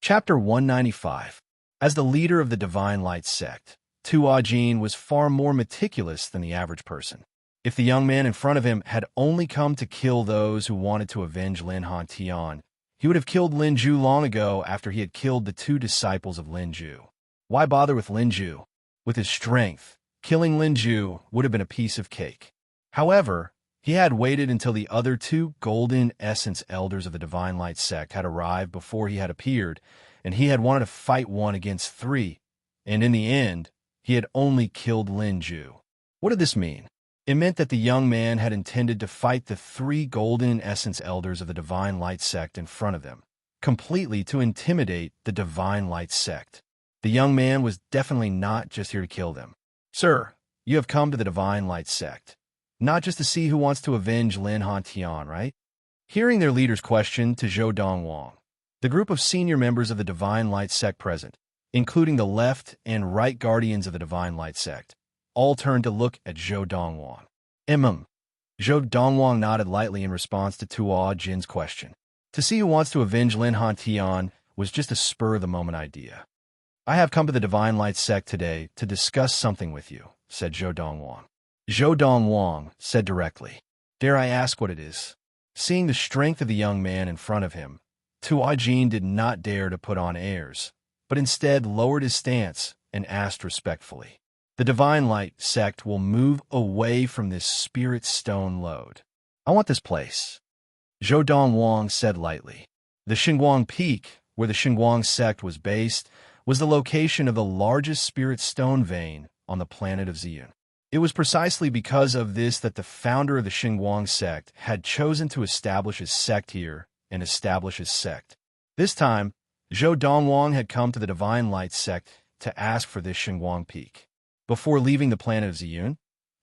Chapter 195. As the leader of the Divine Light sect, Tuajin was far more meticulous than the average person. If the young man in front of him had only come to kill those who wanted to avenge Lin Han Tian, he would have killed Lin Ju long ago after he had killed the two disciples of Lin Ju. Why bother with Lin Ju? With his strength, killing Lin Ju would have been a piece of cake. However, he had waited until the other two golden essence elders of the Divine Light sect had arrived before he had appeared, and he had wanted to fight 1 against 3, and in the end, he had only killed Lin Ju. What did this mean? It meant that the young man had intended to fight the 3 golden essence elders of the Divine Light sect in front of them, completely to intimidate the Divine Light sect. The young man was definitely not just here to kill them. Sir, you have come to the Divine Light sect, not just to see who wants to avenge Lin Han Tian, right? Hearing their leader's question to Zhou Donghuang, the group of senior members of the Divine Light sect present, including the left and right guardians of the Divine Light sect, all turned to look at Zhou Donghuang. Zhou Donghuang nodded lightly in response to Tuo Jin's question. To see who wants to avenge Lin Han Tian was just a spur-of-the-moment idea. I have come to the Divine Light sect today to discuss something with you, said Zhou Donghuang. Zhou Donghuang said directly, Dare I ask what it is? Seeing the strength of the young man in front of him, Tuo Jin did not dare to put on airs, but instead lowered his stance and asked respectfully. The Divine Light sect will move away from this spirit stone lode. I want this place. Zhou Donghuang said lightly. The Xinguang Peak, where the Xinguang sect was based, was the location of the largest spirit stone vein on the planet of Ziyun. It was precisely because of this that the founder of the Xinguang sect had chosen to establish his sect here and establish his sect. This time, Zhou Donghuang had come to the Divine Light sect to ask for this Xinguang Peak. Before leaving the planet of Ziyun,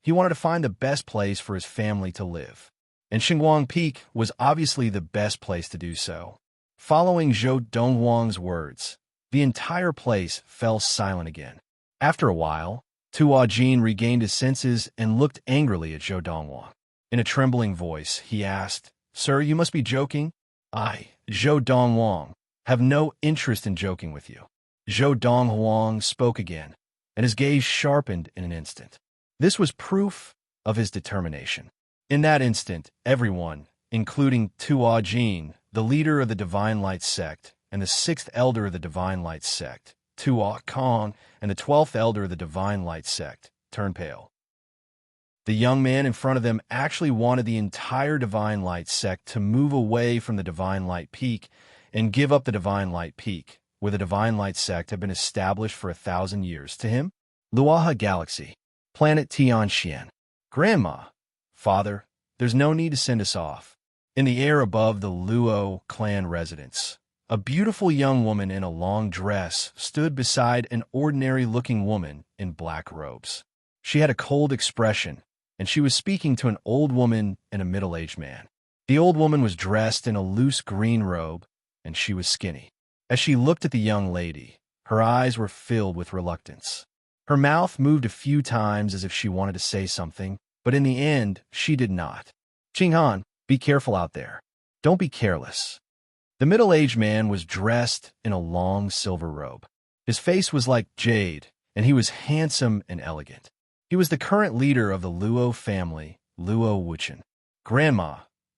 he wanted to find the best place for his family to live, and Xinguang Peak was obviously the best place to do so. Following Zhou Donghuang's words, the entire place fell silent again. After a while, Tuo Jin regained his senses and looked angrily at Zhou Donghuang. In a trembling voice, he asked, Sir, you must be joking? I, Zhou Donghuang, have no interest in joking with you. Zhou Donghuang spoke again, and his gaze sharpened in an instant. This was proof of his determination. In that instant, everyone, including Tuo Jin, the leader of the Divine Light sect, and the 6th elder of the Divine Light sect, Tuo Kong, and the 12th elder of the Divine Light sect, turned pale. The young man in front of them actually wanted the entire Divine Light sect to move away from the Divine Light Peak and give up the Divine Light Peak, where the Divine Light sect had been established for 1,000 years. To him, Luoha Galaxy, planet Tianxian. Grandma, Father, there's no need to send us off. In the air above the Luo clan residence, a beautiful young woman in a long dress stood beside an ordinary-looking woman in black robes. She had a cold expression, and she was speaking to an old woman and a middle-aged man. The old woman was dressed in a loose green robe, and she was skinny. As she looked at the young lady, her eyes were filled with reluctance. Her mouth moved a few times as if she wanted to say something, but in the end, she did not. Qinghan, be careful out there. Don't be careless. The middle-aged man was dressed in a long silver robe. His face was like jade, and he was handsome and elegant. He was the current leader of the Luo family, Luo Wuchen. Grandma,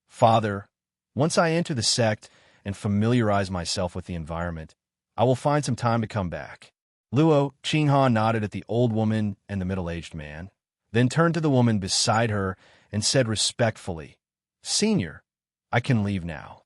Father, once I enter the sect and familiarize myself with the environment, I will find some time to come back. Luo Qinghan nodded at the old woman and the middle-aged man, then turned to the woman beside her and said respectfully, Senior, I can leave now.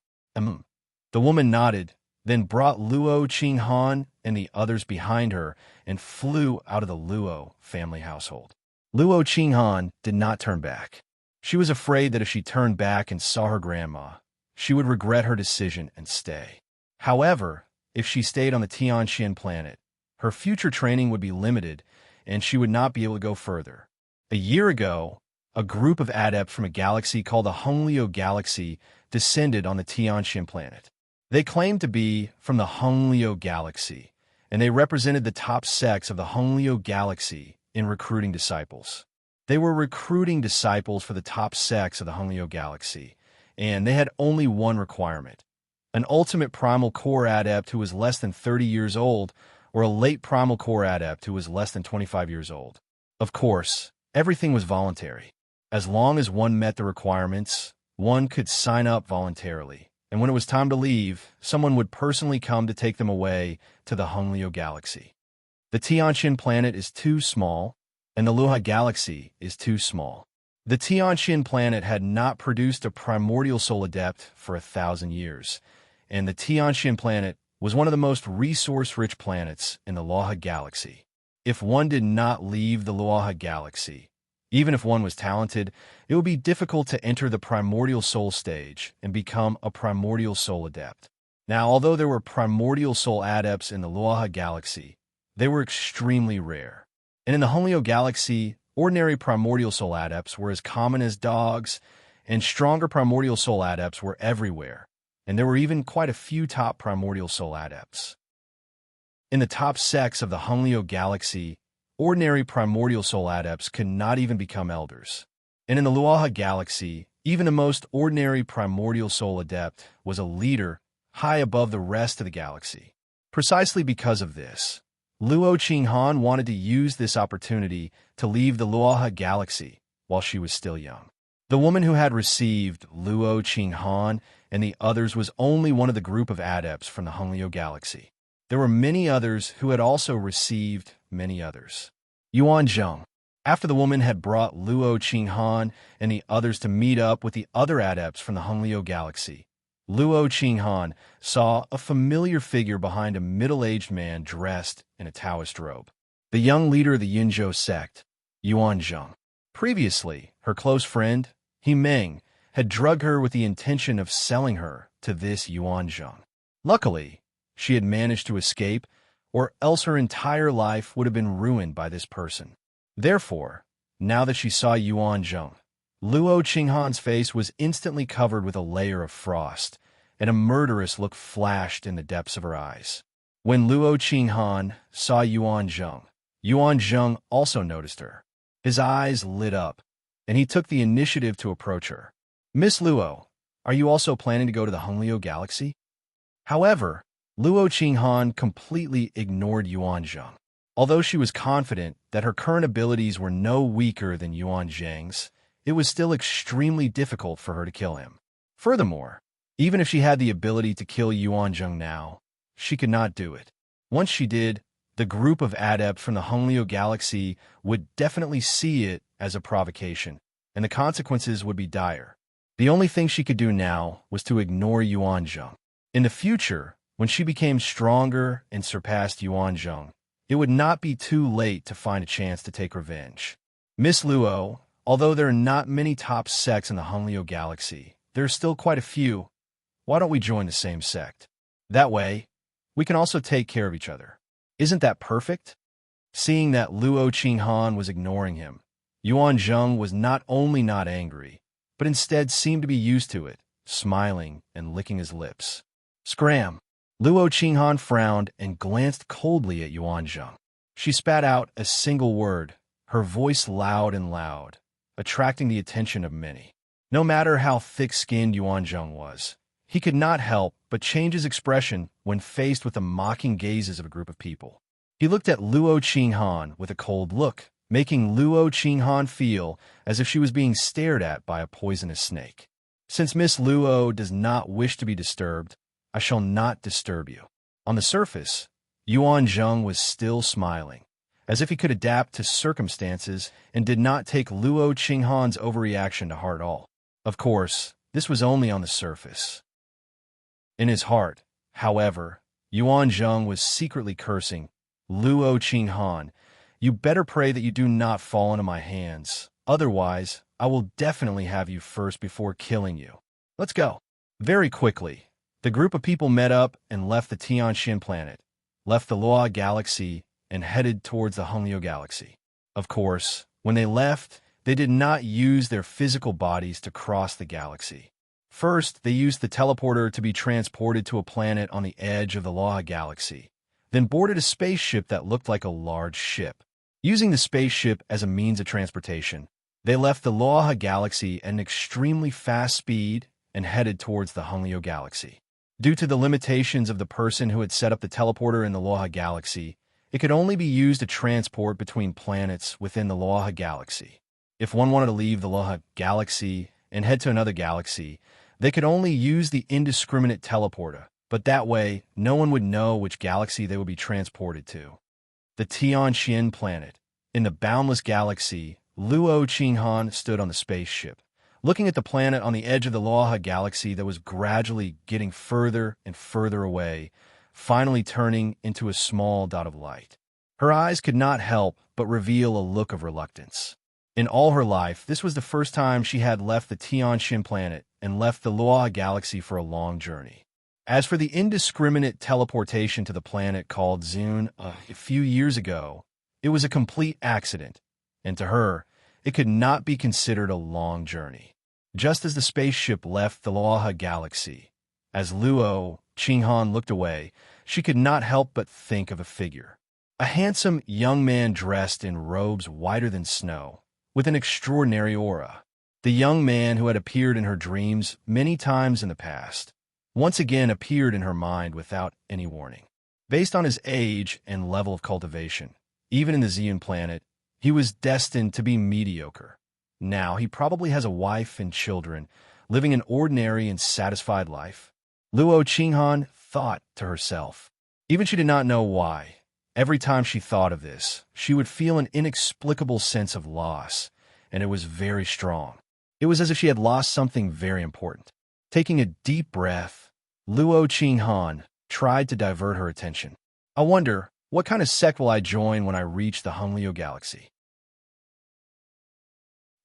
The woman nodded, then brought Luo Qinghan and the others behind her and flew out of the Luo family household. Luo Qinghan did not turn back. She was afraid that if she turned back and saw her grandma, she would regret her decision and stay. However, if she stayed on the Tianxian planet, her future training would be limited and she would not be able to go further. A year ago, a group of adepts from a galaxy called the Honglio Galaxy descended on the Tianxian planet. They claimed to be from the Honglio Galaxy, and they represented the top sects of the Honglio Galaxy in recruiting disciples. They were recruiting disciples for the top sects of the Honglio Galaxy, and they had only one requirement: an ultimate primal core adept who was less than 30 years old, or a late primal core adept who was less than 25 years old. Of course, everything was voluntary. As long as one met the requirements, one could sign up voluntarily, and when it was time to leave, someone would personally come to take them away to the Hungleo galaxy. The Tianqian planet is too small, and the Luoha galaxy is too small. The Tianqian planet had not produced a primordial soul adept for 1,000 years, and the Tianqian planet was one of the most resource-rich planets in the Luoha galaxy. If one did not leave the Luoha galaxy, even if one was talented, it would be difficult to enter the primordial soul stage and become a primordial soul adept. Now, although there were primordial soul adepts in the Luoha galaxy, they were extremely rare. And in the Hungleo galaxy, ordinary primordial soul adepts were as common as dogs, and stronger primordial soul adepts were everywhere, and there were even quite a few top primordial soul adepts. In the top sects of the Hungleo galaxy, ordinary primordial soul adepts could not even become elders. And in the Luoha galaxy, even the most ordinary primordial soul adept was a leader high above the rest of the galaxy. Precisely because of this, Luo Qinghan wanted to use this opportunity to leave the Luoha galaxy while she was still young. The woman who had received Luo Qinghan and the others was only one of the group of adepts from the Hungleo galaxy. There were many others who had also received many others. Yuan Zheng. After the woman had brought Luo Qinghan and the others to meet up with the other adepts from the Hungleo galaxy, Luo Qinghan saw a familiar figure behind a middle-aged man dressed in a Taoist robe. The young leader of the Yinzhou sect, Yuan Zheng. Previously, her close friend, He Meng, had drugged her with the intention of selling her to this Yuan Zheng. Luckily, she had managed to escape, or else her entire life would have been ruined by this person. Therefore, now that she saw Yuan Zheng, Luo Qinghan's face was instantly covered with a layer of frost, and a murderous look flashed in the depths of her eyes. When Luo Qinghan saw Yuan Zheng also noticed her. His eyes lit up, and he took the initiative to approach her. "Miss Luo, are you also planning to go to the Hungleo galaxy?" However, Luo Qinghan completely ignored Yuan Zheng. Although she was confident that her current abilities were no weaker than Yuan Zheng's, it was still extremely difficult for her to kill him. Furthermore, even if she had the ability to kill Yuan Zheng now, she could not do it. Once she did, the group of adepts from the Hungleo galaxy would definitely see it as a provocation, and the consequences would be dire. The only thing she could do now was to ignore Yuan Zheng. In the future, when she became stronger and surpassed Yuan Zheng, it would not be too late to find a chance to take revenge. "Miss Luo, although there are not many top sects in the Hungleo galaxy, there are still quite a few. Why don't we join the same sect? That way, we can also take care of each other. Isn't that perfect?" Seeing that Luo Qinghan was ignoring him, Yuan Zheng was not only not angry, but instead seemed to be used to it, smiling and licking his lips. Scram! Luo Qinghan frowned and glanced coldly at Yuan Zheng. She spat out a single word, her voice loud and loud, attracting the attention of many. No matter how thick-skinned Yuan Zheng was, he could not help but change his expression when faced with the mocking gazes of a group of people. He looked at Luo Qinghan with a cold look, making Luo Qinghan feel as if she was being stared at by a poisonous snake. "Since Miss Luo does not wish to be disturbed, I shall not disturb you." On the surface, Yuan Zheng was still smiling, as if he could adapt to circumstances and did not take Luo Qinghan's overreaction to heart at all. Of course, this was only on the surface. In his heart, however, Yuan Zheng was secretly cursing, "Luo Qinghan, you better pray that you do not fall into my hands. Otherwise, I will definitely have you first before killing you. Let's go." Very quickly, the group of people met up and left the Tianqian planet, left the Luoha galaxy, and headed towards the Hungleo galaxy. Of course, when they left, they did not use their physical bodies to cross the galaxy. First, they used the teleporter to be transported to a planet on the edge of the Luoha galaxy, then boarded a spaceship that looked like a large ship. Using the spaceship as a means of transportation, they left the Luoha galaxy at an extremely fast speed and headed towards the Hungleo galaxy. Due to the limitations of the person who had set up the teleporter in the Loha galaxy, it could only be used to transport between planets within the Loha galaxy. If one wanted to leave the Loha galaxy and head to another galaxy, they could only use the indiscriminate teleporter, but that way, no one would know which galaxy they would be transported to. The Tianxian planet. In the boundless galaxy, Luo Qinghan stood on the spaceship, looking at the planet on the edge of the Loha galaxy that was gradually getting further and further away, finally turning into a small dot of light. Her eyes could not help but reveal a look of reluctance. In all her life, this was the first time she had left the Tianxian planet and left the Loha galaxy for a long journey. As for the indiscriminate teleportation to the planet called Zune a few years ago, it was a complete accident, and to her, it could not be considered a long journey. Just as the spaceship left the Loha galaxy, as Luo Qinghan looked away, she could not help but think of a figure. A handsome young man dressed in robes whiter than snow, with an extraordinary aura. The young man who had appeared in her dreams many times in the past, once again appeared in her mind without any warning. Based on his age and level of cultivation, even in the Zune planet, he was destined to be mediocre. Now he probably has a wife and children, living an ordinary and satisfied life. Luo Qinghan thought to herself. Even she did not know why. Every time she thought of this, she would feel an inexplicable sense of loss, and it was very strong. It was as if she had lost something very important. Taking a deep breath, Luo Qinghan tried to divert her attention. I wonder, what kind of sect will I join when I reach the Honglio galaxy?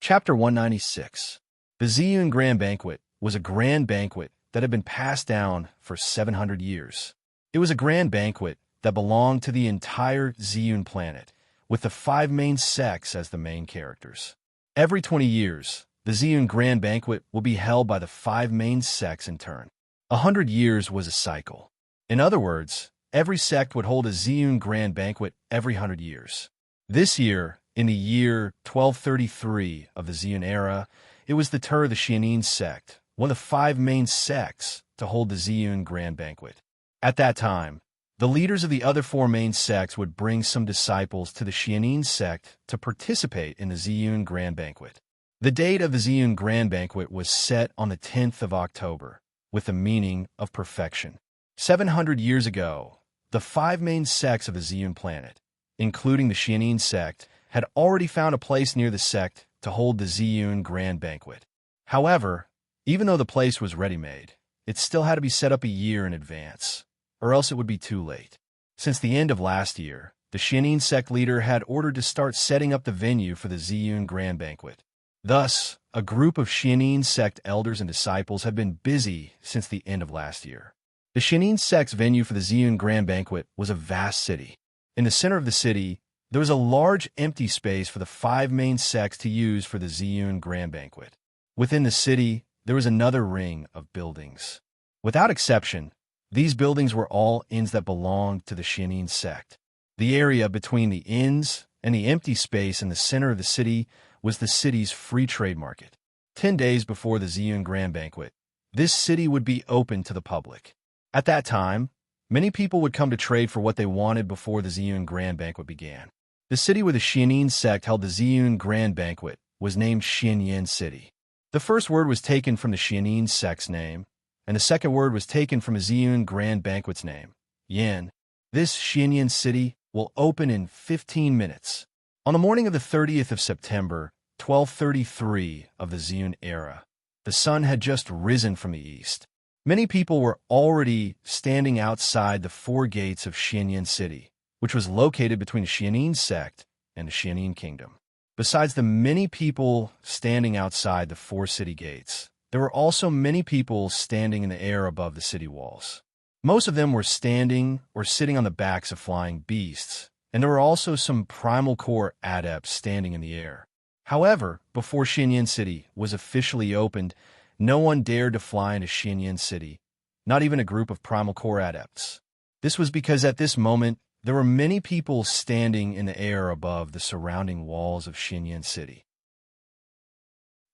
Chapter 196. The Ziyun Grand Banquet was a grand banquet that had been passed down for 700 years. It was a grand banquet that belonged to the entire Ziyun planet, with the 5 main sects as the main characters. Every 20 years, the Ziyun Grand Banquet will be held by the 5 main sects in turn. 100 years was a cycle. In other words, every sect would hold a Ziyun Grand Banquet every 100 years. This year, in the year 1233 of the Ziyun era, it was the turn of the Xianin sect, one of the 5 main sects, to hold the Ziyun Grand Banquet. At that time, the leaders of the other 4 main sects would bring some disciples to the Xianin sect to participate in the Ziyun Grand Banquet. The date of the Ziyun Grand Banquet was set on the 10th of October, with the meaning of perfection. 700 years ago, the 5 main sects of the Ziyun planet, including the Xianin sect, had already found a place near the sect to hold the Ziyun Grand Banquet. However, even though the place was ready-made, it still had to be set up a year in advance, or else it would be too late. Since the end of last year, the Xianin sect leader had ordered to start setting up the venue for the Ziyun Grand Banquet. Thus, a group of Xianin sect elders and disciples had been busy since the end of last year. The Xianin sect's venue for the Ziyun Grand Banquet was a vast city. In the center of the city, there was a large empty space for the 5 main sects to use for the Ziyun Grand Banquet. Within the city, there was another ring of buildings. Without exception, these buildings were all inns that belonged to the Xianin sect. The area between the inns and the empty space in the center of the city was the city's free trade market. 10 days before the Ziyun Grand Banquet, this city would be open to the public. At that time, many people would come to trade for what they wanted before the Ziyun Grand Banquet began. The city where the Xianin sect held the Ziyun Grand Banquet was named Xianyan City. The first word was taken from the Xianin sect's name, and the second word was taken from a Ziyun Grand Banquet's name, Yan. This Xianyan City will open in 15 minutes. On the morning of the 30th of September, 1233 of the Ziyun era, the sun had just risen from the east. Many people were already standing outside the 4 gates of Xianyan City, which was located between the Xianin sect and the Xianin kingdom. Besides the many people standing outside the 4 city gates, there were also many people standing in the air above the city walls. Most of them were standing or sitting on the backs of flying beasts, and there were also some primal core adepts standing in the air. However, before Xianyan City was officially opened, no one dared to fly into Xianyan City, not even a group of primal core adepts. This was because at this moment, there were many people standing in the air above the surrounding walls of Xianyan City.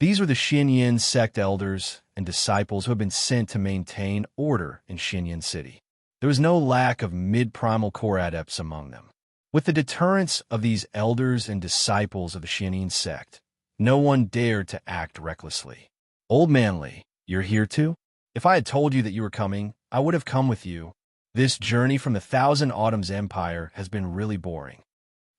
These were the Xinyin sect elders and disciples who had been sent to maintain order in Xinyin City. There was no lack of mid-primal core adepts among them. With the deterrence of these elders and disciples of the Xinyin sect, no one dared to act recklessly. Old Man Li, you're here too? If I had told you that you were coming, I would have come with you. This journey from the Thousand Autumns Empire has been really boring.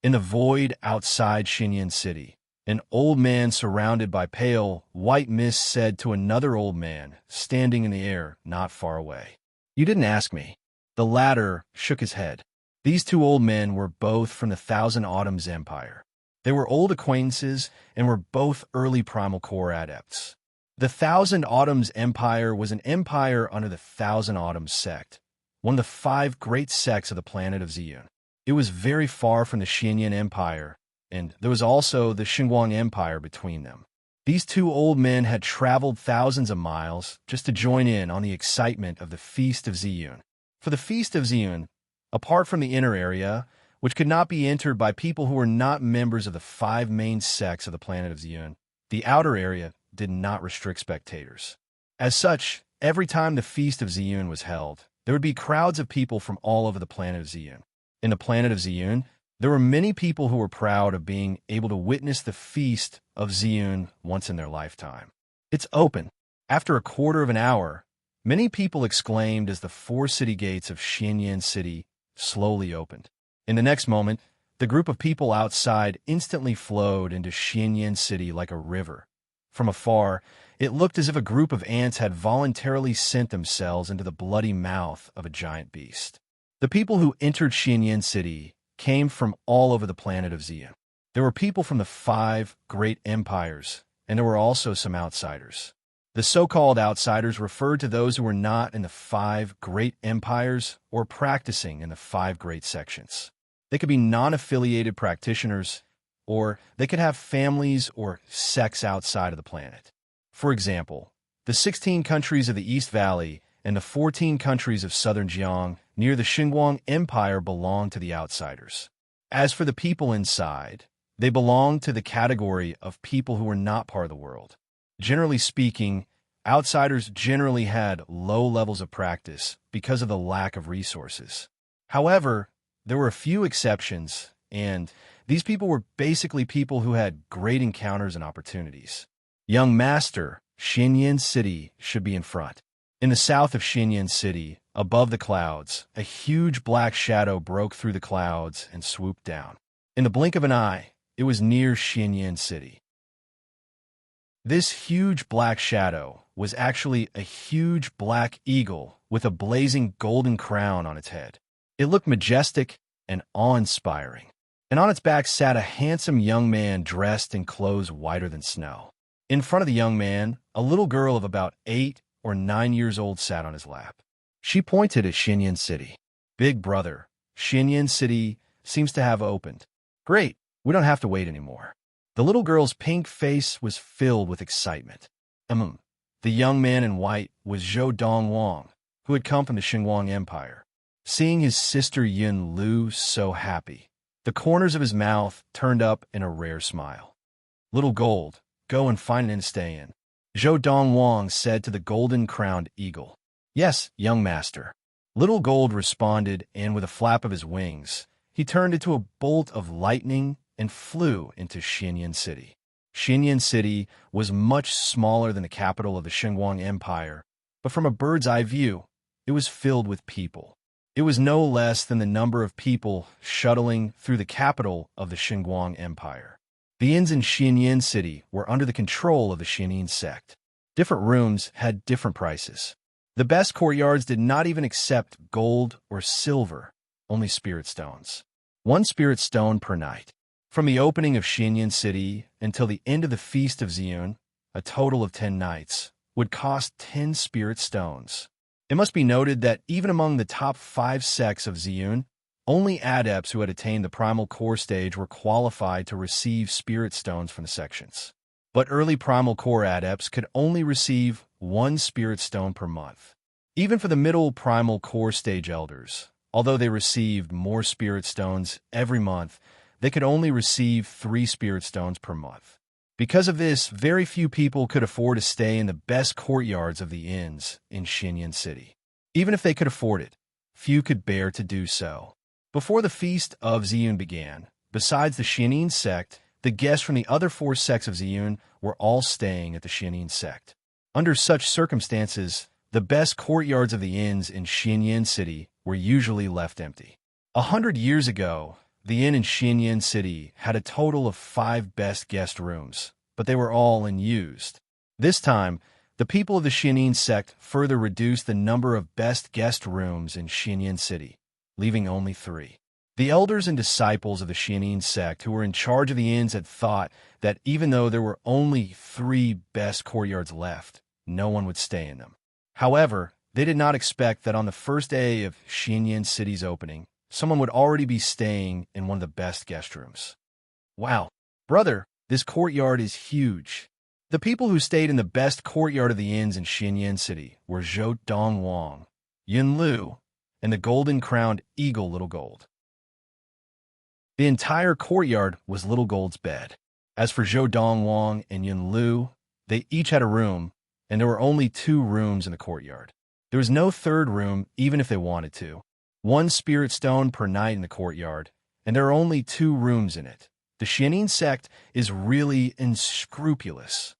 In the void outside Xinyin City, an old man surrounded by pale, white mist said to another old man standing in the air not far away. You didn't ask me. The latter shook his head. These two old men were both from the Thousand Autumns Empire. They were old acquaintances and were both early primal core adepts. The Thousand Autumns Empire was an empire under the Thousand Autumns sect, one of the 5 great sects of the planet of Ziyun. It was very far from the Xinyin Empire, and there was also the Xinguang Empire between them. These two old men had traveled thousands of miles just to join in on the excitement of the Feast of Ziyun. For the Feast of Ziyun, apart from the inner area, which could not be entered by people who were not members of the 5 main sects of the planet of Ziyun, the outer area did not restrict spectators. As such, every time the Feast of Ziyun was held, there would be crowds of people from all over the planet of Ziyun. In the planet of Ziyun, there were many people who were proud of being able to witness the Feast of Ziyun once in their lifetime. It's open. After a quarter of an hour, many people exclaimed as the 4 city gates of Xinyin City slowly opened. In the next moment, the group of people outside instantly flowed into Xinyin City like a river. From afar, it looked as if a group of ants had voluntarily sent themselves into the bloody mouth of a giant beast. The people who entered Xinyin City came from all over the planet of Ziyun. There were people from the 5 great empires, and there were also some outsiders. The so-called outsiders referred to those who were not in the 5 great empires or practicing in the 5 great sections. They could be non-affiliated practitioners, or they could have families or sects outside of the planet. For example, the 16 countries of the East Valley and the 14 countries of southern Jiang near the Xinguang Empire belonged to the outsiders. As for the people inside, they belonged to the category of people who were not part of the world. Generally speaking, outsiders generally had low levels of practice because of the lack of resources. However, there were a few exceptions, and these people were basically people who had great encounters and opportunities. Young Master, Xinyin City should be in front. In the south of Xinyin City, above the clouds, a huge black shadow broke through the clouds and swooped down. In the blink of an eye, it was near Xinyin City. This huge black shadow was actually a huge black eagle with a blazing golden crown on its head. It looked majestic and awe-inspiring, and on its back sat a handsome young man dressed in clothes whiter than snow. In front of the young man, a little girl of about 8 or 9 years old sat on his lap. She pointed at Xinyin City. Big brother, Xinyin City seems to have opened. Great, we don't have to wait anymore. The little girl's pink face was filled with excitement. The young man in white was Donghuang, who had come from the Xinguang Empire. Seeing his sister Yun Lu so happy, the corners of his mouth turned up in a rare smile. Little Gold, go and find an inn to stay in, Donghuang said to the golden-crowned eagle. Yes, young master. Little Gold responded, and with a flap of his wings, he turned into a bolt of lightning and flew into Xinyin City. Xinyin City was much smaller than the capital of the Xinguang Empire, but from a bird's-eye view, it was filled with people. It was no less than the number of people shuttling through the capital of the Xinguang Empire. The inns in Xinyin City were under the control of the Xinyin sect. Different rooms had different prices. The best courtyards did not even accept gold or silver, only spirit stones. 1 spirit stone per night. From the opening of Xinyin City until the end of the Feast of Ziyun, a total of 10 nights, would cost 10 spirit stones. It must be noted that even among the top 5 sects of Ziyun, only adepts who had attained the primal core stage were qualified to receive spirit stones from the sections. But early primal core adepts could only receive 1 spirit stone per month. Even for the middle primal core stage elders, although they received more spirit stones every month, they could only receive 3 spirit stones per month. Because of this, very few people could afford to stay in the best courtyards of the inns in Xinyan City. Even if they could afford it, few could bear to do so. Before the Feast of Ziyun began, besides the Xianyin sect, the guests from the other 4 sects of Ziyun were all staying at the Xianyin sect. Under such circumstances, the best courtyards of the inns in Xinyan City were usually left empty. 100 years ago, the inn in Xinyan City had a total of 5 best guest rooms, but they were all unused. This time, the people of the Xianyin sect further reduced the number of best guest rooms in Xinyan City, leaving only 3. The elders and disciples of the Xianyin sect who were in charge of the inns had thought that even though there were only 3 best courtyards left, no one would stay in them. However, they did not expect that on the first day of Xinyan City's opening, someone would already be staying in one of the best guest rooms. Wow, brother, this courtyard is huge. The people who stayed in the best courtyard of the inns in Xinyan City were Zhou Donghuang, Yun Lu, and the golden-crowned eagle Little Gold. The entire courtyard was Little Gold's bed. As for Zhou Donghuang and Yun Lu, they each had a room, and there were only 2 rooms in the courtyard. There was no third room, even if they wanted to. 1 spirit stone per night in the courtyard, and there are only 2 rooms in it. The Xianyin sect is really unscrupulous.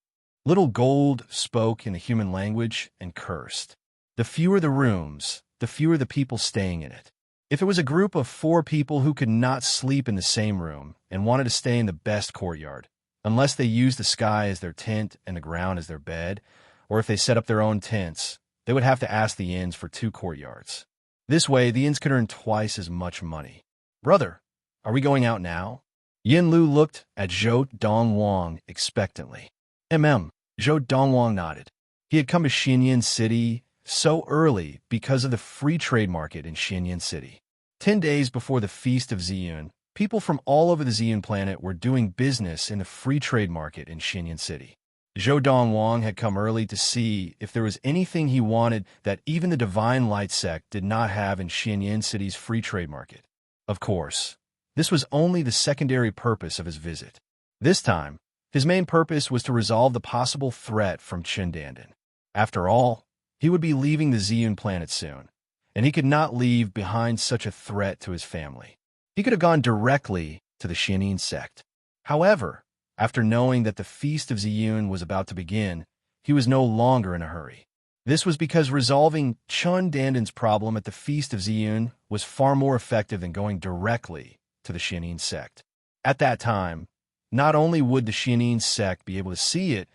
Little Gold spoke in the human language and cursed. The fewer the rooms, the fewer the people staying in it. If it was a group of 4 people who could not sleep in the same room and wanted to stay in the best courtyard, unless they used the sky as their tent and the ground as their bed, or if they set up their own tents, they would have to ask the inns for 2 courtyards. This way, the inns could earn twice as much money. Brother, are we going out now? Yin Lu looked at Zhou Donghuang expectantly. Zhou Donghuang nodded. He had come to Xinyan City so early because of the free trade market in Xinyan City. 10 days before the Feast of Ziyun, people from all over the Ziyun planet were doing business in the free trade market in Xinyan City. Zhou Donghuang had come early to see if there was anything he wanted that even the Divine Light sect did not have in Xinyan City's free trade market. Of course, this was only the secondary purpose of his visit. This time, his main purpose was to resolve the possible threat from Qindandan. After all, he would be leaving the Ziyun planet soon, and he could not leave behind such a threat to his family. He could have gone directly to the Xianyin sect. However, after knowing that the Feast of Ziyun was about to begin, he was no longer in a hurry. This was because resolving Chun Dandan's problem at the Feast of Ziyun was far more effective than going directly to the Xianyin sect. At that time, not only would the Xianyin sect be able to see it,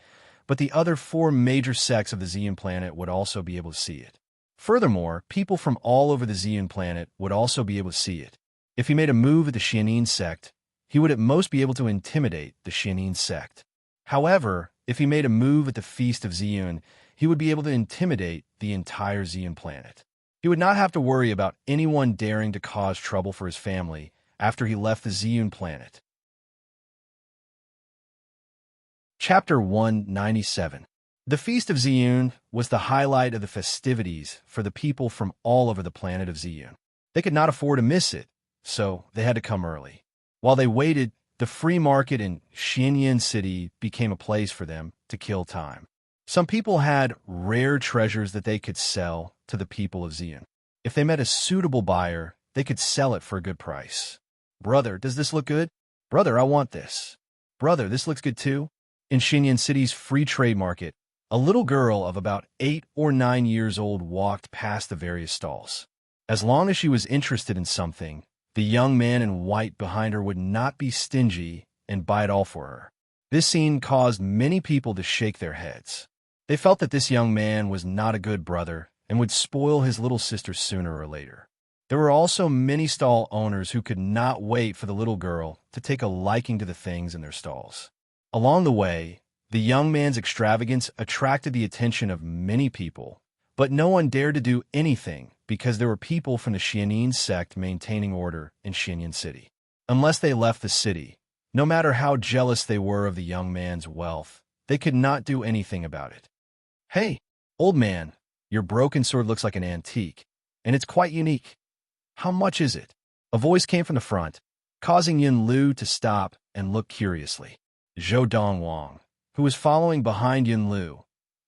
but the other 4 major sects of the Ziyun planet would also be able to see it. Furthermore, people from all over the Ziyun planet would also be able to see it. If he made a move at the Xianyin sect, he would at most be able to intimidate the Xianyin sect. However, if he made a move at the Feast of Ziyun, he would be able to intimidate the entire Ziyun planet. He would not have to worry about anyone daring to cause trouble for his family after he left the Ziyun planet. Chapter 197. The Feast of Ziyun was the highlight of the festivities for the people from all over the planet of Ziyun. They could not afford to miss it, so they had to come early. While they waited, the free market in Xinyan City became a place for them to kill time. Some people had rare treasures that they could sell to the people of Ziyun. If they met a suitable buyer, they could sell it for a good price. Brother, does this look good? Brother, I want this. Brother, this looks good too. In Xinyan City's free trade market, a little girl of about 8 or 9 years old walked past the various stalls. As long as she was interested in something, the young man in white behind her would not be stingy and buy it all for her. This scene caused many people to shake their heads. They felt that this young man was not a good brother and would spoil his little sister sooner or later. There were also many stall owners who could not wait for the little girl to take a liking to the things in their stalls. Along the way, the young man's extravagance attracted the attention of many people, but no one dared to do anything because there were people from the Xianyin sect maintaining order in Xinyan City. Unless they left the city, no matter how jealous they were of the young man's wealth, they could not do anything about it. Hey, old man, your broken sword looks like an antique, and it's quite unique. How much is it? A voice came from the front, causing Yin Lu to stop and look curiously. Donghuang, who was following behind Yunlu,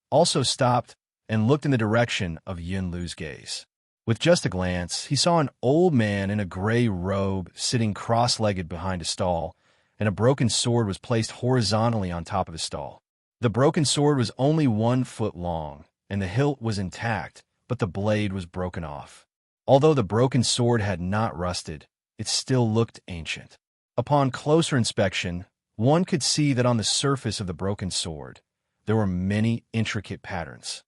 also stopped and looked in the direction of Yunlu's gaze. With just a glance, he saw an old man in a gray robe sitting cross-legged behind a stall, and a broken sword was placed horizontally on top of his stall. The broken sword was only 1 foot long, and the hilt was intact, but the blade was broken off. Although the broken sword had not rusted, it still looked ancient. Upon closer inspection, one could see that on the surface of the broken sword, there were many intricate patterns.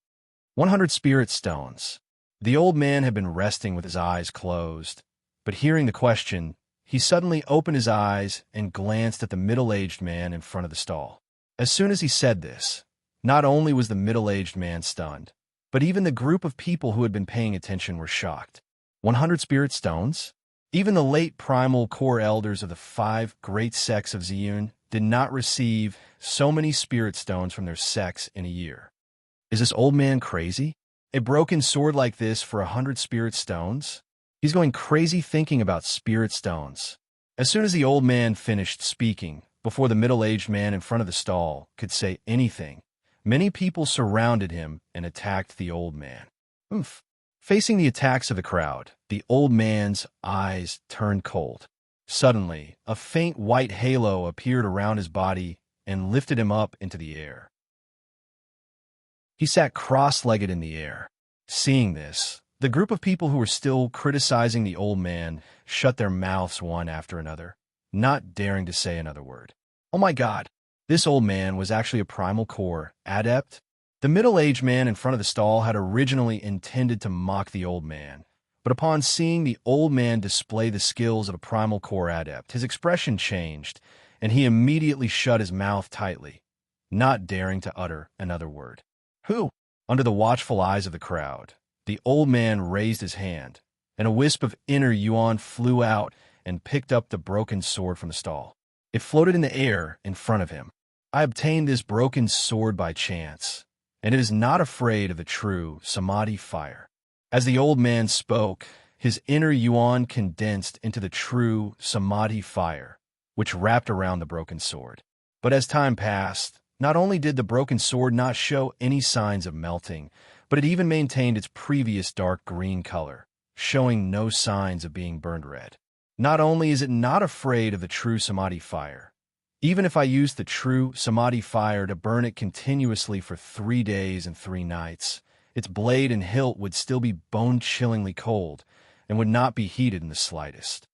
100 spirit stones. The old man had been resting with his eyes closed, but hearing the question, he suddenly opened his eyes and glanced at the middle-aged man in front of the stall. As soon as he said this, not only was the middle-aged man stunned, but even the group of people who had been paying attention were shocked. 100 spirit stones? Even the late primal core elders of the 5 great sects of Ziyun did not receive so many spirit stones from their sects in a year. Is this old man crazy? A broken sword like this for 100 spirit stones? He's going crazy thinking about spirit stones. As soon as the old man finished speaking, before the middle-aged man in front of the stall could say anything, many people surrounded him and attacked the old man. Oof. Facing the attacks of the crowd, the old man's eyes turned cold. Suddenly, a faint white halo appeared around his body and lifted him up into the air. He sat cross-legged in the air. Seeing this, the group of people who were still criticizing the old man shut their mouths one after another, not daring to say another word. Oh my God, this old man was actually a primal core adept? The middle-aged man in front of the stall had originally intended to mock the old man, but upon seeing the old man display the skills of a primal core adept, his expression changed, and he immediately shut his mouth tightly, not daring to utter another word. Who? Under the watchful eyes of the crowd, the old man raised his hand, and a wisp of inner yuan flew out and picked up the broken sword from the stall. It floated in the air in front of him. I obtained this broken sword by chance, and it is not afraid of the true samadhi fire. As the old man spoke, his inner yuan condensed into the true samadhi fire, which wrapped around the broken sword. But as time passed, not only did the broken sword not show any signs of melting, but it even maintained its previous dark green color, showing no signs of being burned red. Not only is it not afraid of the true samadhi fire, even if I used the true samadhi fire to burn it continuously for 3 days and 3 nights, its blade and hilt would still be bone-chillingly cold and would not be heated in the slightest.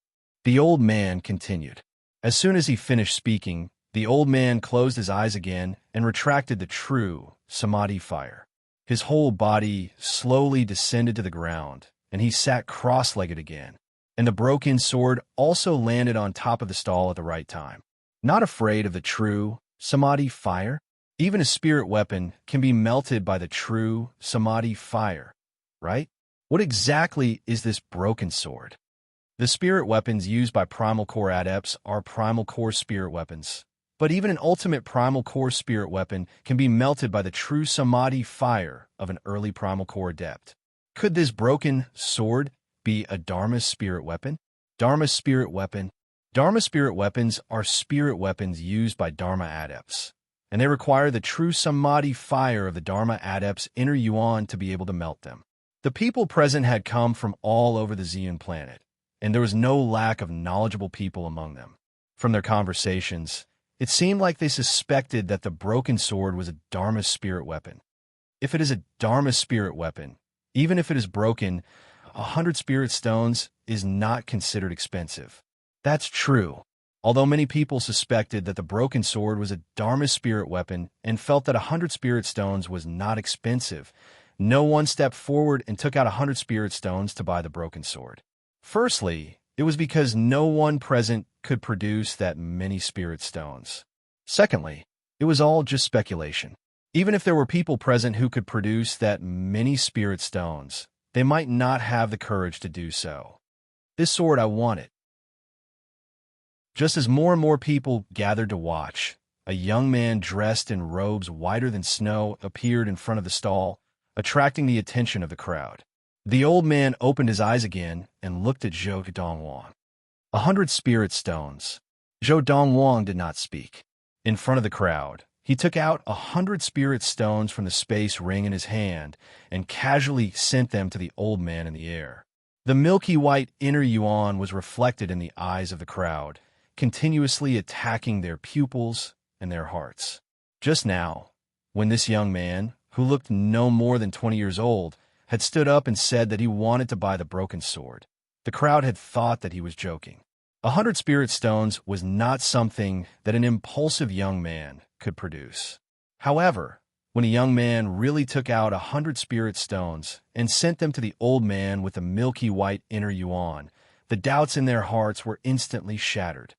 The old man continued. As soon as he finished speaking, the old man closed his eyes again and retracted the true samadhi fire. His whole body slowly descended to the ground, and he sat cross-legged again, and the broken sword also landed on top of the stall at the right time. Not afraid of the true samadhi fire? Even a spirit weapon can be melted by the true samadhi fire, right? What exactly is this broken sword? The spirit weapons used by primal core adepts are primal core spirit weapons. But even an ultimate primal core spirit weapon can be melted by the true samadhi fire of an early primal core adept. Could this broken sword be a Dharma spirit weapon? Dharma spirit weapon. Dharma spirit weapons are spirit weapons used by Dharma adepts, and they require the true samadhi fire of the Dharma adept's inner yuan to be able to melt them. The people present had come from all over the Ziyun planet, and there was no lack of knowledgeable people among them. From their conversations, it seemed like they suspected that the broken sword was a Dharma spirit weapon. If it is a Dharma spirit weapon, even if it is broken, 100 spirit stones is not considered expensive. That's true. Although many people suspected that the broken sword was a Dharma spirit weapon and felt that 100 spirit stones was not expensive, no one stepped forward and took out 100 spirit stones to buy the broken sword. Firstly, it was because no one present could produce that many spirit stones. Secondly, it was all just speculation. Even if there were people present who could produce that many spirit stones, they might not have the courage to do so. This sword, I want it. Just as more and more people gathered to watch, a young man dressed in robes whiter than snow appeared in front of the stall, attracting the attention of the crowd. The old man opened his eyes again and looked at Donghuang. 100 spirit stones. Donghuang did not speak. In front of the crowd, he took out 100 spirit stones from the space ring in his hand and casually sent them to the old man in the air. The milky white inner yuan was reflected in the eyes of the crowd, continuously attacking their pupils and their hearts. Just now, when this young man, who looked no more than 20 years old, had stood up and said that he wanted to buy the broken sword, the crowd had thought that he was joking. 100 spirit stones was not something that an impulsive young man could produce. However, when a young man really took out 100 spirit stones and sent them to the old man with the milky white inner yuan, the doubts in their hearts were instantly shattered.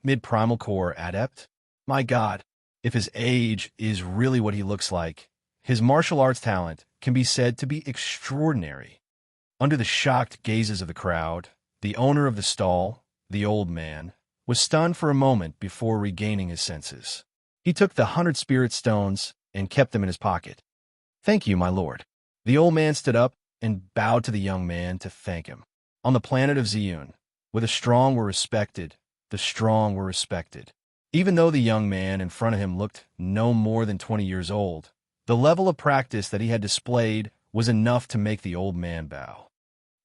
Mid-primal core adept? My God, if his age is really what he looks like, his martial arts talent can be said to be extraordinary. Under the shocked gazes of the crowd, the owner of the stall, the old man, was stunned for a moment before regaining his senses. He took the 100 spirit stones and kept them in his pocket. "Thank you, my lord." The old man stood up and bowed to the young man to thank him. On the planet of Ziyun, where the strong were respected, the strong were respected. Even though the young man in front of him looked no more than 20 years old, the level of practice that he had displayed was enough to make the old man bow.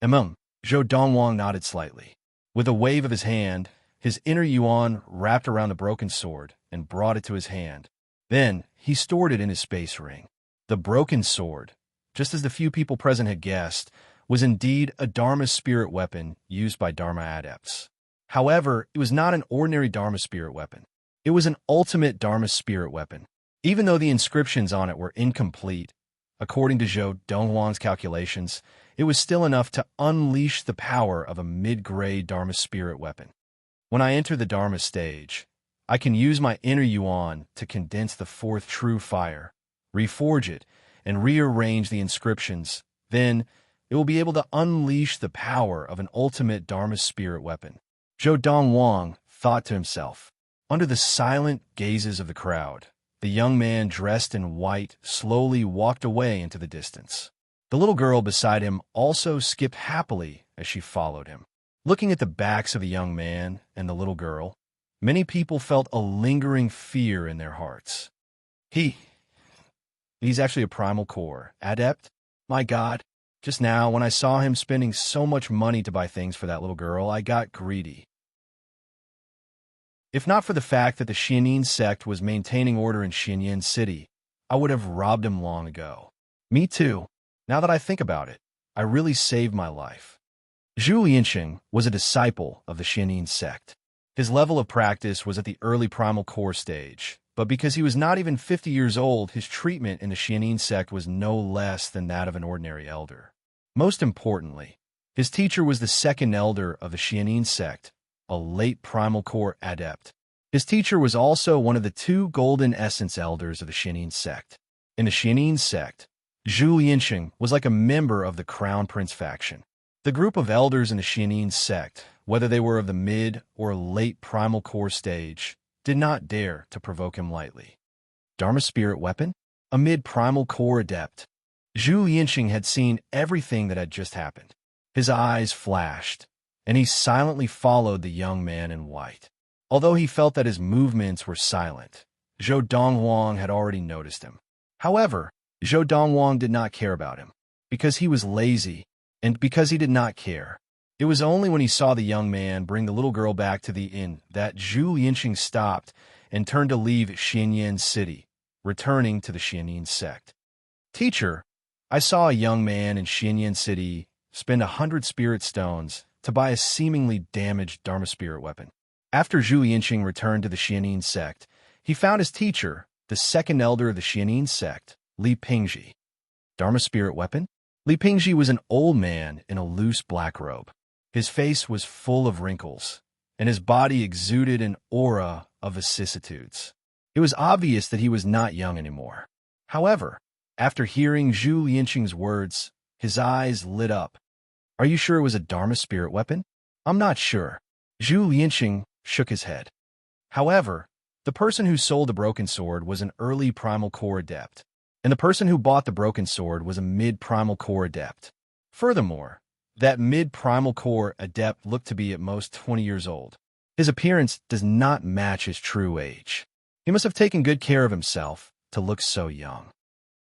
Donghuang nodded slightly. With a wave of his hand, his inner yuan wrapped around the broken sword and brought it to his hand. Then he stored it in his space ring. The broken sword, just as the few people present had guessed, was indeed a Dharma spirit weapon used by Dharma adepts. However, it was not an ordinary Dharma spirit weapon. It was an ultimate Dharma spirit weapon. Even though the inscriptions on it were incomplete, according to Donghuang's calculations, it was still enough to unleash the power of a mid-grade Dharma spirit weapon. When I enter the Dharma stage, I can use my inner yuan to condense the fourth true fire, reforge it, and rearrange the inscriptions. Then, it will be able to unleash the power of an ultimate Dharma spirit weapon. Donghuang thought to himself. Under the silent gazes of the crowd, the young man dressed in white slowly walked away into the distance. The little girl beside him also skipped happily as she followed him. Looking at the backs of the young man and the little girl, many people felt a lingering fear in their hearts. He's actually a primal core adept? My God, just now when I saw him spending so much money to buy things for that little girl, I got greedy. If not for the fact that the Xianyin sect was maintaining order in Xianyin City, I would have robbed him long ago. Me too. Now that I think about it, I really saved my life. Zhu Lianxing was a disciple of the Xianyin sect. His level of practice was at the early primal core stage, but because he was not even 50 years old, his treatment in the Xianyin sect was no less than that of an ordinary elder. Most importantly, his teacher was the second elder of the Xianyin sect, a late primal core adept. His teacher was also one of the 2 golden essence elders of the Xianyin sect. In the Xianyin sect, Zhu Lianxing was like a member of the Crown Prince faction. The group of elders in the Xianyin sect, whether they were of the mid or late primal core stage, did not dare to provoke him lightly. Dharma spirit weapon? A mid-primal core adept. Zhu Lianxing had seen everything that had just happened. His eyes flashed, and he silently followed the young man in white. Although he felt that his movements were silent, Donghuang had already noticed him. However, Donghuang did not care about him, because he was lazy, and because he did not care. It was only when he saw the young man bring the little girl back to the inn that Zhu Lianxing stopped and turned to leave Xianyin City, returning to the Xianyin sect. Teacher, I saw a young man in Xianyin City spend 100 spirit stones to buy a seemingly damaged Dharma spirit weapon. After Zhu Lianxing returned to the Xianyin sect, he found his teacher, the second elder of the Xianyin sect, Li Pingzhi. Dharma spirit weapon? Li Pingzhi was an old man in a loose black robe. His face was full of wrinkles, and his body exuded an aura of vicissitudes. It was obvious that he was not young anymore. However, after hearing Zhu Lianxing's words, his eyes lit up. Are you sure it was a Dharma spirit weapon? I'm not sure. Zhu Lianxing shook his head. However, the person who sold the broken sword was an early primal core adept, and the person who bought the broken sword was a mid-primal core adept. Furthermore, that mid-primal core adept looked to be at most 20 years old. His appearance does not match his true age. He must have taken good care of himself to look so young.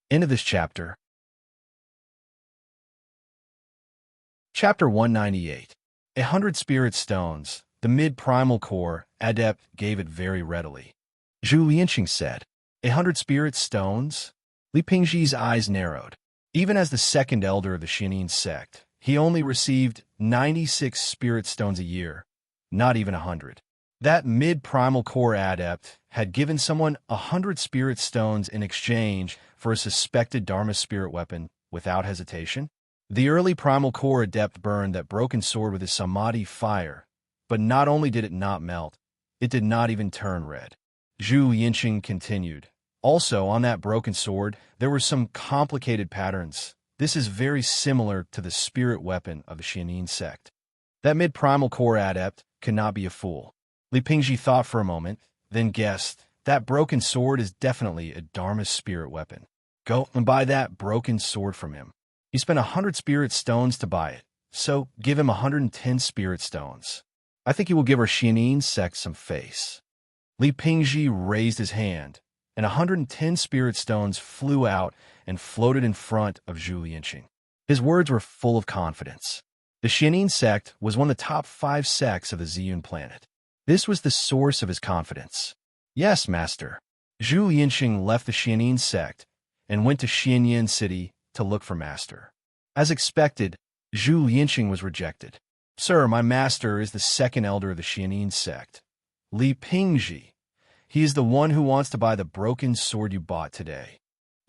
End of this chapter. Chapter 198. 100 Spirit Stones. The mid-primal core adept gave it very readily. Zhu Lianqing said, 100 Spirit Stones? Li Pingzhi's eyes narrowed. Even as the second elder of the Xianyin sect, he only received 96 Spirit Stones a year, not even 100. That mid-primal core adept had given someone 100 Spirit Stones in exchange for a suspected Dharma spirit weapon without hesitation. The early primal core adept burned that broken sword with his samadhi fire, but not only did it not melt, it did not even turn red. Zhu Lianqing continued. Also, on that broken sword, there were some complicated patterns. This is very similar to the spirit weapon of the Xianyin sect. That mid-primal core adept cannot be a fool. Li Pingzhi thought for a moment, then guessed, that broken sword is definitely a Dharma spirit weapon. Go and buy that broken sword from him. He spent 100 spirit stones to buy it, so give him 110 spirit stones. I think he will give our Xianyin sect some face. Li Pingzhi raised his hand, and 110 spirit stones flew out and floated in front of Zhu Lianqing. His words were full of confidence. The Xianyin sect was one of the top 5 sects of the Ziyun planet. This was the source of his confidence. Yes, master. Zhu Lianqing left the Xianyin sect and went to Xianyin City to look for master. As expected, Zhu Lianqing was rejected. Sir, my master is the second elder of the Xianyin sect. Li Pingzhi. He is the one who wants to buy the broken sword you bought today.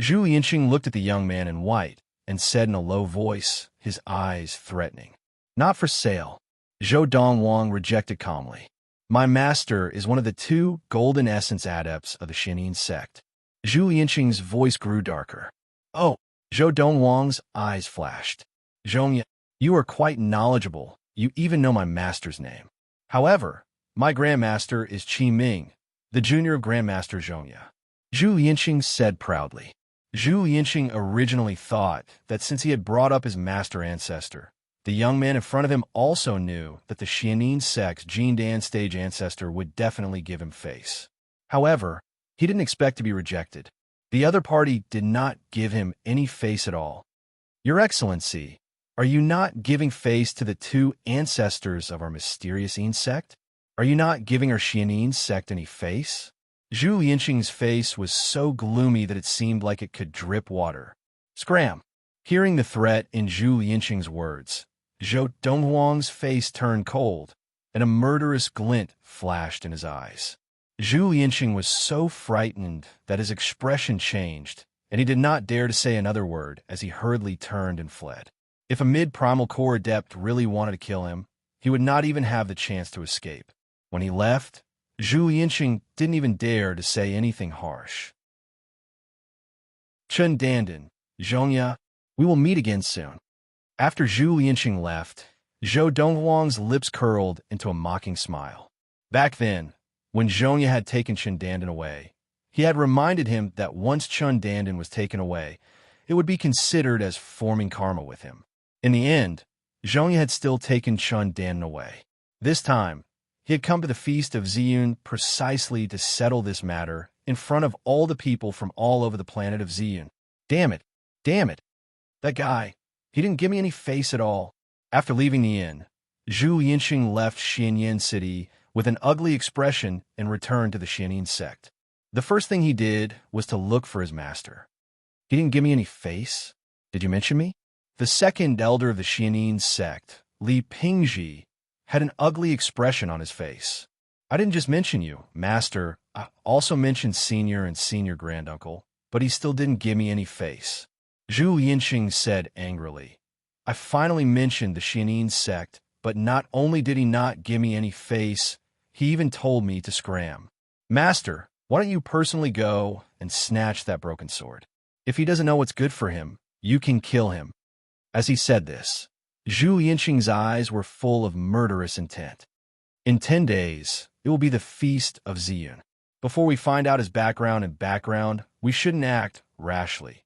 Zhu Lianqing looked at the young man in white and said in a low voice, his eyes threatening, "Not for sale." Zhou Donghuang rejected calmly. My master is one of the 2 golden essence adepts of the Xianyin sect. Zhu Lianqing's voice grew darker. Oh, Zhou Donghuang's eyes flashed. Zhongya, you are quite knowledgeable. You even know my master's name. However, my grandmaster is Qi Ming, the junior of Grandmaster Zhongya. Zhu Lianqing said proudly. Zhu Lianqing originally thought that since he had brought up his master ancestor, the young man in front of him also knew that the Xianyin sect's Jin Dan stage ancestor would definitely give him face. However, he didn't expect to be rejected. The other party did not give him any face at all. Your Excellency, are you not giving face to the 2 ancestors of our mysterious Yin sect? Are you not giving our Xianyin sect any face? Zhu Lianqing's face was so gloomy that it seemed like it could drip water. Scram! Hearing the threat in Zhu Lianqing's words, Zhou Donghuang's face turned cold, and a murderous glint flashed in his eyes. Zhu Lianqing was so frightened that his expression changed, and he did not dare to say another word as he hurriedly turned and fled. If a mid-primal core adept really wanted to kill him, he would not even have the chance to escape. When he left, Zhu Lianqing didn't even dare to say anything harsh. Chen Dandan, Zhongya, we will meet again soon. After Zhu Lianqing left, Zhou Donghuang's lips curled into a mocking smile. Back then, when Zhongya had taken Chen Dandan away, he had reminded him that once Chen Dandan was taken away, it would be considered as forming karma with him. In the end, Zhongya had still taken Chen Dandan away. This time, he had come to the Feast of Ziyun precisely to settle this matter in front of all the people from all over the planet of Ziyun. Damn it! Damn it! That guy, he didn't give me any face at all. After leaving the inn, Zhu Lianqing left Xianyin City with an ugly expression and returned to the Xianyin sect. The first thing he did was to look for his master. He didn't give me any face. Did you mention me? The second elder of the Xianyin sect, Li Pingzhi, had an ugly expression on his face. I didn't just mention you, master. I also mentioned senior and senior granduncle, but he still didn't give me any face. Zhu Lianqing said angrily. I finally mentioned the Xianyin sect, but not only did he not give me any face, he even told me to scram. Master, why don't you personally go and snatch that broken sword? If he doesn't know what's good for him, you can kill him. As he said this, Zhu Lianqing's eyes were full of murderous intent. In 10 days, it will be the Feast of Ziyun. Before we find out his background, we shouldn't act rashly.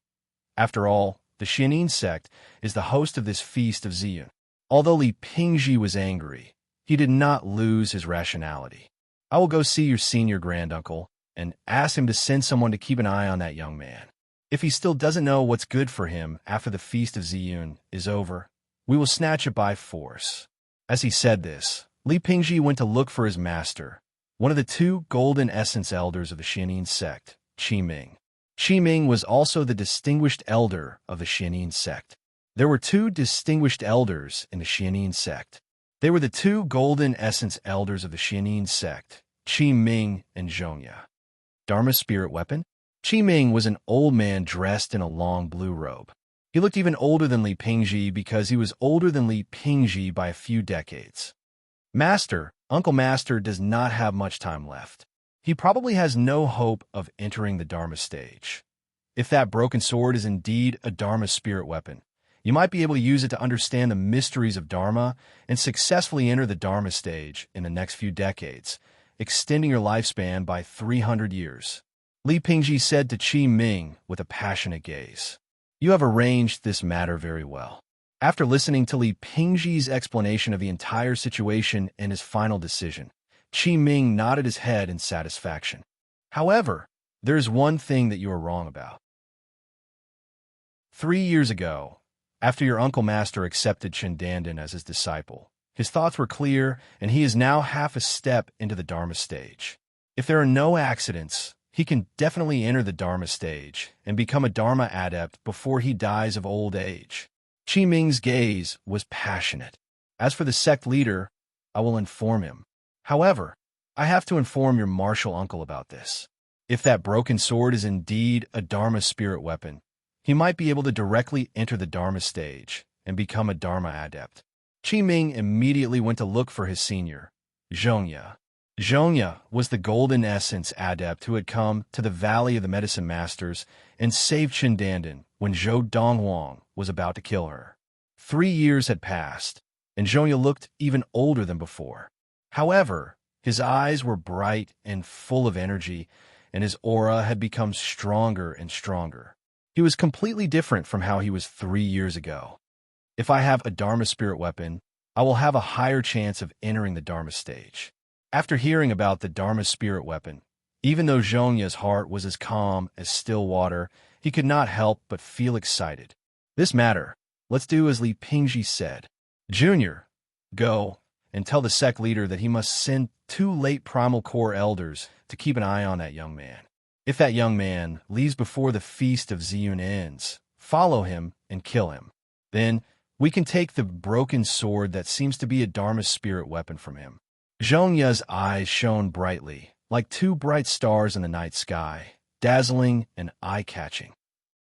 After all, the Xianyin sect is the host of this Feast of Ziyun. Although Li Pingzhi was angry, he did not lose his rationality. I will go see your senior granduncle, and asked him to send someone to keep an eye on that young man. If he still doesn't know what's good for him after the Feast of Ziyun is over, we will snatch it by force. As he said this, Li Pingzhi went to look for his master, one of the two golden essence elders of the Xianyin sect, Qi Ming. Qi Ming was also the distinguished elder of the Xianyin sect. There were two distinguished elders in the Xianyin sect. They were the two golden essence elders of the Xianyin sect, Qi Ming and Zhongya. Dharma spirit weapon? Qi Ming was an old man dressed in a long blue robe. He looked even older than Li Pingzhi because he was older than Li Pingzhi by a few decades. Master, Uncle Master does not have much time left. He probably has no hope of entering the Dharma stage. If that broken sword is indeed a Dharma spirit weapon, you might be able to use it to understand the mysteries of Dharma and successfully enter the Dharma stage in the next few decades, extending your lifespan by 300 years. Li Pingzhi said to Qi Ming with a passionate gaze. You have arranged this matter very well. After listening to Li Pingzhi's explanation of the entire situation and his final decision, Qi Ming nodded his head in satisfaction. However, there is one thing that you are wrong about. 3 years ago, after your Uncle Master accepted Chen Dandan as his disciple, his thoughts were clear, and he is now half a step into the Dharma stage. If there are no accidents, he can definitely enter the Dharma stage and become a Dharma adept before he dies of old age. Qi Ming's gaze was passionate. As for the sect leader, I will inform him. However, I have to inform your martial uncle about this. If that broken sword is indeed a Dharma spirit weapon, he might be able to directly enter the Dharma stage and become a Dharma adept. Qi Ming immediately went to look for his senior, Zhongya. Zhongya was the golden essence adept who had come to the Valley of the Medicine Masters and saved Chen Dandan when Donghuang was about to kill her. 3 years had passed, and Zhongya looked even older than before. However, his eyes were bright and full of energy, and his aura had become stronger and stronger. He was completely different from how he was 3 years ago. If I have a Dharma spirit weapon, I will have a higher chance of entering the Dharma stage. After hearing about the Dharma spirit weapon, even though Zhongya's heart was as calm as still water, he could not help but feel excited. This matter, let's do as Li Pingzhi said. Junior, go and tell the sect leader that he must send 2 late primal core elders to keep an eye on that young man. If that young man leaves before the Feast of Ziyun ends, follow him and kill him. Then we can take the broken sword that seems to be a Dharma spirit weapon from him. Zhongya's eyes shone brightly, like 2 bright stars in the night sky, dazzling and eye-catching.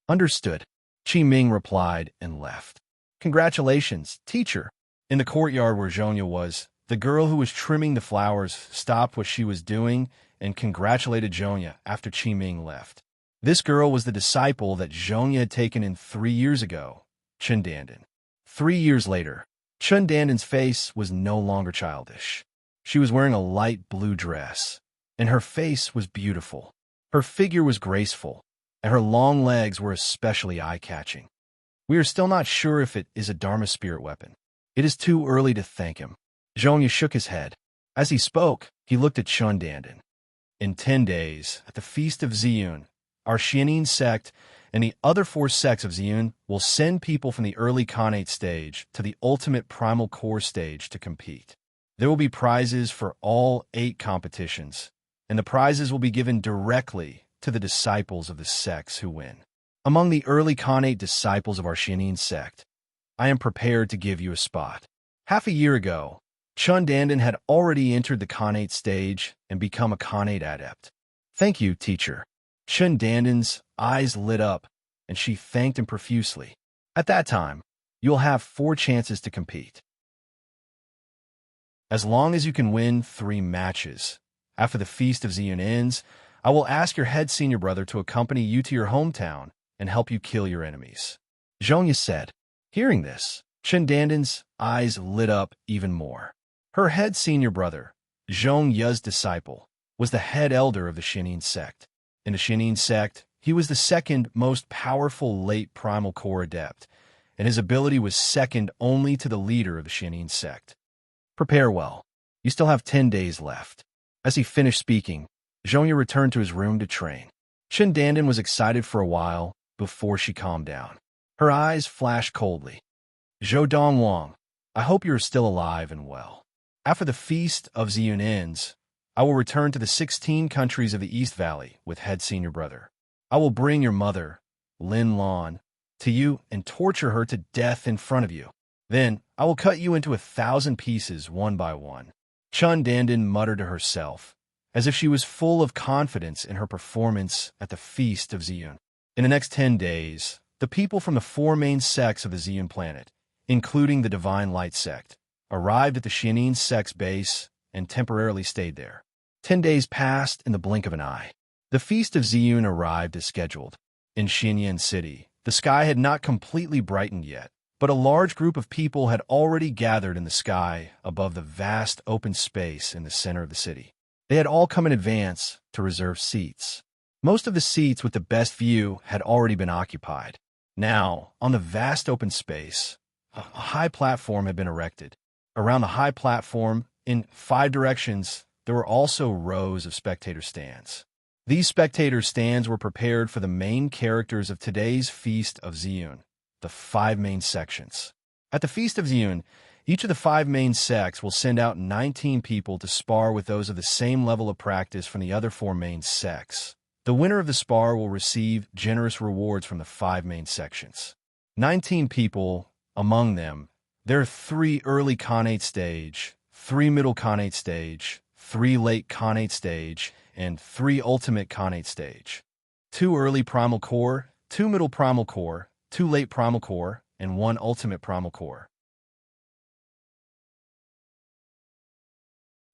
Understood, Qi Ming replied and left. Congratulations, teacher. In the courtyard where Zhongya was, the girl who was trimming the flowers stopped what she was doing and congratulated Zhongya after Qi Ming left. This girl was the disciple that Zhongya had taken in 3 years ago, Chen Dandan. 3 years later, Chen Dandan's face was no longer childish. She was wearing a light blue dress, and her face was beautiful. Her figure was graceful, and her long legs were especially eye-catching. We are still not sure if it is a Dharma spirit weapon. It is too early to thank him. Zhongya shook his head. As he spoke, he looked at Chen Dandan. In 10 days, at the Feast of Ziyun, our Xianyin sect and the other 4 sects of Ziyun will send people from the early Khanate stage to the ultimate primal core stage to compete. There will be prizes for all 8 competitions, and the prizes will be given directly to the disciples of the sects who win. Among the early Khanate disciples of our Xianyin sect, I am prepared to give you a spot. Half a year ago, Chen Dandan had already entered the Khanate stage and become a Khanate adept. Thank you, teacher. Chen Dandan's eyes lit up, and she thanked him profusely. At that time, you'll have 4 chances to compete. As long as you can win 3 matches, after the Feast of Ziyun ends, I will ask your head senior brother to accompany you to your hometown and help you kill your enemies. Zhongya said. Hearing this, Chen Dandan's eyes lit up even more. Her head senior brother, Zhongya's disciple, was the head elder of the Xianyin sect. In the Xianyin sect, he was the second most powerful late primal core adept, and his ability was second only to the leader of the Xianyin sect. Prepare well. You still have 10 days left. As he finished speaking, Zhongya returned to his room to train. Chen Dandan was excited for a while before she calmed down. Her eyes flashed coldly. "Zhou Donghuang, I hope you are still alive and well. After the feast of Ziyun ends, I will return to the 16 countries of the East Valley with head senior brother. I will bring your mother, Lin Lan, to you and torture her to death in front of you. Then I will cut you into 1,000 pieces one by one." Chen Dandan muttered to herself, as if she was full of confidence in her performance at the Feast of Ziyun. In the next 10 days, the people from the 4 main sects of the Ziyun planet, including the Divine Light sect, arrived at the Xianin sect's base and temporarily stayed there. 10 days passed in the blink of an eye. The Feast of Ziyun arrived as scheduled. In Xianyan City, the sky had not completely brightened yet, but a large group of people had already gathered in the sky above the vast open space in the center of the city. They had all come in advance to reserve seats. Most of the seats with the best view had already been occupied. Now, on the vast open space, a high platform had been erected. Around the high platform, in 5 directions, there were also rows of spectator stands. These spectator stands were prepared for the main characters of today's Feast of Ziyun, the 5 main sections. At the Feast of Ziyun, each of the 5 main sects will send out 19 people to spar with those of the same level of practice from the other 4 main sects. The winner of the spar will receive generous rewards from the 5 main sections. 19 people, among them, there are 3 early Khanate stage, 3 middle Khanate stage, 3 late Khanate stage, and 3 ultimate Khanate stage. 2 early Primal Core, 2 middle Primal Core, 2 late Primal Core, and 1 ultimate Primal Core.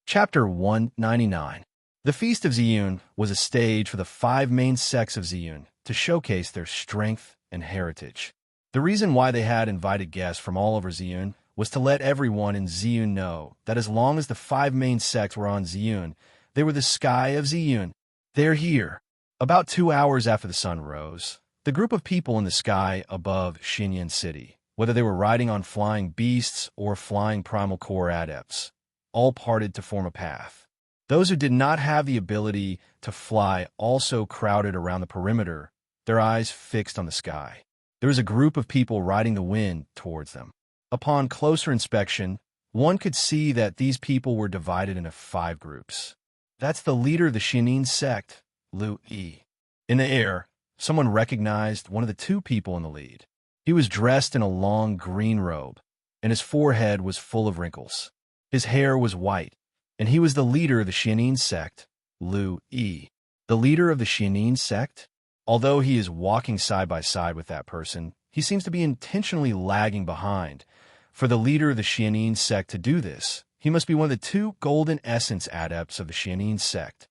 Chapter 199. The Feast of Ziyun was a stage for the 5 main sects of Ziyun to showcase their strength and heritage. The reason why they had invited guests from all over Ziyun was to let everyone in Ziyun know that as long as the 5 main sects were on Ziyun, they were the sky of Ziyun. They're here. About 2 hours after the sun rose, the group of people in the sky above Xianyan City, whether they were riding on flying beasts or flying primal core adepts, all parted to form a path. Those who did not have the ability to fly also crowded around the perimeter, their eyes fixed on the sky. There was a group of people riding the wind towards them. Upon closer inspection, one could see that these people were divided into 5 groups. That's the leader of the Xianin sect, Lu Yi. In the air, someone recognized one of the 2 people in the lead. He was dressed in a long green robe, and his forehead was full of wrinkles. His hair was white, and he was the leader of the Xianin sect, Lu Yi. The leader of the Xianin sect? Although he is walking side by side with that person, he seems to be intentionally lagging behind. For the leader of the Xianin sect to do this, he must be one of the 2 golden essence adepts of the Xianin sect.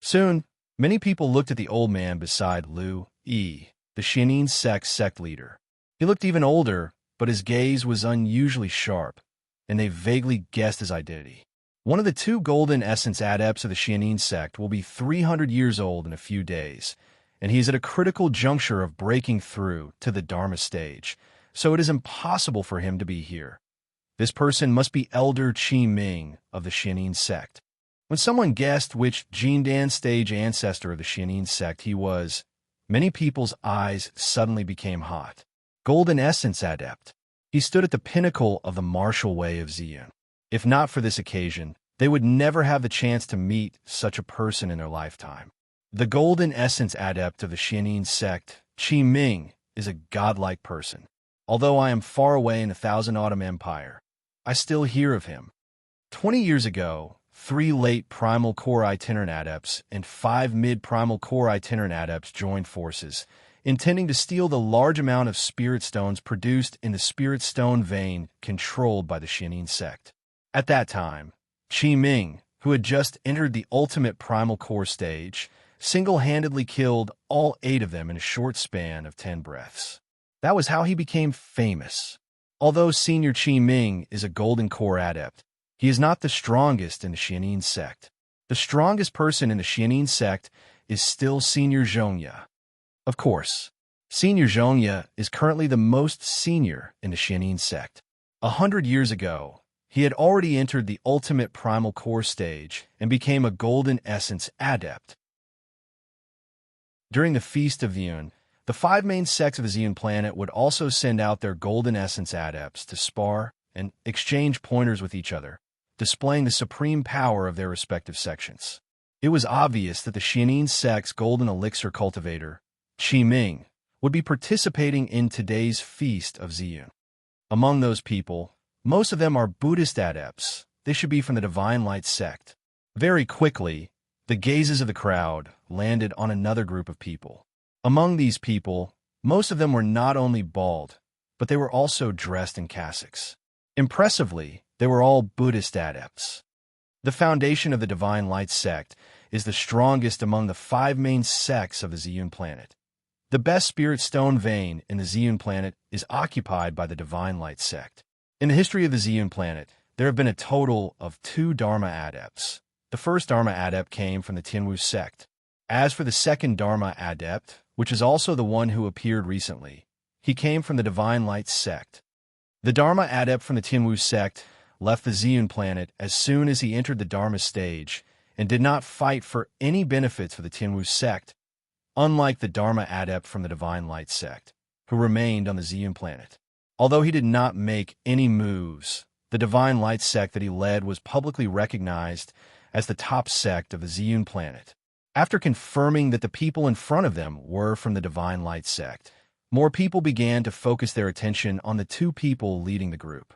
Soon, many people looked at the old man beside Lu Yi, the Xianin sect leader. He looked even older, but his gaze was unusually sharp, and they vaguely guessed his identity. One of the 2 golden essence adepts of the Xianin sect will be 300 years old in a few days, and he is at a critical juncture of breaking through to the Dharma stage, so it is impossible for him to be here. This person must be Elder Qi Ming of the Xianin sect. When someone guessed which Jindan stage ancestor of the Xianin sect he was, many people's eyes suddenly became hot. Golden essence adept. He stood at the pinnacle of the martial way of Ziyun. If not for this occasion, they would never have the chance to meet such a person in their lifetime. The golden essence adept of the Xianin sect, Qi Ming, is a godlike person. Although I am far away in the Thousand Autumn Empire, I still hear of him. 20 years ago, 3 late Primal Core Itinerant Adepts and 5 mid-Primal Core Itinerant Adepts joined forces, intending to steal the large amount of Spirit Stones produced in the Spirit Stone vein controlled by the Xianin sect. At that time, Qi Ming, who had just entered the ultimate Primal Core stage, single-handedly killed all 8 of them in a short span of 10 breaths. That was how he became famous. Although Senior Qi Ming is a Golden Core adept, he is not the strongest in the Xianin sect. The strongest person in the Xianin sect is still Senior Zhongya. Of course, Senior Zhongya is currently the most senior in the Xianin sect. 100 years ago, he had already entered the ultimate primal core stage and became a golden essence adept. During the Feast of Yun, the 5 main sects of the Ziyun planet would also send out their golden essence adepts to spar and exchange pointers with each other, displaying the supreme power of their respective sections. It was obvious that the Xianin sect's golden elixir cultivator, Qi Ming, would be participating in today's Feast of Ziyun. Among those people, most of them are Buddhist adepts. They should be from the Divine Light sect. Very quickly, the gazes of the crowd landed on another group of people. Among these people, most of them were not only bald, but they were also dressed in cassocks. Impressively, they were all Buddhist adepts. The foundation of the Divine Light sect is the strongest among the 5 main sects of the Ziyun planet. The best spirit stone vein in the Ziyun planet is occupied by the Divine Light sect. In the history of the Ziyun planet, there have been a total of 2 Dharma adepts. The first Dharma adept came from the Tianwu sect. As for the second Dharma adept, which is also the one who appeared recently, he came from the Divine Light sect. The Dharma adept from the Tianwu sect left the Ziyun planet as soon as he entered the Dharma stage and did not fight for any benefits for the Tianwu sect, unlike the Dharma adept from the Divine Light sect, who remained on the Ziyun planet. Although he did not make any moves, the Divine Light sect that he led was publicly recognized as the top sect of the Ziyun planet. After confirming that the people in front of them were from the Divine Light sect, more people began to focus their attention on the 2 people leading the group.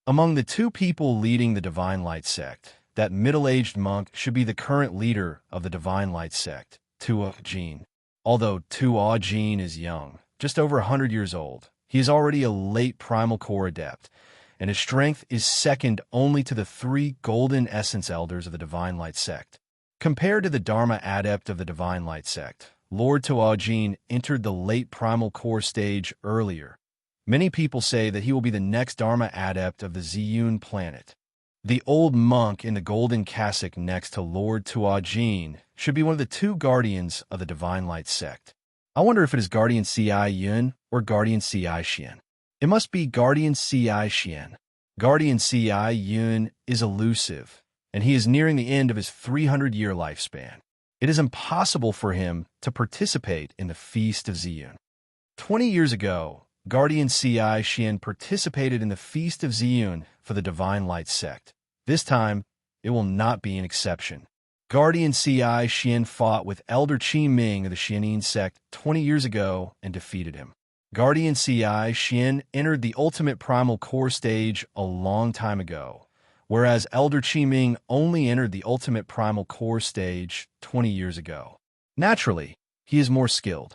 Among the 2 people leading the Divine Light sect, that middle-aged monk should be the current leader of the Divine Light sect, Tua Jin. Although Tua Jin is young, just over 100 years old, he is already a late primal core adept, and his strength is second only to the 3 golden essence elders of the Divine Light sect. Compared to the Dharma adept of the Divine Light sect, Lord Tuajin entered the late primal core stage earlier. Many people say that he will be the next Dharma adept of the Ziyun planet. The old monk in the golden cassock next to Lord Tuajin should be one of the 2 guardians of the Divine Light sect. I wonder if it is Guardian Ci Yun or Guardian Ci Xian. It must be Guardian Ci Xian. Guardian Ci Yun is elusive, and he is nearing the end of his 300-year lifespan. It is impossible for him to participate in the Feast of Ziyun. 20 years ago, Guardian Ci Xian participated in the Feast of Ziyun for the Divine Light sect. This time, it will not be an exception. Guardian Ci Xian fought with Elder Qi Ming of the Xianin sect 20 years ago and defeated him. Guardian Ci Xian entered the ultimate primal core stage a long time ago, whereas Elder Qi Ming only entered the ultimate primal core stage 20 years ago. Naturally, he is more skilled.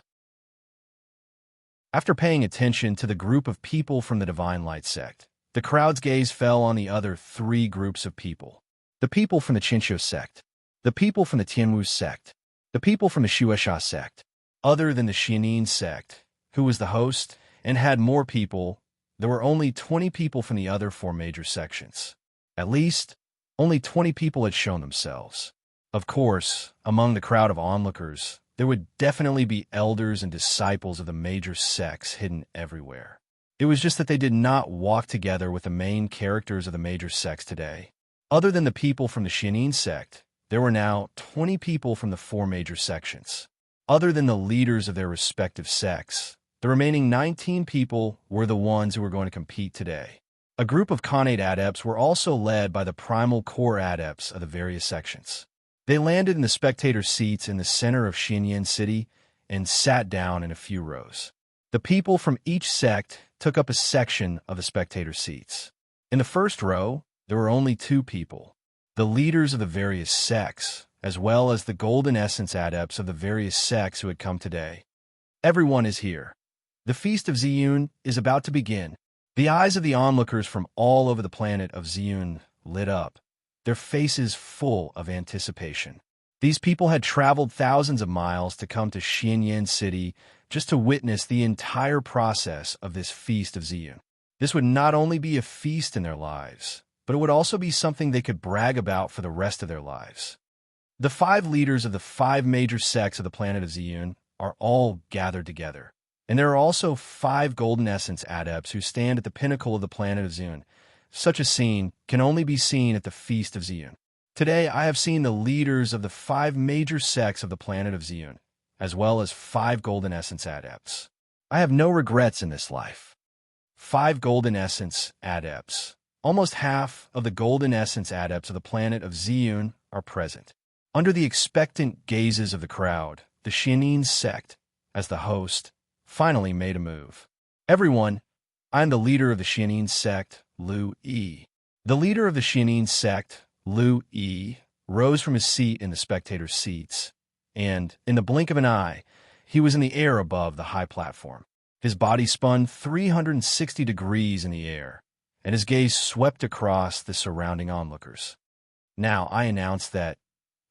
After paying attention to the group of people from the Divine Light sect, the crowd's gaze fell on the other 3 groups of people. The people from the Qinxiu sect, the people from the Tianwu sect, the people from the Xuesha sect. Other than the Xianin sect, who was the host and had more people, there were only 20 people from the other 4 major sections. At least, only 20 people had shown themselves. Of course, among the crowd of onlookers, there would definitely be elders and disciples of the major sects hidden everywhere. It was just that they did not walk together with the main characters of the major sects today. Other than the people from the Xianin sect, there were now 20 people from the 4 major sections. Other than the leaders of their respective sects, the remaining 19 people were the ones who were going to compete today. A group of Khanate adepts were also led by the primal core adepts of the various sections. They landed in the spectator seats in the center of Xinyan City and sat down in a few rows. The people from each sect took up a section of the spectator seats. In the first row, there were only 2 people, the leaders of the various sects, as well as the golden essence adepts of the various sects who had come today. Everyone is here. The Feast of Ziyun is about to begin. The eyes of the onlookers from all over the planet of Ziyun lit up, their faces full of anticipation. These people had traveled thousands of miles to come to Xinyan City just to witness the entire process of this Feast of Ziyun. This would not only be a feast in their lives, but it would also be something they could brag about for the rest of their lives. The 5 leaders of the 5 major sects of the planet of Ziyun are all gathered together. And there are also 5 golden essence adepts who stand at the pinnacle of the planet of Ziyun. such a scene can only be seen at the Feast of Ziyun. Today, I have seen the leaders of the 5 major sects of the planet of Ziyun, as well as 5 Golden Essence Adepts. I have no regrets in this life. 5 Golden Essence Adepts. Almost half of the Golden Essence Adepts of the planet of Ziyun are present. Under the expectant gazes of the crowd, the Xianyin sect, as the host, finally made a move. Everyone, I am the leader of the Xianyin sect, Lu Yi. The leader of the Xianyin sect, Lu Yi, rose from his seat in the spectators' seats, and, in the blink of an eye, he was in the air above the high platform. His body spun 360 degrees in the air, and his gaze swept across the surrounding onlookers. Now I announce that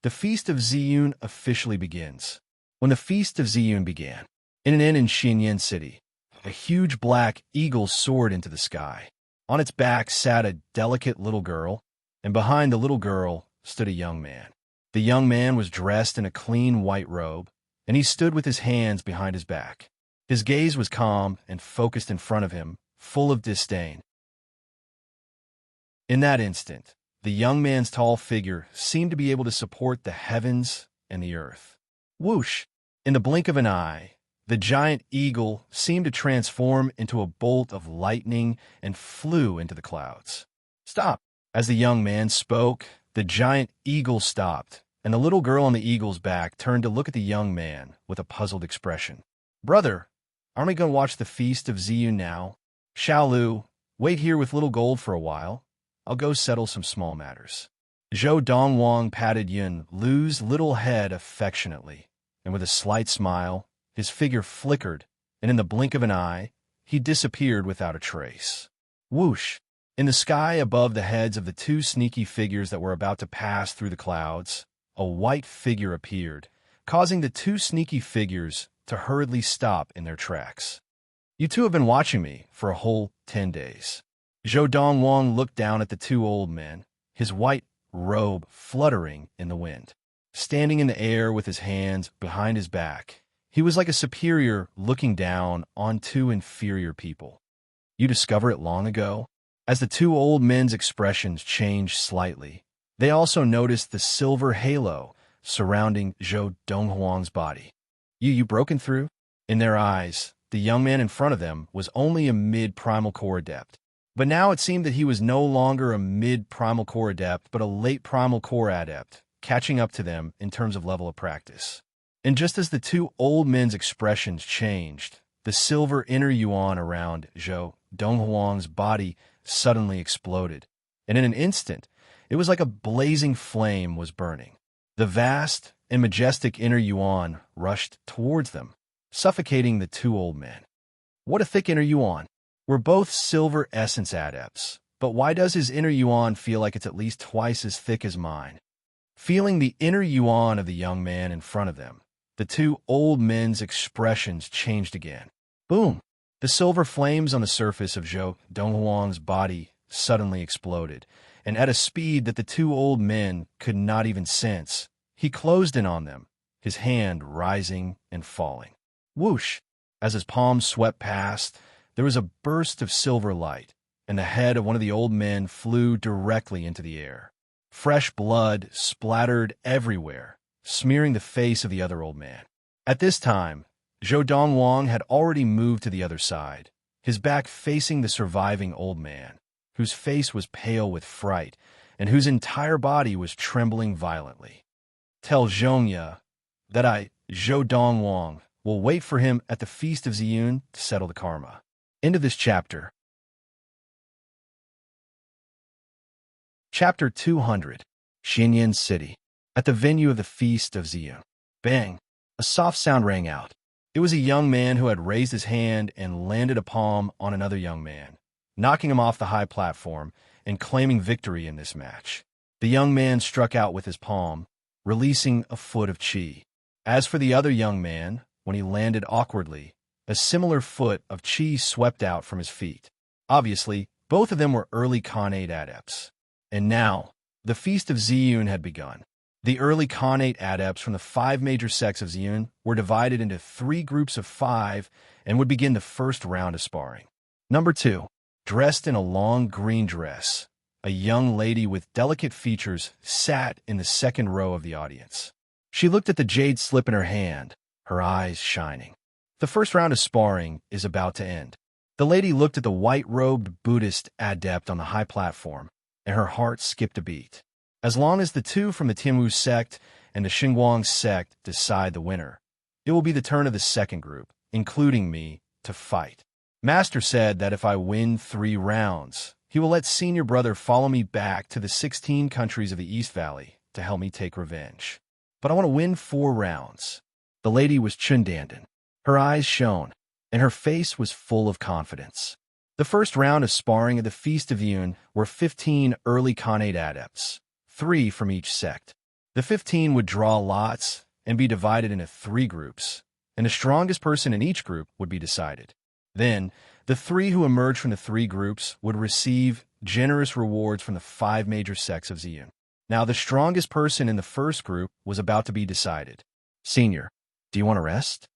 the Feast of Ziyun officially begins. When the Feast of Ziyun began, in an inn in Xianyin City, a huge black eagle soared into the sky. On its back sat a delicate little girl, and behind the little girl stood a young man. The young man was dressed in a clean white robe, and he stood with his hands behind his back. His gaze was calm and focused in front of him, full of disdain. In that instant, the young man's tall figure seemed to be able to support the heavens and the earth. Whoosh! In the blink of an eye, the giant eagle seemed to transform into a bolt of lightning and flew into the clouds. Stop! As the young man spoke, the giant eagle stopped, and the little girl on the eagle's back turned to look at the young man with a puzzled expression. Brother, aren't we going to watch the Feast of Ziyun now? Xiaolu, wait here with little gold for a while. I'll go settle some small matters. Donghuang patted Yun Lu's little head affectionately, and with a slight smile, his figure flickered, and in the blink of an eye, he disappeared without a trace. Whoosh! In the sky above the heads of the 2 sneaky figures that were about to pass through the clouds, a white figure appeared, causing the 2 sneaky figures to hurriedly stop in their tracks. You 2 have been watching me for a whole 10 days. Donghuang looked down at the 2 old men, his white robe fluttering in the wind. Standing in the air with his hands behind his back, he was like a superior looking down on 2 inferior people. You discover it long ago? As the 2 old men's expressions changed slightly, they also noticed the silver halo surrounding Donghuang's body. You broken through? In their eyes, the young man in front of them was only a mid-primal core adept. But now it seemed that he was no longer a mid-primal core adept, but a late primal core adept, catching up to them in terms of level of practice. And just as the 2 old men's expressions changed, the silver inner yuan around Donghuang's body suddenly exploded, and in an instant, it was like a blazing flame was burning. The vast and majestic inner yuan rushed towards them, suffocating the 2 old men. What a thick inner yuan! We're both silver essence adepts, but why does his inner yuan feel like it's at least twice as thick as mine? Feeling the inner yuan of the young man in front of them, the 2 old men's expressions changed again. Boom! The silver flames on the surface of Donghuang's body suddenly exploded, and at a speed that the 2 old men could not even sense, he closed in on them, his hand rising and falling. Whoosh! As his palms swept past, there was a burst of silver light, and the head of one of the old men flew directly into the air. Fresh blood splattered everywhere, smearing the face of the other old man. At this time, Donghuang had already moved to the other side, his back facing the surviving old man, whose face was pale with fright and whose entire body was trembling violently. Tell Zhongya that Donghuang, will wait for him at the Feast of Ziyun to settle the karma. End of this chapter. Chapter 200. Xianyin City. At the venue of the Feast of Ziyun. Bang! A soft sound rang out. It was a young man who had raised his hand and landed a palm on another young man, knocking him off the high platform and claiming victory in this match. The young man struck out with his palm, releasing a foot of chi. As for the other young man, when he landed awkwardly, a similar foot of chi swept out from his feet. Obviously, both of them were early Khanate adepts. And now, the Feast of Ziyun had begun. The early Khanate adepts from the 5 major sects of Ziyun were divided into 3 groups of 5 and would begin the first round of sparring. Number 2. Dressed in a long green dress, a young lady with delicate features sat in the second row of the audience. She looked at the jade slip in her hand, her eyes shining. The first round of sparring is about to end. The lady looked at the white-robed Buddhist adept on the high platform, and her heart skipped a beat. As long as the two from the Tianwu sect and the Xinguang sect decide the winner, it will be the turn of the second group, including me, to fight. Master said that if I win 3 rounds, he will let senior brother follow me back to the 16 countries of the East Valley to help me take revenge. But I want to win 4 rounds. The lady was Chundandan. Her eyes shone, and her face was full of confidence. The first round of sparring at the Feast of Yun were 15 early Khanate adepts, 3 from each sect. The 15 would draw lots and be divided into 3 groups, and the strongest person in each group would be decided. Then, the 3 who emerged from the 3 groups would receive generous rewards from the 5 major sects of Ziyun. Now, the strongest person in the first group was about to be decided. Senior, do you want to rest?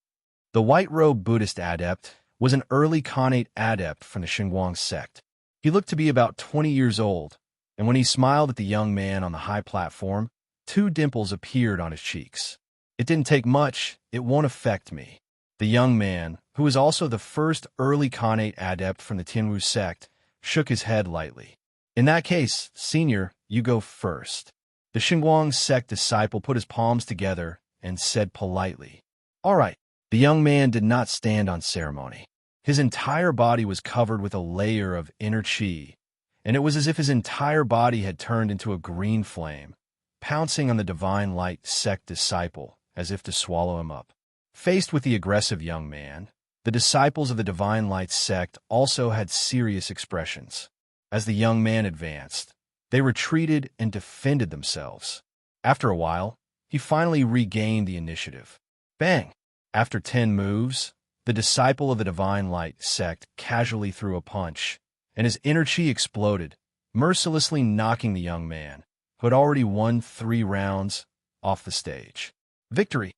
The white-robed Buddhist adept was an early Khanate adept from the Xinguang sect. He looked to be about 20 years old, and when he smiled at the young man on the high platform, 2 dimples appeared on his cheeks. It didn't take much, it won't affect me. The young man, who was also the first early Khanate adept from the Tianwu sect, shook his head lightly. In that case, senior, you go first. The Xinguang sect disciple put his palms together and said politely, "All right." The young man did not stand on ceremony. His entire body was covered with a layer of inner qi, and it was as if his entire body had turned into a green flame, pouncing on the divine light sect disciple as if to swallow him up. Faced with the aggressive young man, the disciples of the divine light sect also had serious expressions. As the young man advanced, they retreated and defended themselves. After a while, he finally regained the initiative. Bang! After 10 moves, the disciple of the divine light sect casually threw a punch, and his inner chi exploded, mercilessly knocking the young man, who had already won 3 rounds, off the stage. Victory!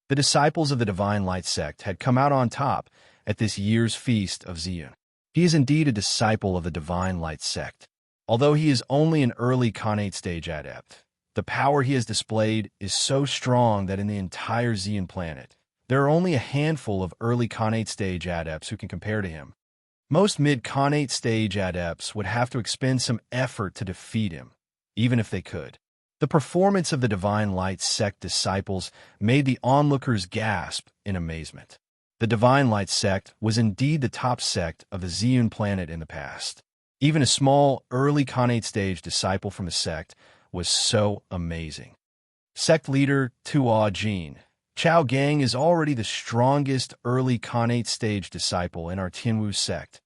The disciples of the divine light sect had come out on top at this year's feast of Ziyun. He is indeed a disciple of the divine light sect. Although he is only an early Khanate stage adept, the power he has displayed is so strong that in the entire Ziyun planet, there are only a handful of early Khanate stage adepts who can compare to him. Most mid-Khanate stage adepts would have to expend some effort to defeat him, even if they could. The performance of the divine light sect disciples made the onlookers gasp in amazement. The divine light sect was indeed the top sect of the Ziyun planet in the past. Even a small, early Khanate stage disciple from the sect was so amazing. Sect leader Tuo Jin. Chao Gang is already the strongest early Khanate stage disciple in our Tianwu sect.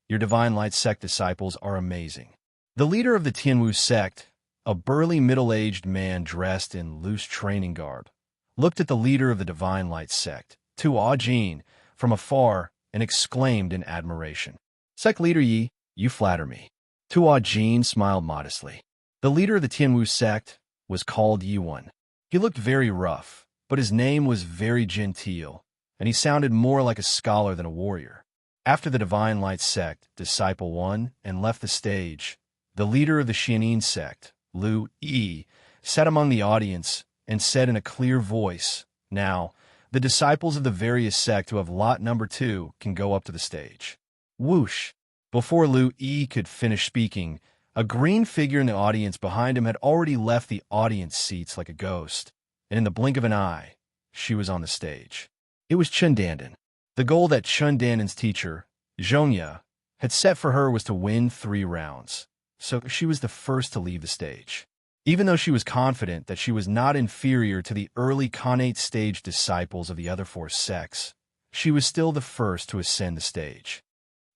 Your divine light sect disciples are amazing. The leader of the Tianwu sect, a burly middle-aged man dressed in loose training garb, looked at the leader of the divine light sect, Tuo Jin, from afar and exclaimed in admiration. Sect leader Yi, you flatter me. Tuo Jin smiled modestly. The leader of the Tianwu sect was called Yuan. He looked very rough, but his name was very genteel, and he sounded more like a scholar than a warrior. After the divine light sect disciple won and left the stage, the leader of the Xianin sect, Lu Yi, sat among the audience and said in a clear voice, "Now, the disciples of the various sect who have lot number 2 can go up to the stage." Whoosh! Before Lu Yi could finish speaking, a green figure in the audience behind him had already left the audience seats like a ghost, and in the blink of an eye, she was on the stage. It was Chundandan. The goal that Chundandan's teacher, Zhongya, had set for her was to win 3 rounds, so she was the first to leave the stage. Even though she was confident that she was not inferior to the early Khanate stage disciples of the other 4 sects, she was still the first to ascend the stage.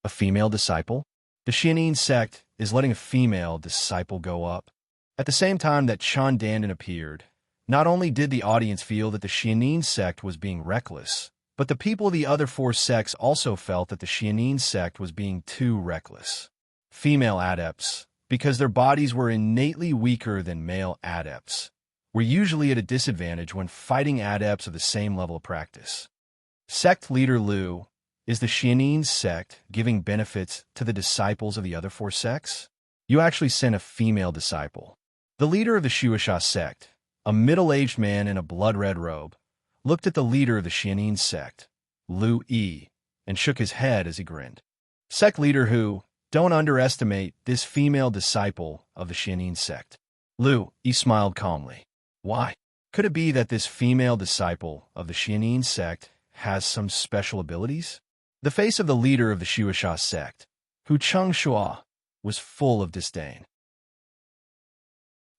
A female disciple? The Xianin sect is letting a female disciple go up. At the same time that Chundandan appeared, not only did the audience feel that the Xianin sect was being reckless, but the people of the other 4 sects also felt that the Xianin sect was being too reckless. Female adepts, because their bodies were innately weaker than male adepts, were usually at a disadvantage when fighting adepts of the same level of practice. Sect leader Lu, Is the Xianyin sect giving benefits to the disciples of the other four sects? You actually sent a female disciple. The leader of the Shuasha sect, a middle-aged man in a blood-red robe, looked at the leader of the Xianyin sect, Lu Yi, and shook his head as he grinned. Sect leader Hu, don't underestimate this female disciple of the Xianyin sect. Lu Yi smiled calmly. Why? Could it be that this female disciple of the Xianyin sect has some special abilities? The face of the leader of the Shuasha sect, Hu Chengshua, was full of disdain.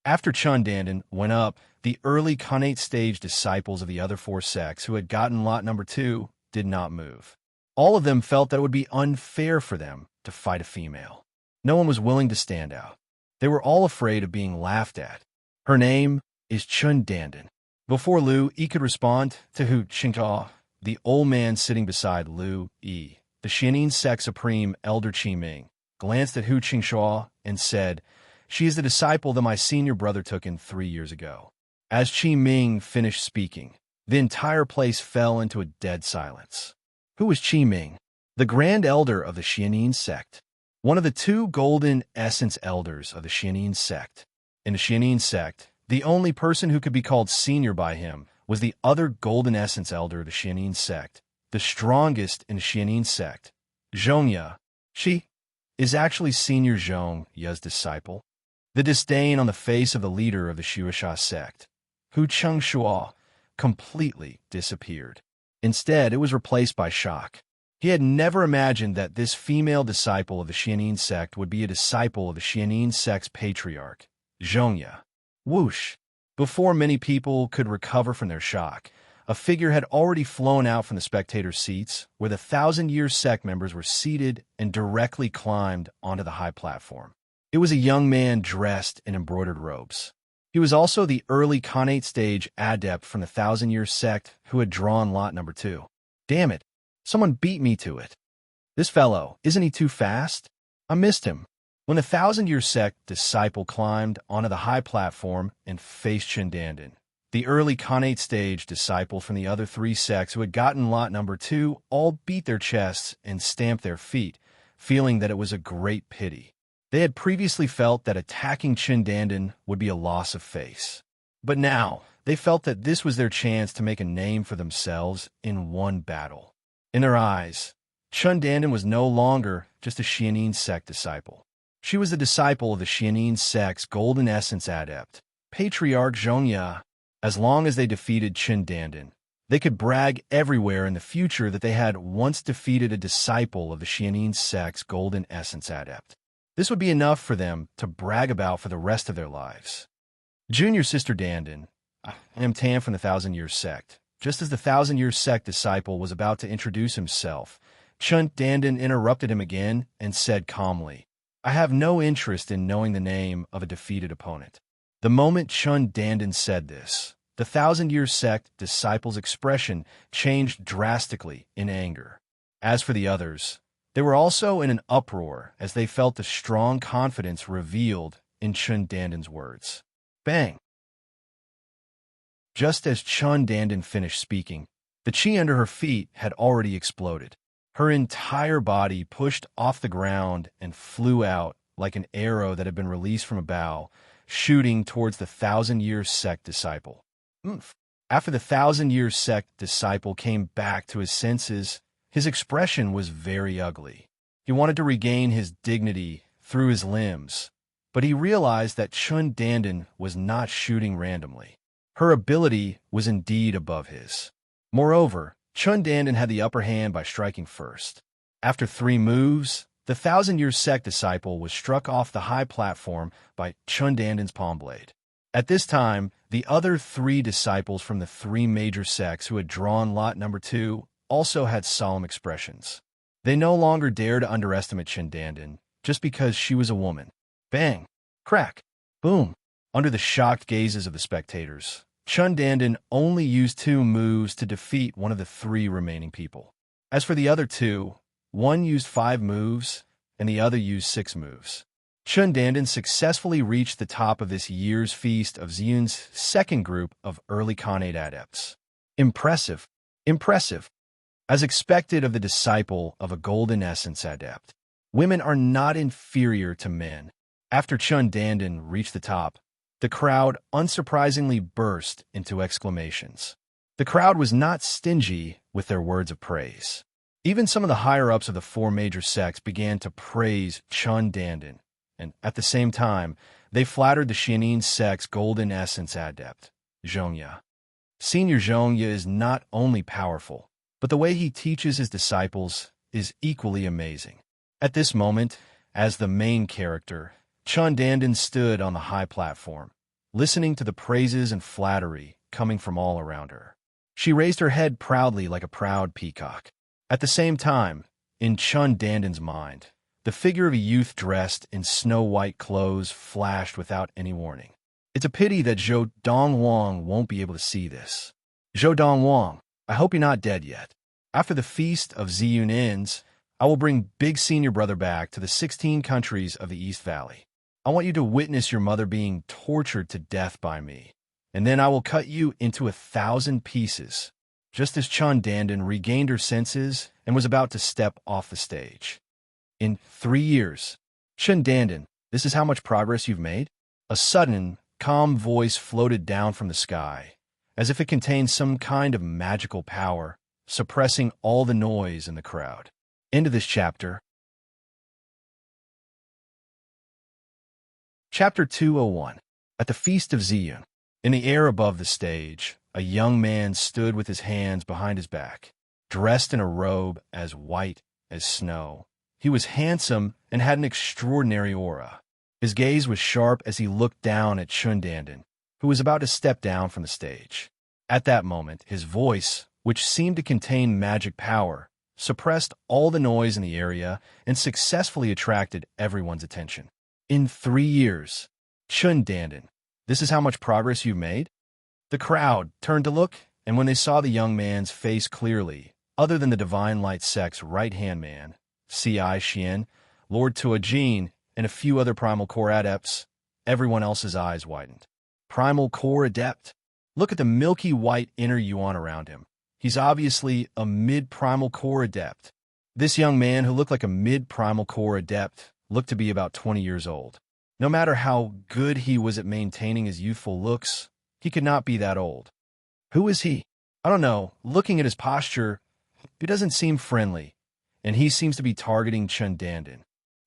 After Chun Dandan went up, the early Khanate stage disciples of the other four sects who had gotten lot number 2 did not move. All of them felt that it would be unfair for them to fight a female. No one was willing to stand out. They were all afraid of being laughed at. Her name is Chun Dandan. Before Lu Yi could respond to Hu Qingta, the old man sitting beside Lu Yi, the Xianyin sect supreme elder Qi Ming, glanced at Hu Qingshua and said, "She is the disciple that my senior brother took in 3 years ago." As Qi Ming finished speaking, the entire place fell into a dead silence. Who was Qi Ming? The grand elder of the Xianyin sect. One of the 2 golden essence elders of the Xianyin sect. In the Xianyin sect, the only person who could be called senior by him was the other golden essence elder of the Xianyin sect, the strongest in the Xianyin sect, Zhongya. She is actually senior Zhongya's disciple. The disdain on the face of the leader of the Shuasha sect, Hu Chengshua, completely disappeared. Instead, it was replaced by shock. He had never imagined that this female disciple of the Xianyin sect would be a disciple of the Xianyin sect's patriarch, Zhongya. Whoosh! Before many people could recover from their shock, a figure had already flown out from the spectators' seats, where the 1,000-year sect members were seated, and directly climbed onto the high platform. It was a young man dressed in embroidered robes. He was also the early Khanate stage adept from the 1,000-year sect who had drawn lot number 2. Damn it! Someone beat me to it. This fellow, isn't he too fast? I missed him. When the 1,000-year sect disciple climbed onto the high platform and faced Chun Dandan, the early Khanate stage disciple from the other 3 sects who had gotten lot number 2 all beat their chests and stamped their feet, feeling that it was a great pity. They had previously felt that attacking Chun Dandan would be a loss of face. But now, they felt that this was their chance to make a name for themselves in one battle. In their eyes, Chun Dandan was no longer just a Xianyin sect disciple. She was the disciple of the Xianyin sect's golden essence adept, Patriarch Zhongya. As long as they defeated Chun Dandan, they could brag everywhere in the future that they had once defeated a disciple of the Xianyin sect's golden essence adept. This would be enough for them to brag about for the rest of their lives. Junior Sister Dandan, I am Tan from the 1,000-year sect. Just as the 1,000-year sect disciple was about to introduce himself, Chun Dandan interrupted him again and said calmly, "I have no interest in knowing the name of a defeated opponent." The moment Chun Dandan said this, the 1,000-year sect disciple's expression changed drastically in anger. As for the others, they were also in an uproar as they felt the strong confidence revealed in Chun Dandan's words. Bang! Just as Chun Dandan finished speaking, the chi under her feet had already exploded. Her entire body pushed off the ground and flew out like an arrow that had been released from a bow, shooting towards the 1,000-year sect disciple. After the 1,000-year sect disciple came back to his senses, his expression was very ugly. He wanted to regain his dignity through his limbs, but he realized that Chun Dandan was not shooting randomly. Her ability was indeed above his. Moreover, Chun Dandan had the upper hand by striking first. After 3 moves, the 1,000-year sect disciple was struck off the high platform by Chun Dandan's palm blade. At this time, the other 3 disciples from the 3 major sects who had drawn lot number 2 also had solemn expressions. They no longer dared to underestimate Chun Dandan just because she was a woman. Bang! Crack! Boom! Under the shocked gazes of the spectators, Chun Dandan only used 2 moves to defeat one of the 3 remaining people. As for the other 2, one used 5 moves and the other used 6 moves. Chun Dandan successfully reached the top of this year's feast of Ziyun's second group of early Khanate adepts. Impressive! Impressive! As expected of the disciple of a golden essence adept, women are not inferior to men. After Chun Dandan reached the top, the crowd unsurprisingly burst into exclamations. The crowd was not stingy with their words of praise. Even some of the higher-ups of the four major sects began to praise Chun Dandan, and at the same time, they flattered the Xianin sect's golden essence adept, Zhongya. Senior Zhongya is not only powerful, but the way he teaches his disciples is equally amazing. At this moment, as the main character, Chun Dandan stood on the high platform, listening to the praises and flattery coming from all around her. She raised her head proudly like a proud peacock. At the same time, in Chun Dandan's mind, the figure of a youth dressed in snow-white clothes flashed without any warning. It's a pity that Zhou Donghuang won't be able to see this. Zhou Donghuang, I hope you're not dead yet. After the feast of Ziyun ends, I will bring Big Senior Brother back to the 16 countries of the East Valley. I want you to witness your mother being tortured to death by me, and then I will cut you into 1,000 pieces. Just as Chun Dandan regained her senses and was about to step off the stage. In 3 years, Chun Dandan, this is how much progress you've made? A sudden, calm voice floated down from the sky, as if it contained some kind of magical power, suppressing all the noise in the crowd. End of this chapter. Chapter 201. At the Feast of Ziyun. In the air above the stage, a young man stood with his hands behind his back, dressed in a robe as white as snow. He was handsome and had an extraordinary aura. His gaze was sharp as he looked down at Chun Dandan, who was about to step down from the stage. At that moment, his voice, which seemed to contain magic power, suppressed all the noise in the area and successfully attracted everyone's attention. In 3 years, Chun Dandan, this is how much progress you've made? The crowd turned to look, and when they saw the young man's face clearly, other than the Divine Light sect's right-hand man, C.I. Xian, Lord Tuajin, and a few other Primal Core adepts, everyone else's eyes widened. Primal Core adept? Look at the milky white inner yuan around him. He's obviously a mid-Primal Core adept. This young man, who looked like a mid-Primal Core adept, looked to be about 20 years old. No matter how good he was at maintaining his youthful looks, he could not be that old. Who is he? I don't know. Looking at his posture, he doesn't seem friendly, and he seems to be targeting Chun Dandan.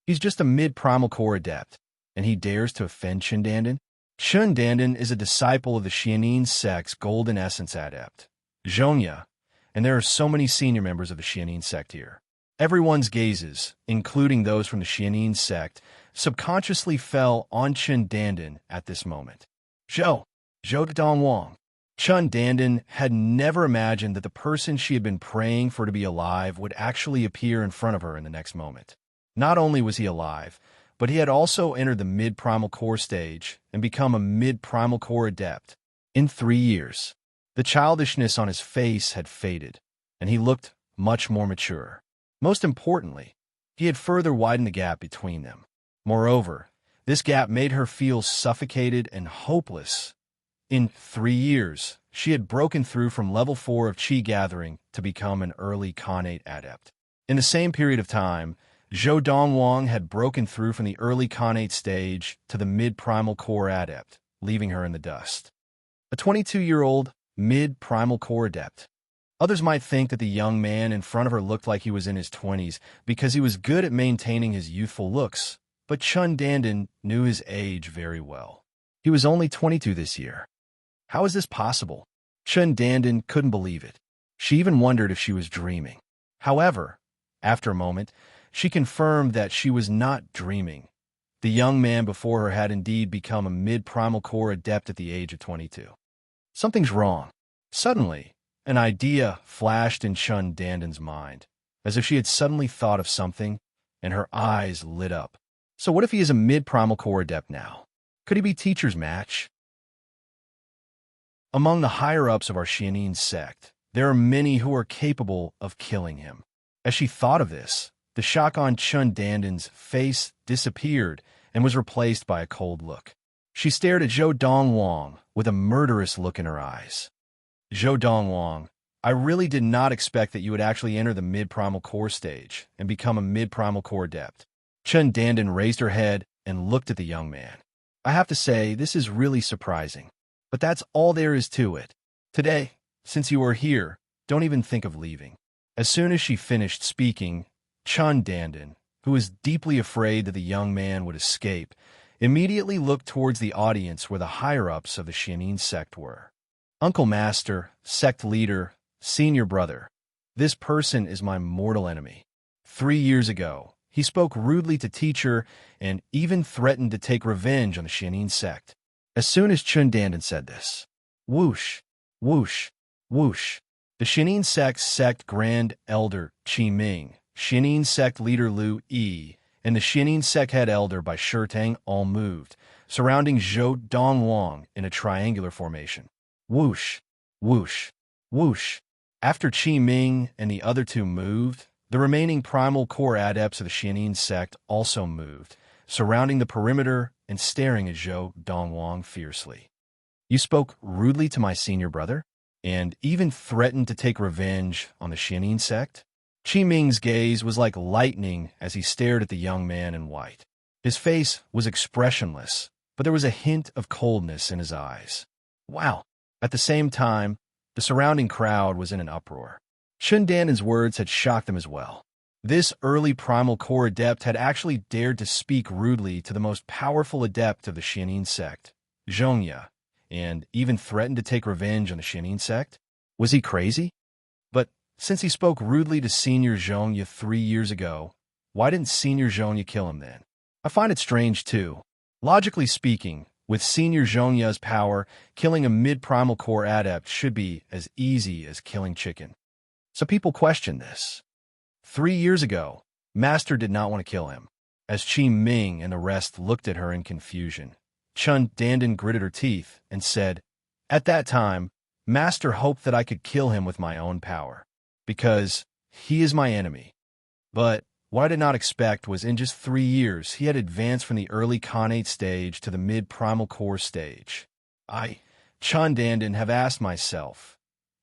He's just a mid-Primal Core adept, and he dares to offend Chun Dandan? Chun Dandan is a disciple of the Xianin sect's Golden Essence adept, Zhongya, and there are so many senior members of the Xianin sect here. Everyone's gazes, including those from the Xianin sect, subconsciously fell on Chun Dandan at this moment. Zhou Donghuang. Chun Dandan had never imagined that the person she had been praying for to be alive would actually appear in front of her in the next moment. Not only was he alive, but he had also entered the mid-Primal Core stage and become a mid-Primal Core adept. In 3 years, the childishness on his face had faded, and he looked much more mature. Most importantly, he had further widened the gap between them. Moreover, this gap made her feel suffocated and hopeless. In 3 years, she had broken through from level 4 of Qi Gathering to become an early Khanate adept. In the same period of time, Zhou Donghuang had broken through from the early Khanate stage to the mid-Primal Core adept, leaving her in the dust. A 22-year-old mid-Primal Core adept. Others might think that the young man in front of her looked like he was in his 20s because he was good at maintaining his youthful looks, but Chun Dandan knew his age very well. He was only 22 this year. How is this possible? Chun Dandan couldn't believe it. She even wondered if she was dreaming. However, after a moment, she confirmed that she was not dreaming. The young man before her had indeed become a mid-Primal Core adept at the age of 22. Something's wrong. Suddenly, an idea flashed in Chun Dandan's mind, as if she had suddenly thought of something, and her eyes lit up. So what if he is a mid-Primal Core adept now? Could he be teacher's match? Among the higher-ups of our Xianin sect, there are many who are capable of killing him. As she thought of this, the shock on Chun Dandan's face disappeared and was replaced by a cold look. She stared at Zhou Donghuang with a murderous look in her eyes. Zhou Donghuang, I really did not expect that you would actually enter the mid-primal core stage and become a mid-primal core adept. Chun Dandan raised her head and looked at the young man. I have to say, this is really surprising. But that's all there is to it. Today, since you are here, don't even think of leaving. As soon as she finished speaking, Chun Dandan, who was deeply afraid that the young man would escape, immediately looked towards the audience where the higher-ups of the Xianin sect were. Uncle Master, sect leader, senior brother, this person is my mortal enemy. 3 years ago, he spoke rudely to teacher and even threatened to take revenge on the Xianin sect. As soon as Chun Dandan said this, whoosh, whoosh, whoosh, the Xianin sect Grand Elder Qi Ming, Xianin sect leader Lu Yi, and the Xianin sect head elder by Shitang all moved, surrounding Zhou Donghuang in a triangular formation. Whoosh, whoosh, whoosh. After Qi Ming and the other two moved, the remaining primal core adepts of the Xianin sect also moved, surrounding the perimeter and staring at Zhou Donghuang fiercely. You spoke rudely to my senior brother, and even threatened to take revenge on the Xianin sect? Qi Ming's gaze was like lightning as he stared at the young man in white. His face was expressionless, but there was a hint of coldness in his eyes. Wow! At the same time, the surrounding crowd was in an uproar. Chun Dandan's words had shocked them as well. This early primal core adept had actually dared to speak rudely to the most powerful adept of the Xianin sect, Zhongya, and even threatened to take revenge on the Xianin sect? Was he crazy? But since he spoke rudely to Senior Zhongya 3 years ago, why didn't Senior Zhongya kill him then? I find it strange too. Logically speaking, with Senior Zhongya's power, killing a mid-primal core adept should be as easy as killing chicken. So people question this. 3 years ago, Master did not want to kill him. As Qi Ming and the rest looked at her in confusion, Chun Dandan gritted her teeth and said, "At that time, Master hoped that I could kill him with my own power, because he is my enemy. But what I did not expect was in just 3 years, he had advanced from the early Khanate stage to the mid-primal core stage. I, Chun Dandan, have asked myself,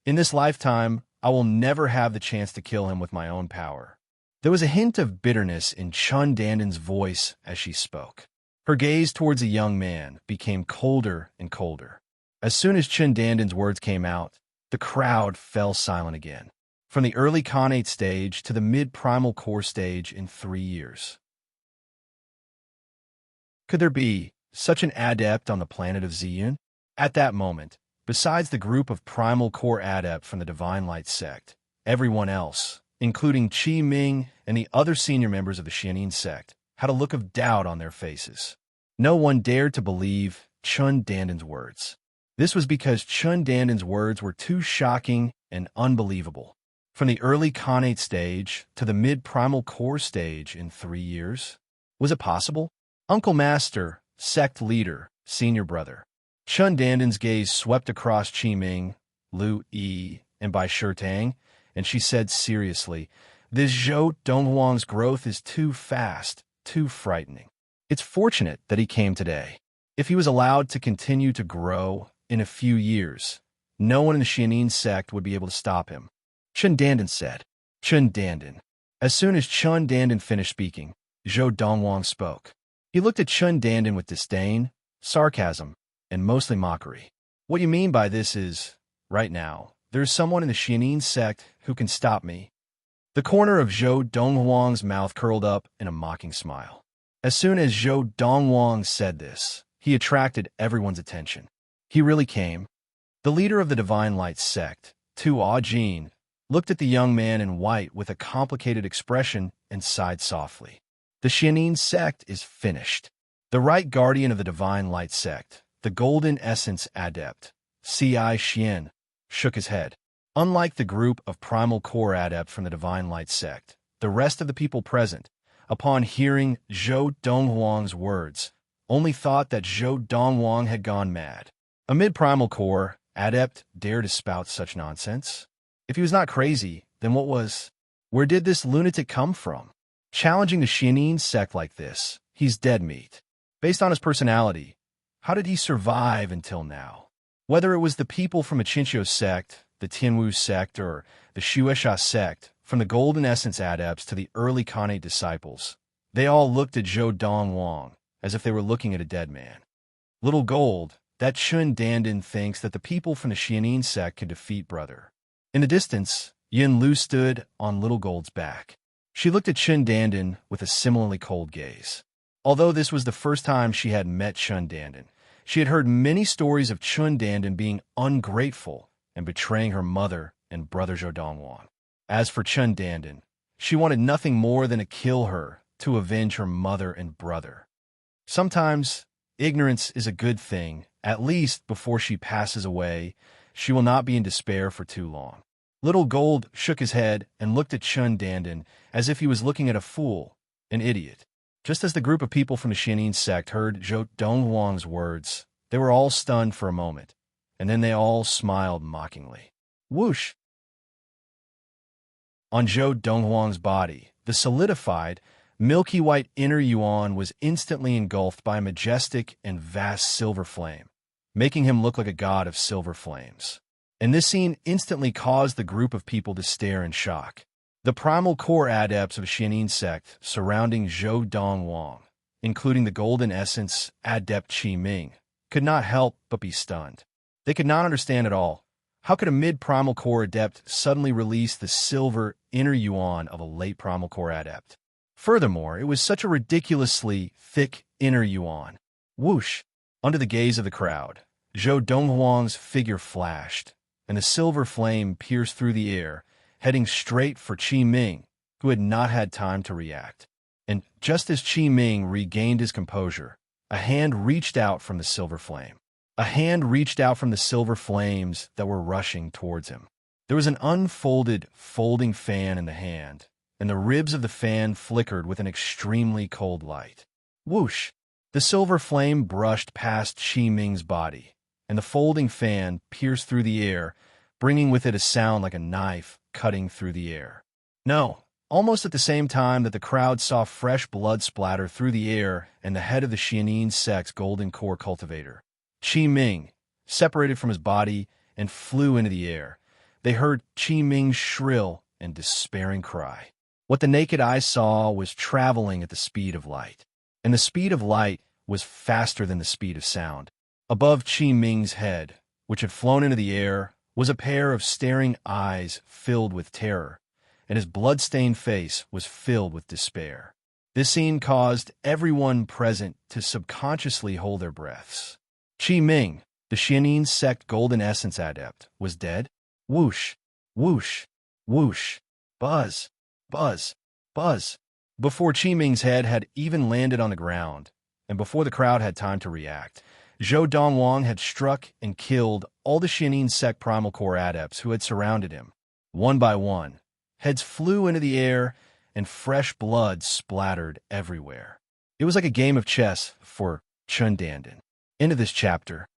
in this lifetime, I will never have the chance to kill him with my own power." There was a hint of bitterness in Chun Dandan's voice as she spoke. Her gaze towards the young man became colder and colder. As soon as Chun Dandan's words came out, the crowd fell silent again. From the early Khanate stage to the mid-primal core stage in 3 years. Could there be such an adept on the planet of Ziyun? At that moment, besides the group of primal core adept from the Divine Light sect, everyone else, including Qi Ming and the other senior members of the Xianin sect, had a look of doubt on their faces. No one dared to believe Chun Dandan's words. This was because Chun Dandan's words were too shocking and unbelievable. From the early Khanate stage to the mid-primal core stage in 3 years? Was it possible? Uncle Master, sect leader, senior brother. Chun Dandan's gaze swept across Qi Ming, Lu Yi, and Bai Shitang, and she said seriously, "This Zhou Donghuang's growth is too fast, too frightening. It's fortunate that he came today. If he was allowed to continue to grow in a few years, no one in the Xianin sect would be able to stop him." Chun Dandan said. Chun Dandan. As soon as Chun Dandan finished speaking, Zhou Donghuang spoke. He looked at Chun Dandan with disdain, sarcasm, and mostly mockery. "What you mean by this is, right now, there's someone in the Xianin sect who can stop me." The corner of Zhou Donghuang's mouth curled up in a mocking smile. As soon as Zhou Donghuang said this, he attracted everyone's attention. He really came. The leader of the Divine Light sect, Tu Ajin, looked at the young man in white with a complicated expression and sighed softly. The Xianin sect is finished. The right guardian of the Divine Light sect, the Golden Essence Adept, C.I. Xian, shook his head. Unlike the group of Primal Core Adept from the Divine Light sect, the rest of the people present, upon hearing Zhou Donghuang's words, only thought that Zhou Donghuang had gone mad. A mid-Primal Core Adept dared to spout such nonsense? If he was not crazy, then what was? Where did this lunatic come from? Challenging the Xianin sect like this, he's dead meat. Based on his personality, how did he survive until now? Whether it was the people from Achinchio sect, the Tianwu sect, or the Shueisha sect, from the Golden Essence adepts to the early Khanate disciples, they all looked at Zhou Donghuang as if they were looking at a dead man. Little Gold, that Chun Dandan thinks that the people from the Xianin sect can defeat brother. In the distance, Yin Lu stood on Little Gold's back. She looked at Chun Dandan with a similarly cold gaze. Although this was the first time she had met Chun Dandan, she had heard many stories of Chun Dandan being ungrateful and betraying her mother and brother Zhou Donghuang. As for Chun Dandan, she wanted nothing more than to kill her to avenge her mother and brother. Sometimes, ignorance is a good thing. At least before she passes away, she will not be in despair for too long. Little Gold shook his head and looked at Chun Dandan as if he was looking at a fool, an idiot. Just as the group of people from the Xianin sect heard Zhou Donghuang's words, they were all stunned for a moment, and then they all smiled mockingly. Whoosh! On Zhou Donghuang's body, the solidified, milky white inner yuan was instantly engulfed by a majestic and vast silver flame, making him look like a god of silver flames. And this scene instantly caused the group of people to stare in shock. The primal core adepts of Xianin sect surrounding Zhou Donghuang, including the Golden Essence adept Qi Ming, could not help but be stunned. They could not understand at all. How could a mid-primal core adept suddenly release the silver inner yuan of a late primal core adept? Furthermore, it was such a ridiculously thick inner yuan. Whoosh! Under the gaze of the crowd, Zhou Donghuang's figure flashed, and the silver flame pierced through the air, heading straight for Qi Ming, who had not had time to react. And just as Qi Ming regained his composure, a hand reached out from the silver flame. A hand reached out from the silver flames that were rushing towards him. There was an unfolded, folding fan in the hand, and the ribs of the fan flickered with an extremely cold light. Whoosh! The silver flame brushed past Qi Ming's body, and the folding fan pierced through the air, bringing with it a sound like a knife cutting through the air. No, almost at the same time that the crowd saw fresh blood splatter through the air and the head of the Xianin sect's golden core cultivator, Qi Ming, separated from his body and flew into the air. They heard Qi Ming's shrill and despairing cry. What the naked eye saw was traveling at the speed of light, and the speed of light was faster than the speed of sound. Above Qi Ming's head, which had flown into the air, was a pair of staring eyes filled with terror, and his blood-stained face was filled with despair. This scene caused everyone present to subconsciously hold their breaths. Qi Ming, the Xianin sect Golden Essence adept, was dead. Whoosh, whoosh, whoosh, buzz, buzz, buzz. Before Qi Ming's head had even landed on the ground, and before the crowd had time to react, Zhou Donghuang had struck and killed all the Xianin sect primal core adepts who had surrounded him. One by one, heads flew into the air, and fresh blood splattered everywhere. It was like a game of chess for Chun Dandan. End of this chapter.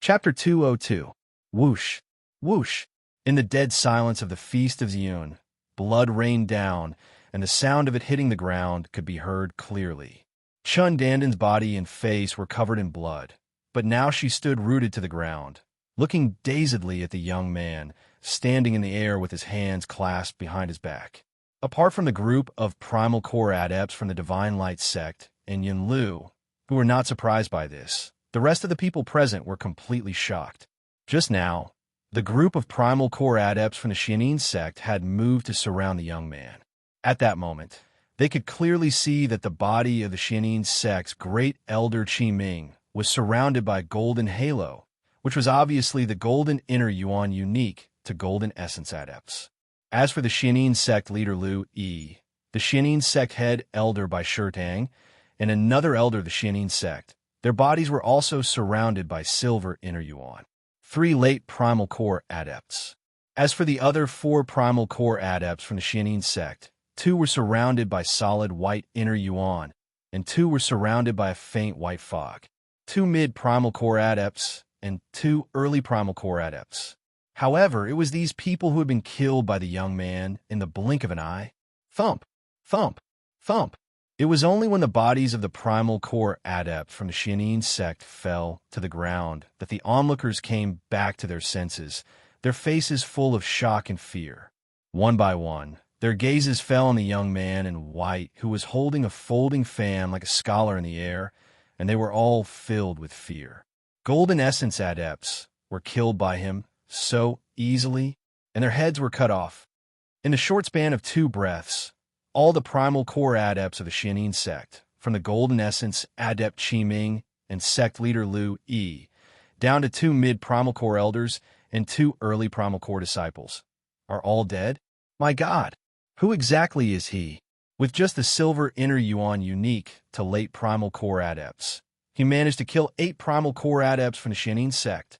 Chapter 202. Whoosh, whoosh. In the dead silence of the Feast of Ziyun, blood rained down, and the sound of it hitting the ground could be heard clearly. Chun Dandan's body and face were covered in blood, but now she stood rooted to the ground, looking dazedly at the young man, standing in the air with his hands clasped behind his back. Apart from the group of primal core adepts from the Divine Light sect and Yin Lu, who were not surprised by this, the rest of the people present were completely shocked. Just now, the group of primal core adepts from the Xianin sect had moved to surround the young man. At that moment, they could clearly see that the body of the Xianin sect's great elder Qi Ming was surrounded by a golden halo, which was obviously the golden inner yuan unique to Golden Essence adepts. As for the Xianin sect leader Lu Yi, the Xianin sect head elder by Shirtang, and another elder of the Xianin sect, their bodies were also surrounded by silver inner yuan. 3 late primal core adepts. As for the other 4 primal core adepts from the Xianin sect, 2 were surrounded by solid white inner yuan, and 2 were surrounded by a faint white fog. 2 mid-primal core adepts, and 2 early primal core adepts. However, it was these people who had been killed by the young man in the blink of an eye. Thump, thump, thump. It was only when the bodies of the primal core adept from the Xianin sect fell to the ground that the onlookers came back to their senses, their faces full of shock and fear. One by one, their gazes fell on the young man in white who was holding a folding fan like a scholar in the air, and they were all filled with fear. Golden Essence adepts were killed by him so easily, and their heads were cut off. In the short span of 2 breaths, all the primal core adepts of the Xianin sect, from the Golden Essence adept Qi Ming and sect leader Lu Yi, down to 2 mid-primal core elders and 2 early primal core disciples, are all dead? My God, who exactly is he? With just the silver inner yuan unique to late primal core adepts, he managed to kill 8 primal core adepts from the Xianin sect.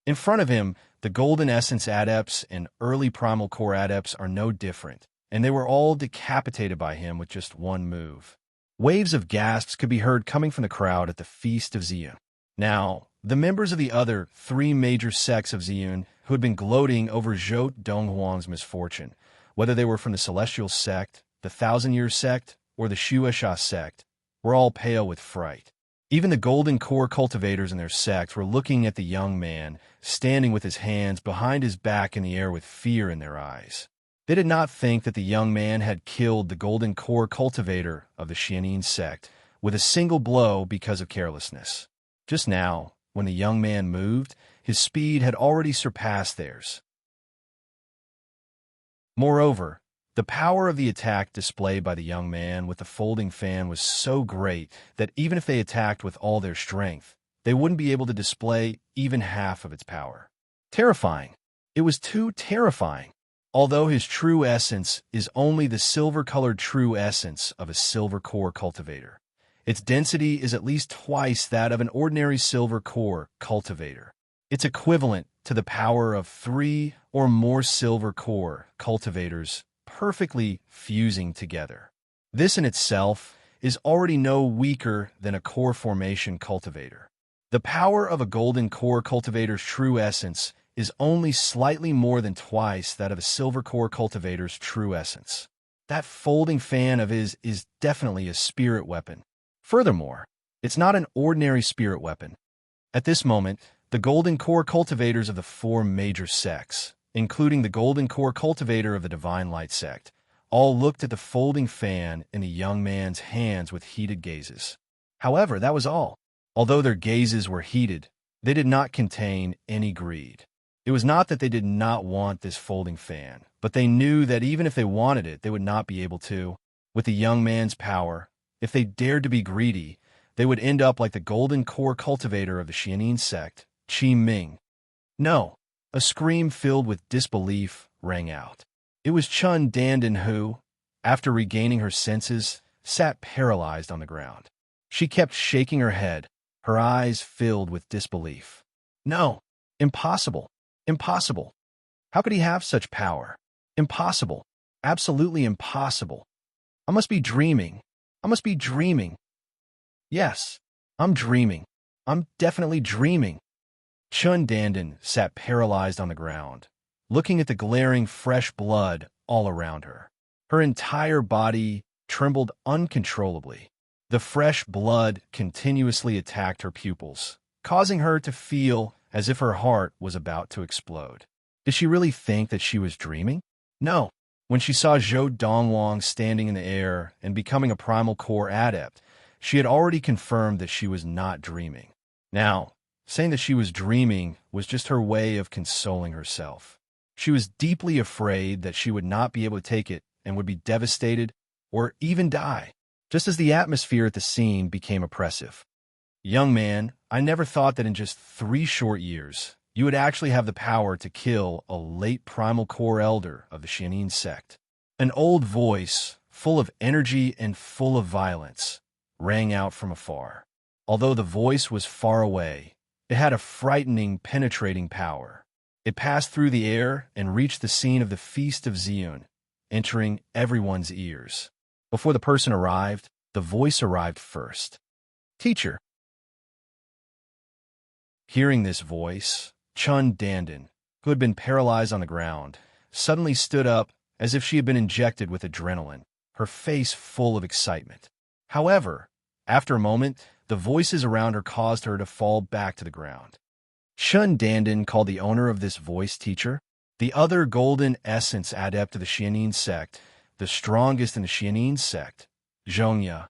In front of him, the Golden Essence adepts and early primal core adepts are no different, and they were all decapitated by him with just one move. Waves of gasps could be heard coming from the crowd at the Feast of Ziyun. Now, the members of the other 3 major sects of Ziyun who had been gloating over Zhou Donghuang's misfortune, whether they were from the Celestial sect, the Thousand-Year sect, or the Shuasha sect, were all pale with fright. Even the golden core cultivators in their sects were looking at the young man, standing with his hands behind his back in the air with fear in their eyes. They did not think that the young man had killed the golden core cultivator of the Xianin sect with a single blow because of carelessness. Just now, when the young man moved, his speed had already surpassed theirs. Moreover, the power of the attack displayed by the young man with the folding fan was so great that even if they attacked with all their strength, they wouldn't be able to display even half of its power. Terrifying. It was too terrifying. Although his true essence is only the silver-colored true essence of a silver core cultivator, its density is at least twice that of an ordinary silver core cultivator. It's equivalent to the power of 3 or more silver core cultivators perfectly fusing together. This in itself is already no weaker than a core formation cultivator. The power of a golden core cultivator's true essence is only slightly more than twice that of a silver core cultivator's true essence. That folding fan of his is definitely a spirit weapon. Furthermore, it's not an ordinary spirit weapon. At this moment, the golden core cultivators of the 4 major sects, including the golden core cultivator of the Divine Light sect, all looked at the folding fan in the young man's hands with heated gazes. However, that was all. Although their gazes were heated, they did not contain any greed. It was not that they did not want this folding fan, but they knew that even if they wanted it, they would not be able to. With the young man's power, if they dared to be greedy, they would end up like the golden core cultivator of the Xianin sect, Qi Ming. No. A scream filled with disbelief rang out. It was Chun Dandan who, after regaining her senses, sat paralyzed on the ground. She kept shaking her head, her eyes filled with disbelief. No. Impossible. Impossible. How could he have such power? Impossible. Absolutely impossible. I must be dreaming. I must be dreaming. Yes, I'm dreaming. I'm definitely dreaming. Chun Dandan sat paralyzed on the ground, looking at the glaring fresh blood all around her. Her entire body trembled uncontrollably. The fresh blood continuously attacked her pupils, causing her to feel as if her heart was about to explode. Did she really think that she was dreaming? No. When she saw Zhou Donghuang standing in the air and becoming a primal core adept, she had already confirmed that she was not dreaming. Now, saying that she was dreaming was just her way of consoling herself. She was deeply afraid that she would not be able to take it and would be devastated or even die, just as the atmosphere at the scene became oppressive. Young man, I never thought that in just 3 short years, you would actually have the power to kill a late primal core elder of the Xianin sect. An old voice, full of energy and full of violence, rang out from afar. Although the voice was far away, it had a frightening, penetrating power. It passed through the air and reached the scene of the Feast of Ziyun, entering everyone's ears. Before the person arrived, the voice arrived first. Teacher. Hearing this voice, Chun Dandan, who had been paralyzed on the ground, suddenly stood up as if she had been injected with adrenaline, her face full of excitement. However, after a moment, the voices around her caused her to fall back to the ground. Chun Dandan called the owner of this voice teacher, the other golden essence adept of the Xianin sect, the strongest in the Xianin sect, Zhongya.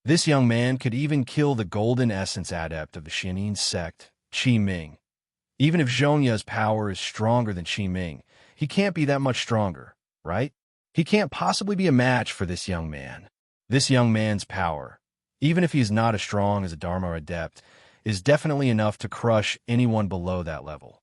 This young man could even kill the golden essence adept of the Xianin sect, Qi Ming. Even if Zhongya's power is stronger than Qi Ming, he can't be that much stronger, right? He can't possibly be a match for this young man. This young man's power, even if he is not as strong as a Dharma adept, is definitely enough to crush anyone below that level,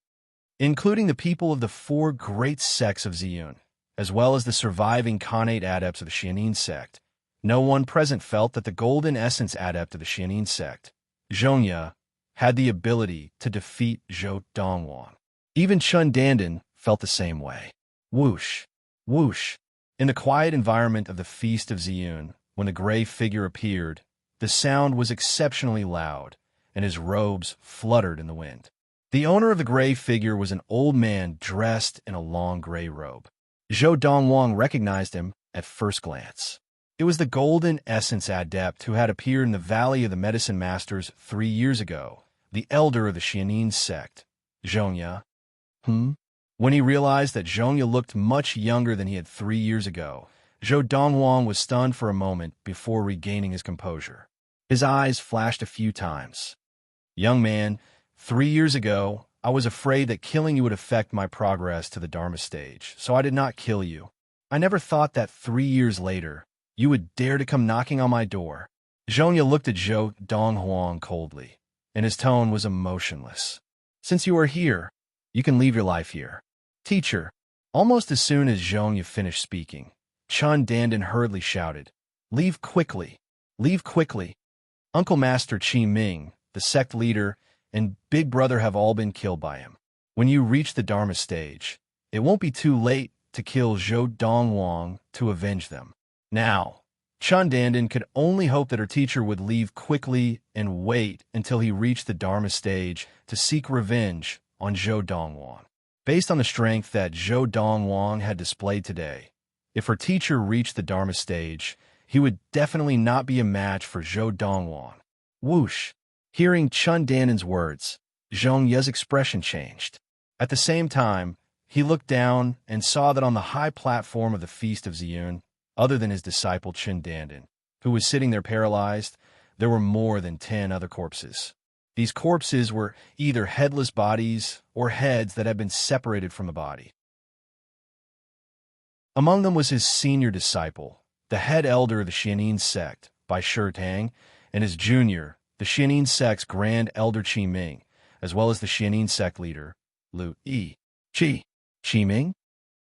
including the people of the four great sects of Ziyun, as well as the surviving Khanate adepts of the Xianin sect. No one present felt that the golden essence adept of the Xianin sect, Zhongya, had the ability to defeat Zhou Donghuang. Even Chun Dandan felt the same way. Whoosh, whoosh. In the quiet environment of the Feast of Ziyun, when the gray figure appeared, the sound was exceptionally loud, and his robes fluttered in the wind. The owner of the gray figure was an old man dressed in a long gray robe. Zhou Donghuang recognized him at first glance. It was the golden essence adept who had appeared in the Valley of the Medicine Masters 3 years ago, the elder of the Xianin sect, Zhongya. When he realized that Zhongya looked much younger than he had 3 years ago, Zhou Donghuang was stunned for a moment before regaining his composure. His eyes flashed a few times. Young man, 3 years ago, I was afraid that killing you would affect my progress to the Dharma stage, so I did not kill you. I never thought that 3 years later, you would dare to come knocking on my door. Zhongya looked at Zhou Donghuang coldly, and his tone was emotionless. Since you are here, you can leave your life here. Teacher. Almost as soon as Zhongya finished speaking, Chun Dandan hurriedly shouted, Leave quickly! Leave quickly! Uncle Master Qi Ming, the sect leader, and Big Brother have all been killed by him. When you reach the Dharma stage, it won't be too late to kill Zhou Donghuang to avenge them. Now, Chun Dandan could only hope that her teacher would leave quickly and wait until he reached the Dharma stage to seek revenge on Zhou Donghuang. Based on the strength that Zhou Donghuang had displayed today, if her teacher reached the Dharma stage, he would definitely not be a match for Zhou Donghuang. Whoosh! Hearing Chun Dandan's words, Zhongya's expression changed. At the same time, he looked down and saw that on the high platform of the Feast of Ziyun, other than his disciple Chun Dandan, who was sitting there paralyzed, there were more than 10 other corpses. These corpses were either headless bodies or heads that had been separated from the body. Among them was his senior disciple, the head elder of the Xianin sect, Bai Shitang, and his junior, the Xianin sect's grand elder Qi Ming, as well as the Xianin sect leader, Lu Yi. Qi Ming?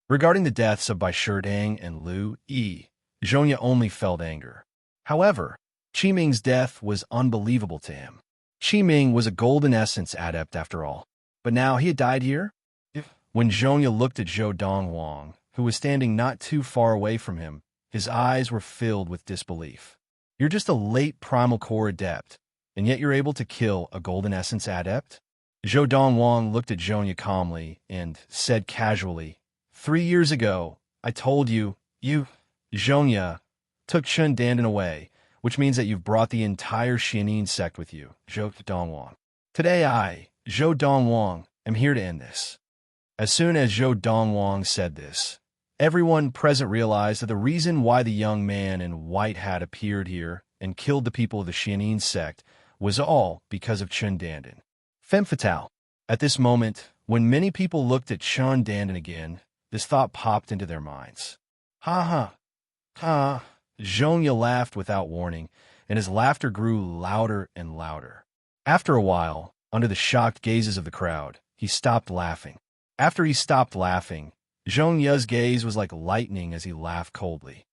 Regarding the deaths of Bai Shitang and Lu Yi, Zhongya only felt anger. However, Qi Ming's death was unbelievable to him. Qi Ming was a golden essence adept after all, but now he had died here? When Zhongya looked at Zhou Donghuang, who was standing not too far away from him, his eyes were filled with disbelief. You're just a late primal core adept, and yet you're able to kill a golden essence adept? Zhou Donghuang looked at Zhongya calmly and said casually, 3 years ago, I told you, Zhongya, took Chun Dandan away, which means that you've brought the entire Xianin sect with you, Zhou Donghuang. Today I, Zhou Donghuang, am here to end this. As soon as Zhou Donghuang said this, everyone present realized that the reason why the young man in white hat appeared here and killed the people of the Xianin sect was all because of Chun Dandan. Femme fatale. At this moment, when many people looked at Chun Dandan again, this thought popped into their minds. Ha. Zhongya laughed without warning, and his laughter grew louder and louder. After a while, under the shocked gazes of the crowd, he stopped laughing. After he stopped laughing, Zhongya's gaze was like lightning as he laughed coldly.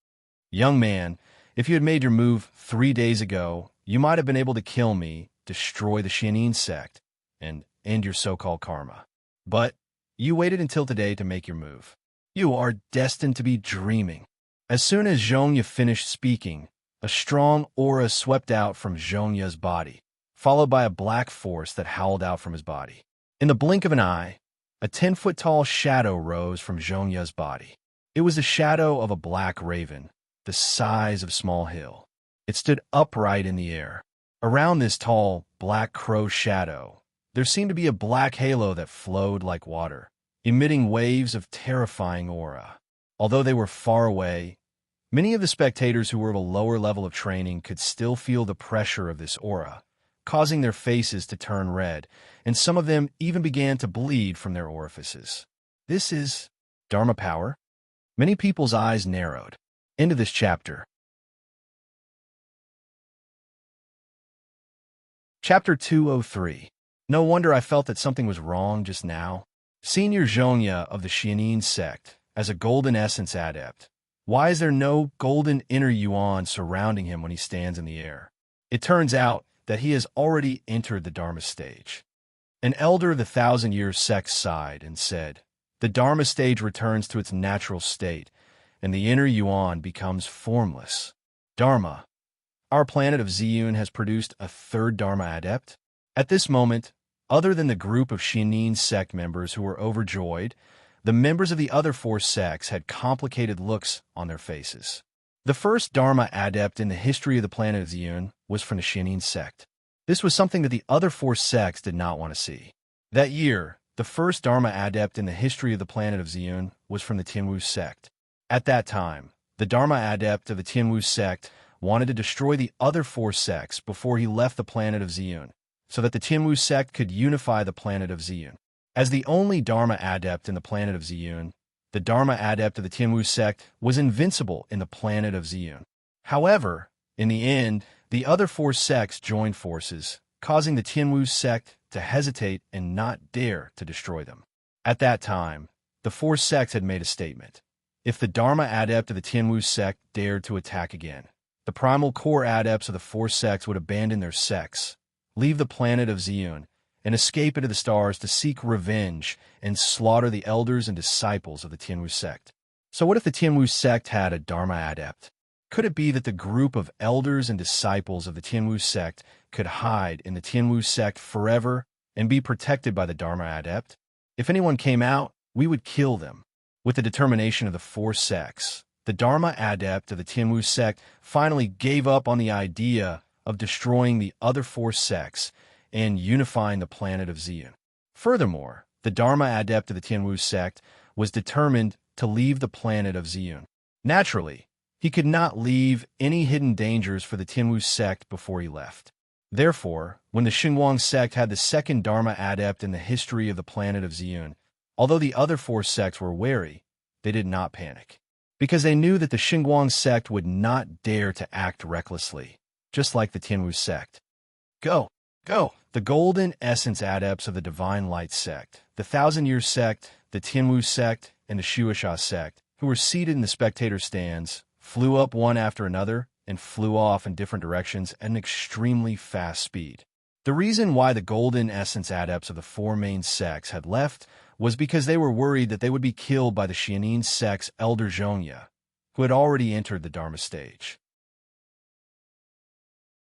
Young man, if you had made your move 3 days ago, you might have been able to kill me, destroy the Xianin sect, and end your so-called karma. But you waited until today to make your move. You are destined to be dreaming. As soon as Zhongya finished speaking, a strong aura swept out from Zhongya's body, followed by a black force that howled out from his body. In the blink of an eye, a 10-foot-tall shadow rose from Zhongya's body. It was the shadow of a black raven, the size of Small Hill. It stood upright in the air. Around this tall, black crow shadow, there seemed to be a black halo that flowed like water, emitting waves of terrifying aura. Although they were far away, many of the spectators who were of a lower level of training could still feel the pressure of this aura, causing their faces to turn red, and some of them even began to bleed from their orifices. This is Dharma power? Many people's eyes narrowed. End of this chapter. Chapter 203. No wonder I felt that something was wrong just now. Senior Zhongya of the Xianin sect, as a golden essence adept. Why is there no golden inner yuan surrounding him when he stands in the air? It turns out that he has already entered the Dharma stage. An elder of the 1,000-year sect sighed and said, "The Dharma stage returns to its natural state, and the inner yuan becomes formless. Dharma. Our planet of Ziyun has produced a third Dharma adept." At this moment, other than the group of Xianin sect members who were overjoyed, the members of the other four sects had complicated looks on their faces. The first Dharma adept in the history of the planet of Ziyun was from the Xianin sect. This was something that the other four sects did not want to see. That year, the first Dharma adept in the history of the planet of Ziyun was from the Tianwu sect. At that time, the Dharma adept of the Tianwu sect wanted to destroy the other four sects before he left the planet of Ziyun, so that the Tianwu sect could unify the planet of Ziyun. As the only Dharma adept in the planet of Ziyun, the Dharma adept of the Tianwu sect was invincible in the planet of Ziyun. However, in the end, the other four sects joined forces, causing the Tianwu sect to hesitate and not dare to destroy them. At that time, the four sects had made a statement. If the Dharma adept of the Tianwu sect dared to attack again, the primal core adepts of the four sects would abandon their sects, leave the planet of Ziyun, and escape into the stars to seek revenge and slaughter the elders and disciples of the Tianwu sect. So what if the Tianwu sect had a Dharma adept? Could it be that the group of elders and disciples of the Tianwu sect could hide in the Tianwu sect forever and be protected by the Dharma adept? If anyone came out, we would kill them. With the determination of the four sects, the Dharma adept of the Tianwu sect finally gave up on the idea of destroying the other four sects and unifying the planet of Ziyun. Furthermore, the Dharma adept of the Tianwu sect was determined to leave the planet of Ziyun. Naturally, he could not leave any hidden dangers for the Tianwu sect before he left. Therefore, when the Xinguang sect had the second Dharma adept in the history of the planet of Ziyun, although the other four sects were wary, they did not panic, because they knew that the Xinguang sect would not dare to act recklessly, just like the Tianwu sect. Go! The golden essence adepts of the divine light sect, the 1,000-year sect, the Tianwu sect, and the Shuasha sect, who were seated in the spectator stands, flew up one after another and flew off in different directions at an extremely fast speed. The reason why the golden essence adepts of the four main sects had left was because they were worried that they would be killed by the Xianin sect's elder Zhongya, who had already entered the Dharma stage.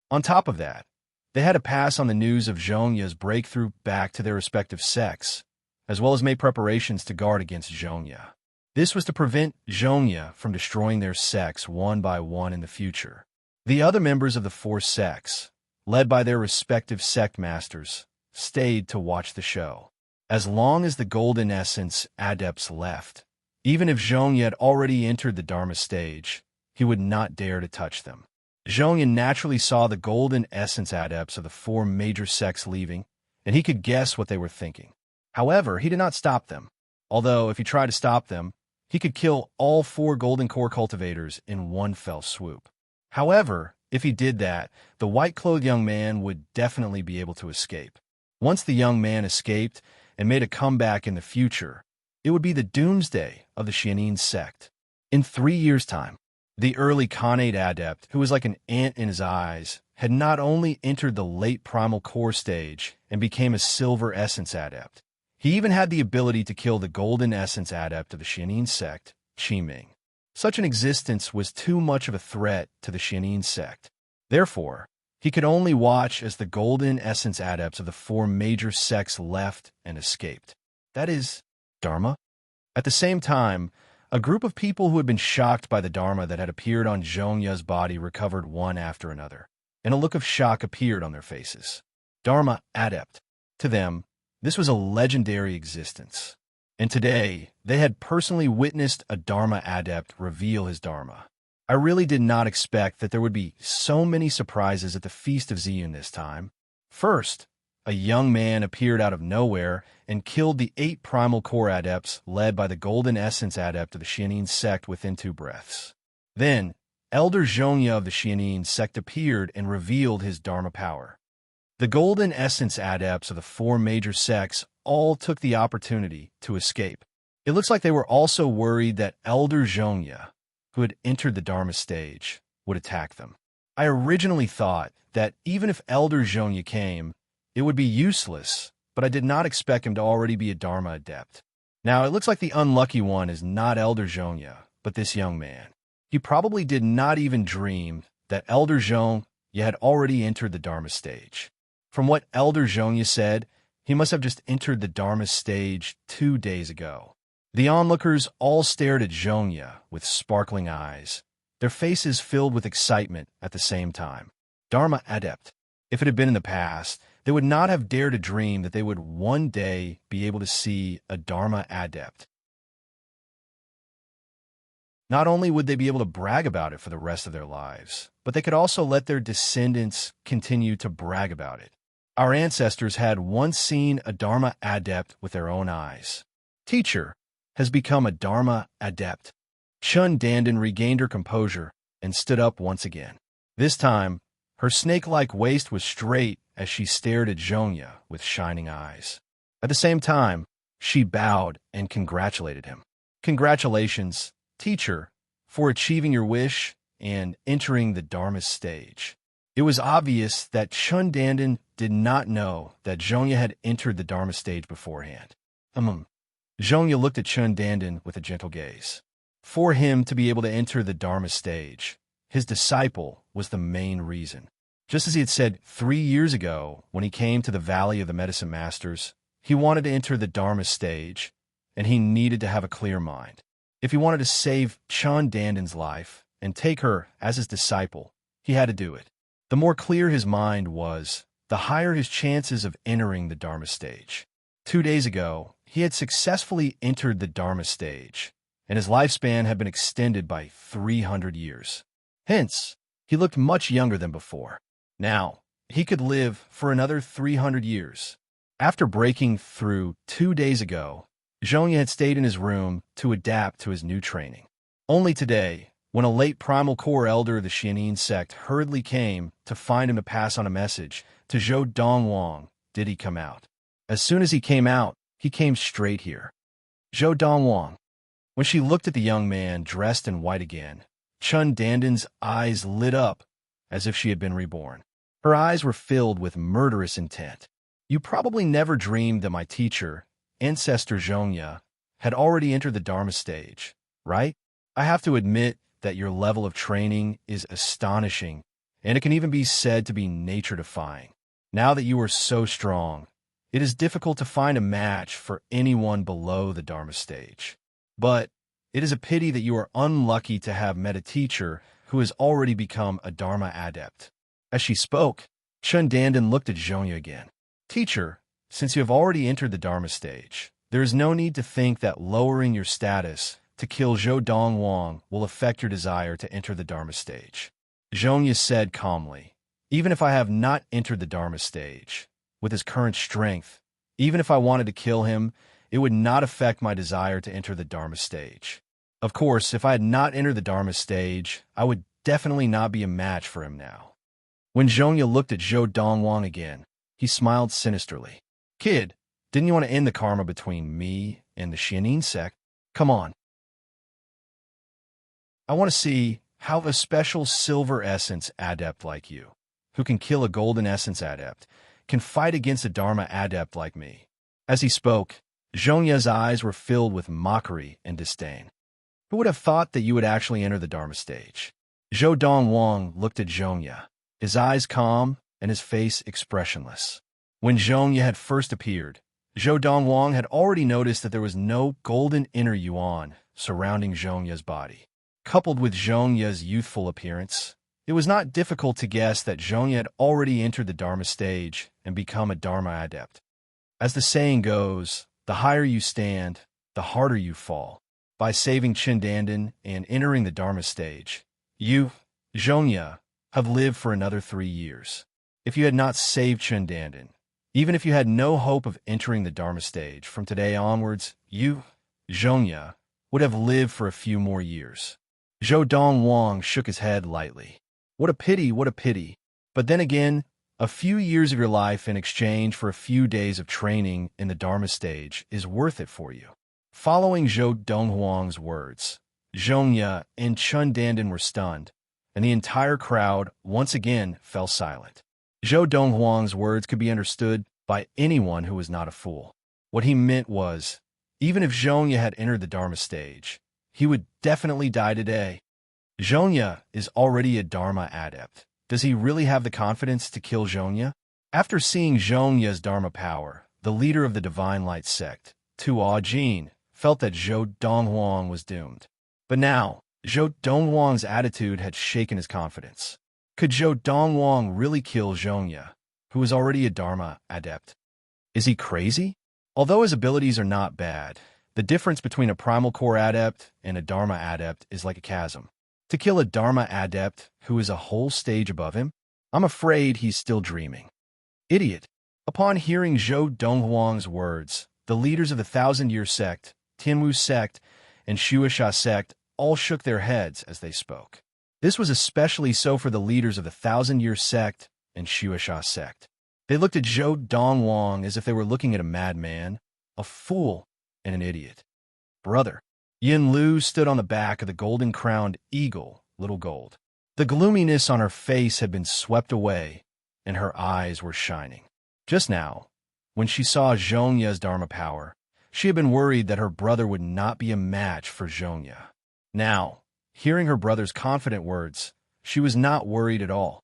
On top of that, they had to pass on the news of Zhongya's breakthrough back to their respective sects, as well as made preparations to guard against Zhongya. This was to prevent Zhongya from destroying their sects one by one in the future. The other members of the four sects, led by their respective sect masters, stayed to watch the show. As long as the golden essence adepts left, even if Zhongya had already entered the Dharma stage, he would not dare to touch them. Zhongya naturally saw the golden essence adepts of the four major sects leaving, and he could guess what they were thinking. However, he did not stop them, although if he tried to stop them, he could kill all four golden core cultivators in one fell swoop. However, if he did that, the white-clothed young man would definitely be able to escape. Once the young man escaped and made a comeback in the future, it would be the doomsday of the Xianin sect. In 3 years' time, the early Khanate adept, who was like an ant in his eyes, had not only entered the late primal core stage and became a silver essence adept, he even had the ability to kill the golden essence adept of the Xianin sect, Qiming. Such an existence was too much of a threat to the Xianin sect. Therefore, he could only watch as the golden essence adepts of the four major sects left and escaped. That is, Dharma. At the same time, A group of people who had been shocked by the Dharma that had appeared on Zhongya's body recovered one after another, and a look of shock appeared on their faces. Dharma adept. To them, this was a legendary existence. And today, they had personally witnessed a Dharma adept reveal his Dharma. I really did not expect that there would be so many surprises at the Feast of Ziyun this time. First, a young man appeared out of nowhere and killed the 8 primal core adepts led by the golden essence adept of the Xianin sect within 2 breaths. Then, Elder Zhongya of the Xianin sect appeared and revealed his Dharma power. The golden essence adepts of the 4 major sects all took the opportunity to escape. It looks like they were also worried that Elder Zhongya, who had entered the Dharma stage, would attack them. I originally thought that even if Elder Zhongya came, it would be useless, but I did not expect him to already be a Dharma adept. Now, it looks like the unlucky one is not Elder Zhongya, but this young man. He probably did not even dream that Elder Zhongya had already entered the Dharma stage. From what Elder Zhongya said, he must have just entered the Dharma stage 2 days ago. The onlookers all stared at Zhongya with sparkling eyes, their faces filled with excitement at the same time. Dharma adept. If it had been in the past, they would not have dared to dream that they would one day be able to see a Dharma adept. Not only would they be able to brag about it for the rest of their lives, but they could also let their descendants continue to brag about it. Our ancestors had once seen a Dharma adept with their own eyes. Teacher has become a Dharma adept. Chun Dandan regained her composure and stood up once again. This time, her snake-like waist was straight as she stared at Zhongya with shining eyes. At the same time, she bowed and congratulated him. Congratulations, teacher, for achieving your wish and entering the Dharma stage. It was obvious that Chun Dandan did not know that Zhongya had entered the Dharma stage beforehand. Zhongya looked at Chun Dandan with a gentle gaze. For him to be able to enter the Dharma stage, his disciple was the main reason. Just as he had said 3 years ago when he came to the Valley of the Medicine Masters, he wanted to enter the Dharma stage, and he needed to have a clear mind. If he wanted to save Chun Dandan's life and take her as his disciple, he had to do it. The more clear his mind was, the higher his chances of entering the Dharma stage. 2 days ago, he had successfully entered the Dharma stage, and his lifespan had been extended by 300 years. Hence, he looked much younger than before. Now, he could live for another 300 years. After breaking through 2 days ago, Zhongya had stayed in his room to adapt to his new training. Only today, when a late primal core elder of the Xianin sect hurriedly came to find him to pass on a message to Zhou Donghuang, did he come out. As soon as he came out, he came straight here. Zhou Donghuang. When she looked at the young man dressed in white again, Chun Dandan's eyes lit up as if she had been reborn. Her eyes were filled with murderous intent. You probably never dreamed that my teacher, Ancestor Zhongya, had already entered the Dharma stage, right? I have to admit that your level of training is astonishing, and it can even be said to be nature-defying. Now that you are so strong, it is difficult to find a match for anyone below the Dharma stage. But it is a pity that you are unlucky to have met a teacher who has already become a Dharma adept. As she spoke, Chun Dandan looked at Zhongya again. Teacher, since you have already entered the Dharma stage, there is no need to think that lowering your status to kill Zhou Donghuang will affect your desire to enter the Dharma stage. Zhongya said calmly, even if I have not entered the Dharma stage, with his current strength, even if I wanted to kill him, it would not affect my desire to enter the Dharma stage. Of course, if I had not entered the Dharma stage, I would definitely not be a match for him now. When Zhongya looked at Zhou Donghuang again, he smiled sinisterly. Kid, didn't you want to end the karma between me and the Xianin sect? Come on. I want to see how a special silver essence adept like you, who can kill a golden essence adept, can fight against a Dharma adept like me. As he spoke, Zhongya's eyes were filled with mockery and disdain. Who would have thought that you would actually enter the Dharma stage? Zhou Donghuang looked at Zhongya, his eyes calm and his face expressionless. When Zhongya had first appeared, Zhou Donghuang had already noticed that there was no golden inner yuan surrounding Zhongya's body. Coupled with Zhongya's youthful appearance, it was not difficult to guess that Zhongya had already entered the Dharma stage and become a Dharma adept. As the saying goes, the higher you stand, the harder you fall. By saving Chindandan and entering the Dharma stage, you, Zhongya, have lived for another 3 years. If you had not saved Chindandan, even if you had no hope of entering the Dharma stage, from today onwards, you, Zhongya, would have lived for a few more years. Zhou Donghuang shook his head lightly. What a pity, what a pity. But then again, a few years of your life in exchange for a few days of training in the Dharma stage is worth it for you. Following Zhou Donghuang's words, Zhongya and Chindandan were stunned, and the entire crowd once again fell silent. Zhou Donghuang's words could be understood by anyone who was not a fool. What he meant was, even if Zhongya had entered the Dharma stage, he would definitely die today. Zhongya is already a Dharma adept. Does he really have the confidence to kill Zhongya? After seeing Zhongya's Dharma power, the leader of the Divine Light sect, Tuo felt that Zhou Donghuang was doomed. But now, Zhou Donghuang's attitude had shaken his confidence. Could Zhou Donghuang really kill Zhongya, who was already a Dharma adept? Is he crazy? Although his abilities are not bad, the difference between a primal core adept and a Dharma adept is like a chasm. To kill a Dharma adept who is a whole stage above him? I'm afraid he's still dreaming. Idiot. Upon hearing Zhou Donghuang's words, the leaders of the Thousand-Year sect, Tianwu sect, and Shuasha sect all shook their heads as they spoke. This was especially so for the leaders of the Thousand-Year sect and Shuasha sect. They looked at Zhou Donghuang as if they were looking at a madman, a fool, and an idiot. Brother. Yin Lu stood on the back of the golden-crowned eagle, Little Gold. The gloominess on her face had been swept away, and her eyes were shining. Just now, when she saw Zhongya's Dharma power, she had been worried that her brother would not be a match for Zhongya. Now, hearing her brother's confident words, she was not worried at all.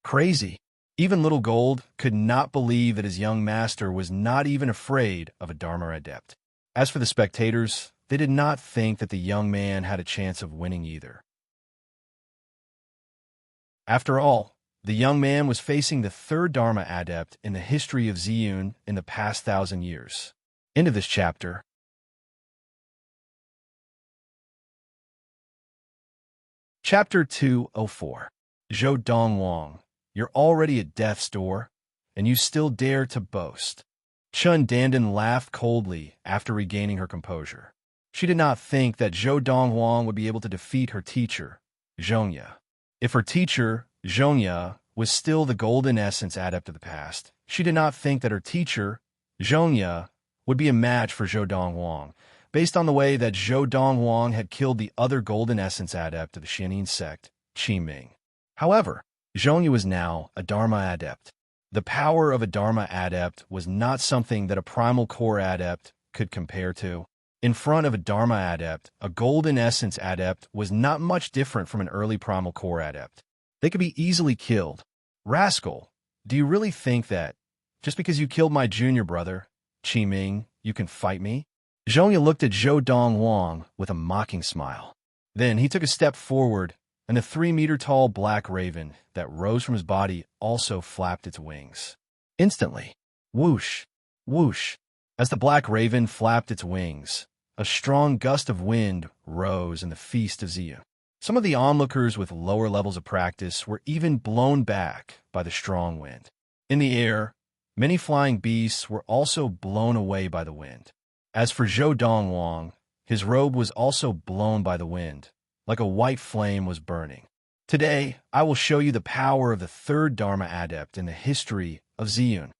Crazy. Even Little Gold could not believe that his young master was not even afraid of a Dharma adept. As for the spectators, they did not think that the young man had a chance of winning either. After all, the young man was facing the third Dharma adept in the history of Ziyun in the past 1,000 years. End of this chapter. Chapter 204. Zhou Donghuang, you're already at death's door, and you still dare to boast. Chindandan laughed coldly after regaining her composure. She did not think that Zhou Donghuang would be able to defeat her teacher, Zhongya. If her teacher, Zhongya, was still the golden essence adept of the past, she did not think that her teacher, Zhongya, would be a match for Zhou Donghuang, based on the way that Zhou Donghuang had killed the other golden essence adept of the Xianin sect, Qiming. However, Zhongya was now a Dharma adept. The power of a Dharma adept was not something that a primal core adept could compare to. In front of a Dharma adept, a golden essence adept was not much different from an early primal core adept. They could be easily killed. Rascal, do you really think that, just because you killed my junior brother, Qiming, you can fight me? Zhongya looked at Zhou Donghuang with a mocking smile. Then he took a step forward, and the 3-meter-tall black raven that rose from his body also flapped its wings. Instantly, whoosh, whoosh, as the black raven flapped its wings, a strong gust of wind rose in the feast of Ziyun. Some of the onlookers with lower levels of practice were even blown back by the strong wind. In the air, many flying beasts were also blown away by the wind. As for Zhou Donghuang, his robe was also blown by the wind, like a white flame was burning. Today, I will show you the power of the third Dharma adept in the history of Ziyun.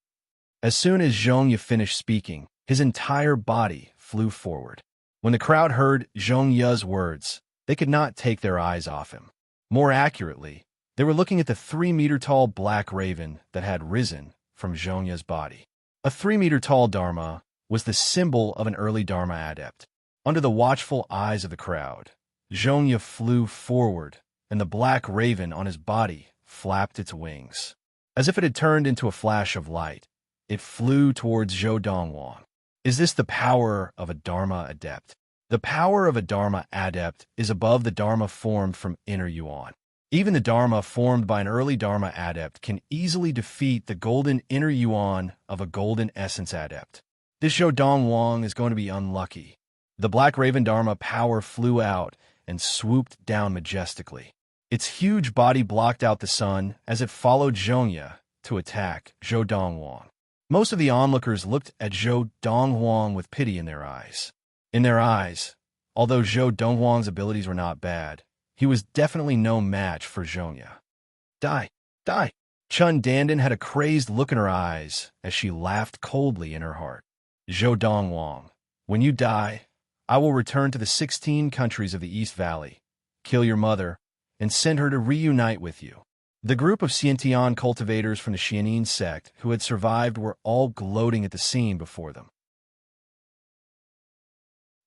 As soon as Zhongya finished speaking, his entire body flew forward. When the crowd heard Zhongya's words, they could not take their eyes off him. More accurately, they were looking at the 3-meter-tall black raven that had risen from Zhongya's body. A 3-meter-tall Dharma was the symbol of an early Dharma adept. Under the watchful eyes of the crowd, Zhongya flew forward, and the black raven on his body flapped its wings. As if it had turned into a flash of light, it flew towards Zhou Donghuang. Is this the power of a Dharma adept? The power of a Dharma adept is above the Dharma formed from inner yuan. Even the Dharma formed by an early Dharma adept can easily defeat the golden inner yuan of a golden essence adept. This show Donghuang is going to be unlucky. The Black Raven Dharma power flew out and swooped down majestically. Its huge body blocked out the sun as it followed Zhongya to attack Zhou Donghuang. Most of the onlookers looked at Zhou Donghuang with pity in their eyes. In their eyes, although Zhou Donghuang's abilities were not bad, he was definitely no match for Zhongya. Die! Die! Chun Dandan had a crazed look in her eyes as she laughed coldly in her heart. Zhou Donghuang, when you die, I will return to the 16 countries of the East Valley, kill your mother, and send her to reunite with you. The group of Xiantian cultivators from the Xianin sect who had survived were all gloating at the scene before them.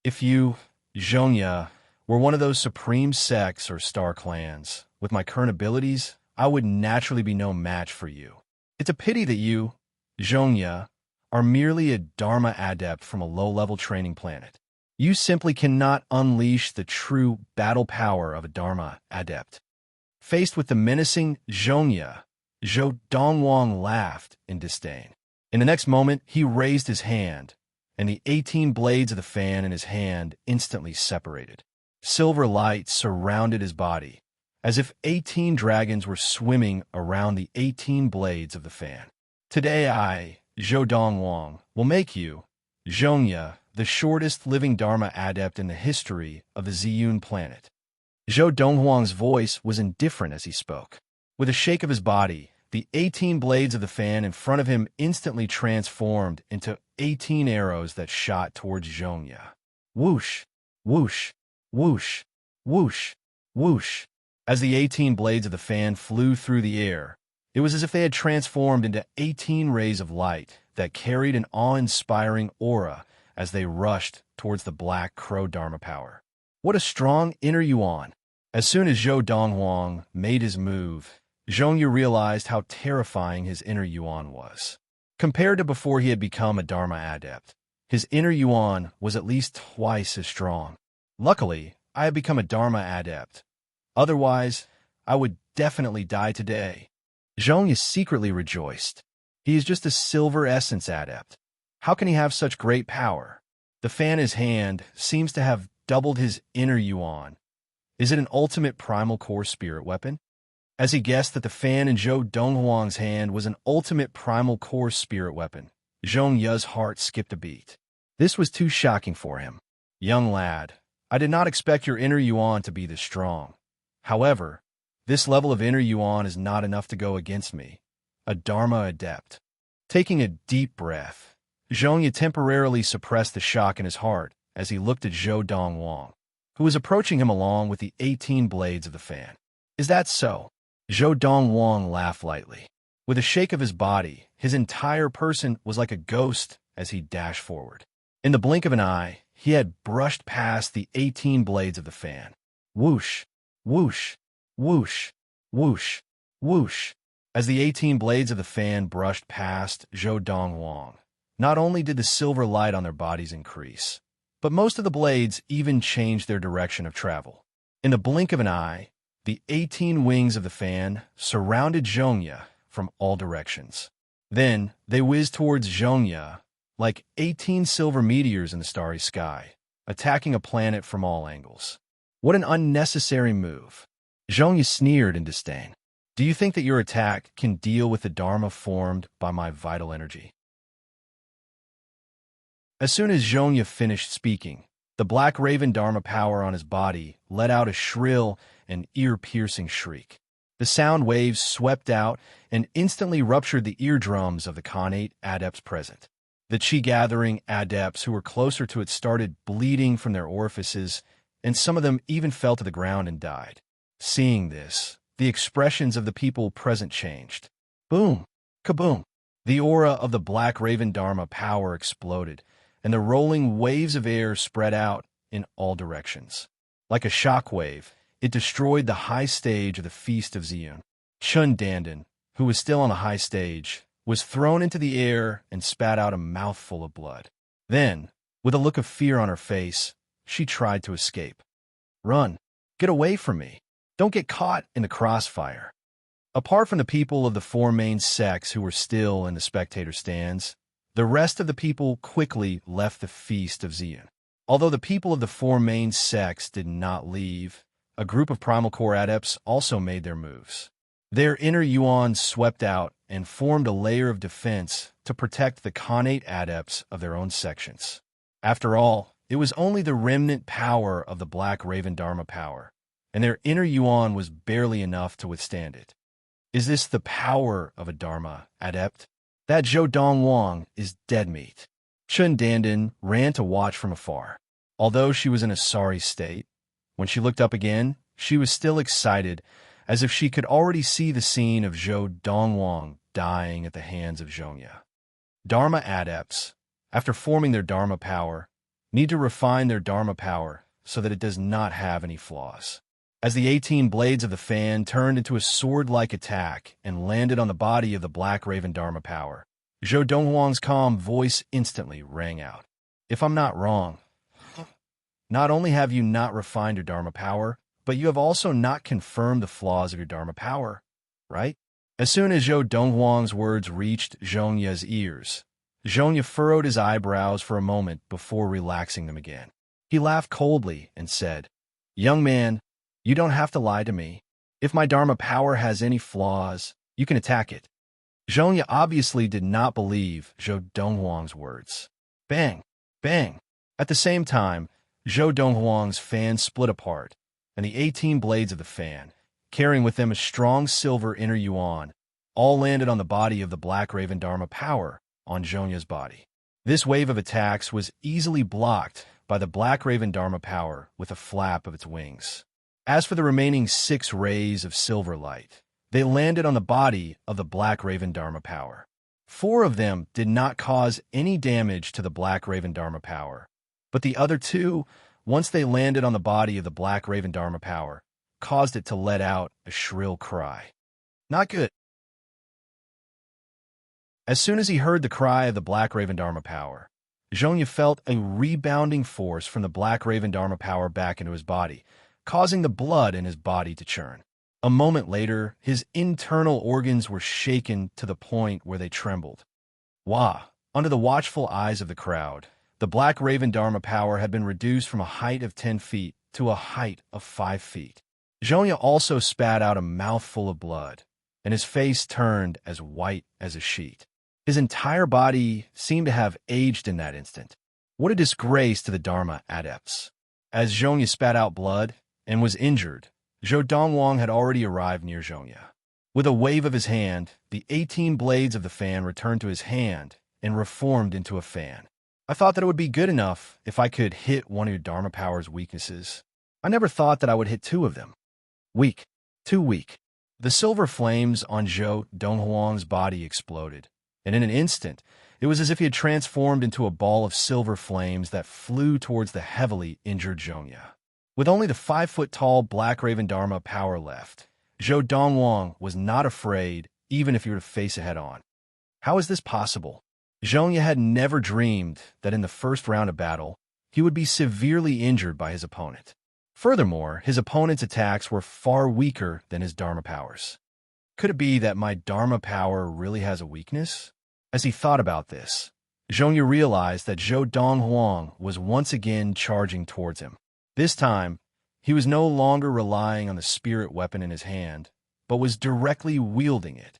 If you, Zhongya, were one of those supreme sects or star clans, with my current abilities, I would naturally be no match for you. It's a pity that you, Zhongya, are merely a Dharma adept from a low-level training planet. You simply cannot unleash the true battle power of a Dharma adept. Faced with the menacing Zhongya, Zhou Donghuang laughed in disdain. In the next moment, he raised his hand, and the 18 blades of the fan in his hand instantly separated. Silver light surrounded his body, as if 18 dragons were swimming around the 18 blades of the fan. Today I, Zhou Donghuang, will make you, Zhongya, the shortest living Dharma adept in the history of the Ziyun planet. Zhou Donghuang's voice was indifferent as he spoke. With a shake of his body, the 18 blades of the fan in front of him instantly transformed into 18 arrows that shot towards Zhongya. Whoosh, whoosh, whoosh, whoosh, whoosh. As the 18 blades of the fan flew through the air, it was as if they had transformed into 18 rays of light that carried an awe-inspiring aura as they rushed towards the Black Crow Dharma power. What a strong inner yuan! As soon as Zhou Donghuang made his move, Zhongya realized how terrifying his inner yuan was. Compared to before he had become a Dharma adept, his inner yuan was at least twice as strong. Luckily, I have become a Dharma adept. Otherwise, I would definitely die today. Zhongya secretly rejoiced. He is just a silver essence adept. How can he have such great power? The fan in his hand seems to have doubled his inner yuan. Is it an ultimate primal core spirit weapon? As he guessed that the fan in Zhou Donghuang's hand was an ultimate primal core spirit weapon, Zhongya's heart skipped a beat. This was too shocking for him. Young lad, I did not expect your inner yuan to be this strong. However, this level of inner yuan is not enough to go against me, a Dharma adept. Taking a deep breath, Zhongya temporarily suppressed the shock in his heart as he looked at Zhou Donghuang, who was approaching him along with the 18 blades of the fan. Is that so? Zhou Donghuang laughed lightly. With a shake of his body, his entire person was like a ghost as he dashed forward. In the blink of an eye, he had brushed past the 18 blades of the fan. Whoosh, whoosh, whoosh, whoosh, whoosh. As the 18 blades of the fan brushed past Zhou Donghuang, not only did the silver light on their bodies increase, but most of the blades even changed their direction of travel. In the blink of an eye, the 18 wings of the fan surrounded Zhongya from all directions. Then they whizzed towards Zhongya like 18 silver meteors in the starry sky, attacking a planet from all angles. What an unnecessary move. Zhongya sneered in disdain. Do you think that your attack can deal with the Dharma formed by my vital energy? As soon as Zhongya finished speaking, the Black Raven Dharma power on his body let out a shrill and ear-piercing shriek. The sound waves swept out and instantly ruptured the eardrums of the Khanate adepts present. The chi-gathering adepts who were closer to it started bleeding from their orifices, and some of them even fell to the ground and died. Seeing this, the expressions of the people present changed. Boom! Kaboom! The aura of the Black Raven Dharma power exploded, and the rolling waves of air spread out in all directions. Like a shockwave, it destroyed the high stage of the Feast of Ziyun. Chun Dandan, who was still on the high stage, was thrown into the air and spat out a mouthful of blood. Then, with a look of fear on her face, she tried to escape. Run! Get away from me! Don't get caught in the crossfire! Apart from the people of the four main sects who were still in the spectator stands, the rest of the people quickly left the feast of Xian. Although the people of the four main sects did not leave, a group of Primal Core adepts also made their moves. Their inner yuan swept out and formed a layer of defense to protect the Khanate adepts of their own sections. After all, it was only the remnant power of the Black Raven Dharma power, and their inner yuan was barely enough to withstand it. Is this the power of a Dharma adept? That Zhou Donghuang is dead meat. Chun Dandan ran to watch from afar. Although she was in a sorry state, when she looked up again, she was still excited, as if she could already see the scene of Zhou Donghuang dying at the hands of Zhongya. Dharma adepts, after forming their Dharma power, need to refine their Dharma power so that it does not have any flaws. As the 18 blades of the fan turned into a sword-like attack and landed on the body of the Black Raven Dharma power, Zhou Donghuang's calm voice instantly rang out. If I'm not wrong, not only have you not refined your Dharma power, but you have also not confirmed the flaws of your Dharma power, right? As soon as Zhou Donghuang's words reached Zhongya's ears, Zhongya furrowed his eyebrows for a moment before relaxing them again. He laughed coldly and said, "Young man, you don't have to lie to me. If my Dharma power has any flaws, you can attack it." Zhongya obviously did not believe Zhou Donghuang's words. Bang! Bang! At the same time, Zhou Donghuang's fan split apart, and the 18 blades of the fan, carrying with them a strong silver inner yuan, all landed on the body of the Black Raven Dharma power on Zhongya's body. This wave of attacks was easily blocked by the Black Raven Dharma power with a flap of its wings. As for the remaining 6 rays of silver light, they landed on the body of the Black Raven Dharma power. 4 of them did not cause any damage to the Black Raven Dharma power, but the other 2, once they landed on the body of the Black Raven Dharma power, caused it to let out a shrill cry. Not good. As soon as he heard the cry of the Black Raven Dharma power, Zhongya felt a rebounding force from the Black Raven Dharma power back into his body, causing the blood in his body to churn. A moment later, his internal organs were shaken to the point where they trembled. Wah! Under the watchful eyes of the crowd, the Black Raven Dharma power had been reduced from a height of 10 feet to a height of 5 feet. Zhongya also spat out a mouthful of blood, and his face turned as white as a sheet. His entire body seemed to have aged in that instant. What a disgrace to the Dharma adepts. As Zhongya spat out blood and was injured, Zhou Donghuang had already arrived near Zhongya. With a wave of his hand, the 18 blades of the fan returned to his hand and reformed into a fan. I thought that it would be good enough if I could hit one of your Dharma power's weaknesses. I never thought that I would hit 2 of them. Weak. Too weak. The silver flames on Zhou Donghuang's body exploded, and in an instant, it was as if he had transformed into a ball of silver flames that flew towards the heavily injured Zhongya. With only the 5-foot-tall Black Raven Dharma power left, Zhou Donghuang was not afraid even if he were to face it head-on. How is this possible? Zhongya had never dreamed that in the first round of battle, he would be severely injured by his opponent. Furthermore, his opponent's attacks were far weaker than his Dharma powers. Could it be that my Dharma power really has a weakness? As he thought about this, Zhongya realized that Zhou Donghuang was once again charging towards him. This time, he was no longer relying on the spirit weapon in his hand, but was directly wielding it.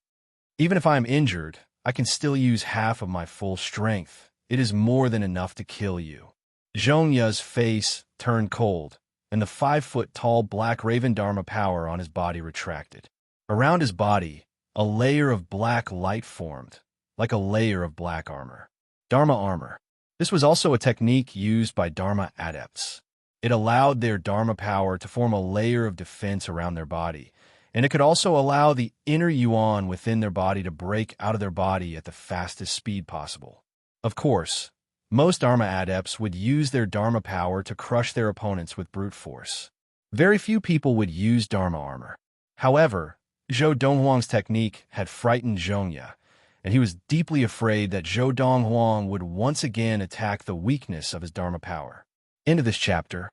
Even if I am injured, I can still use half of my full strength. It is more than enough to kill you. Zhongya's face turned cold, and the 5-foot-tall Black Raven Dharma power on his body retracted. Around his body, a layer of black light formed, like a layer of black armor. Dharma armor. This was also a technique used by Dharma adepts. It allowed their Dharma power to form a layer of defense around their body, and it could also allow the inner yuan within their body to break out of their body at the fastest speed possible. Of course, most Dharma adepts would use their Dharma power to crush their opponents with brute force. Very few people would use Dharma armor. However, Zhou Donghuang's technique had frightened Zhongya, and he was deeply afraid that Zhou Donghuang would once again attack the weakness of his Dharma power. End of this chapter.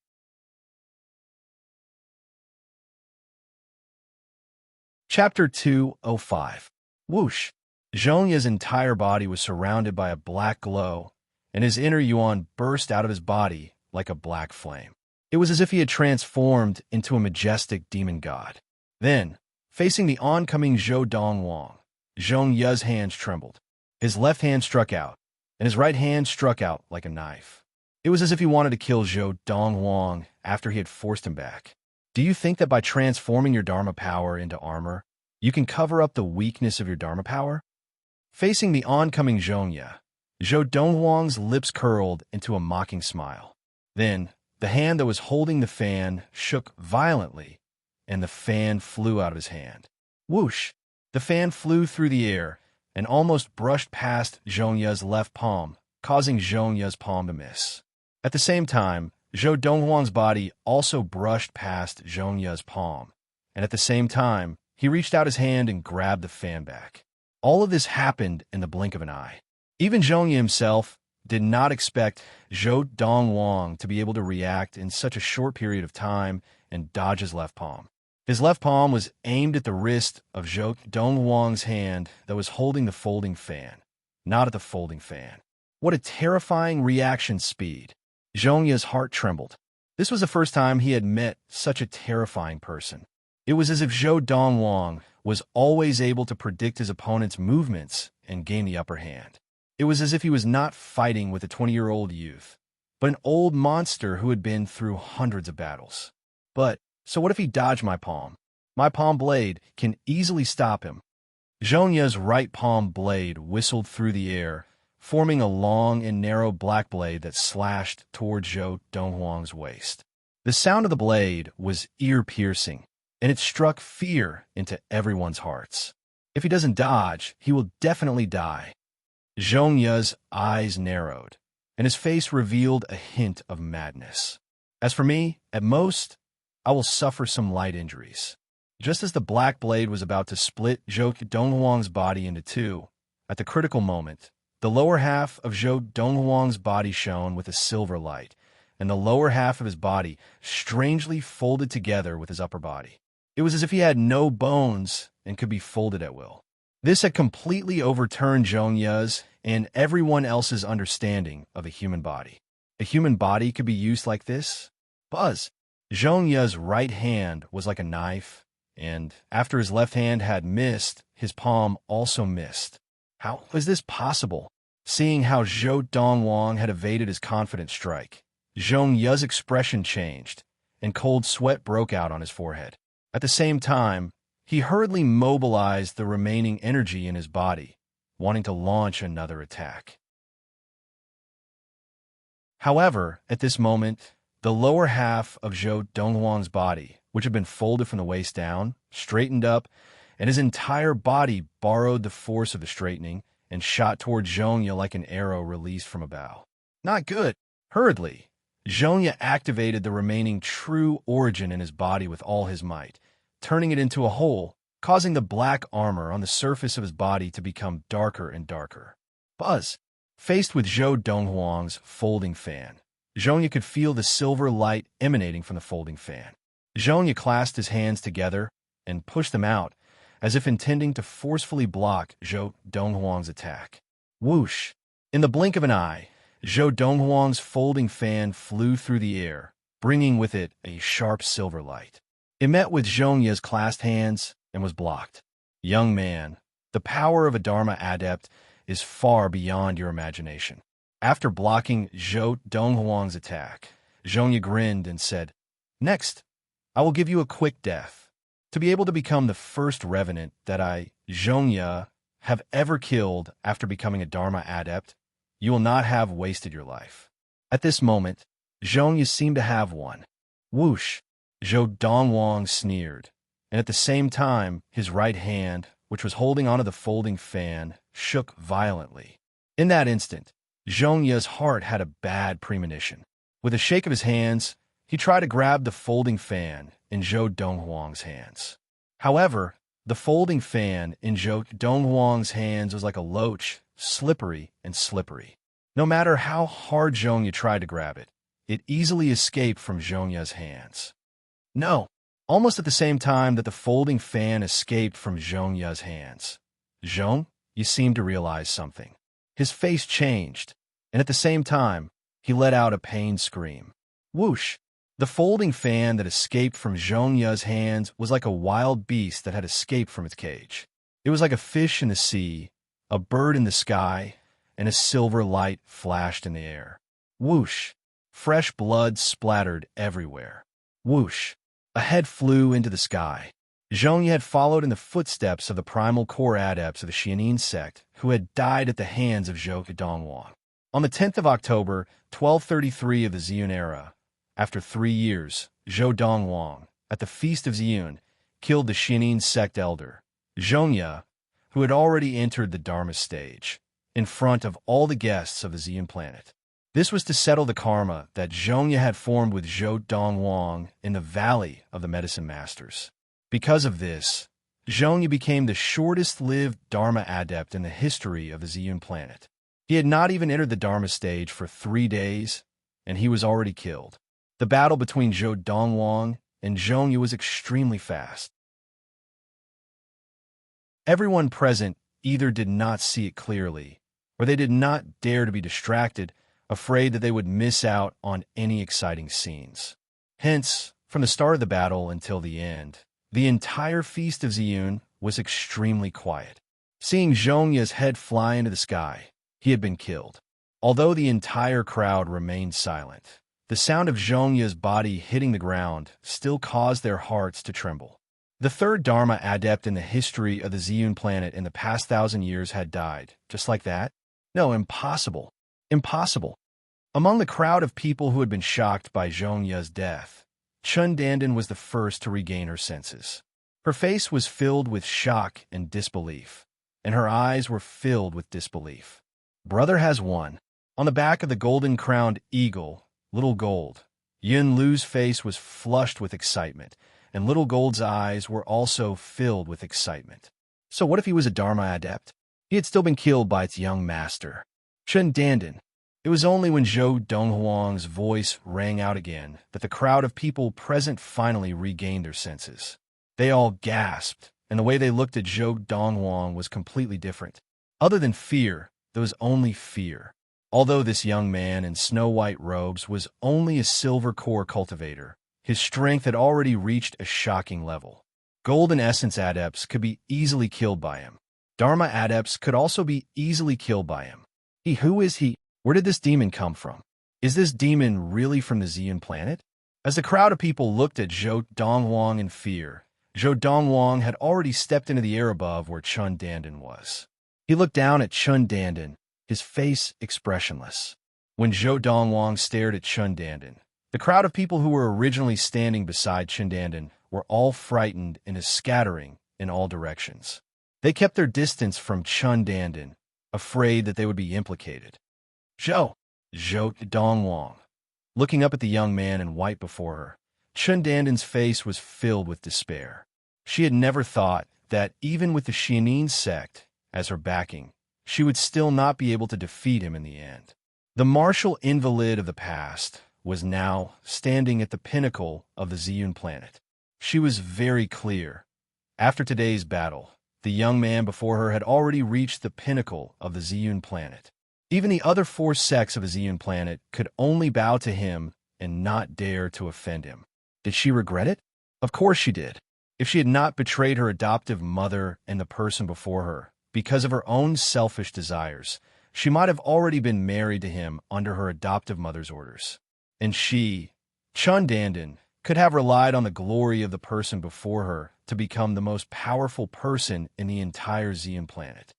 Chapter 205. Whoosh. Zhongya's entire body was surrounded by a black glow, and his inner yuan burst out of his body like a black flame. It was as if he had transformed into a majestic demon god. Then, facing the oncoming Zhou Donghuang, Zhongya's hands trembled. His left hand struck out, and his right hand struck out like a knife. It was as if he wanted to kill Zhou Donghuang after he had forced him back. Do you think that by transforming your Dharma power into armor, you can cover up the weakness of your Dharma power? Facing the oncoming Zhongya, Zhou Donghuang's lips curled into a mocking smile. Then, the hand that was holding the fan shook violently, and the fan flew out of his hand. Whoosh! The fan flew through the air and almost brushed past Zhongya's left palm, causing Zhongya's palm to miss. At the same time, Zhou Donghuang's body also brushed past Zhongya's palm, and at the same time, he reached out his hand and grabbed the fan back. All of this happened in the blink of an eye. Even Zhongya himself did not expect Zhou Donghuang to be able to react in such a short period of time and dodge his left palm. His left palm was aimed at the wrist of Zhou Donghuang's hand that was holding the folding fan, not at the folding fan. What a terrifying reaction speed. Zhongya's heart trembled. This was the first time he had met such a terrifying person. It was as if Zhou Donghuang was always able to predict his opponent's movements and gain the upper hand. It was as if he was not fighting with a 20-year-old youth, but an old monster who had been through hundreds of battles. So what if he dodged my palm? My palm blade can easily stop him. Zhongya's right palm blade whistled through the air, forming a long and narrow black blade that slashed toward Zhou Donghuang's waist. The sound of the blade was ear-piercing, and it struck fear into everyone's hearts. If he doesn't dodge, he will definitely die. Zhongya's eyes narrowed, and his face revealed a hint of madness. As for me, at most, I will suffer some light injuries. Just as the black blade was about to split Zhou Donghuang's body into two, at the critical moment, the lower half of Zhou Donghuang's body shone with a silver light, and the lower half of his body strangely folded together with his upper body. It was as if he had no bones and could be folded at will. This had completely overturned Zhongya's and everyone else's understanding of a human body. A human body could be used like this? Buzz! Zhongya's right hand was like a knife, and after his left hand had missed, his palm also missed. How was this possible? Seeing how Zhou Donghuang had evaded his confident strike, Zhongya's expression changed, and cold sweat broke out on his forehead. At the same time, he hurriedly mobilized the remaining energy in his body, wanting to launch another attack. However, at this moment, the lower half of Zhou Donghuang's body, which had been folded from the waist down, straightened up, and his entire body borrowed the force of the straightening and shot toward Zhongya like an arrow released from a bow. Not good. Hurriedly, Zhongya activated the remaining true origin in his body with all his might, turning it into a hole, causing the black armor on the surface of his body to become darker and darker. Buzz! Faced with Zhou Donghuang's folding fan, Zhongya could feel the silver light emanating from the folding fan. Zhongya clasped his hands together and pushed them out, as if intending to forcefully block Zhou Donghuang's attack. Whoosh! In the blink of an eye, Zhou Donghuang's folding fan flew through the air, bringing with it a sharp silver light. It met with Zhongya's clasped hands and was blocked. Young man, the power of a Dharma adept is far beyond your imagination. After blocking Zhou Donghuang's attack, Zhongya grinned and said, "Next, I will give you a quick death. To be able to become the first revenant that I, Zhongya, have ever killed after becoming a Dharma adept, you will not have wasted your life." At this moment, Zhongya seemed to have one. Whoosh! Zhou Donghuang sneered, and at the same time, his right hand, which was holding onto the folding fan, shook violently. In that instant, Zhongya's heart had a bad premonition. With a shake of his hands, he tried to grab the folding fan in Zhou Donghuang's hands. However, the folding fan in Zhou Donghuang's hands was like a loach, slippery and slippery. No matter how hard Zhongya tried to grab it, it easily escaped from Zhongya's hands. No, almost at the same time that the folding fan escaped from Zhongya's hands. Zhong, you seem to realize something. His face changed, and at the same time, he let out a pained scream. Whoosh! The folding fan that escaped from Zhongya's hands was like a wild beast that had escaped from its cage. It was like a fish in the sea, a bird in the sky, and a silver light flashed in the air. Whoosh! Fresh blood splattered everywhere. Whoosh! A head flew into the sky. Zhongya had followed in the footsteps of the primal core adepts of the Xianin sect who had died at the hands of Zhou Donghuang. On the 10th of October, 1233 of the Ziyun era, after 3 years, Zhou Donghuang, at the Feast of Ziyun, killed the Xianin sect elder, Zhongya, who had already entered the Dharma stage, in front of all the guests of the Ziyun planet. This was to settle the karma that Zhongya had formed with Zhou Donghuang in the Valley of the Medicine Masters. Because of this, Zhongya became the shortest-lived Dharma adept in the history of the Ziyun planet. He had not even entered the Dharma stage for 3 days, and he was already killed. The battle between Zhou Donghuang and Zhongya was extremely fast. Everyone present either did not see it clearly, or they did not dare to be distracted, afraid that they would miss out on any exciting scenes. Hence, from the start of the battle until the end, the entire Feast of Ziyun was extremely quiet. Seeing Zhongya's head fly into the sky, he had been killed. Although the entire crowd remained silent, the sound of Zhongya's body hitting the ground still caused their hearts to tremble. The third Dharma adept in the history of the Ziyun planet in the past 1,000 years had died, just like that? No, impossible. Impossible. Among the crowd of people who had been shocked by Zhongya's death, Chun Dandan was the first to regain her senses. Her face was filled with shock and disbelief, and her eyes were filled with disbelief. Brother has won. On the back of the golden-crowned eagle, Little Gold, Yun Lu's face was flushed with excitement, and Little Gold's eyes were also filled with excitement. So what if he was a Dharma adept? He had still been killed by its young master, Chun Dandan. It was only when Zhou Donghuang's voice rang out again that the crowd of people present finally regained their senses. They all gasped, and the way they looked at Zhou Donghuang was completely different. Other than fear, there was only fear. Although this young man in snow-white robes was only a silver core cultivator, his strength had already reached a shocking level. Golden Essence adepts could be easily killed by him. Dharma adepts could also be easily killed by him. Who is he? Where did this demon come from? Is this demon really from the Ziyun planet? As the crowd of people looked at Zhou Donghuang in fear, Zhou Donghuang had already stepped into the air above where Chun Dandan was. He looked down at Chun Dandan, his face expressionless. When Zhou Donghuang stared at Chun Dandan, the crowd of people who were originally standing beside Chun Dandan were all frightened and scattering in all directions. They kept their distance from Chun Dandan, afraid that they would be implicated. Zhou Donghuang. Looking up at the young man in white before her, Chun Dandan's face was filled with despair. She had never thought that, even with the Xianin sect as her backing, she would still not be able to defeat him in the end. The martial invalid of the past was now standing at the pinnacle of the Ziyun planet. She was very clear. After today's battle, the young man before her had already reached the pinnacle of the Ziyun planet. Even the other 4 sects of the Ziyun planet could only bow to him and not dare to offend him. Did she regret it? Of course she did. If she had not betrayed her adoptive mother and the person before her because of her own selfish desires, she might have already been married to him under her adoptive mother's orders. And she, Chun Dandan, could have relied on the glory of the person before her to become the most powerful person in the entire Ziyun planet.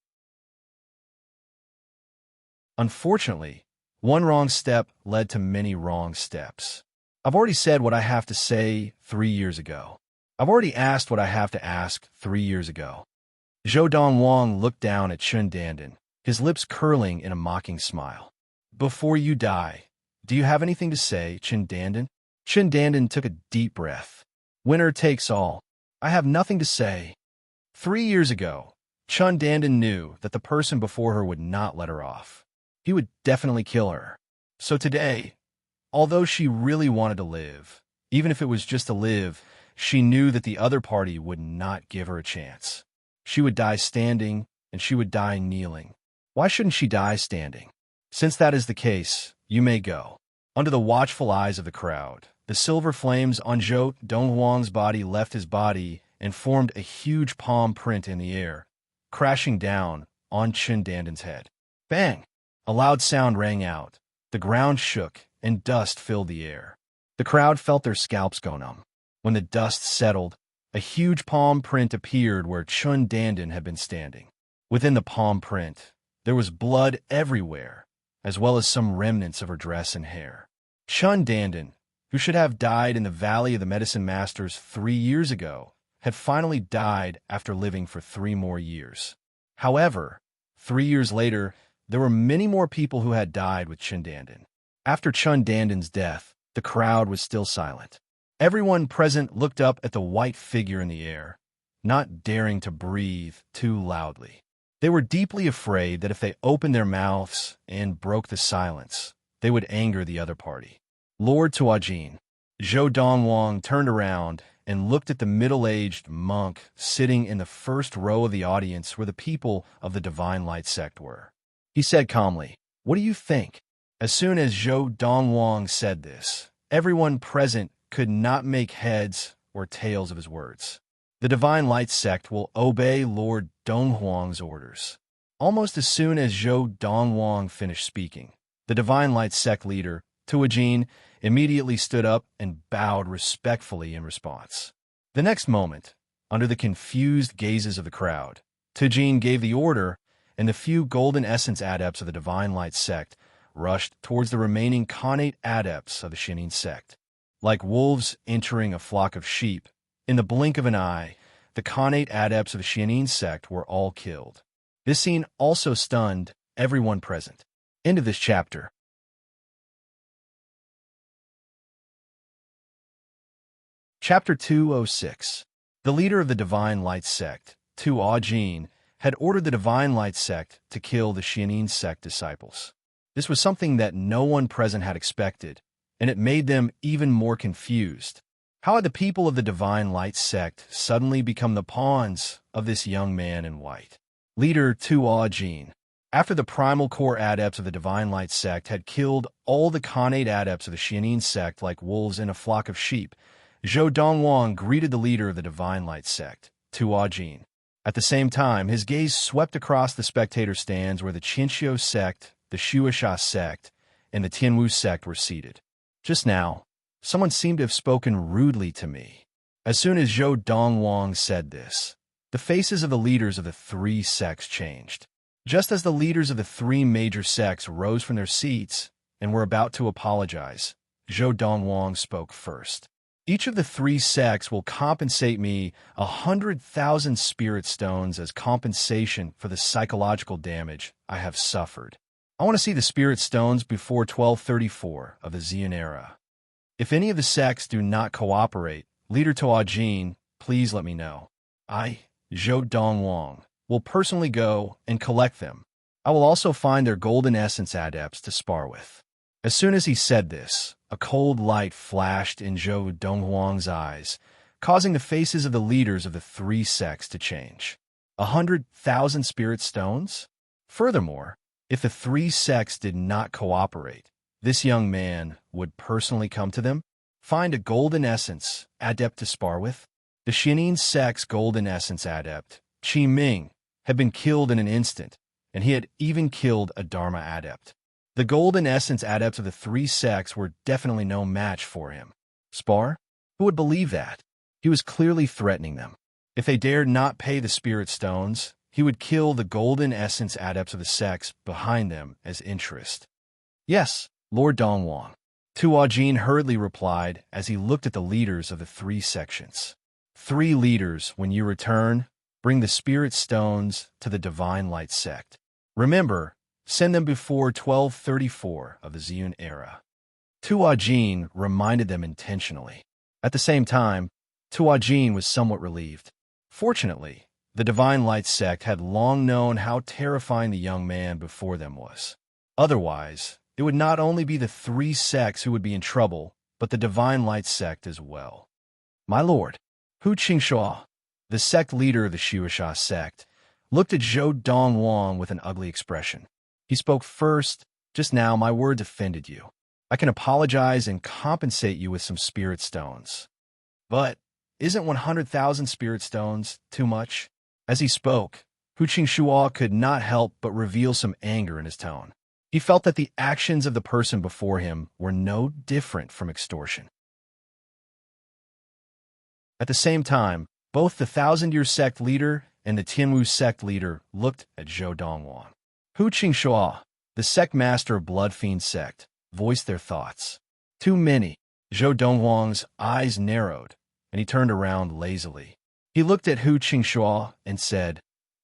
Unfortunately, one wrong step led to many wrong steps. I've already said what I have to say 3 years ago. I've already asked what I have to ask 3 years ago. Zhou Donghuang looked down at Chun Dandan, his lips curling in a mocking smile. Before you die, do you have anything to say, Chun Dandan? Chun Dandan took a deep breath. Winner takes all. I have nothing to say. 3 years ago, Chun Dandan knew that the person before her would not let her off. He would definitely kill her. So today, Although she really wanted to live, even if it was just to live, she knew that the other party would not give her a chance. She would die standing, and she would die kneeling. Why shouldn't she die standing? Since that is the case, you may go. Under the watchful eyes of the crowd, the silver flames on Donghuang's body left his body and formed a huge palm print in the air, crashing down on Danden's head. Bang! A loud sound rang out. The ground shook, and dust filled the air. The crowd felt their scalps go numb. When the dust settled, a huge palm print appeared where Danden had been standing. Within the palm print, there was blood everywhere, as well as some remnants of her dress and hair. Danden, who should have died in the Valley of the Medicine Masters 3 years ago, had finally died after living for 3 more years. However, 3 years later, there were many more people who had died with Danden. After Danden's death, the crowd was still silent. Everyone present looked up at the white figure in the air, not daring to breathe too loudly. They were deeply afraid that if they opened their mouths and broke the silence, they would anger the other party. Lord Tuajin, Donghuang turned around and looked at the middle-aged monk sitting in the first row of the audience where the people of the Divine Light sect were. He said calmly, "What do you think?" As soon as Donghuang said this, everyone present could not make heads or tails of his words. The Divine Light sect will obey Lord Donghuang's orders. Almost as soon as Donghuang finished speaking, the Divine Light sect leader, Tuajin, immediately stood up and bowed respectfully in response. The next moment, under the confused gazes of the crowd, Tuajin gave the order, and the few golden essence adepts of the Divine Light sect rushed towards the remaining Khanate adepts of the Shinin sect. Like wolves entering a flock of sheep, in the blink of an eye, the Khanate adepts of the Shinin sect were all killed. This scene also stunned everyone present. End of this chapter. Chapter 206. The leader of the Divine Light sect, Tuajin, had ordered the Divine Light sect to kill the Shinin sect disciples. This was something that no one present had expected, and it made them even more confused. How had the people of the Divine Light sect suddenly become the pawns of this young man in white? Leader Tuajin. After the primal core adepts of the Divine Light sect had killed all the Khanate adepts of the Shinin sect like wolves in a flock of sheep, Donghuang greeted the leader of the Divine Light sect, Tuajin. At the same time, his gaze swept across the spectator stands where the Qinxiu sect, the Shuasha sect, and the Tianwu sect were seated. Just now, someone seemed to have spoken rudely to me. As soon as Donghuang said this, the faces of the leaders of the 3 sects changed. Just as the leaders of the 3 major sects rose from their seats and were about to apologize, Donghuang spoke first. Each of the 3 sects will compensate me 100,000 spirit stones as compensation for the psychological damage I have suffered. I want to see the spirit stones before 1234 of the Xian era. If any of the sects do not cooperate, Leader Tuajin, please let me know. I, Donghuang, will personally go and collect them. I will also find their golden essence adepts to spar with. As soon as he said this, a cold light flashed in Donghuang's eyes, causing the faces of the leaders of the 3 sects to change. 100,000 spirit stones? Furthermore, if the 3 sects did not cooperate, this young man would personally come to them, find a golden essence adept to spar with. The Shinin sect's golden essence adept, Qi Ming, had been killed in an instant, and he had even killed a Dharma adept. The golden essence adepts of the 3 sects were definitely no match for him. Spar? Who would believe that? He was clearly threatening them. If they dared not pay the spirit stones, he would kill the golden essence adepts of the sects behind them as interest. Yes, Lord Donghuang. Tuajin hurriedly replied as he looked at the leaders of the 3 sections. 3 leaders, when you return, bring the spirit stones to the Divine Light sect. Remember, send them before 1234 of the Xian era. Tuajin reminded them intentionally. At the same time, Tuajin was somewhat relieved. Fortunately, the Divine Light sect had long known how terrifying the young man before them was. Otherwise, It would not only be the three sects who would be in trouble, but the Divine Light sect as well. My lord, Hu Qingshua, the sect leader of the Shueisha sect, looked at Zhou Donghuang with an ugly expression. He spoke first. Just now, my words offended you. I can apologize and compensate you with some spirit stones. But isn't 100,000 spirit stones too much? As he spoke, Hu Qingshua could not help but reveal some anger in his tone. He felt that the actions of the person before him were no different from extortion. At the same time, both the Thousand-Year sect leader and the Tianwu sect leader looked at Zhou Donghuang. Hu Qingshua, the sect master of Blood Fiend sect, voiced their thoughts. Too many. Zhou Donghuang's eyes narrowed, and he turned around lazily. He looked at Hu Qingshua and said,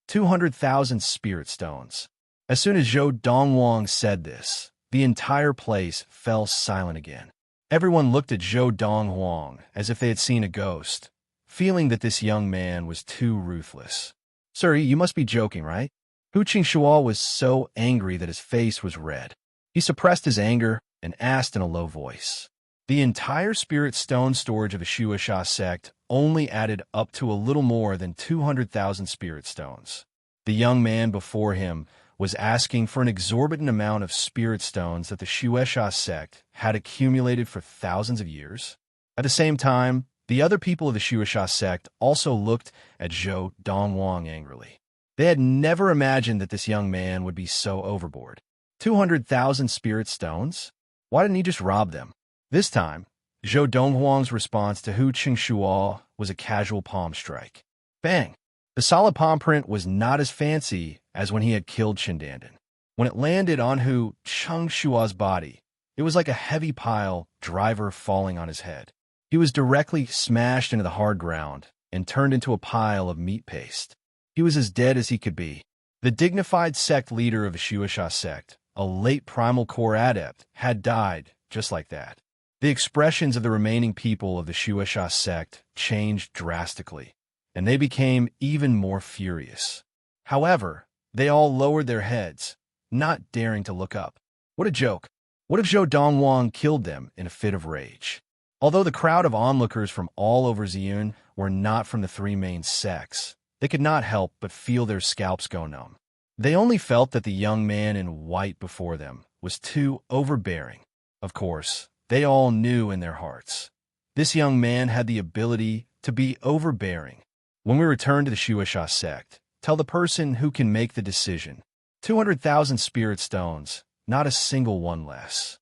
200,000 spirit stones. As soon as Zhou Donghuang said this, the entire place fell silent again. Everyone looked at Zhou Donghuang as if they had seen a ghost, feeling that this young man was too ruthless. Sir, you must be joking, right? Hu Qingshua was so angry that his face was red. He suppressed his anger and asked in a low voice. The entire spirit stone storage of the Shueisha sect only added up to a little more than 200,000 spirit stones. The young man before him was asking for an exorbitant amount of spirit stones that the Shueisha sect had accumulated for thousands of years. At the same time, the other people of the Shueisha sect also looked at Zhou Donghuang angrily. They had never imagined that this young man would be so overboard. 200,000 spirit stones? Why didn't he just rob them? This time, Zhou Donghuang's response to Hu Qingshua was a casual palm strike. Bang! The solid palm print was not as fancy as when he had killed Qindandan. When it landed on Hu Qingshua's body, it was like a heavy pile driver falling on his head. He was directly smashed into the hard ground and turned into a pile of meat paste. He was as dead as he could be. The dignified sect leader of the Shueisha sect, a late primal core adept, had died just like that. The expressions of the remaining people of the Shueisha sect changed drastically, and they became even more furious. However, they all lowered their heads, not daring to look up. What a joke! What if Zhou Donghuang killed them in a fit of rage? Although the crowd of onlookers from all over Ziyun were not from the three main sects, they could not help but feel their scalps go numb. They only felt that the young man in white before them was too overbearing. Of course, they all knew in their hearts. This young man had the ability to be overbearing. When we return to the Shueisha sect, tell the person who can make the decision. 200,000 spirit stones, not a single one less.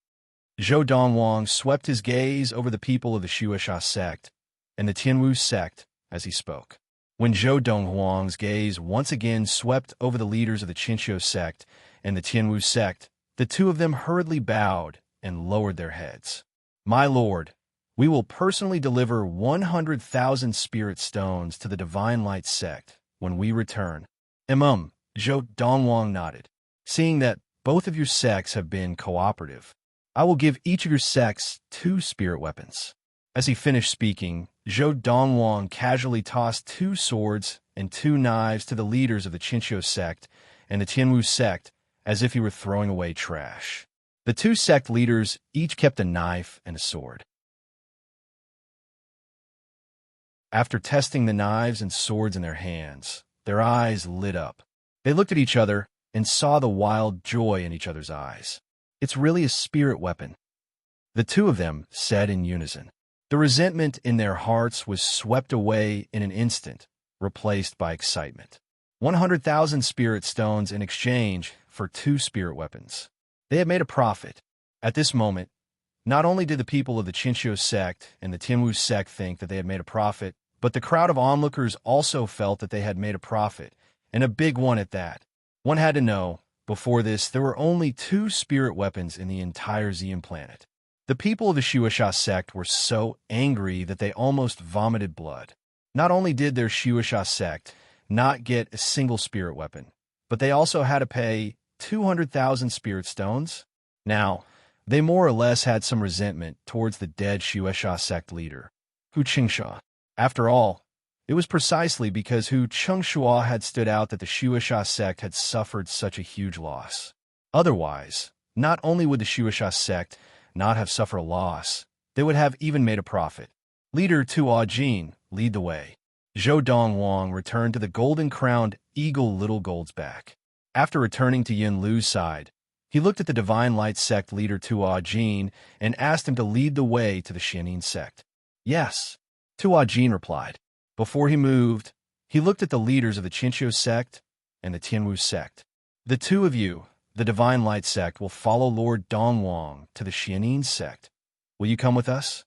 Zhou Donghuang swept his gaze over the people of the Shueisha sect and the Tianwu sect as he spoke. When Zhou Donghuang's gaze once again swept over the leaders of the Qinqiu sect and the Tianwu sect, the two of them hurriedly bowed and lowered their heads. My lord, we will personally deliver 100,000 spirit stones to the Divine Light sect when we return. Zhou Donghuang nodded. Seeing that both of your sects have been cooperative, I will give each of your sects 2 spirit weapons. As he finished speaking, Zhou Donghuang casually tossed 2 swords and 2 knives to the leaders of the Qinqiu sect and the Tianwu sect as if he were throwing away trash. The 2 sect leaders each kept a knife and a sword. After testing the knives and swords in their hands, their eyes lit up. They looked at each other and saw the wild joy in each other's eyes. It's really a spirit weapon, the 2 of them said in unison. The resentment in their hearts was swept away in an instant, replaced by excitement. 100,000 spirit stones in exchange for 2 spirit weapons. They had made a profit. At this moment, not only did the people of the Qinqiu sect and the Tianwu sect think that they had made a profit, but the crowd of onlookers also felt that they had made a profit, and a big one at that. One had to know, before this, there were only 2 spirit weapons in the entire Ziyun planet. The people of the Shueisha sect were so angry that they almost vomited blood. Not only did their Shueisha sect not get a single spirit weapon, but they also had to pay 200,000 spirit stones. Now, they more or less had some resentment towards the dead Shueisha sect leader, Hu Qingshua. After all, it was precisely because Hu Qingshua had stood out that the Shueisha sect had suffered such a huge loss. Otherwise, not only would the Shueisha sect not have suffered a loss, they would have even made a profit. Leader Tuo Jin, lead the way. Zhou Donghuang returned to the golden-crowned eagle Little Gold's back. After returning to Yin Lu's side, he looked at the Divine Light sect leader Tuo Jin and asked him to lead the way to the Xianin sect. Yes, Tuo Jin replied. Before he moved, he looked at the leaders of the Qinqiu sect and the Tianwu sect. The two of you, the Divine Light sect, will follow Lord Donghuang to the Xianin sect. Will you come with us?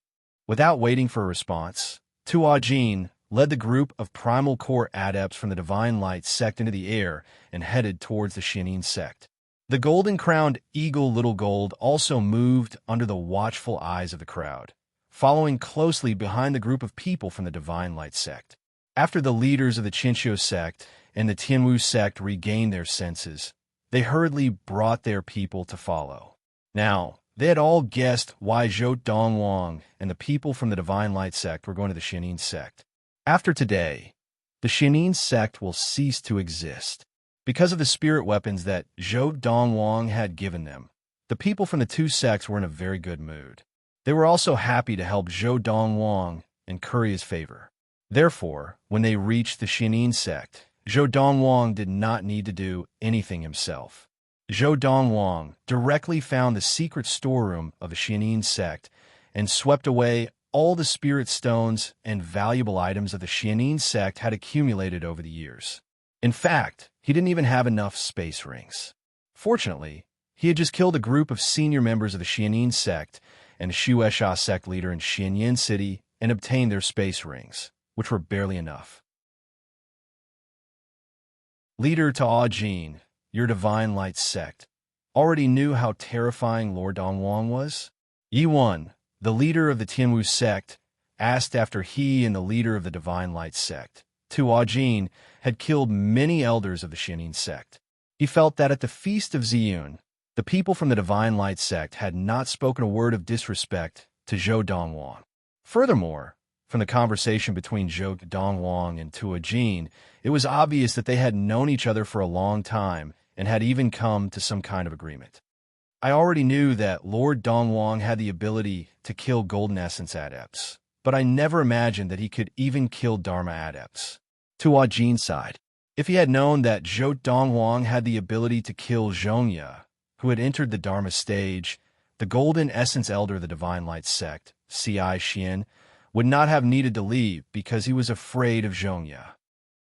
Without waiting for a response, Tuo Jin led the group of primal core adepts from the Divine Light sect into the air and headed towards the Xianin sect. The golden-crowned eagle Little Gold also moved under the watchful eyes of the crowd, following closely behind the group of people from the Divine Light sect. After the leaders of the Qinqiu sect and the Tianwu sect regained their senses, they hurriedly brought their people to follow. Now, they had all guessed why Zhou Donghuang and the people from the Divine Light sect were going to the Xianin sect. After today, the Xianin sect will cease to exist. Because of the spirit weapons that Zhou Donghuang had given them, the people from the two sects were in a very good mood. They were also happy to help Zhou Donghuang and curry his favor. Therefore, when they reached the Xianin sect, Zhou Donghuang did not need to do anything himself. Zhou Donghuang directly found the secret storeroom of the Xianin sect and swept away all the spirit stones and valuable items of the Xianin sect had accumulated over the years. In fact, he didn't even have enough space rings. Fortunately, he had just killed a group of senior members of the Xianin sect and the Shueisha sect leader in Xianyan City and obtained their space rings, which were barely enough. Leader Tuo Jin, your Divine Light sect, already knew how terrifying Lord Donghuang was? Yi Wen, the leader of the Tianwu sect, asked after he and the leader of the Divine Light sect, Tuo Jin, had killed many elders of the Xianin sect. He felt that at the Feast of Ziyun, the people from the Divine Light sect had not spoken a word of disrespect to Zhou Donghuang. Furthermore, from the conversation between Zhou Donghuang and Tuo Jin, it was obvious that they had known each other for a long time and had even come to some kind of agreement. I already knew that Lord Donghuang had the ability to kill Golden Essence adepts, but I never imagined that he could even kill Dharma adepts. Tuo Jin sighed. If he had known that Zhou Donghuang had the ability to kill Zhongya, who had entered the Dharma stage, the Golden Essence Elder of the Divine Light sect, C.I. Xian, would not have needed to leave because he was afraid of Zhongya.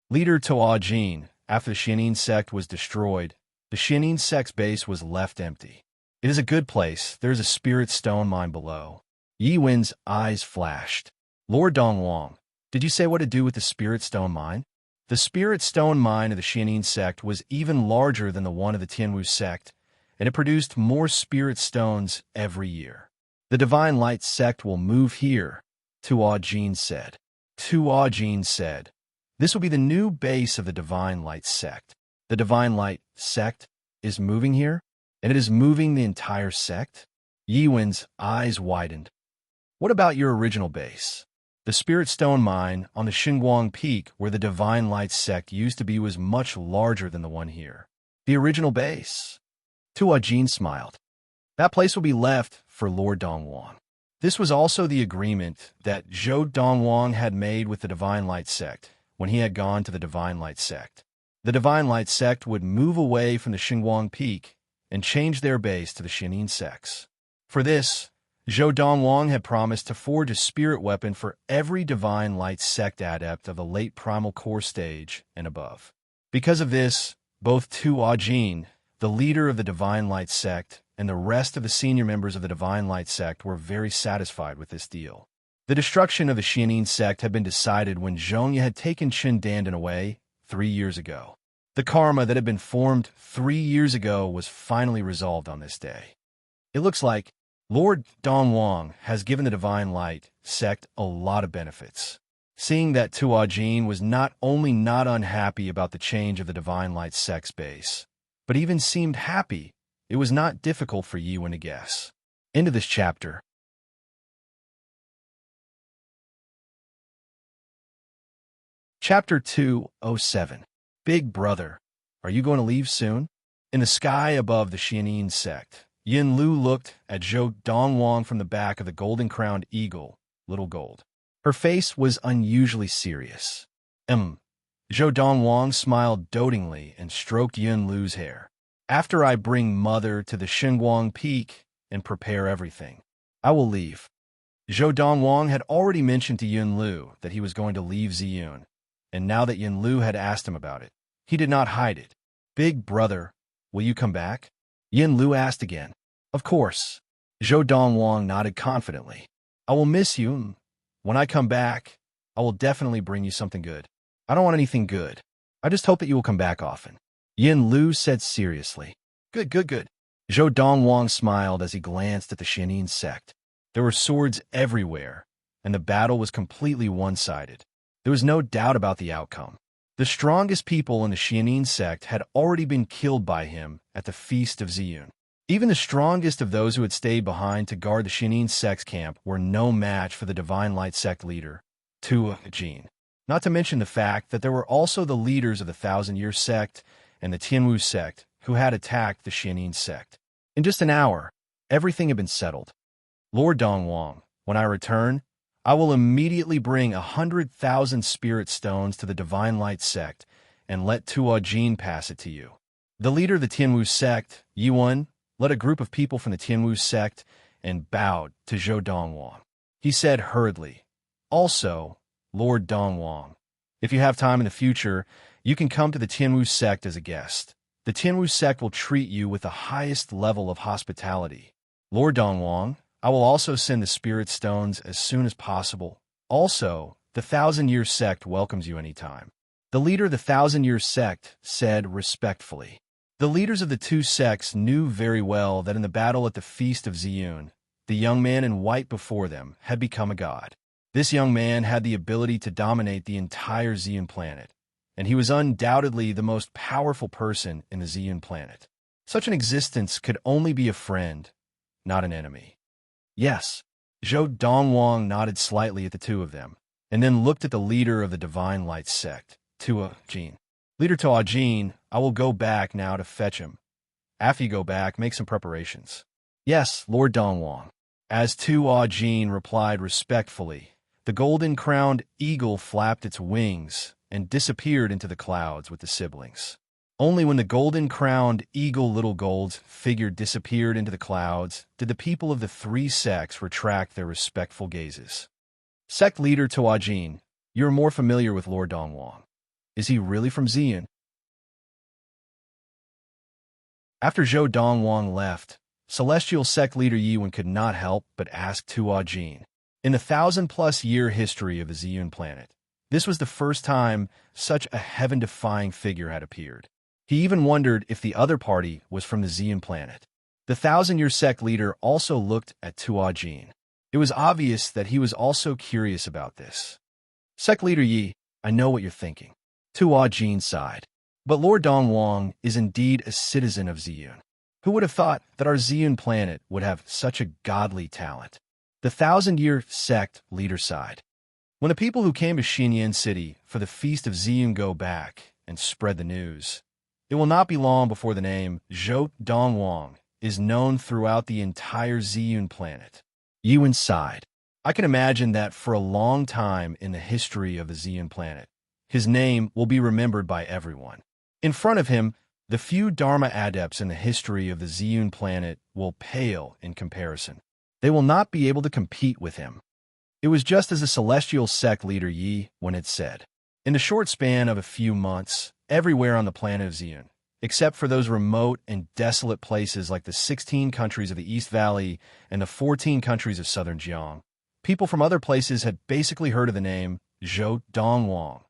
Leader Tuo Jin, after the Xianin sect was destroyed, the Xianin sect's base was left empty. It is a good place. There is a spirit stone mine below. Yi Wen's eyes flashed. Lord Donghuang, did you say what to do with the spirit stone mine? The spirit stone mine of the Xianin sect was even larger than the one of the Tianwu sect, and it produced more spirit stones every year. The Divine Light sect will move here, Tuo Jin said. Tuo Jin said, this will be the new base of the Divine Light sect. The Divine Light sect is moving here, and it is moving the entire sect? Yi Wen's eyes widened. What about your original base? The Spirit Stone Mine on the Xinguang Peak where the Divine Light sect used to be was much larger than the one here. The original base. Tuo Jin smiled. That place will be left for Lord Donghuang. This was also the agreement that Zhou Donghuang had made with the Divine Light sect when he had gone to the Divine Light sect. The Divine Light sect would move away from the Xinguang Peak and change their base to the Xianin sects. For this, Zhou Donghuang had promised to forge a spirit weapon for every Divine Light sect adept of the late Primal Core stage and above. Because of this, both Tuo Jin, the leader of the Divine Light sect, and the rest of the senior members of the Divine Light sect were very satisfied with this deal. The destruction of the Xianin sect had been decided when Zhongya had taken Qin Dandan away 3 years ago. The karma that had been formed 3 years ago was finally resolved on this day. It looks like Lord Donghuang has given the Divine Light sect a lot of benefits. Seeing that Tuo Jin was not only not unhappy about the change of the Divine Light sect's base, but even seemed happy, it was not difficult for Yi Wen to guess. End of this chapter. Chapter 207. Big Brother, are you going to leave soon? In the sky above the Xianin sect, Yin Lu looked at Zhou Donghuang from the back of the golden-crowned eagle, Little Gold. Her face was unusually serious. Zhou Donghuang smiled dotingly and stroked Yin Lu's hair. After I bring Mother to the Xinguang Peak and prepare everything, I will leave. Zhou Donghuang had already mentioned to Yin Lu that he was going to leave Ziyun, and now that Yin Lu had asked him about it, he did not hide it. Big brother, will you come back? Yin Lu asked again. Of course. Zhou Donghuang nodded confidently. I will miss you. When I come back, I will definitely bring you something good. I don't want anything good. I just hope that you will come back often. Yin Lu said seriously. Good. Zhou Donghuang smiled as he glanced at the Xianyin sect. There were swords everywhere, and the battle was completely one-sided. There was no doubt about the outcome. The strongest people in the Xianyin sect had already been killed by him at the Feast of Ziyun. Even the strongest of those who had stayed behind to guard the Xianyin sect's camp were no match for the Divine Light sect leader, Tua Jin. Not to mention the fact that there were also the leaders of the Thousand-Year sect and the Tianwu sect who had attacked the Xianyin sect. In just an hour, everything had been settled. Lord Donghuang, when I return, I will immediately bring 100,000 spirit stones to the Divine Light sect and let Tua Jin pass it to you. The leader of the Tianwu sect, Yuan, led a group of people from the Tianwu sect and bowed to Zhou Donghuang. He said hurriedly, Also, Lord Donghuang, if you have time in the future, you can come to the Tianwu sect as a guest. The Tianwu sect will treat you with the highest level of hospitality. Lord Donghuang, I will also send the spirit stones as soon as possible. Also, the Thousand-Year sect welcomes you anytime. The leader of the Thousand-Year sect said respectfully. The leaders of the two sects knew very well that in the battle at the Feast of Ziyun, the young man in white before them had become a god. This young man had the ability to dominate the entire Ziyun planet, and he was undoubtedly the most powerful person in the Ziyun planet. Such an existence could only be a friend, not an enemy. Yes, Zhou Donghuang nodded slightly at the two of them, and then looked at the leader of the Divine Light sect, Tua Jin. Leader Tua Jin, I will go back now to fetch him. After you go back, make some preparations. Yes, Lord Donghuang. As Tua Jin replied respectfully, the golden-crowned eagle flapped its wings and disappeared into the clouds with the siblings. Only when the golden-crowned eagle Little Gold's figure disappeared into the clouds did the people of the three sects retract their respectful gazes. Sect leader Tua Jin, you are more familiar with Lord Donghuang. Is he really from Ziyun? After Zhou Donghuang left, Celestial sect leader Yiwen could not help but ask Tua Jin. In the 1,000-plus-year history of the Ziyun planet, this was the first time such a heaven-defying figure had appeared. He even wondered if the other party was from the Ziyun planet. The Thousand-Year sect leader also looked at Tua Jin. It was obvious that he was also curious about this. Sect leader Yi, I know what you're thinking. Tua Jin sighed. But Lord Donghuang is indeed a citizen of Ziyun. Who would have thought that our Ziyun planet would have such a godly talent? The Thousand-Year sect leader sighed. When the people who came to Xinyan City for the Feast of Ziyun go back and spread the news, it will not be long before the name Zhou Donghuang is known throughout the entire Ziyun planet. Yuan sighed. I can imagine that for a long time in the history of the Ziyun planet, his name will be remembered by everyone. In front of him, the few Dharma adepts in the history of the Ziyun planet will pale in comparison. They will not be able to compete with him. It was just as the celestial sect leader Yi when it said. In the short span of a few months, everywhere on the planet of Ziyun, except for those remote and desolate places like the 16 countries of the East Valley and the 14 countries of southern Jiang, people from other places had basically heard of the name Zhou Donghuang,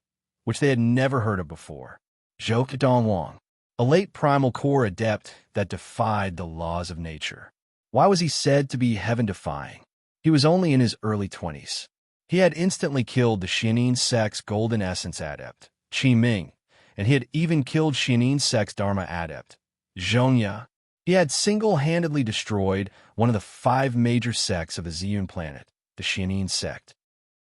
which they had never heard of before. Zhou Donghuang, a late primal core adept that defied the laws of nature. Why was he said to be heaven-defying? He was only in his early 20s. He had instantly killed the Xianyin sect's golden essence adept, Qi Ming, and he had even killed Xianyin sect's Dharma adept, Zhongya. He had single-handedly destroyed one of the 5 major sects of the Ziyun planet, the Xianyin sect.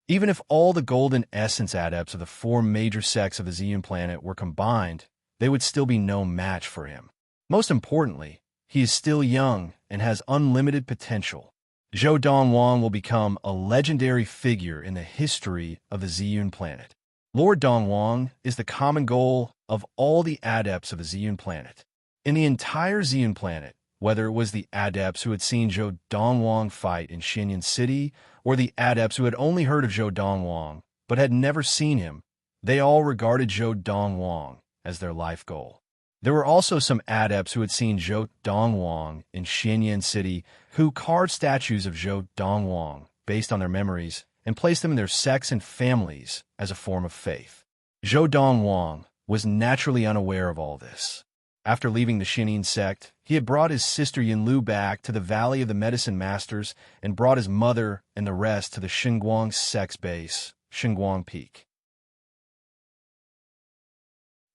Even if all the golden essence adepts of the 4 major sects of the Ziyun planet were combined, they would still be no match for him. Most importantly, he is still young and has unlimited potential. Zhou Donghuang will become a legendary figure in the history of the Ziyun planet. Lord Donghuang is the common goal of all the adepts of the Ziyun planet. In the entire Ziyun planet, whether it was the adepts who had seen Zhou Donghuang fight in Xinyan City, or the adepts who had only heard of Zhou Donghuang but had never seen him, they all regarded Zhou Donghuang as their life goal. There were also some adepts who had seen Zhou Donghuang in Xinyan City who carved statues of Zhou Donghuang based on their memories and placed them in their sects and families as a form of faith. Zhou Donghuang was naturally unaware of all this. After leaving the Xinyan sect, he had brought his sister Yinlu back to the Valley of the Medicine Masters and brought his mother and the rest to the Xinguang sect's base, Xinguang Peak.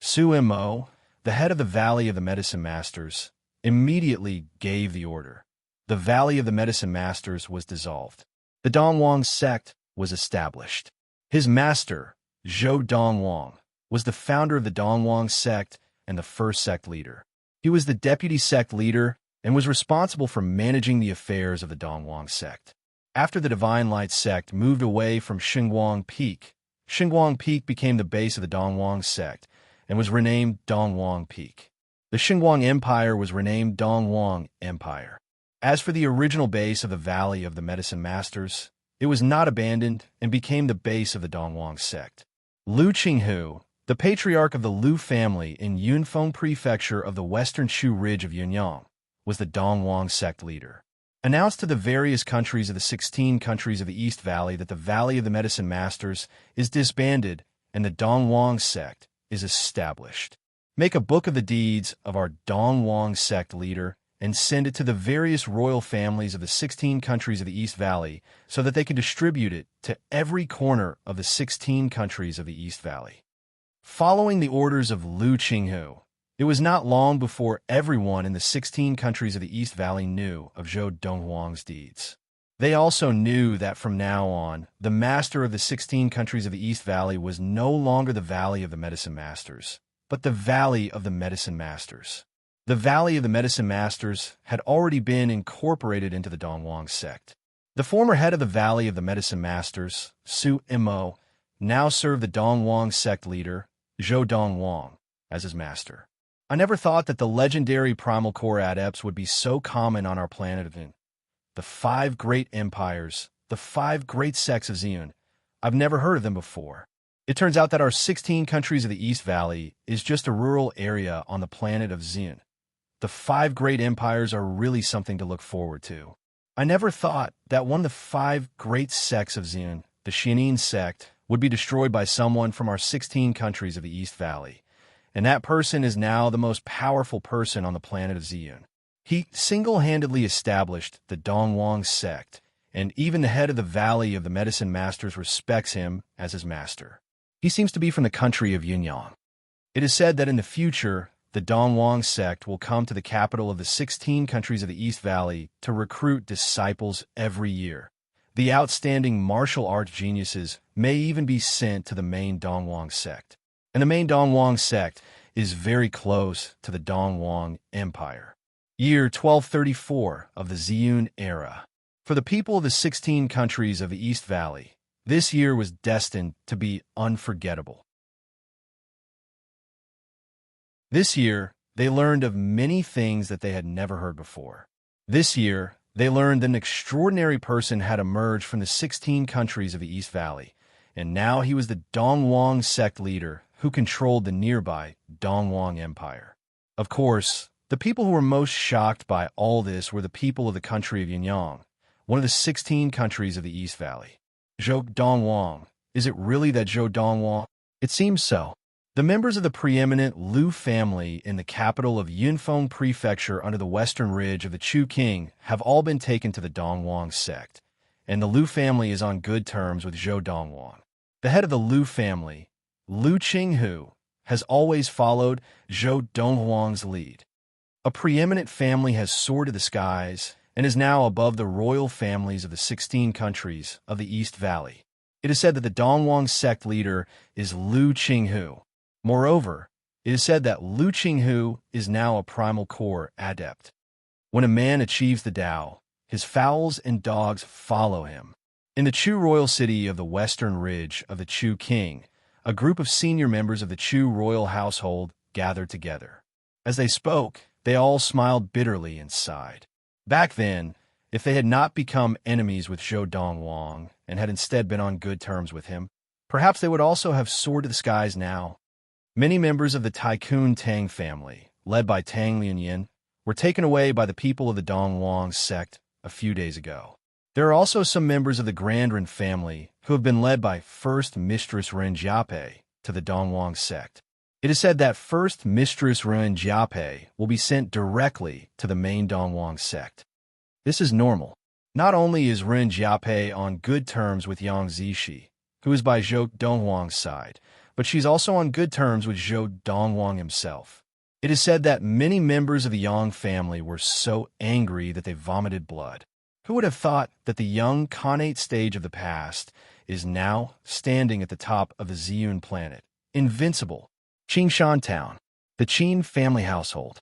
Su Mo, the head of the Valley of the Medicine Masters, immediately gave the order. The Valley of the Medicine Masters was dissolved. The Donghuang sect was established. His master, Zhou Donghuang, was the founder of the Donghuang sect and the first sect leader. He was the deputy sect leader and was responsible for managing the affairs of the Donghuang sect. After the Divine Light sect moved away from Xinguang Peak, Xinguang Peak became the base of the Donghuang sect and was renamed Donghuang Peak. The Xinguang Empire was renamed Donghuang Empire. As for the original base of the Valley of the Medicine Masters, it was not abandoned and became the base of the Donghuang sect. Lu Qinghu, the patriarch of the Lu family in Yunfeng Prefecture of the western Shu Ridge of Yunyang, was the Donghuang sect leader. Announced to the various countries of the 16 countries of the East Valley that the Valley of the Medicine Masters is disbanded and the Donghuang sect is established. Make a book of the deeds of our Donghuang sect leader and send it to the various royal families of the 16 countries of the East Valley so that they can distribute it to every corner of the 16 countries of the East Valley. Following the orders of Lu Qinghu, it was not long before everyone in the 16 countries of the East Valley knew of Zhou Donghuang's deeds. They also knew that from now on, the master of the 16 countries of the East Valley was no longer the Valley of the Medicine Masters, but the Valley of the Medicine Masters. The Valley of the Medicine Masters had already been incorporated into the Donghuang sect. The former head of the Valley of the Medicine Masters, Su Mo, now served the Donghuang sect leader, Zhou Donghuang, as his master. I never thought that the legendary Primal Core adepts would be so common on our planet of the 5 great empires, the 5 great sects of Ziyun. I've never heard of them before. It turns out that our 16 countries of the East Valley is just a rural area on the planet of Ziyun. The 5 great empires are really something to look forward to. I never thought that one of the 5 great sects of Ziyun, the Xinyin sect, would be destroyed by someone from our 16 countries of the East Valley. And that person is now the most powerful person on the planet of Ziyun. He single-handedly established the Donghuang sect, and even the head of the Valley of the Medicine Masters respects him as his master. He seems to be from the country of Yunyang. It is said that in the future, the Donghuang sect will come to the capital of the 16 countries of the East Valley to recruit disciples every year. The outstanding martial arts geniuses may even be sent to the main Donghuang sect. And the main Donghuang sect is very close to the Donghuang Empire. Year 1234 of the Ziyun era. For the people of the 16 countries of the East Valley, this year was destined to be unforgettable. This year, they learned of many things that they had never heard before. This year, they learned that an extraordinary person had emerged from the 16 countries of the East Valley, and now he was the Donghuang sect leader who controlled the nearby Donghuang Empire. Of course, the people who were most shocked by all this were the people of the country of Yunyang, one of the 16 countries of the East Valley. Zhou Donghuang. Is it really that Zhou Donghuang? It seems so. The members of the preeminent Lu family in the capital of Yunfeng Prefecture under the western ridge of the Chu King have all been taken to the Donghuang sect, and the Lu family is on good terms with Zhou Donghuang. The head of the Lu family, Lu Qinghu, has always followed Zhou Donghuang's lead. A preeminent family has soared to the skies and is now above the royal families of the 16 countries of the East Valley. It is said that the Donghuang sect leader is Lu Qinghu. Moreover, it is said that Lu Qinghu is now a Primal Core adept. When a man achieves the Tao, his fowls and dogs follow him. In the Chu royal city of the western ridge of the Chu king, a group of senior members of the Chu royal household gathered together. As they spoke, they all smiled bitterly and sighed. Back then, if they had not become enemies with Zhou Donghuang and had instead been on good terms with him, perhaps they would also have soared to the skies now. Many members of the Tycoon Tang family, led by Tang Lianyin, were taken away by the people of the Donghuang sect a few days ago. There are also some members of the Grandren family who have been led by First Mistress Ren Jiape to the Donghuang sect. It is said that First Mistress Ren Jiape will be sent directly to the main Donghuang sect. This is normal. Not only is Ren Jiape on good terms with Yang Zishi, who is by Zhou Donghuang's side, but she's also on good terms with Zhou Donghuang himself. It is said that many members of the Yang family were so angry that they vomited blood. Who would have thought that the young Khanate stage of the past is now standing at the top of the Ziyun planet, invincible? Qingshan Town, the Qin family household.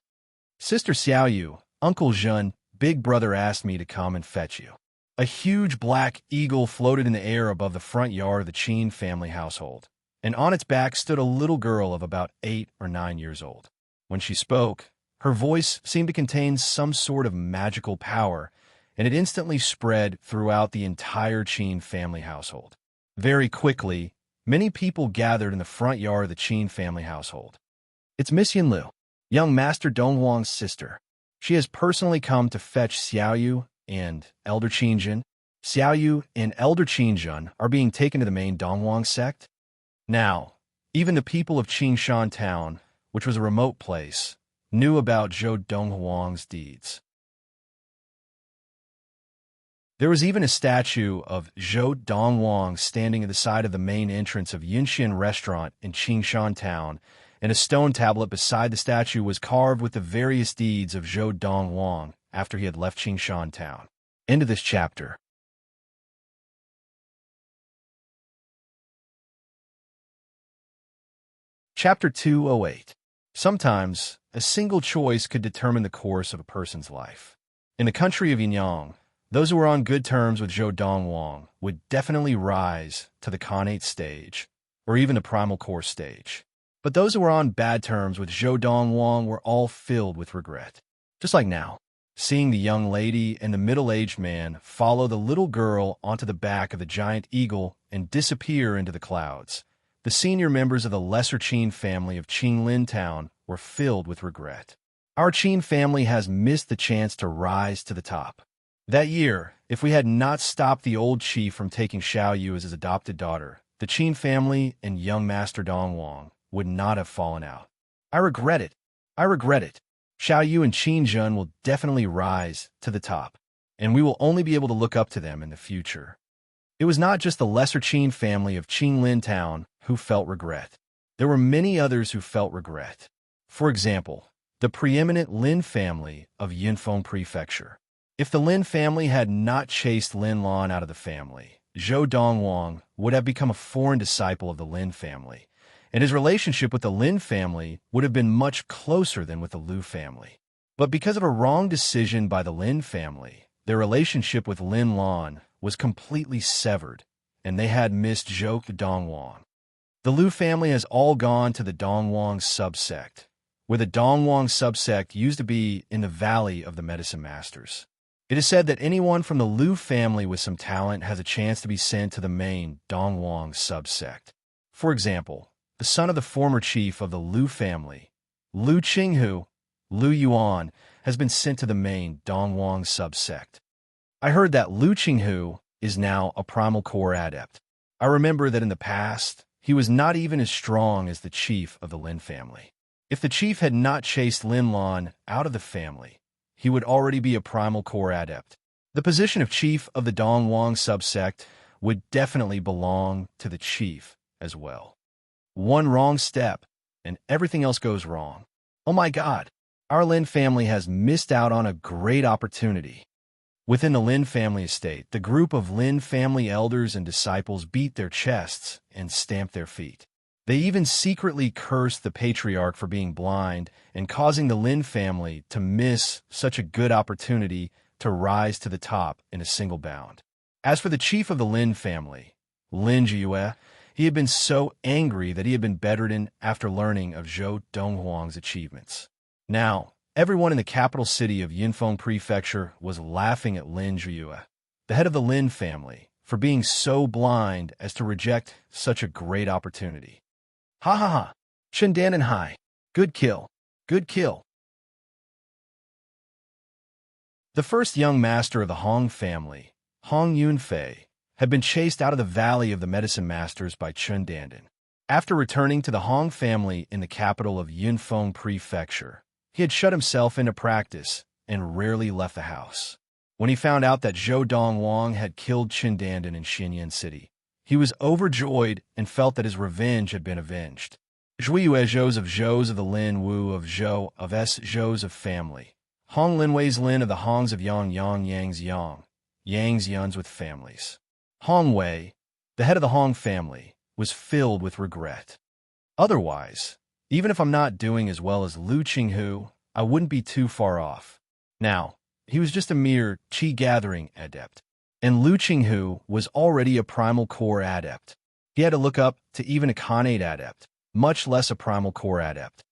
Sister Xiaoyu, Uncle Zhen, Big Brother asked me to come and fetch you. A huge black eagle floated in the air above the front yard of the Qin family household, and on its back stood a little girl of about 8 or 9 years old. When she spoke, her voice seemed to contain some sort of magical power, and it instantly spread throughout the entire Qin family household. Very quickly, many people gathered in the front yard of the Qin family household. It's Miss Yinlu, young Master Donghuang's sister. She has personally come to fetch Xiaoyu and Elder Qingjun. Xiaoyu and Elder Qingjun are being taken to the main Donghuang sect. Now, even the people of Qingshan Town, which was a remote place, knew about Zhou Donghuang's deeds. There was even a statue of Zhou Donghuang standing at the side of the main entrance of Yinxian restaurant in Qingshan Town, and a stone tablet beside the statue was carved with the various deeds of Zhou Donghuang after he had left Qingshan Town. End of this chapter. Chapter 208. Sometimes, a single choice could determine the course of a person's life. In the country of Yinyang, those who were on good terms with Zhou Donghuang would definitely rise to the Khanate stage, or even the Primal Core stage. But those who were on bad terms with Zhou Donghuang were all filled with regret. Just like now, seeing the young lady and the middle-aged man follow the little girl onto the back of the giant eagle and disappear into the clouds, the senior members of the lesser Qin family of Qinglin Town were filled with regret. Our Qin family has missed the chance to rise to the top. That year, if we had not stopped the old chief from taking Xiaoyu as his adopted daughter, the Qin family and young Master Donghuang would not have fallen out. I regret it. I regret it. Xiaoyu and Qingjun will definitely rise to the top, and we will only be able to look up to them in the future. It was not just the lesser Qin family of Qinglin Town who felt regret. There were many others who felt regret. For example, the preeminent Lin family of Yinfeng Prefecture. If the Lin family had not chased Lin Lan out of the family, Zhou Donghuang would have become a foreign disciple of the Lin family, and his relationship with the Lin family would have been much closer than with the Lu family. But because of a wrong decision by the Lin family, their relationship with Lin Lan was completely severed, and they had missed Zhou Donghuang. The Lu family has all gone to the Donghuang subsect, where the Donghuang subsect used to be in the Valley of the Medicine Masters. It is said that anyone from the Lu family with some talent has a chance to be sent to the main Donghuang subsect. For example, the son of the former chief of the Lu family, Lu Qinghu, Lu Yuan, has been sent to the main Donghuang subsect. I heard that Lu Qinghu is now a Primal Core adept. I remember that in the past, he was not even as strong as the chief of the Lin family. If the chief had not chased Lin Lan out of the family, he would already be a Primal Core adept. The position of chief of the Donghuang subsect would definitely belong to the chief as well. One wrong step, and everything else goes wrong. Oh my God, our Lin family has missed out on a great opportunity. Within the Lin family estate, the group of Lin family elders and disciples beat their chests and stamped their feet. They even secretly cursed the patriarch for being blind and causing the Lin family to miss such a good opportunity to rise to the top in a single bound. As for the chief of the Lin family, Lin Jiyue, he had been so angry that he had been bedridden after learning of Zhou Donghuang's achievements. Now, everyone in the capital city of Yinfeng Prefecture was laughing at Lin Jiyue, the head of the Lin family, for being so blind as to reject such a great opportunity. Ha ha ha! Shendan and Hai. Good kill. Good kill. The first young master of the Hong family, Hong Yunfei, had been chased out of the Valley of the Medicine Masters by Chun Dandan. After returning to the Hong family in the capital of Yinfeng Prefecture, he had shut himself into practice and rarely left the house. When he found out that Zhou Donghuang had killed Chun Dandan in Xinyan City, he was overjoyed and felt that his revenge had been avenged. Zhuiyue Zhous of the Lin Wu of Zhou of S Zhous of family, Hong Linwei's Lin of the Hongs of Yang Yang's Yuns with families. Hong Wei, the head of the Hong family, was filled with regret. Otherwise, even if I'm not doing as well as Lu Qinghu, I wouldn't be too far off. Now, he was just a mere qi-gathering adept, and Lu Qinghu was already a primal core adept. He had to look up to even a Khanate adept, much less a primal core adept.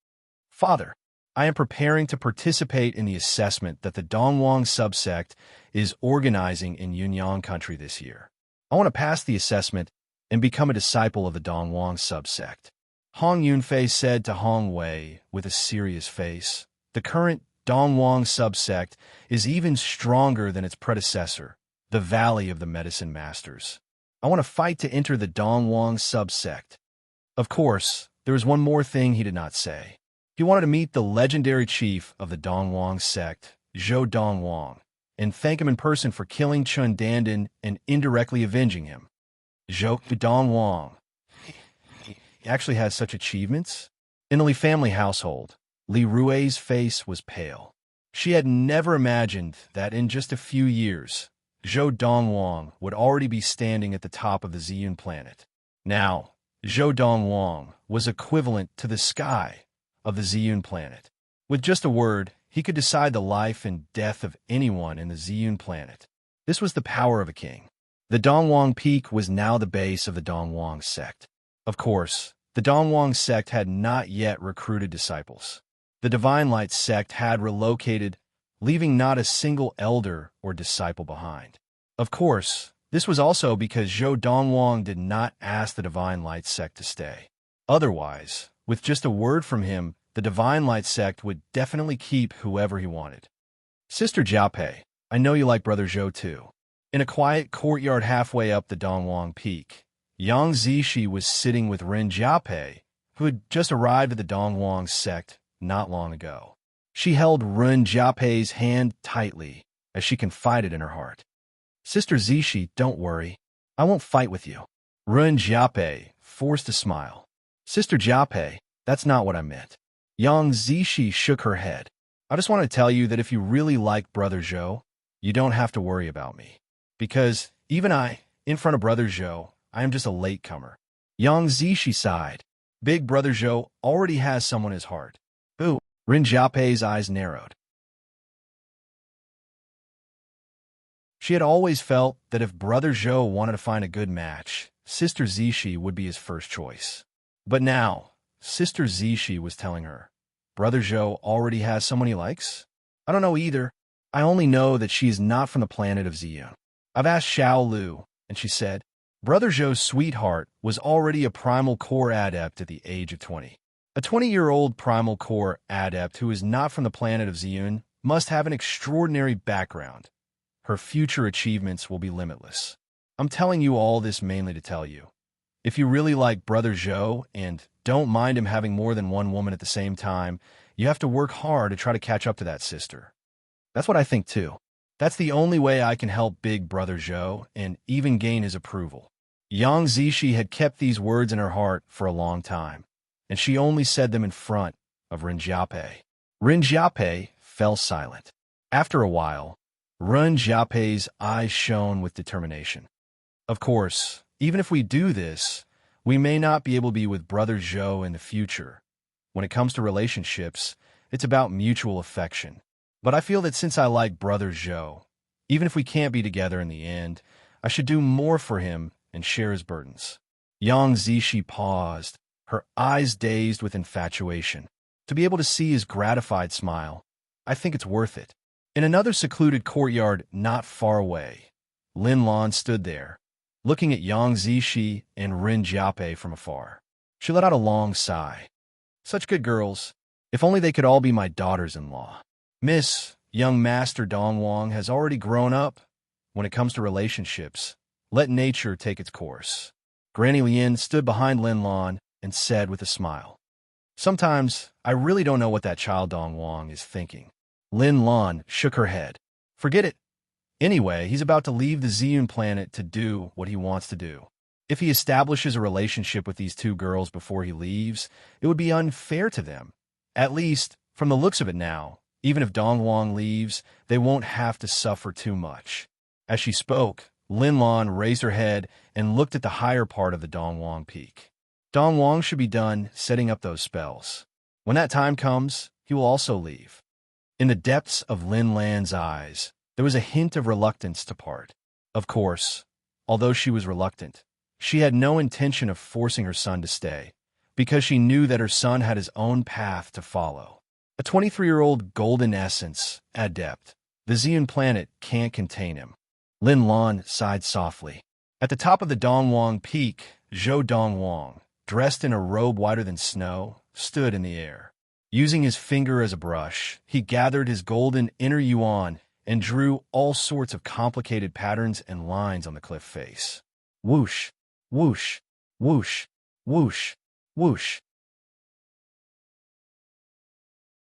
Father, I am preparing to participate in the assessment that the Donghuang subsect is organizing in Yunyang country this year. I want to pass the assessment and become a disciple of the Donghuang subsect. Hong Yunfei said to Hong Wei with a serious face, the current Donghuang subsect is even stronger than its predecessor, the Valley of the Medicine Masters. I want to fight to enter the Donghuang subsect. Of course, there was one more thing he did not say. He wanted to meet the legendary chief of the Donghuang sect, Zhou Donghuang, and thank him in person for killing Chun Dandan and indirectly avenging him. Zhou Donghuang. He actually has such achievements? In the Li family household, Li Rui's face was pale. She had never imagined that in just a few years, Zhou Donghuang would already be standing at the top of the Ziyun planet. Now, Zhou Donghuang was equivalent to the sky of the Ziyun planet. With just a word, he could decide the life and death of anyone in the Ziyun planet. This was the power of a king. The Donghuang Peak was now the base of the Donghuang sect. Of course, the Donghuang sect had not yet recruited disciples. The Divine Light sect had relocated, leaving not a single elder or disciple behind. Of course, this was also because Zhou Donghuang did not ask the Divine Light sect to stay. Otherwise, with just a word from him, the Divine Light sect would definitely keep whoever he wanted. Sister Jiaopei, I know you like Brother Zhou too. In a quiet courtyard halfway up the Donghuang Peak, Yang Zishi was sitting with Ren Jiaopei, who had just arrived at the Donghuang sect not long ago. She held Ren Jiaopei's hand tightly as she confided in her heart. Sister Zishi, don't worry. I won't fight with you. Ren Jiaopei forced a smile. Sister Jiaopei, that's not what I meant. Yang Zishi shook her head. I just want to tell you that if you really like Brother Zhou, you don't have to worry about me. Because even I, in front of Brother Zhou, I am just a latecomer. Yang Zishi sighed. Big Brother Zhou already has someone in his heart. Ooh, Ren Jiaopei's eyes narrowed. She had always felt that if Brother Zhou wanted to find a good match, Sister Zishi would be his first choice. But now, Sister Zishi was telling her, Brother Zhou already has someone he likes? I don't know either. I only know that she is not from the planet of Ziyun. I've asked Xiao Lu, and she said, Brother Zhou's sweetheart was already a primal core adept at the age of 20. A 20-year-old primal core adept who is not from the planet of Ziyun must have an extraordinary background. Her future achievements will be limitless. I'm telling you all this mainly to tell you. If you really like Brother Zhou and don't mind him having more than one woman at the same time, you have to work hard to try to catch up to that sister. That's what I think too. That's the only way I can help Big Brother Zhou and even gain his approval. Yang Zishi had kept these words in her heart for a long time, and she only said them in front of Ren Jiaopei. Ren Jiaopei fell silent. After a while, Ren Jiaopei's eyes shone with determination. Of course, even if we do this, We may not be able to be with Brother Zhou in the future. When it comes to relationships, it's about mutual affection. But I feel that since I like Brother Zhou, even if we can't be together in the end, I should do more for him and share his burdens. Yang Zishi paused, her eyes dazed with infatuation. To be able to see his gratified smile, I think it's worth it. In another secluded courtyard not far away, Lin Lan stood there, looking at Yang Zishi and Rin Jiape from afar. She let out a long sigh. Such good girls. If only they could all be my daughters-in-law. Miss, young Master Donghuang has already grown up. When it comes to relationships, let nature take its course. Granny Lien stood behind Lin Lan and said with a smile, "Sometimes I really don't know what that child Donghuang is thinking." Lin Lan shook her head. "Forget it. Anyway, he's about to leave the Ziyun planet to do what he wants to do. If he establishes a relationship with these two girls before he leaves, it would be unfair to them. At least, from the looks of it now, even if Donghuang leaves, they won't have to suffer too much." As she spoke, Lin Lan raised her head and looked at the higher part of the Donghuang peak. Donghuang should be done setting up those spells. When that time comes, he will also leave. In the depths of Lin Lan's eyes, there was a hint of reluctance to part. Of course, although she was reluctant, she had no intention of forcing her son to stay, because she knew that her son had his own path to follow. A 23-year-old golden essence adept, the Ziyun planet can't contain him. Lin Lan sighed softly. At the top of the Donghuang peak, Zhou Donghuang, dressed in a robe whiter than snow, stood in the air. Using his finger as a brush, he gathered his golden inner yuan and drew all sorts of complicated patterns and lines on the cliff face. Whoosh, whoosh, whoosh, whoosh, whoosh.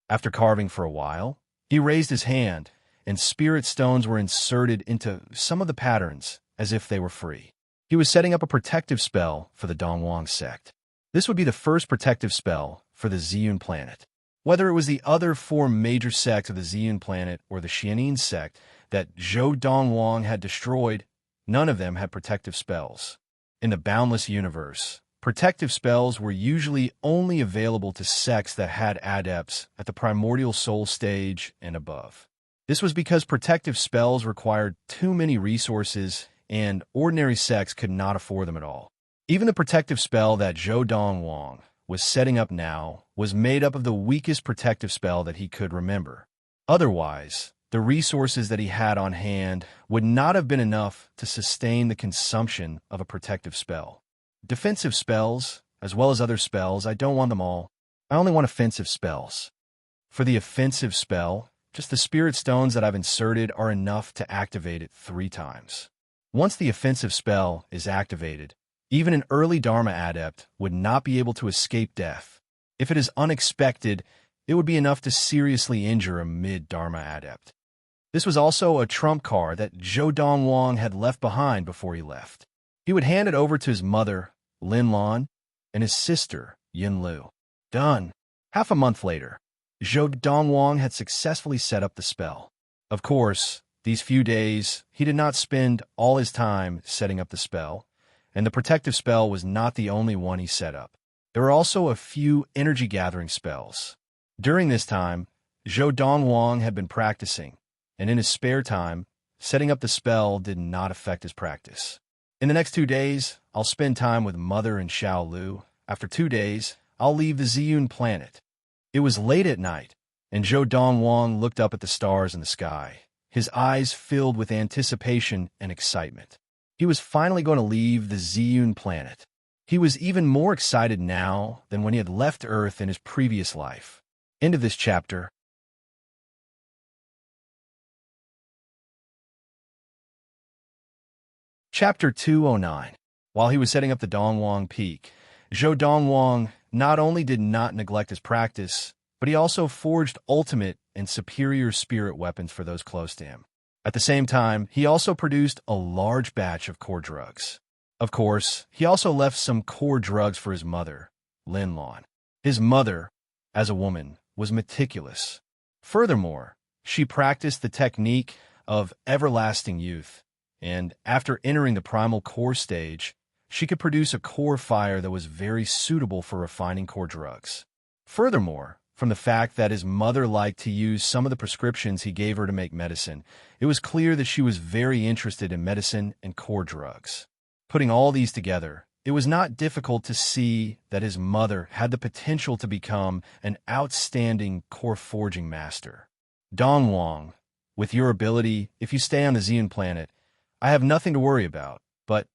After carving for a while, he raised his hand, and spirit stones were inserted into some of the patterns as if they were free. He was setting up a protective spell for the Donghuang sect. This would be the first protective spell for the Ziyun planet. Whether it was the other four major sects of the Ziyun planet or the Xianin sect that Zhou Donghuang had destroyed, none of them had protective spells. In the boundless universe, protective spells were usually only available to sects that had adepts at the primordial soul stage and above. This was because protective spells required too many resources and ordinary sects could not afford them at all. Even the protective spell that Zhou Donghuang was setting up now was made up of the weakest protective spell that he could remember. Otherwise, the resources that he had on hand would not have been enough to sustain the consumption of a protective spell. Defensive spells, as well as other spells, I don't want them all. I only want offensive spells. For the offensive spell, just the spirit stones that I've inserted are enough to activate it 3 times. Once the offensive spell is activated, even an early Dharma adept would not be able to escape death. If it is unexpected, it would be enough to seriously injure a mid-Dharma adept. This was also a trump card that Zhou Donghuang had left behind before he left. He would hand it over to his mother, Lin Lan, and his sister, Yin Lu. Done. Half a month later, Zhou Donghuang had successfully set up the spell. Of course, these few days, he did not spend all his time setting up the spell, and the protective spell was not the only one he set up. There were also a few energy-gathering spells. During this time, Zhou Donghuang had been practicing, and in his spare time, setting up the spell did not affect his practice. In the next 2 days, I'll spend time with Mother and Xiao Lu. After 2 days, I'll leave the Ziyun planet. It was late at night, and Zhou Donghuang looked up at the stars in the sky, his eyes filled with anticipation and excitement. He was finally going to leave the Ziyun planet. He was even more excited now than when he had left Earth in his previous life. End of this chapter. Chapter 209. While he was setting up the Donghuang Peak, Zhou Donghuang not only did not neglect his practice, but he also forged ultimate and superior spirit weapons for those close to him. At the same time, he also produced a large batch of core drugs. Of course, he also left some core drugs for his mother, Lin Lan. His mother, as a woman, was meticulous. Furthermore, she practiced the technique of everlasting youth, and after entering the primal core stage, she could produce a core fire that was very suitable for refining core drugs. Furthermore, from the fact that his mother liked to use some of the prescriptions he gave her to make medicine, it was clear that she was very interested in medicine and core drugs. Putting all these together, it was not difficult to see that his mother had the potential to become an outstanding core forging master. Donghuang, with your ability, if you stay on the Xian planet, I have nothing to worry about, but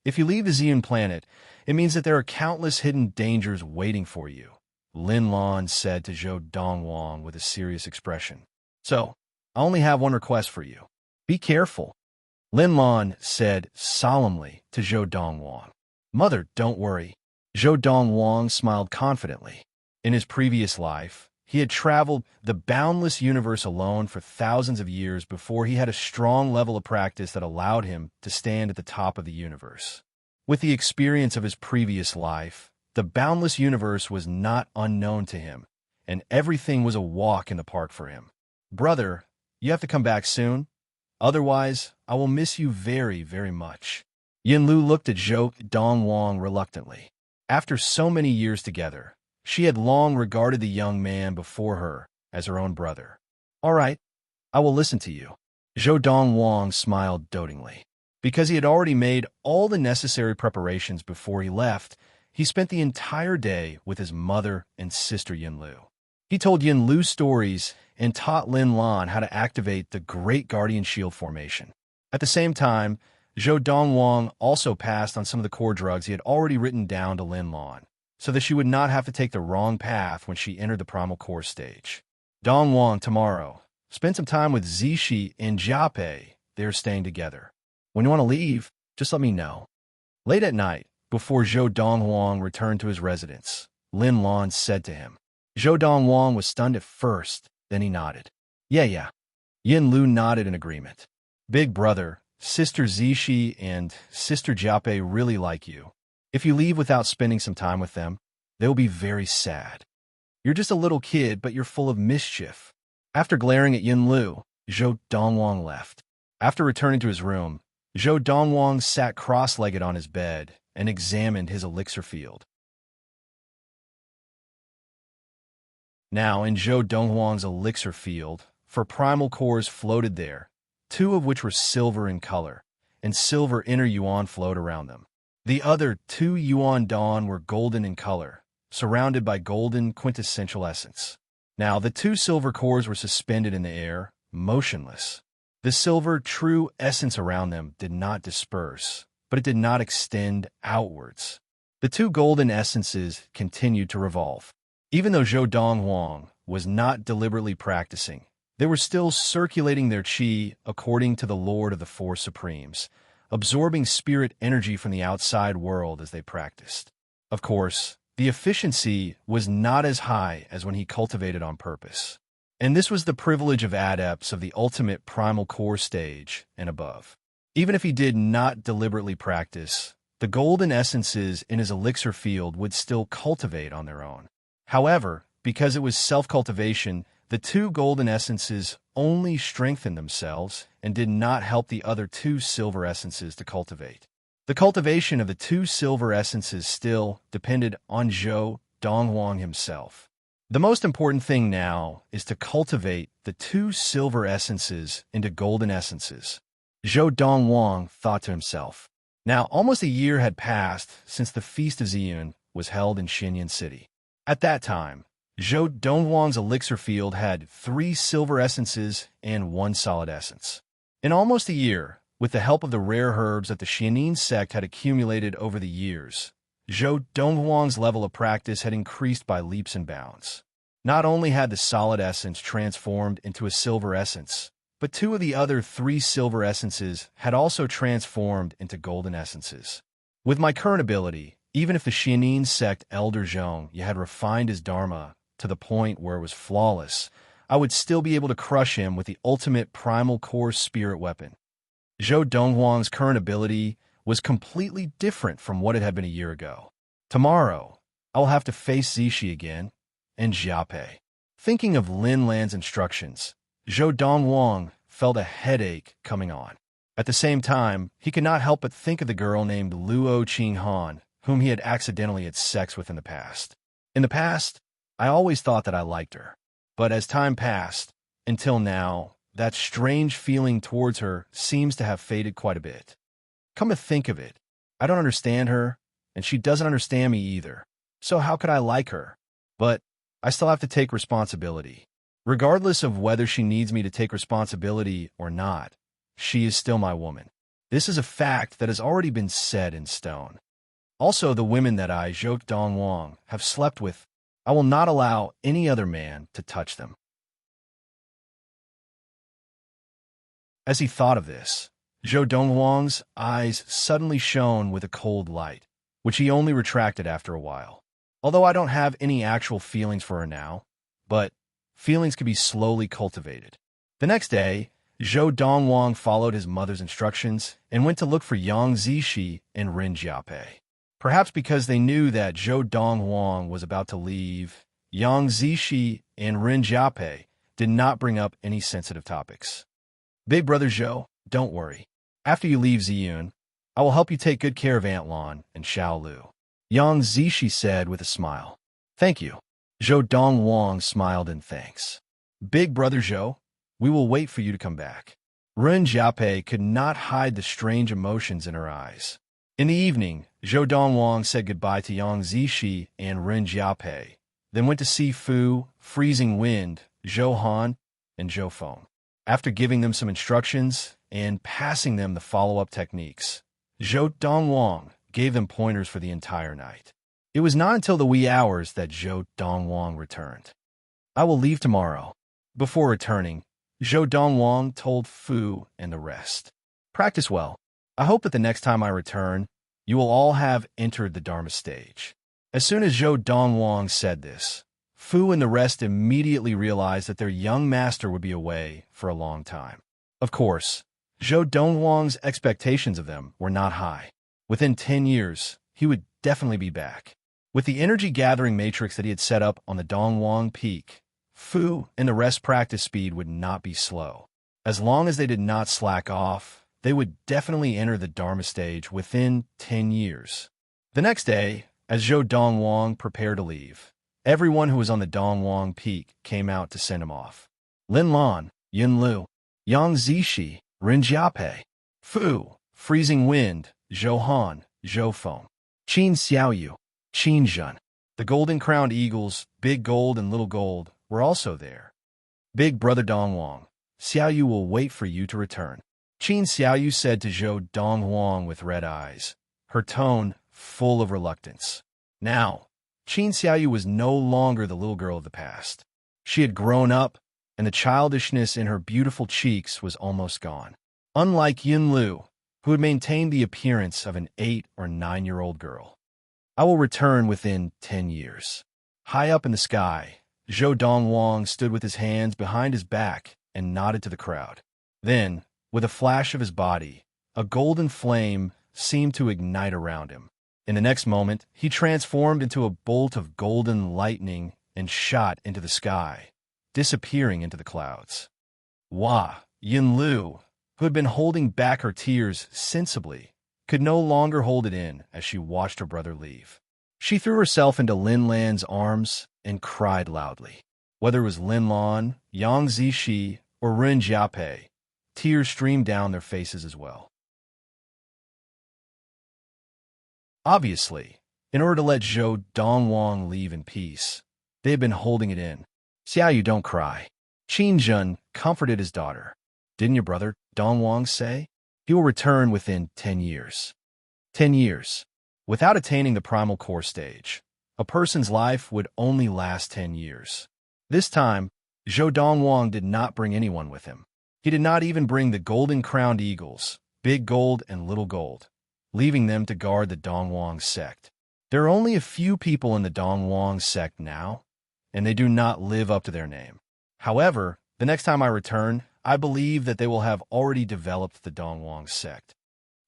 if you leave the Xian planet, it means that there are countless hidden dangers waiting for you, Lin Lan said to Zhou Donghuang with a serious expression. So, I only have one request for you. Be careful, Lin Lan said solemnly to Zhou Donghuang. Mother, don't worry. Zhou Donghuang smiled confidently. In his previous life, he had traveled the boundless universe alone for thousands of years before he had a strong level of practice that allowed him to stand at the top of the universe. With the experience of his previous life, the boundless universe was not unknown to him, and everything was a walk in the park for him. Brother, you have to come back soon. Otherwise, I will miss you very, very much. Yinlu looked at Zhou Donghuang reluctantly. After so many years together, she had long regarded the young man before her as her own brother. All right, I will listen to you. Zhou Donghuang smiled dotingly. Because he had already made all the necessary preparations before he left, he spent the entire day with his mother and sister Yinlu. He told Yinlu stories and taught Lin Lan how to activate the Great Guardian Shield formation. At the same time, Zhou Donghuang also passed on some of the core drugs he had already written down to Lin Lan, so that she would not have to take the wrong path when she entered the primal core stage. Donghuang, tomorrow, spend some time with Zishi and Jiape. They're staying together. When you want to leave, just let me know. Late at night, before Zhou Donghuang returned to his residence, Lin Lan said to him. Zhou Donghuang was stunned at first, then he nodded. Yeah. Yin Lu nodded in agreement. Big brother, Sister Zishi and Sister Jiape really like you. If you leave without spending some time with them, they'll be very sad. You're just a little kid, but you're full of mischief. After glaring at Yin Lu, Zhou Donghuang left. After returning to his room, Zhou Donghuang sat cross-legged on his bed and examined his elixir field. Now, in Zhou Donghuang's elixir field, 4 primal cores floated there, 2 of which were silver in color, and silver inner yuan flowed around them. The other 2 yuan dawn were golden in color, surrounded by golden quintessential essence. Now, the 2 silver cores were suspended in the air, motionless. The silver true essence around them did not disperse, but it did not extend outwards. The 2 golden essences continued to revolve. Even though Zhou Donghuang was not deliberately practicing, they were still circulating their qi according to the Lord of the 4 Supremes, absorbing spirit energy from the outside world as they practiced. Of course, the efficiency was not as high as when he cultivated on purpose. And this was the privilege of adepts of the ultimate primal core stage and above. Even if he did not deliberately practice, the golden essences in his elixir field would still cultivate on their own. However, because it was self-cultivation, the 2 golden essences only strengthened themselves and did not help the other 2 silver essences to cultivate. The cultivation of the 2 silver essences still depended on Zhou Donghuang himself. The most important thing now is to cultivate the 2 silver essences into golden essences. Zhou Donghuang thought to himself. Now, almost a year had passed since the Feast of Xian was held in Xinyan City. At that time, Zhou Donghuang's elixir field had 3 silver essences and 1 solid essence. In almost a year, with the help of the rare herbs that the Xianin sect had accumulated over the years, Zhou Donghuang's level of practice had increased by leaps and bounds. Not only had the solid essence transformed into a silver essence, but 2 of the other 3 silver essences had also transformed into golden essences. With my current ability, even if the Xianin sect Elder Zhong had refined his dharma to the point where it was flawless, I would still be able to crush him with the ultimate primal core spirit weapon. Zhou Donghuang's current ability was completely different from what it had been a year ago. Tomorrow, I will have to face Zishi again, and Jiape. Thinking of Lin Lan's instructions, Zhou Donghuang felt a headache coming on. At the same time, he could not help but think of the girl named Luo Qinghan, whom he had accidentally had sex with in the past. In the past, I always thought that I liked her. But as time passed, until now, that strange feeling towards her seems to have faded quite a bit. Come to think of it, I don't understand her, and she doesn't understand me either. So how could I like her? But I still have to take responsibility. Regardless of whether she needs me to take responsibility or not, she is still my woman. This is a fact that has already been set in stone. Also, the women that I, Zhou Donghuang, have slept with, I will not allow any other man to touch them. As he thought of this, Zhou Donghuang's eyes suddenly shone with a cold light, which he only retracted after a while. Although I don't have any actual feelings for her now, but feelings can be slowly cultivated. The next day, Zhou Donghuang followed his mother's instructions and went to look for Yang Zixi and Ren Jiapei. Perhaps because they knew that Zhou Donghuang was about to leave, Yang Zixi and Ren Jiapei did not bring up any sensitive topics. Big brother Zhou, don't worry. After you leave Ziyun, I will help you take good care of Aunt Lan and Xiao Lu, Yang Zixi said with a smile. Thank you. Zhou Donghuang smiled in thanks. Big brother Zhou, we will wait for you to come back. Ren Jiapei could not hide the strange emotions in her eyes. In the evening, Zhou Donghuang said goodbye to Yang Zixi and Ren Jiapei, then went to see Fu, Freezing Wind, Zhou Han, and Zhou Feng. After giving them some instructions and passing them the follow-up techniques, Zhou Donghuang gave them pointers for the entire night. It was not until the wee hours that Zhou Donghuang returned. I will leave tomorrow. Before returning, Zhou Donghuang told Fu and the rest. Practice well. I hope that the next time I return, you will all have entered the Dharma stage. As soon as Zhou Donghuang said this, Fu and the rest immediately realized that their young master would be away for a long time. Of course, Zhou Donghuang's expectations of them were not high. Within 10 years, he would definitely be back. With the energy-gathering matrix that he had set up on the Donghuang Peak, Fu and the rest practice speed would not be slow. As long as they did not slack off, they would definitely enter the Dharma stage within 10 years. The next day, as Zhou Donghuang prepared to leave, everyone who was on the Donghuang Peak came out to send him off. Lin Lan, Yun Lu, Yang Zixi, Ren Jiapei, Fu, Freezing Wind, Zhou Han, Zhou Feng, Qin Xiaoyu, Qin Zhen. The golden-crowned eagles, Big Gold and Little Gold, were also there. Big brother Donghuang, Xiaoyu will wait for you to return. Qin Xiaoyu said to Zhou Donghuang with red eyes, her tone full of reluctance. Now, Qin Xiaoyu was no longer the little girl of the past. She had grown up, and the childishness in her beautiful cheeks was almost gone. Unlike Yun Lu, who had maintained the appearance of an 8 or 9-year-old girl. I will return within 10 years. High up in the sky, Zhou Donghuang stood with his hands behind his back and nodded to the crowd. Then, with a flash of his body, a golden flame seemed to ignite around him. In the next moment, he transformed into a bolt of golden lightning and shot into the sky, disappearing into the clouds. Wah, Yin Lu, who had been holding back her tears sensibly, could no longer hold it in as she watched her brother leave. She threw herself into Lin Lan's arms and cried loudly. Whether it was Lin Lan, Yang Zixi, or Ren Jiapei, tears streamed down their faces as well. Obviously, in order to let Zhou Donghuang leave in peace, they had been holding it in. Xiaoyu, don't cry. Qin Zhen comforted his daughter. Didn't your brother, Donghuang, say? He will return within 10 years. 10 years. Without attaining the primal core stage, a person's life would only last 10 years. This time, Zhou Donghuang did not bring anyone with him. He did not even bring the golden-crowned eagles, Big Gold and Little Gold, leaving them to guard the Donghuang sect. There are only a few people in the Donghuang sect now, and they do not live up to their name. However, the next time I return, I believe that they will have already developed the Donghuang sect.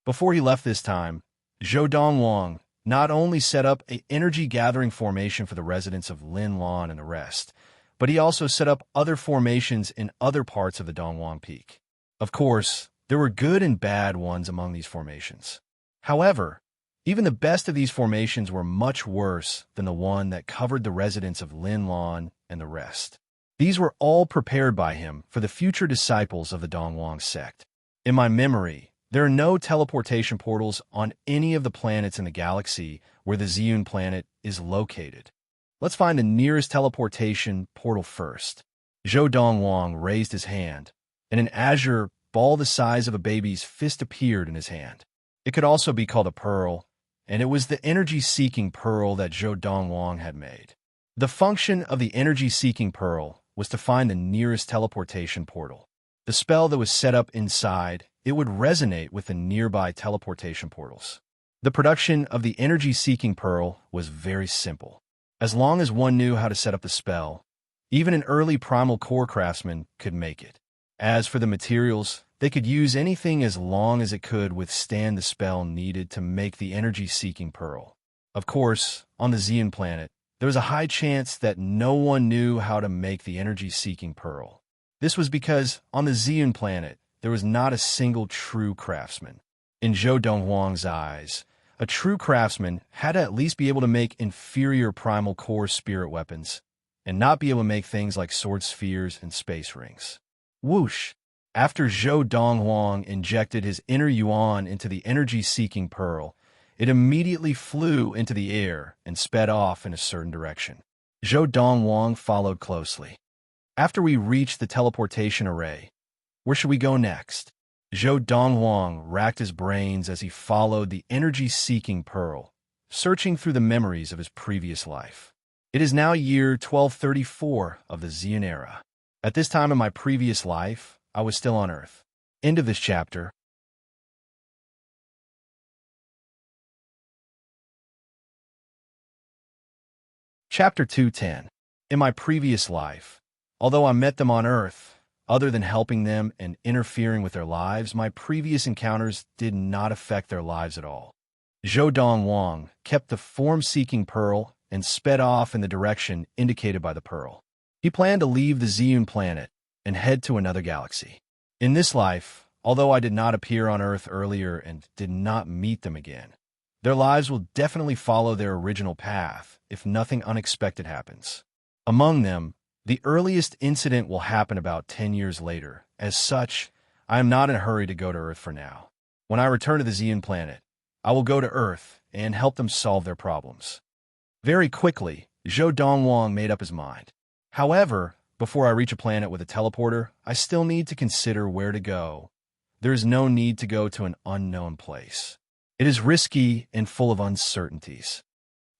Before he left this time, Zhou Donghuang not only set up an energy-gathering formation for the residents of Lin Lan and the rest, but he also set up other formations in other parts of the Donghuang Peak. Of course, There were good and bad ones among these formations. However, even the best of these formations were much worse than the one that covered the residents of Linlon and the rest. These were all prepared by him for the future disciples of the Donghuang sect. In my memory, there are no teleportation portals on any of the planets in the galaxy where the Ziyun planet is located. Let's find the nearest teleportation portal first. Zhou Donghuang raised his hand, and an azure ball the size of a baby's fist appeared in his hand. It could also be called a pearl, and it was the energy-seeking pearl that Zhou Donghuang had made. The function of the energy-seeking pearl was to find the nearest teleportation portal. The spell that was set up inside, it would resonate with the nearby teleportation portals. The production of the energy-seeking pearl was very simple. As long as one knew how to set up the spell, even an early primal core craftsman could make it. As for the materials, they could use anything as long as it could withstand the spell needed to make the energy-seeking pearl. Of course, on the Ziyun planet, there was a high chance that no one knew how to make the energy-seeking pearl. This was because, on the Ziyun planet, there was not a single true craftsman. In Zhou Donghuang's eyes, a true craftsman had to at least be able to make inferior primal core spirit weapons, and not be able to make things like sword spheres and space rings. Whoosh! After Zhou Donghuang injected his inner yuan into the energy-seeking pearl, it immediately flew into the air and sped off in a certain direction. Zhou Donghuang followed closely. After we reached the teleportation array, where should we go next? Zhou Donghuang racked his brains as he followed the energy-seeking pearl, searching through the memories of his previous life. It is now year 1234 of the Ziyun era. At this time in my previous life, I was still on Earth. End of this chapter. Chapter 210. In my previous life, although I met them on Earth, other than helping them and interfering with their lives, my previous encounters did not affect their lives at all. Zhou Donghuang kept the form-seeking pearl and sped off in the direction indicated by the pearl. He planned to leave the Ziyun planet and head to another galaxy. In this life, although I did not appear on Earth earlier and did not meet them again, their lives will definitely follow their original path if nothing unexpected happens. Among them, the earliest incident will happen about 10 years later. As such, I am not in a hurry to go to Earth for now. When I return to the Ziyun planet, I will go to Earth and help them solve their problems. Very quickly, Zhou Donghuang made up his mind. However, before I reach a planet with a teleporter, I still need to consider where to go. There is no need to go to an unknown place. It is risky and full of uncertainties.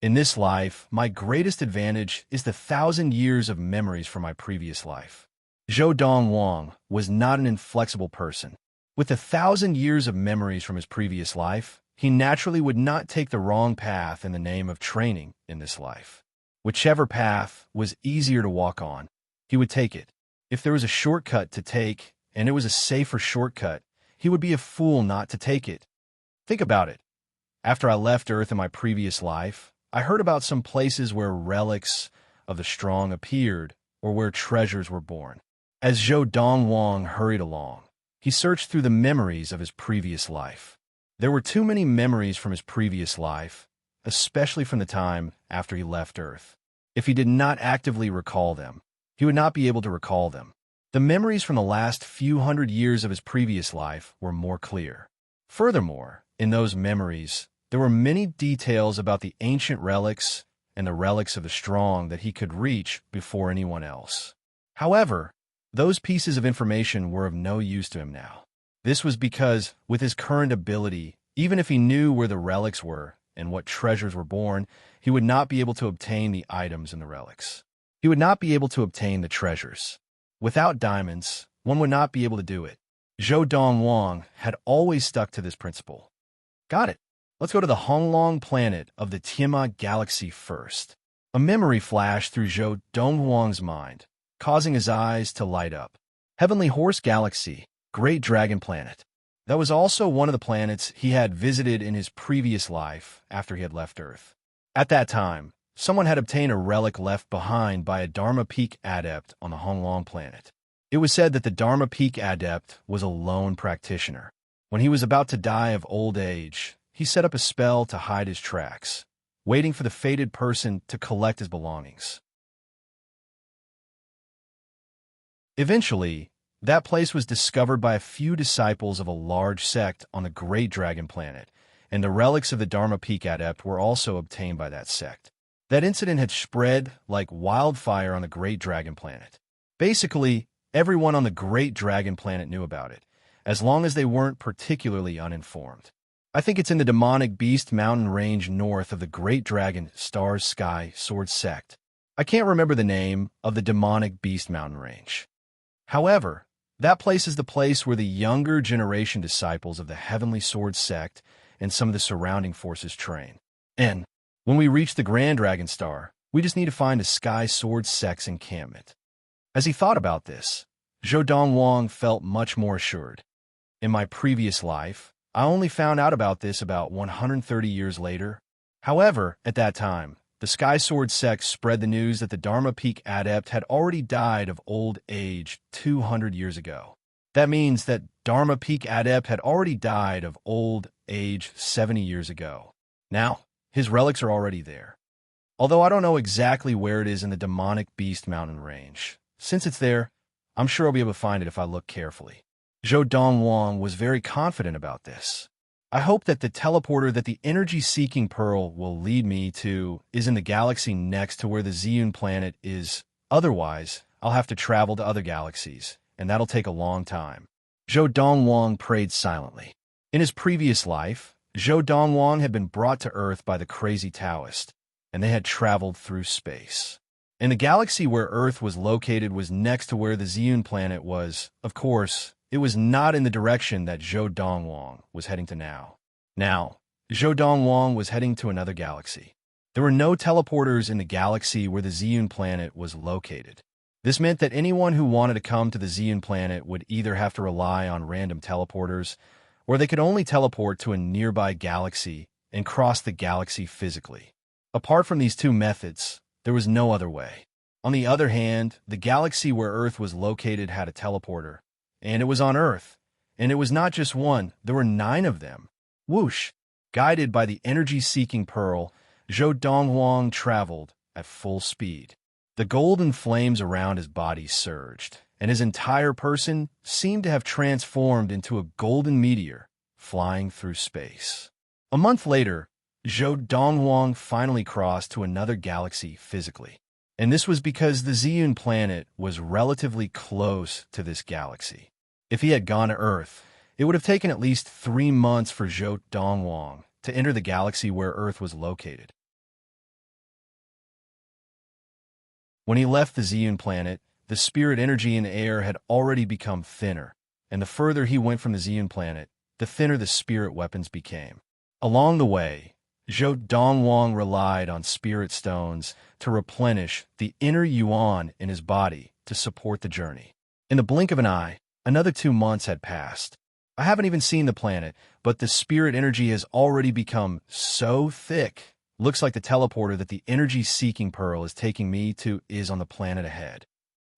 In this life, my greatest advantage is the 1,000 years of memories from my previous life. Zhou Donghuang was not an inflexible person. With 1,000 years of memories from his previous life, he naturally would not take the wrong path in the name of training in this life. Whichever path was easier to walk on, he would take it. If there was a shortcut to take, and it was a safer shortcut, he would be a fool not to take it. Think about it. After I left Earth in my previous life, I heard about some places where relics of the strong appeared, or where treasures were born. As Zhou Donghuang hurried along, he searched through the memories of his previous life. There were too many memories from his previous life, especially from the time after he left Earth. If he did not actively recall them, he would not be able to recall them. The memories from the last few hundred years of his previous life were more clear. Furthermore, in those memories, there were many details about the ancient relics and the relics of the strong that he could reach before anyone else. However, those pieces of information were of no use to him now. This was because, with his current ability, even if he knew where the relics were and what treasures were born, he would not be able to obtain the items in the relics. He would not be able to obtain the treasures. Without diamonds, one would not be able to do it. Zhou Donghuang had always stuck to this principle. Got it. Let's go to the Honglong planet of the Tiamat galaxy first. A memory flashed through Zhou Donghuang's mind, causing his eyes to light up. Heavenly Horse Galaxy, Great Dragon Planet. That was also one of the planets he had visited in his previous life after he had left Earth. At that time, someone had obtained a relic left behind by a Dharma Peak adept on the Honglong planet. It was said that the Dharma Peak Adept was a lone practitioner. When he was about to die of old age, he set up a spell to hide his tracks, waiting for the fated person to collect his belongings. Eventually, that place was discovered by a few disciples of a large sect on the Great Dragon Planet, and the relics of the Dharma Peak Adept were also obtained by that sect. That incident had spread like wildfire on the Great Dragon Planet. Basically, everyone on the Great Dragon Planet knew about it, as long as they weren't particularly uninformed. I think it's in the demonic beast mountain range north of the Great Dragon Stars Sky Sword sect. I can't remember the name of the demonic beast mountain range. However, that place is the place where the younger generation disciples of the Heavenly Sword sect and some of the surrounding forces train. And when we reach the Grand Dragon Star, we just need to find a Sky Sword sect's encampment. As he thought about this, Donghuang felt much more assured. In my previous life, I only found out about this about 130 years later. However, at that time, the Sky Sword sect spread the news that the Dharma Peak Adept had already died of old age 200 years ago. That means that Dharma Peak Adept had already died of old age 70 years ago. Now, his relics are already there. Although I don't know exactly where it is in the demonic beast mountain range. Since it's there, I'm sure I'll be able to find it if I look carefully. Donghuang was very confident about this. I hope that the teleporter that the energy-seeking pearl will lead me to is in the galaxy next to where the Ziyun planet is. Otherwise, I'll have to travel to other galaxies, and that'll take a long time. Donghuang prayed silently. In his previous life, Donghuang had been brought to Earth by the crazy Taoist, and they had traveled through space. And the galaxy where Earth was located was next to where the Ziyun planet was. Of course, it was not in the direction that Donghuang was heading to now. Now, Donghuang was heading to another galaxy. There were no teleporters in the galaxy where the Ziyun planet was located. This meant that anyone who wanted to come to the Ziyun planet would either have to rely on random teleporters, or they could only teleport to a nearby galaxy and cross the galaxy physically. Apart from these two methods, there was no other way. On the other hand, the galaxy where Earth was located had a teleporter, and it was on Earth. And it was not just one, there were 9 of them. Whoosh! Guided by the energy-seeking pearl, Donghuang traveled at full speed. The golden flames around his body surged, and his entire person seemed to have transformed into a golden meteor flying through space. A month later, Donghuang finally crossed to another galaxy physically. And this was because the Ziyun planet was relatively close to this galaxy. If he had gone to Earth, it would have taken at least 3 months for Donghuang to enter the galaxy where Earth was located. When he left the Ziyun planet, the spirit energy in the air had already become thinner, and the further he went from the Ziyun planet, the thinner the spirit weapons became. Along the way, Donghuang relied on spirit stones to replenish the inner yuan in his body to support the journey. In the blink of an eye, another 2 months had passed. I haven't even seen the planet, but the spirit energy has already become so thick. Looks like the teleporter that the energy-seeking pearl is taking me to is on the planet ahead.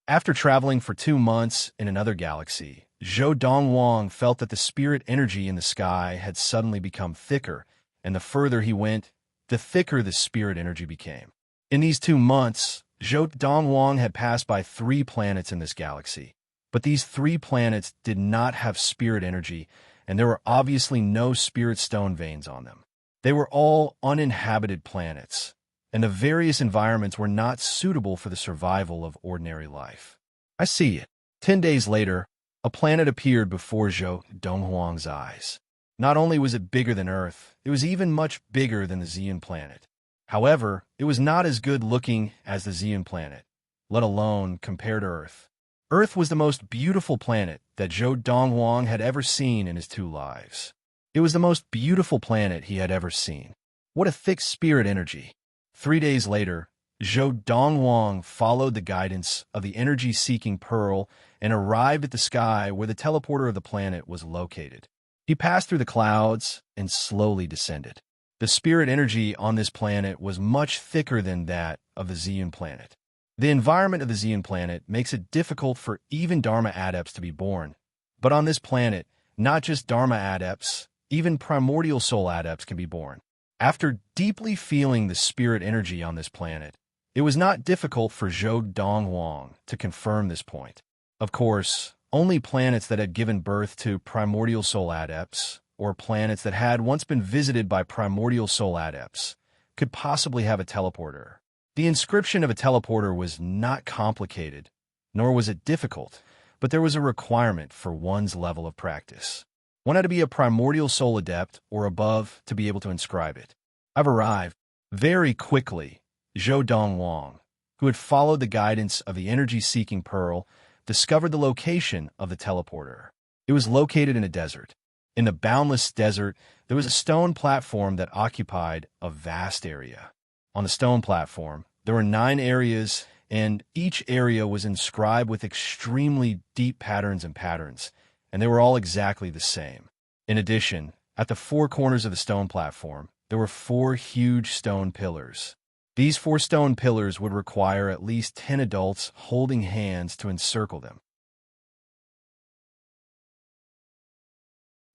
After traveling for 2 months in another galaxy, Donghuang felt that the spirit energy in the sky had suddenly become thicker, and the further he went, the thicker the spirit energy became. In these 2 months, Donghuang had passed by 3 planets in this galaxy, but these 3 planets did not have spirit energy, and there were obviously no spirit stone veins on them. They were all uninhabited planets, and the various environments were not suitable for the survival of ordinary life. I see it. 10 days later, a planet appeared before Donghuang's eyes. Not only was it bigger than Earth, it was even much bigger than the Ziyun planet. However, it was not as good-looking as the Ziyun planet, let alone compared to Earth. Earth was the most beautiful planet that Donghuang had ever seen in his 2 lives. It was the most beautiful planet he had ever seen. What a thick spirit energy. 3 days later, Donghuang followed the guidance of the energy-seeking pearl and arrived at the sky where the teleporter of the planet was located. He passed through the clouds and slowly descended. The spirit energy on this planet was much thicker than that of the Ziyun planet. The environment of the Xian planet makes it difficult for even Dharma adepts to be born. But on this planet, not just Dharma adepts, even primordial soul adepts can be born. After deeply feeling the spirit energy on this planet, it was not difficult for Zhou Donghuang to confirm this point. Of course, only planets that had given birth to primordial soul adepts, or planets that had once been visited by primordial soul adepts, could possibly have a teleporter. The inscription of a teleporter was not complicated, nor was it difficult, but there was a requirement for one's level of practice. One had to be a primordial soul adept or above to be able to inscribe it. I've arrived. Very quickly, Zhou Donghuang, who had followed the guidance of the energy-seeking pearl, discovered the location of the teleporter. It was located in a desert. In the boundless desert, there was a stone platform that occupied a vast area. On the stone platform, there were 9 areas, and each area was inscribed with extremely deep patterns, and they were all exactly the same. In addition, at the 4 corners of the stone platform, there were 4 huge stone pillars. These 4 stone pillars would require at least 10 adults holding hands to encircle them.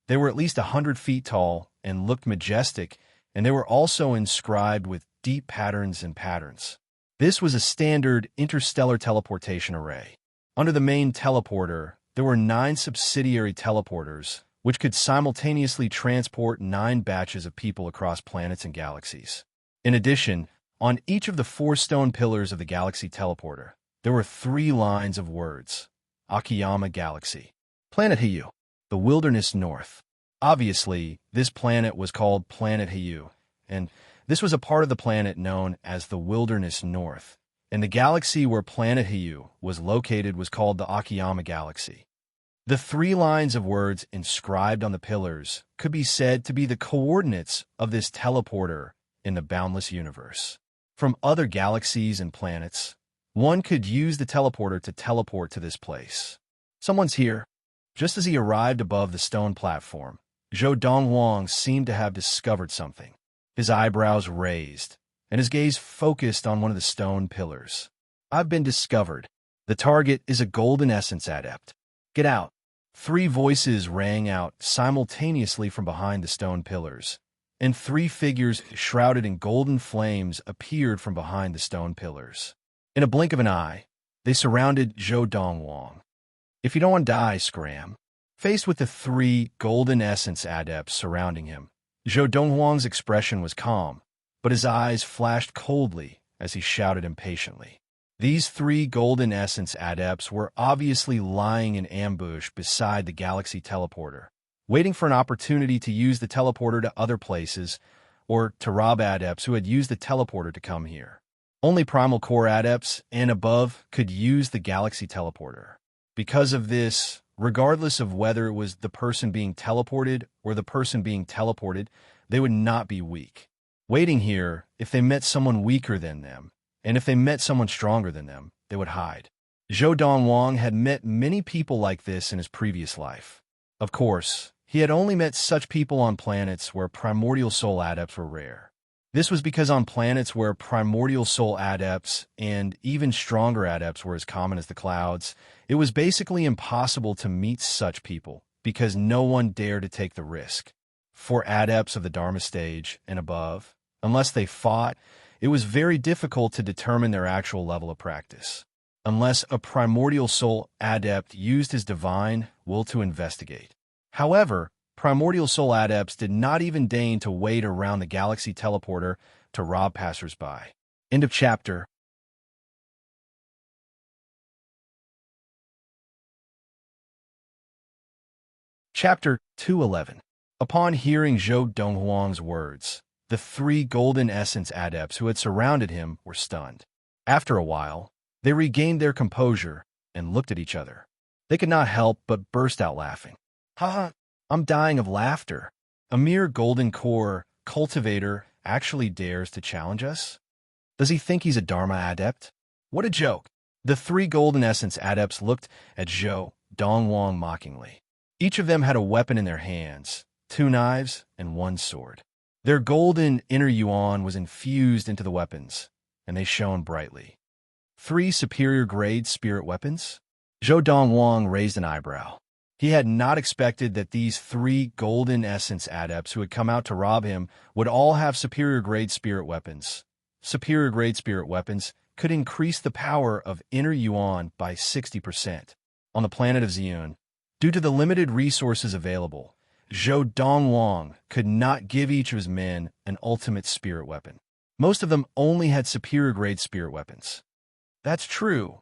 They were at least 100 feet tall and looked majestic, and they were also inscribed with deep patterns. This was a standard interstellar teleportation array. Under the main teleporter, there were 9 subsidiary teleporters, which could simultaneously transport 9 batches of people across planets and galaxies. In addition, on each of the 4 stone pillars of the galaxy teleporter, there were 3 lines of words. Akiyama Galaxy. Planet Hiyu. The Wilderness North. Obviously, this planet was called Planet Hiyu, and this was a part of the planet known as the Wilderness North, and the galaxy where Planet Hiyu was located was called the Akiyama Galaxy. The 3 lines of words inscribed on the pillars could be said to be the coordinates of this teleporter in the boundless universe. From other galaxies and planets, one could use the teleporter to teleport to this place. Someone's here. Just as he arrived above the stone platform, Zhou Donghuang seemed to have discovered something. His eyebrows raised, and his gaze focused on one of the stone pillars. I've been discovered. The target is a golden essence adept. Get out. 3 voices rang out simultaneously from behind the stone pillars, and 3 figures shrouded in golden flames appeared from behind the stone pillars. In a blink of an eye, they surrounded Zhou Donghuang. If you don't want to die, scram. Faced with the 3 golden essence adepts surrounding him, Zhou Donghuang's expression was calm, but his eyes flashed coldly as he shouted impatiently. These 3 golden essence adepts were obviously lying in ambush beside the galaxy teleporter, waiting for an opportunity to use the teleporter to other places, or to rob adepts who had used the teleporter to come here. Only primal core adepts and above could use the galaxy teleporter. Because of this, regardless of whether it was the person being teleported or the person being teleported, they would not be weak. Waiting here, if they met someone weaker than them, and if they met someone stronger than them, they would hide. Zhou Donghuang had met many people like this in his previous life. Of course, he had only met such people on planets where primordial soul adepts were rare. This was because on planets where primordial soul adepts and even stronger adepts were as common as the clouds, it was basically impossible to meet such people because no one dared to take the risk. For adepts of the Dharma stage and above, unless they fought, it was very difficult to determine their actual level of practice, unless a primordial soul adept used his divine will to investigate. However, primordial soul adepts did not even deign to wait around the galaxy teleporter to rob passersby. End of chapter. Chapter 211. Upon hearing Zhou Donghuang's words, the 3 golden essence adepts who had surrounded him were stunned. After a while, they regained their composure and looked at each other. They could not help but burst out laughing. Ha! I'm dying of laughter. A mere golden core cultivator actually dares to challenge us? Does he think he's a Dharma adept? What a joke! The 3 golden essence adepts looked at Zhou Donghuang mockingly. Each of them had a weapon in their hands, 2 knives and 1 sword. Their golden inner yuan was infused into the weapons, and they shone brightly. 3 superior-grade spirit weapons? Zhou Donghuang raised an eyebrow. He had not expected that these 3 golden essence adepts who had come out to rob him would all have superior-grade spirit weapons. Superior-grade spirit weapons could increase the power of inner yuan by 60%. On the planet of Ziyun, due to the limited resources available, Zhou Donghuang could not give each of his men an ultimate spirit weapon. Most of them only had superior-grade spirit weapons. That's true.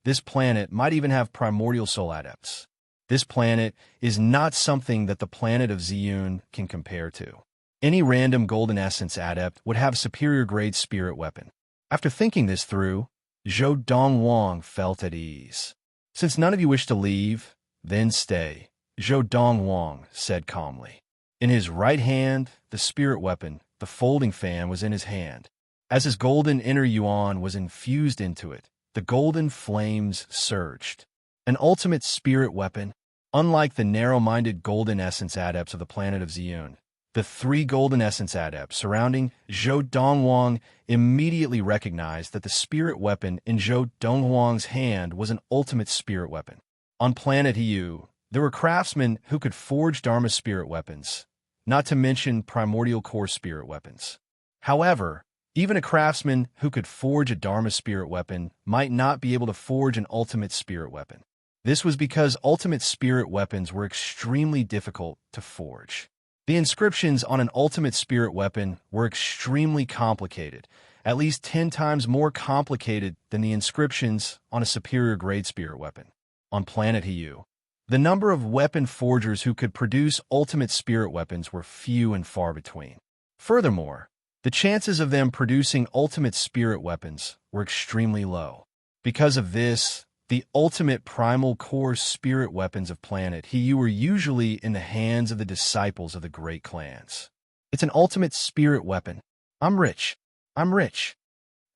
This planet might even have primordial soul adepts. This planet is not something that the planet of Ziyun can compare to. Any random golden essence adept would have a superior-grade spirit weapon. After thinking this through, Zhou Donghuang felt at ease. Since none of you wish to leave, then stay, Zhou Donghuang said calmly. In his right hand, the spirit weapon, the folding fan, was in his hand. As his golden inner yuan was infused into it, the golden flames surged. An ultimate spirit weapon, unlike the narrow-minded golden essence adepts of the planet of Ziyun. The 3 golden essence adepts surrounding Zhou Donghuang immediately recognized that the spirit weapon in Zhou Donghuang's hand was an ultimate spirit weapon. On planet Hiyu, there were craftsmen who could forge Dharma spirit weapons, not to mention primordial core spirit weapons. However, even a craftsman who could forge a Dharma spirit weapon might not be able to forge an ultimate spirit weapon. This was because ultimate spirit weapons were extremely difficult to forge. The inscriptions on an ultimate spirit weapon were extremely complicated, at least 10 times more complicated than the inscriptions on a superior-grade spirit weapon. On planet Hiyu, the number of weapon forgers who could produce ultimate spirit weapons were few and far between. Furthermore, the chances of them producing ultimate spirit weapons were extremely low. Because of this, the ultimate primal core spirit weapons of planet Hiyu were usually in the hands of the disciples of the great clans. It's an ultimate spirit weapon. I'm rich. I'm rich.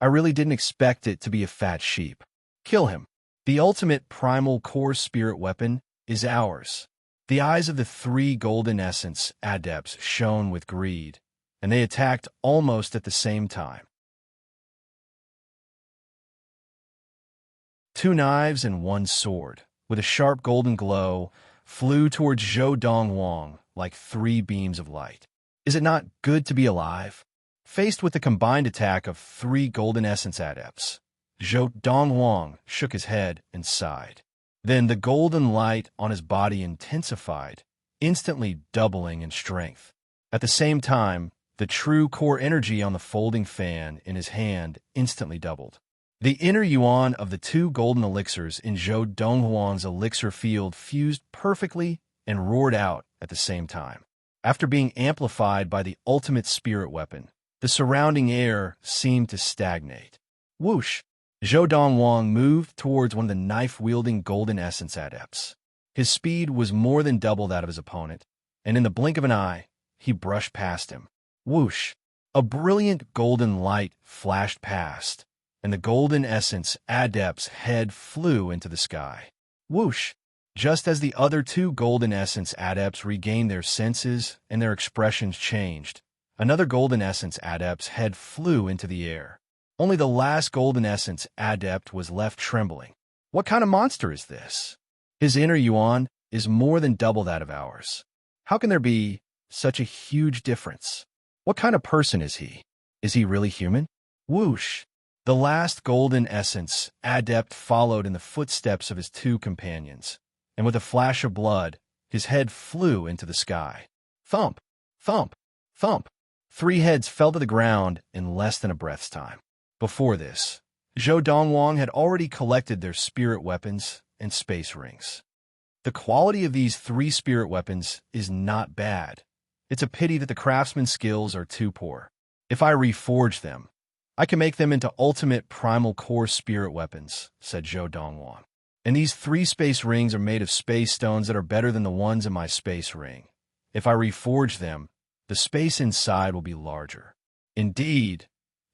I really didn't expect it to be a fat sheep. Kill him. The ultimate primal core spirit weapon is ours. The eyes of the 3 golden essence adepts shone with greed, and they attacked almost at the same time. 2 knives and 1 sword, with a sharp golden glow, flew towards Zhou Donghuang like 3 beams of light. Is it not good to be alive? Faced with the combined attack of 3 golden essence adepts, Zhou Donghuang shook his head and sighed. Then the golden light on his body intensified, instantly doubling in strength. At the same time, the true core energy on the folding fan in his hand instantly doubled. The inner yuan of the 2 golden elixirs in Zhou Donghuang's elixir field fused perfectly and roared out at the same time. After being amplified by the ultimate spirit weapon, the surrounding air seemed to stagnate. Whoosh! Zhou Donghuang moved towards one of the knife-wielding golden essence adepts. His speed was more than double that of his opponent, and in the blink of an eye, he brushed past him. Whoosh! A brilliant golden light flashed past, and the golden essence adept's head flew into the sky. Whoosh! Just as the other 2 golden essence adepts regained their senses and their expressions changed, another golden essence adept's head flew into the air. Only the last golden essence adept was left trembling. What kind of monster is this? His inner yuan is more than double that of ours. How can there be such a huge difference? What kind of person is he? Is he really human? Whoosh! The last golden essence adept followed in the footsteps of his 2 companions, and with a flash of blood, his head flew into the sky. Thump! Thump! Thump! 3 heads fell to the ground in less than a breath's time. Before this, Zhou Donghuang had already collected their spirit weapons and space rings. The quality of these 3 spirit weapons is not bad. It's a pity that the craftsman's skills are too poor. If I reforge them, I can make them into ultimate primal core spirit weapons, said Zhou Donghuang. And these 3 space rings are made of space stones that are better than the ones in my space ring. If I reforge them, the space inside will be larger. Indeed,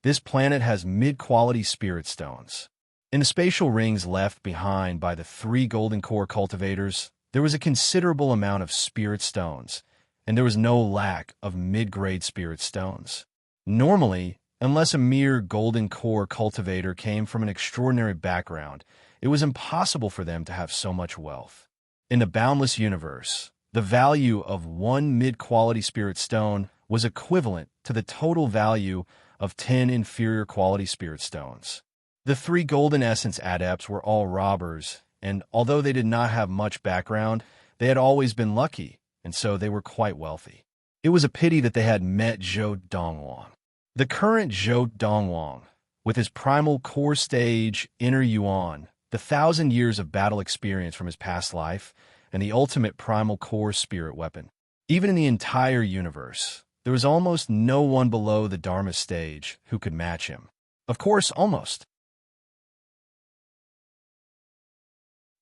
this planet has mid-quality spirit stones. In the spatial rings left behind by the 3 golden core cultivators, there was a considerable amount of spirit stones, and there was no lack of mid-grade spirit stones. Normally, Unless a mere golden core cultivator came from an extraordinary background, it was impossible for them to have so much wealth. In the boundless universe, the value of one mid-quality spirit stone was equivalent to the total value of 10 inferior quality spirit stones. The 3 golden essence adepts were all robbers, and although they did not have much background, they had always been lucky, and so they were quite wealthy. It was a pity that they had met Zhou Donghuang. The current Zhou Donghuang, with his primal core stage inner yuan, the 1,000 years of battle experience from his past life, and the ultimate primal core spirit weapon. Even in the entire universe, there was almost no one below the Dharma stage who could match him. Of course, almost.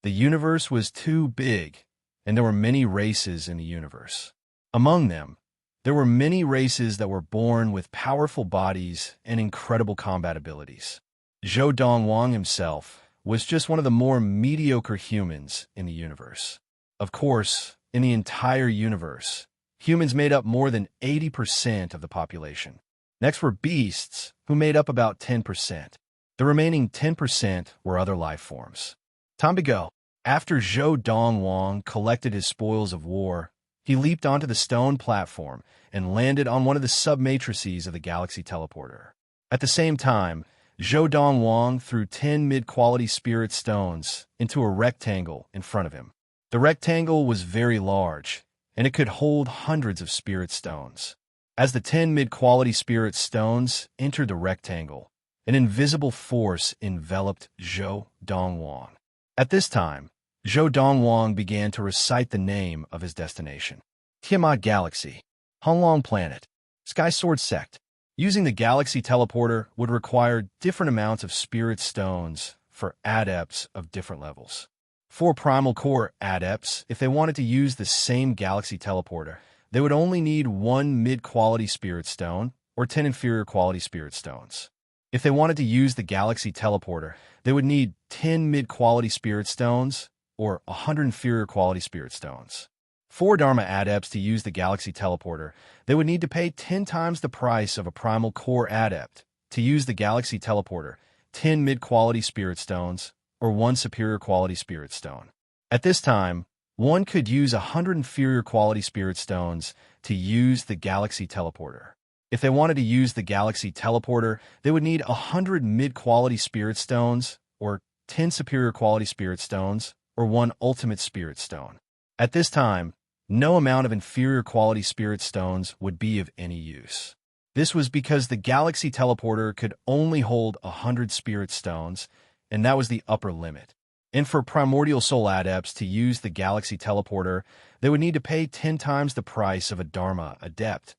The universe was too big, and there were many races in the universe. Among them, there were many races that were born with powerful bodies and incredible combat abilities. Zhou Donghuang himself was just one of the more mediocre humans in the universe. Of course, in the entire universe, humans made up more than 80% of the population. Next were beasts, who made up about 10%. The remaining 10% were other life forms. Time to go. After Zhou Donghuang collected his spoils of war, he leaped onto the stone platform and landed on one of the sub-matrices of the galaxy teleporter. At the same time, Zhou Donghuang threw 10 mid-quality spirit stones into a rectangle in front of him. The rectangle was very large, and it could hold hundreds of spirit stones. As the 10 mid-quality spirit stones entered the rectangle, an invisible force enveloped Zhou Donghuang. At this time, Zhou Donghuang began to recite the name of his destination. Tiamat Galaxy, Honglong Planet, Sky Sword Sect. Using the galaxy teleporter would require different amounts of spirit stones for adepts of different levels. For primal core adepts, if they wanted to use the same galaxy teleporter, they would only need 1 mid-quality spirit stone or 10 inferior quality spirit stones. If they wanted to use the galaxy teleporter, they would need 10 mid-quality spirit stones or 100 inferior quality spirit stones. For Dharma adepts to use the galaxy teleporter, they would need to pay 10 times the price of a primal core adept to use the galaxy teleporter, 10 mid-quality spirit stones, or 1 superior quality spirit stone. At this time, one could use 100 inferior quality spirit stones to use the galaxy teleporter. If they wanted to use the galaxy teleporter, they would need 100 mid-quality spirit stones, or 10 superior quality spirit stones, or 1 ultimate spirit stone. At this time, no amount of inferior quality spirit stones would be of any use. This was because the galaxy teleporter could only hold 100 spirit stones, and that was the upper limit. And for primordial soul adepts to use the galaxy teleporter, they would need to pay 10 times the price of a Dharma adept.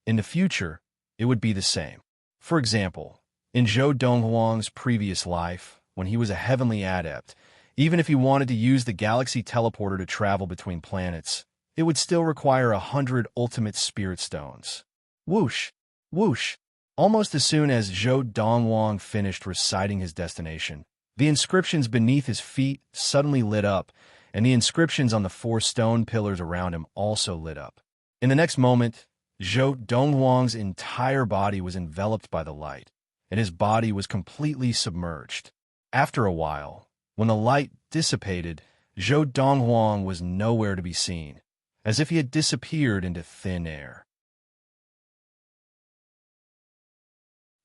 In the future, it would be the same. For example, in Zhou Donghuang's previous life, when he was a heavenly adept, even if he wanted to use the galaxy teleporter to travel between planets, it would still require 100 ultimate spirit stones. Whoosh! Whoosh! Almost as soon as Zhou Donghuang finished reciting his destination, the inscriptions beneath his feet suddenly lit up, and the inscriptions on the 4 stone pillars around him also lit up. In the next moment, Zhou Donghuang's entire body was enveloped by the light, and his body was completely submerged. After a while, when the light dissipated, Zhou Donghuang was nowhere to be seen, as if he had disappeared into thin air.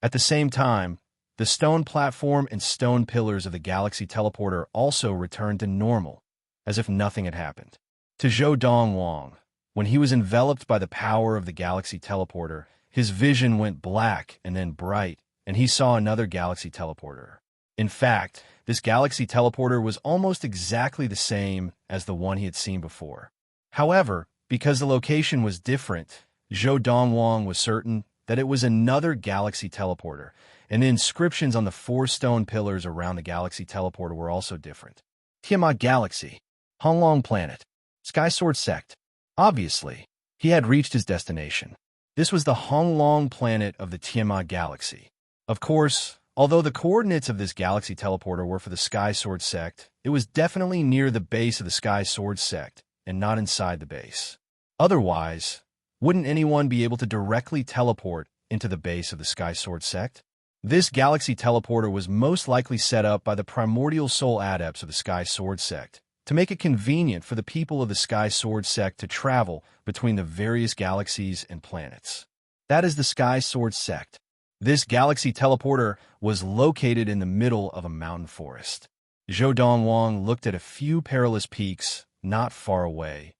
At the same time, the stone platform and stone pillars of the galaxy teleporter also returned to normal, as if nothing had happened. To Zhou Donghuang, when he was enveloped by the power of the galaxy teleporter, his vision went black and then bright, and he saw another galaxy teleporter. In fact, this galaxy teleporter was almost exactly the same as the one he had seen before. However, because the location was different, Zhou Donghuang was certain that it was another galaxy teleporter, and the inscriptions on the 4 stone pillars around the galaxy teleporter were also different. Tiamat Galaxy, Honglong Planet, Sky Sword Sect. Obviously, he had reached his destination. This was the Honglong planet of the Tiamat Galaxy. Of course, although the coordinates of this galaxy teleporter were for the Sky Sword Sect, it was definitely near the base of the Sky Sword Sect and not inside the base. Otherwise, wouldn't anyone be able to directly teleport into the base of the Sky Sword sect. This galaxy teleporter was most likely set up by the primordial soul adepts of the Sky Sword sect to make it convenient for the people of the Sky Sword sect to travel between the various galaxies and planets. That is the Sky Sword sect. This galaxy teleporter was located in the middle of a mountain forest. Zhou Donghuang looked at a few perilous peaks not far away,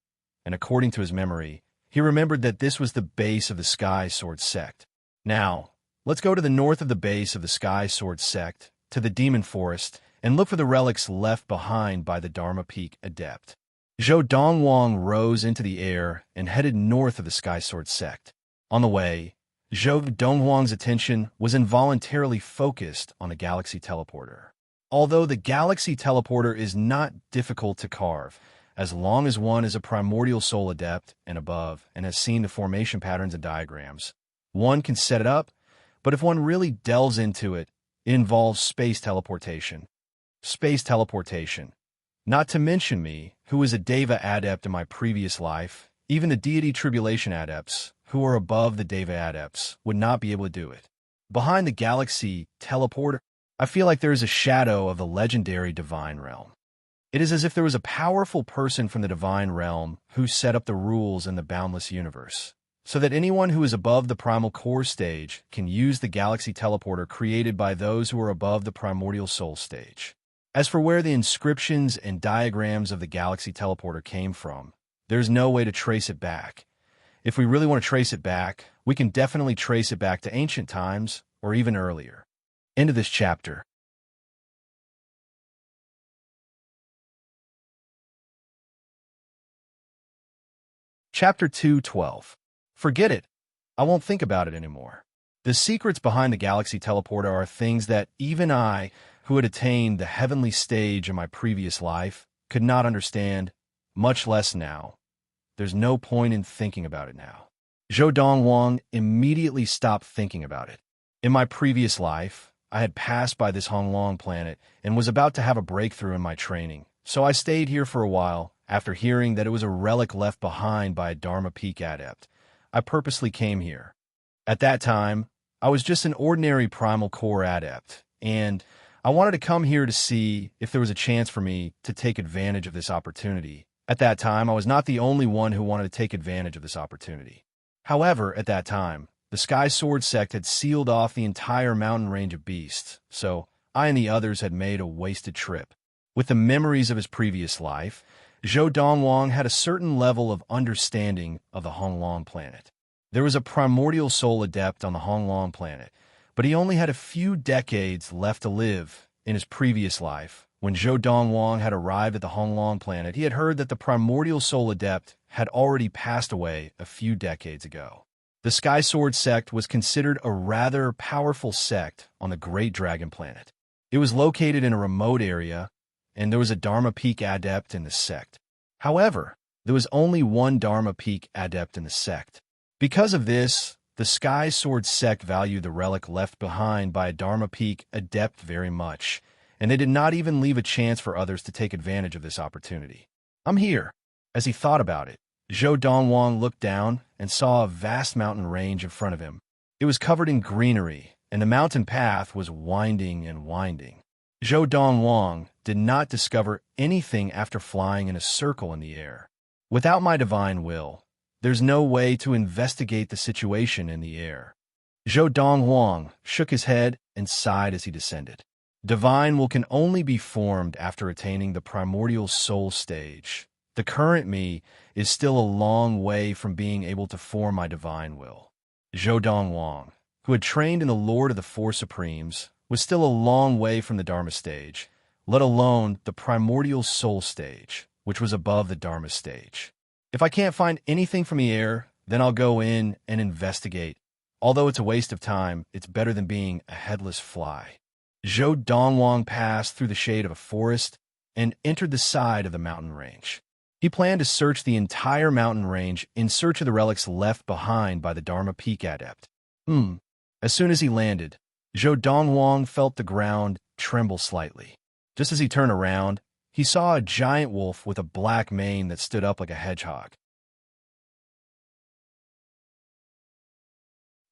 and according to his memory, he remembered that this was the base of the Sky Sword sect. Now, let's go to the north of the base of the Sky Sword sect, to the Demon Forest, and look for the relics left behind by the Dharma Peak Adept. Zhou Donghuang rose into the air and headed north of the Sky Sword sect. On the way, Zhou Donghuang's attention was involuntarily focused on the galaxy teleporter. Although the galaxy teleporter is not difficult to carve, as long as one is a primordial soul adept and above and has seen the formation patterns and diagrams, one can set it up, but if one really delves into it, it involves space teleportation. Space teleportation. Not to mention me, who was a Deva adept in my previous life, even the deity tribulation adepts, who are above the Deva adepts, would not be able to do it. Behind the galaxy teleporter, I feel like there is a shadow of the legendary divine realm. It is as if there was a powerful person from the divine realm who set up the rules in the boundless universe, so that anyone who is above the primal core stage can use the galaxy teleporter created by those who are above the primordial soul stage. As for where the inscriptions and diagrams of the galaxy teleporter came from, there's no way to trace it back. If we really want to trace it back, we can definitely trace it back to ancient times or even earlier. End of this chapter. Chapter 2:12. Forget it. I won't think about it anymore. The secrets behind the galaxy teleporter are things that even I, who had attained the heavenly stage in my previous life, could not understand, much less now. There's no point in thinking about it now. Zhou Donghuang immediately stopped thinking about it. In my previous life, I had passed by this Honglong planet and was about to have a breakthrough in my training, so I stayed here for a while after hearing that it was a relic left behind by a Dharma Peak adept. I purposely came here. At that time, I was just an ordinary primal core adept, and I wanted to come here to see if there was a chance for me to take advantage of this opportunity. At that time, I was not the only one who wanted to take advantage of this opportunity. However, at that time, the Sky Sword sect had sealed off the entire mountain range of beasts, so I and the others had made a wasted trip. With the memories of his previous life, Zhou Donghuang had a certain level of understanding of the Honglong planet. There was a primordial soul adept on the Honglong planet, but he only had a few decades left to live. In his previous life, when Zhou Donghuang had arrived at the Honglong planet, he had heard that the primordial soul adept had already passed away a few decades ago. The Sky Sword sect was considered a rather powerful sect on the Great Dragon planet. It was located in a remote area, and there was a Dharma Peak adept in the sect. However, there was only one Dharma Peak adept in the sect. Because of this, the Sky Sword sect valued the relic left behind by a Dharma Peak adept very much, and they did not even leave a chance for others to take advantage of this opportunity. I'm here. As he thought about it, Zhou Donghuang looked down and saw a vast mountain range in front of him. It was covered in greenery, and the mountain path was winding and winding. Zhou Donghuang did not discover anything after flying in a circle in the air. Without my divine will, there's no way to investigate the situation in the air. Zhou Donghuang shook his head and sighed as he descended. Divine will can only be formed after attaining the primordial soul stage. The current me is still a long way from being able to form my divine will. Zhou Donghuang, who had trained in the Lord of the Four Supremes, was still a long way from the Dharma stage, let alone the primordial soul stage, which was above the Dharma stage. If I can't find anything from the air, then I'll go in and investigate. Although it's a waste of time, it's better than being a headless fly. Zhou Donghuang passed through the shade of a forest and entered the side of the mountain range. He planned to search the entire mountain range in search of the relics left behind by the Dharma Peak adept. As soon as he landed, Zhou Donghuang felt the ground tremble slightly. Just as he turned around, he saw a giant wolf with a black mane that stood up like a hedgehog.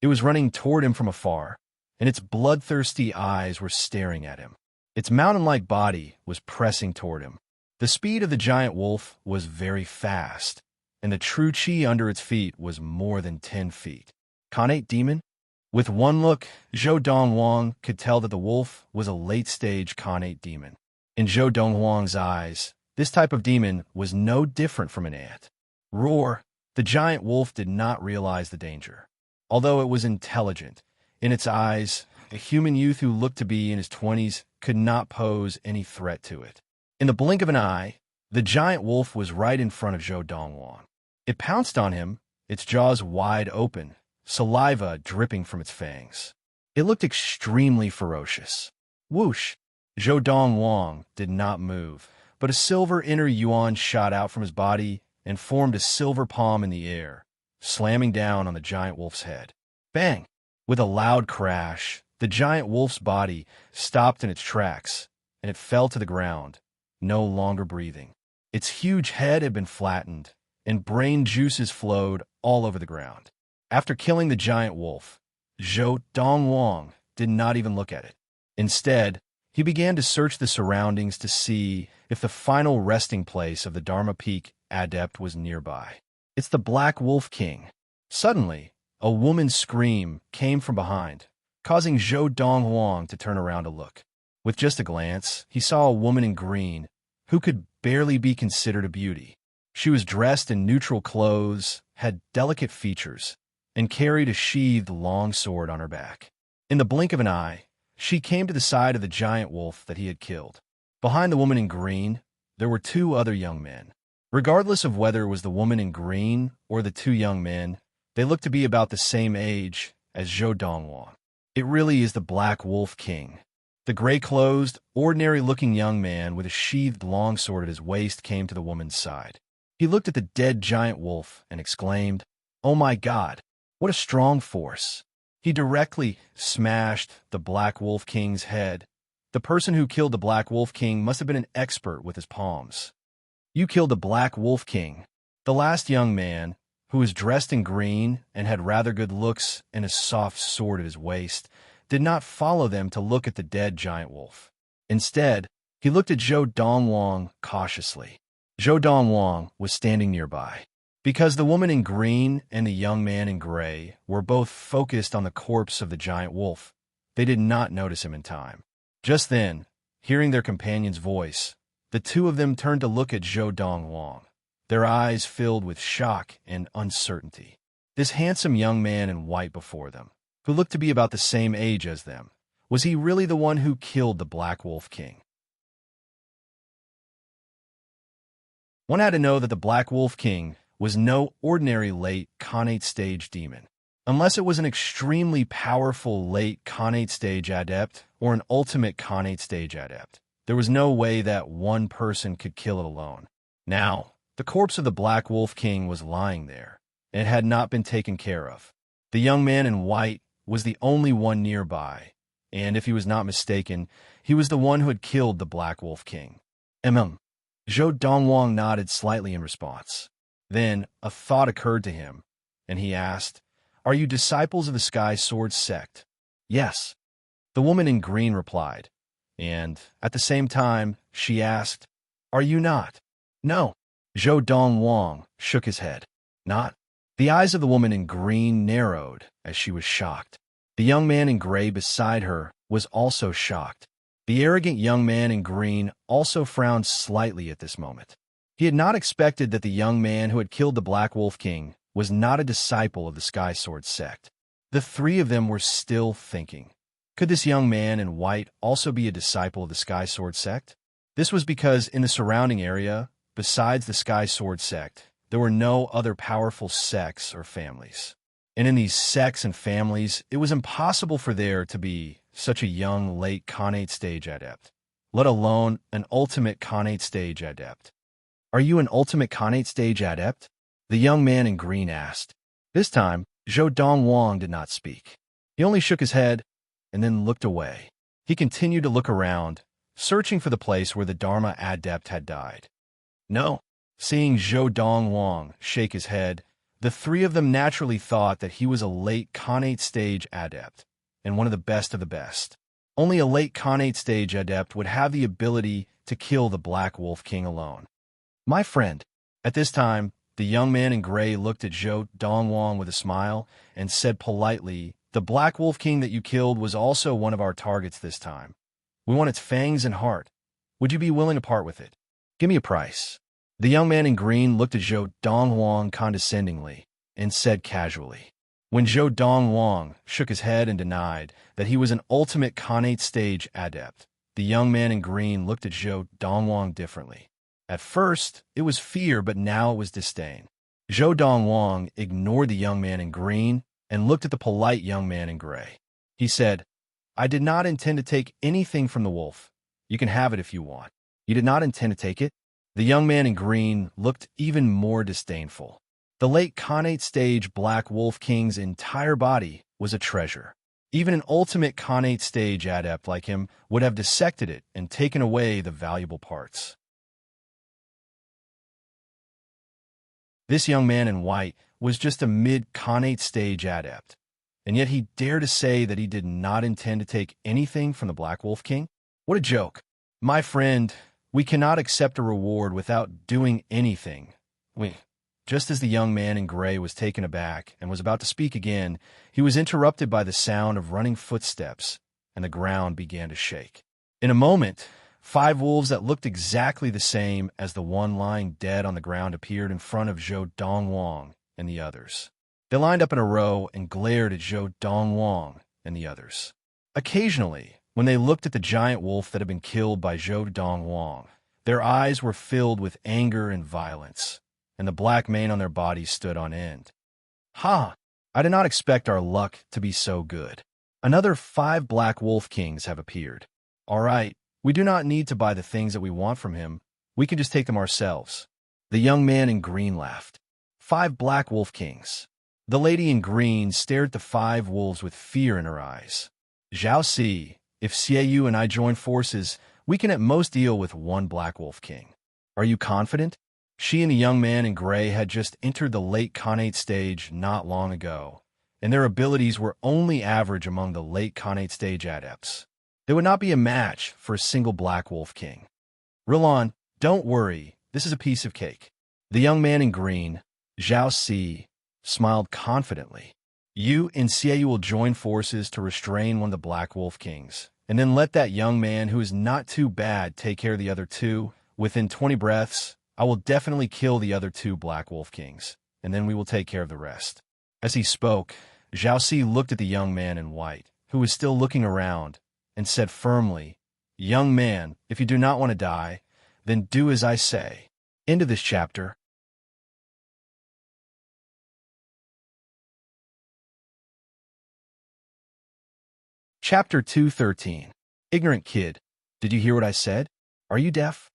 It was running toward him from afar, and its bloodthirsty eyes were staring at him. Its mountain-like body was pressing toward him. The speed of the giant wolf was very fast, and the true chi under its feet was more than 10 feet. Khanate demon? With one look, Zhou Donghuang could tell that the wolf was a late-stage Khanate demon. In Zhou Donghuang's eyes, this type of demon was no different from an ant. Roar! The giant wolf did not realize the danger. Although it was intelligent, in its eyes, a human youth who looked to be in his 20s could not pose any threat to it. In the blink of an eye, the giant wolf was right in front of Zhou Donghuang. It pounced on him, its jaws wide open, saliva dripping from its fangs. It looked extremely ferocious. Whoosh! Zhou Donghuang did not move, but a silver inner yuan shot out from his body and formed a silver palm in the air, slamming down on the giant wolf's head. Bang! With a loud crash, the giant wolf's body stopped in its tracks, and it fell to the ground, no longer breathing. Its huge head had been flattened, and brain juices flowed all over the ground. After killing the giant wolf, Zhou Donghuang did not even look at it. Instead, he began to search the surroundings to see if the final resting place of the Dharma Peak adept was nearby. It's the Black Wolf King. Suddenly, a woman's scream came from behind, causing Zhou Donghuang to turn around to look. With just a glance, he saw a woman in green, who could barely be considered a beauty. She was dressed in neutral clothes, had delicate features, and carried a sheathed long sword on her back. In the blink of an eye, she came to the side of the giant wolf that he had killed. Behind the woman in green, there were 2 other young men. Regardless of whether it was the woman in green or the 2 young men, they looked to be about the same age as Zhou Donghuang. It really is the Black Wolf King. The gray-clothed, ordinary-looking young man with a sheathed longsword at his waist came to the woman's side. He looked at the dead giant wolf and exclaimed, "Oh my God, what a strong force!" He directly smashed the Black Wolf King's head. The person who killed the Black Wolf King must have been an expert with his palms. "You killed the Black Wolf King." The last young man, who was dressed in green and had rather good looks and a soft sword at his waist, did not follow them to look at the dead giant wolf. Instead, he looked at Zhou Donghuang cautiously. Zhou Donghuang was standing nearby. Because the woman in green and the young man in gray were both focused on the corpse of the giant wolf, they did not notice him in time. Just then, hearing their companion's voice, the 2 of them turned to look at Zhou Donghuang, their eyes filled with shock and uncertainty. This handsome young man in white before them, who looked to be about the same age as them, was he really the one who killed the Black Wolf King? One had to know that the Black Wolf King was no ordinary late Khanate stage demon. Unless it was an extremely powerful late Khanate stage adept or an ultimate Khanate stage adept, there was no way that one person could kill it alone. Now, the corpse of the Black Wolf King was lying there, and it had not been taken care of. The young man in white was the only one nearby, and if he was not mistaken, he was the one who had killed the Black Wolf King. Zhou Donghuang nodded slightly in response. Then a thought occurred to him, and he asked, "Are you disciples of the Sky Sword sect?" "Yes," the woman in green replied, and at the same time, she asked, "Are you not?" "No." Zhou Donghuang shook his head. "Not?" The eyes of the woman in green narrowed as she was shocked. The young man in gray beside her was also shocked. The arrogant young man in green also frowned slightly at this moment. He had not expected that the young man who had killed the Black Wolf King was not a disciple of the Sky Sword sect. The 3 of them were still thinking, could this young man in white also be a disciple of the Sky Sword sect? This was because in the surrounding area, besides the Sky Sword sect, there were no other powerful sects or families. And in these sects and families, it was impossible for there to be such a young late Khanate stage adept, let alone an ultimate Khanate stage adept. "Are you an ultimate Khanate stage adept?" the young man in green asked. This time, Zhou Donghuang did not speak. He only shook his head and then looked away. He continued to look around, searching for the place where the Dharma adept had died. "No." Seeing Zhou Donghuang shake his head, The three of them naturally thought that he was a late Khanate stage adept, and one of the best. Only a late Khanate stage adept would have the ability to kill the Black Wolf King alone. My friend. At this time, the young man in gray looked at Zhou Donghuang with a smile and said politely, "The Black Wolf King that you killed was also one of our targets this time. We want its fangs and heart. Would you be willing to part with it? Give me a price." The young man in green looked at Zhou Donghuang condescendingly and said casually. When Zhou Donghuang shook his head and denied that he was an ultimate Khanate stage adept, the young man in green looked at Zhou Donghuang differently. At first, it was fear, but now it was disdain. Zhou Donghuang ignored the young man in green and looked at the polite young man in gray. He said, "I did not intend to take anything from the wolf. You can have it if you want." "You did not intend to take it?" The young man in green looked even more disdainful. The late Khanate stage Black Wolf King's entire body was a treasure. Even an ultimate Khanate stage adept like him would have dissected it and taken away the valuable parts. This young man in white was just a mid-Khanate stage adept, and yet he dared to say that he did not intend to take anything from the Black Wolf King? What a joke. My friend, we cannot accept a reward without doing anything. Just as the young man in gray was taken aback and was about to speak again, he was interrupted by the sound of running footsteps, and the ground began to shake. In a moment, 5 wolves that looked exactly the same as the one lying dead on the ground appeared in front of Zhou Donghuang and the others. They lined up in a row and glared at Zhou Donghuang and the others. Occasionally, when they looked at the giant wolf that had been killed by Zhou Donghuang, their eyes were filled with anger and violence, and the black mane on their bodies stood on end. "Ha! I did not expect our luck to be so good. Another 5 Black Wolf Kings have appeared. All right, we do not need to buy the things that we want from him. We can just take them ourselves." The young man in green laughed. 5 Black Wolf Kings. The lady in green stared at the 5 wolves with fear in her eyes. "Zhao Si, if Xiaoyu and I join forces, we can at most deal with 1 Black Wolf King. Are you confident?" She and the young man in gray had just entered the late Khanate stage not long ago, and their abilities were only average among the late Khanate stage adepts. They would not be a match for a single Black Wolf King. "Rilon, don't worry, this is a piece of cake." The young man in green, Zhao Si, smiled confidently. "You and Xiaoyu will join forces to restrain one of the Black Wolf Kings, and then let that young man who is not too bad take care of the other 2. Within 20 breaths, I will definitely kill the other 2 Black Wolf Kings, and then we will take care of the rest." As he spoke, Zhao Si looked at the young man in white, who was still looking around, and said firmly, "Young man, if you do not want to die, then do as I say." End of this chapter. Chapter 213. Ignorant kid, did you hear what I said? Are you deaf?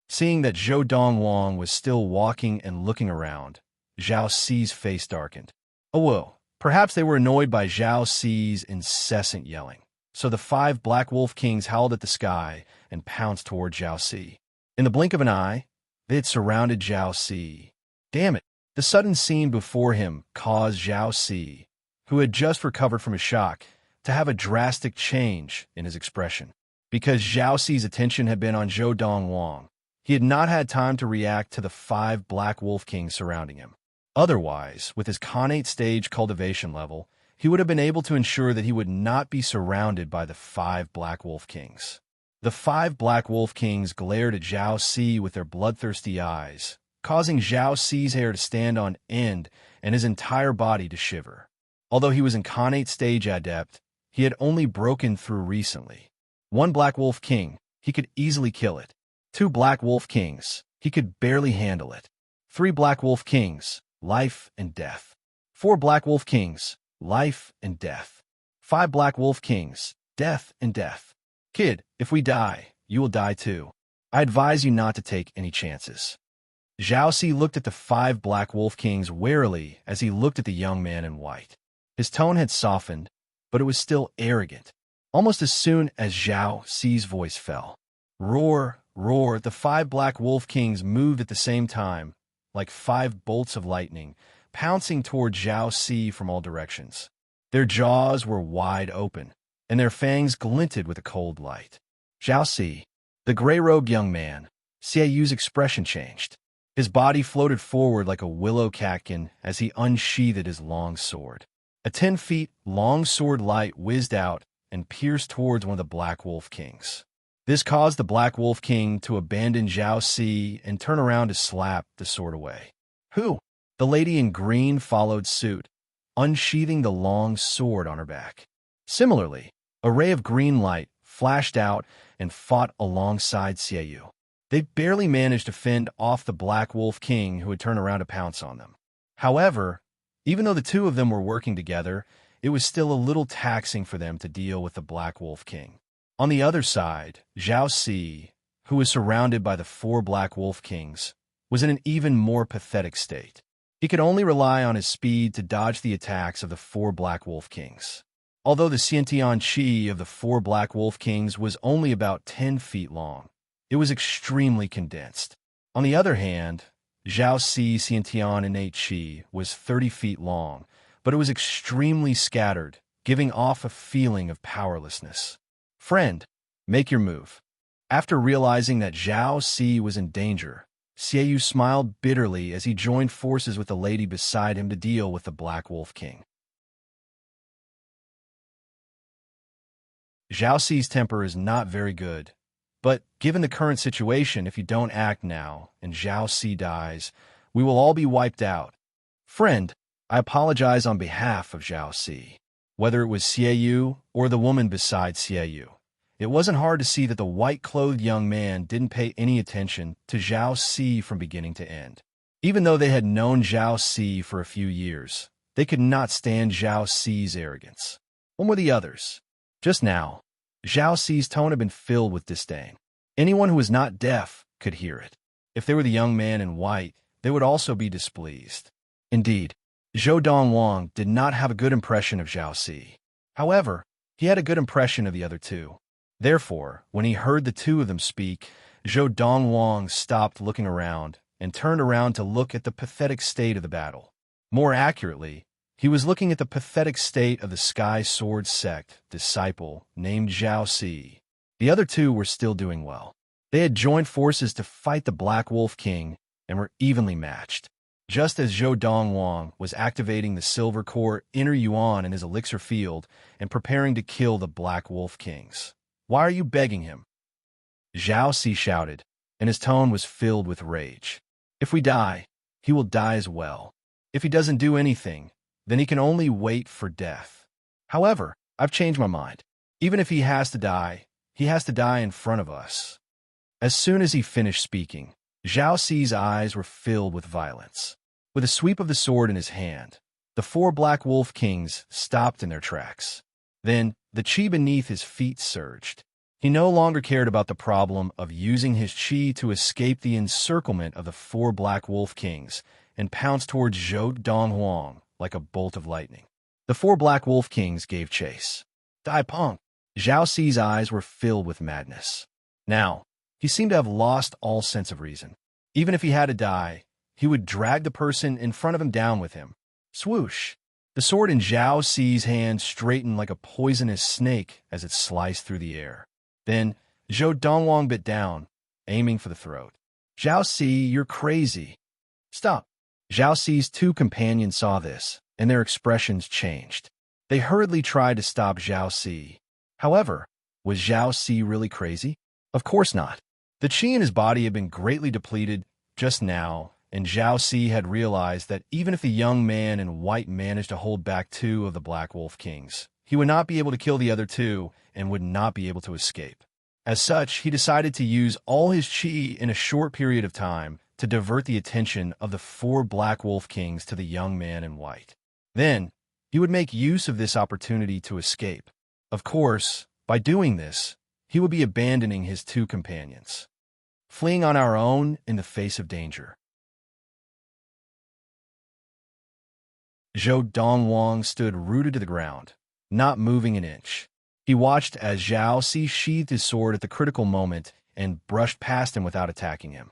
Seeing that Zhou Donghuang was still walking and looking around, Zhao Si's face darkened. Oh, whoa. Perhaps they were annoyed by Zhao Si's incessant yelling. So the 5 Black Wolf Kings howled at the sky and pounced toward Zhao Si. In the blink of an eye, they had surrounded Zhao Si. Damn it! The sudden scene before him caused Zhao Si, who had just recovered from a shock, to have a drastic change in his expression. Because Zhao Si's attention had been on Zhou Donghuang, he had not had time to react to the 5 Black Wolf Kings surrounding him. Otherwise, with his Khanate stage cultivation level, he would have been able to ensure that he would not be surrounded by the 5 Black Wolf Kings. The 5 Black Wolf Kings glared at Zhao Si with their bloodthirsty eyes, causing Zhao Si's hair to stand on end and his entire body to shiver. Although he was in Khanate stage adept, he had only broken through recently. 1 Black Wolf King, he could easily kill it. 2 Black Wolf Kings, he could barely handle it. 3 Black Wolf Kings, life and death. 4 Black Wolf Kings, life and death. 5 Black Wolf Kings, death and death. Kid, if we die, you will die too. I advise you not to take any chances. Zhao Si looked at the 5 Black Wolf Kings warily as he looked at the young man in white. His tone had softened, but it was still arrogant. Almost as soon as Zhao Si's voice fell. Roar, roar, the 5 Black Wolf Kings moved at the same time, like 5 bolts of lightning, pouncing toward Zhao Si from all directions. Their jaws were wide open, and their fangs glinted with a cold light. Zhao Si, the gray-robed young man, Xieyu's expression changed. His body floated forward like a willow catkin as he unsheathed his long sword. A 10-feet-long sword light whizzed out and pierced towards one of the Black Wolf Kings. This caused the Black Wolf King to abandon Zhao Si and turn around to slap the sword away. Who? The lady in green followed suit, unsheathing the long sword on her back. Similarly, a ray of green light flashed out and fought alongside Xieyou. They barely managed to fend off the Black Wolf King who had turned around to pounce on them. However, even though the two of them were working together, it was still a little taxing for them to deal with the Black Wolf King. On the other side, Zhao Si, who was surrounded by the 4 Black Wolf Kings, was in an even more pathetic state. He could only rely on his speed to dodge the attacks of the 4 Black Wolf Kings. Although the Xiantian Qi of the 4 Black Wolf Kings was only about 10 feet long, it was extremely condensed. On the other hand, Zhao Si's Xiantian innate Qi was 30 feet long, but it was extremely scattered, giving off a feeling of powerlessness. Friend, make your move. After realizing that Zhao Si was in danger, Xieyou smiled bitterly as he joined forces with the lady beside him to deal with the Black Wolf King. Zhao Si's temper is not very good, but given the current situation, if you don't act now and Zhao Si dies, we will all be wiped out. Friend, I apologize on behalf of Zhao Si. Whether it was Xieyou or the woman beside Xieyou, it wasn't hard to see that the white-clothed young man didn't pay any attention to Zhao Si from beginning to end. Even though they had known Zhao Si for a few years, they could not stand Zhao Si's arrogance. One were the others. Just now, Zhao Si's tone had been filled with disdain. Anyone who was not deaf could hear it. If they were the young man in white, they would also be displeased. Indeed, Donghuang did not have a good impression of Zhao Si. However, he had a good impression of the other two. Therefore, when he heard the two of them speak, Donghuang stopped looking around and turned around to look at the pathetic state of the battle. More accurately, he was looking at the pathetic state of the Sky Sword sect disciple named Zhao Si. The other two were still doing well. They had joined forces to fight the Black Wolf King and were evenly matched. Just as Donghuang was activating the Silver Core Inner Yuan in his elixir field and preparing to kill the Black Wolf Kings. Why are you begging him? Zhao Si shouted, and his tone was filled with rage. If we die, he will die as well. If he doesn't do anything, then he can only wait for death. However, I've changed my mind. Even if he has to die in front of us. As soon as he finished speaking, Zhao Si's eyes were filled with violence. With a sweep of the sword in his hand, the 4 Black Wolf Kings stopped in their tracks. Then, the Qi beneath his feet surged. He no longer cared about the problem of using his Qi to escape the encirclement of the 4 Black Wolf Kings and pounced towards Donghuang like a bolt of lightning. The 4 Black Wolf Kings gave chase. Die punk! Zhao Si's eyes were filled with madness. Now, he seemed to have lost all sense of reason. Even if he had to die, he would drag the person in front of him down with him. Swoosh! The sword in Zhao Si's hand straightened like a poisonous snake as it sliced through the air. Then, Donghuang bit down, aiming for the throat. Zhao Si, you're crazy. Stop! Zhao Si's 2 companions saw this, and their expressions changed. They hurriedly tried to stop Zhao Si. However, was Zhao Si really crazy? Of course not. The Qi in his body had been greatly depleted just now, and Zhao Si had realized that even if the young man in white managed to hold back 2 of the Black Wolf Kings, he would not be able to kill the other 2 and would not be able to escape. As such, he decided to use all his Qi in a short period of time to divert the attention of the 4 Black Wolf Kings to the young man in white. Then, he would make use of this opportunity to escape. Of course, by doing this, he would be abandoning his 2 companions, fleeing on our own in the face of danger. Donghuang stood rooted to the ground, not moving an inch. He watched as Zhao Si sheathed his sword at the critical moment and brushed past him without attacking him.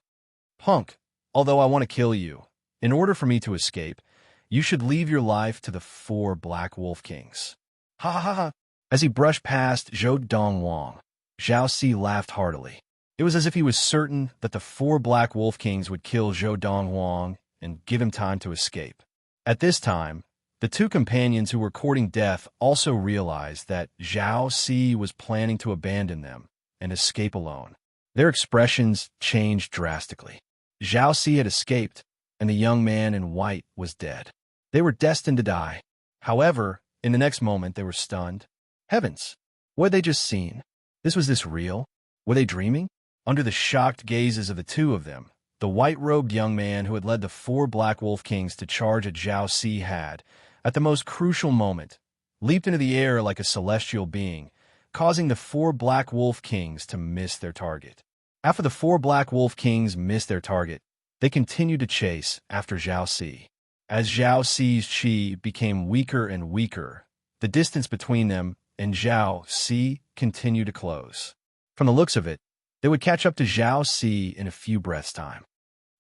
Punk, although I want to kill you, in order for me to escape, You should leave your life to the 4 Black Wolf Kings. Ha ha ha ha. As he brushed past Zhou Donghuang, Zhao Si laughed heartily. It was as if he was certain that the 4 Black Wolf Kings would kill Zhou Donghuang and give him time to escape. At this time, the 2 companions who were courting death also realized that Zhao Si was planning to abandon them and escape alone. Their expressions changed drastically. Zhao Si had escaped, and the young man in white was dead. They were destined to die. However, in the next moment, they were stunned. Heavens! What had they just seen? Was this real? Were they dreaming? Under the shocked gazes of the 2 of them, the white-robed young man who had led the 4 Black Wolf Kings to charge at Zhao Si had, at the most crucial moment, leaped into the air like a celestial being, causing the 4 Black Wolf Kings to miss their target. After the 4 Black Wolf Kings missed their target, they continued to chase after Zhao Si. As Zhao Si's chi became weaker and weaker, the distance between them and Zhao Si continued to close. From the looks of it, they would catch up to Zhao Si in a few breaths' time.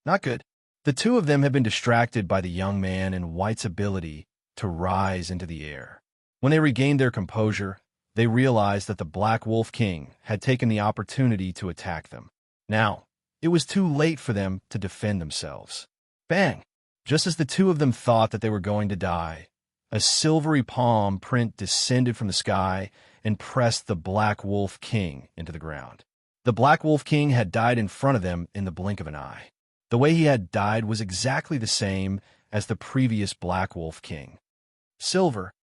Not good. The 2 of them had been distracted by the young man in white's ability to rise into the air. When they regained their composure, they realized that the Black Wolf King had taken the opportunity to attack them. Now, it was too late for them to defend themselves. Bang! Just as the 2 of them thought that they were going to die, a silvery palm print descended from the sky and pressed the Black Wolf King into the ground. The Black Wolf King had died in front of them in the blink of an eye. The way he had died was exactly the same as the previous Black Wolf King. Silver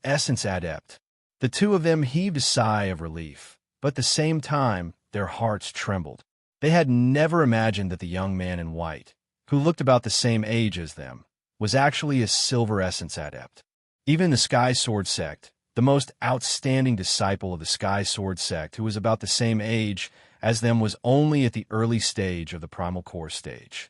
Essence Adept. The 2 of them heaved a sigh of relief, but at the same time, their hearts trembled. They had never imagined that the young man in white, who looked about the same age as them, was actually a Silver Essence Adept. Even the Sky Sword Sect, the most outstanding disciple of the Sky Sword Sect, who was about the same age as them, was only at the early stage of the Primal Core stage.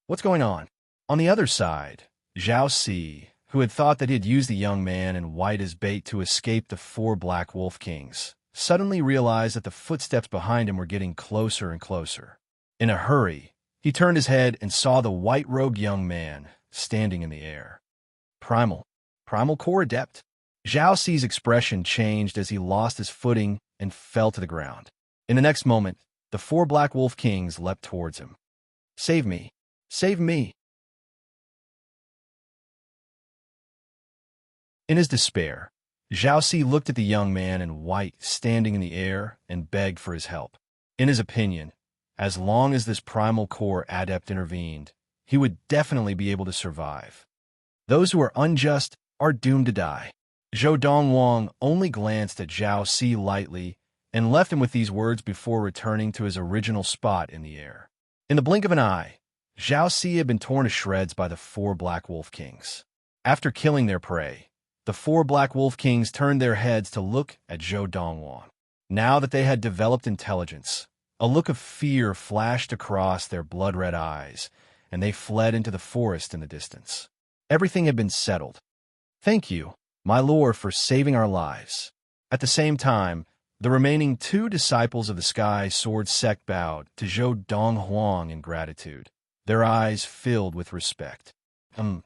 What's going on? On the other side, Zhao Si, who had thought that he had used the young man in white as bait to escape the 4 Black Wolf Kings, suddenly realized that the footsteps behind him were getting closer and closer. In a hurry, he turned his head and saw the white-robed young man standing in the air. Primal Core Adept? Zhao Si's expression changed as he lost his footing and fell to the ground. In the next moment, the 4 Black Wolf Kings leapt towards him. Save me! Save me! In his despair, Zhao Si looked at the young man in white standing in the air and begged for his help. In his opinion, as long as this Primal Core Adept intervened, he would definitely be able to survive. Those who are unjust are doomed to die. Zhou Donghuang only glanced at Zhao Si lightly and left him with these words before returning to his original spot in the air. In the blink of an eye, Zhao Si had been torn to shreds by the 4 Black Wolf Kings. After killing their prey, the 4 Black Wolf Kings turned their heads to look at Zhou Donghuang. Now that they had developed intelligence, a look of fear flashed across their blood-red eyes, and they fled into the forest in the distance. Everything had been settled. Thank you, my lord, for saving our lives. At the same time, the remaining 2 disciples of the Sky Sword Sect bowed to Zhou Donghuang in gratitude, their eyes filled with respect. Zhou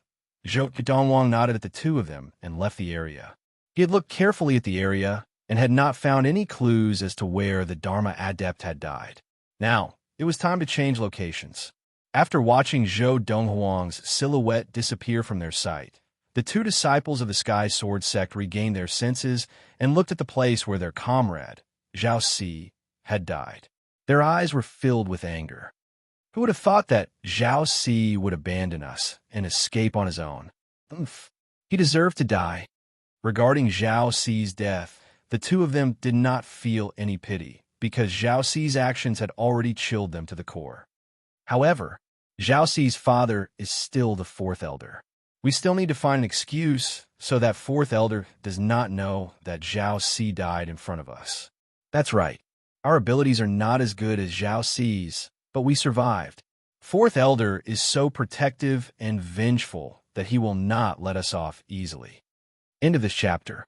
Donghuang nodded at the 2 of them and left the area. He had looked carefully at the area and had not found any clues as to where the Dharma Adept had died. Now, it was time to change locations. After watching Zhou Donghuang's silhouette disappear from their sight, the 2 disciples of the Sky Sword Sect regained their senses and looked at the place where their comrade, Zhao Si, had died. Their eyes were filled with anger. Who would have thought that Zhao Si would abandon us and escape on his own? He deserved to die. Regarding Zhao Si's death, the 2 of them did not feel any pity, because Zhao Si's actions had already chilled them to the core. However, Zhao Si's father is still the 4th Elder. We still need to find an excuse so that 4th Elder does not know that Zhao Si died in front of us. That's right. Our abilities are not as good as Zhao Si's, but we survived. 4th Elder is so protective and vengeful that he will not let us off easily. End of this chapter.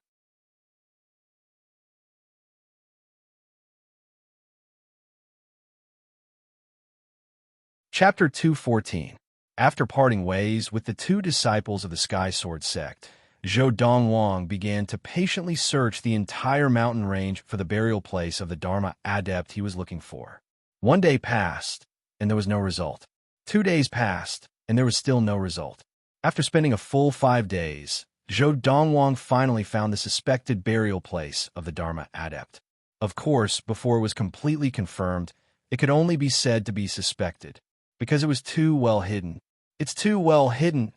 Chapter 214. After parting ways with the two disciples of the Sky Sword sect, Donghuang began to patiently search the entire mountain range for the burial place of the Dharma adept he was looking for. One day passed, and there was no result. 2 days passed, and there was still no result. After spending a full 5 days, Donghuang finally found the suspected burial place of the Dharma adept. Of course, before it was completely confirmed, it could only be said to be suspected, because it was too well hidden. It's too well hidden.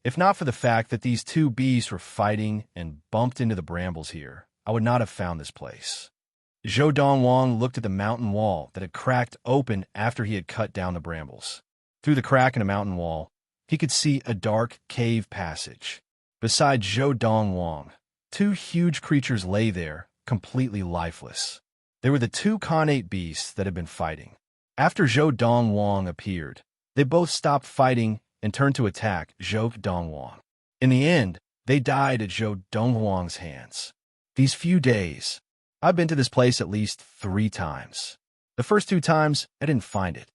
If not for the fact that these two beasts were fighting and bumped into the brambles here, I would not have found this place. Donghuang looked at the mountain wall that had cracked open after he had cut down the brambles. Through the crack in the mountain wall, he could see a dark cave passage. Beside Donghuang, 2 huge creatures lay there, completely lifeless. They were the 2 Khanate beasts that had been fighting. After Donghuang appeared, they both stopped fighting and turned to attack Donghuang. In the end, they died at Donghuang's hands. These few days, I've been to this place at least 3 times. The first 2 times, I didn't find it.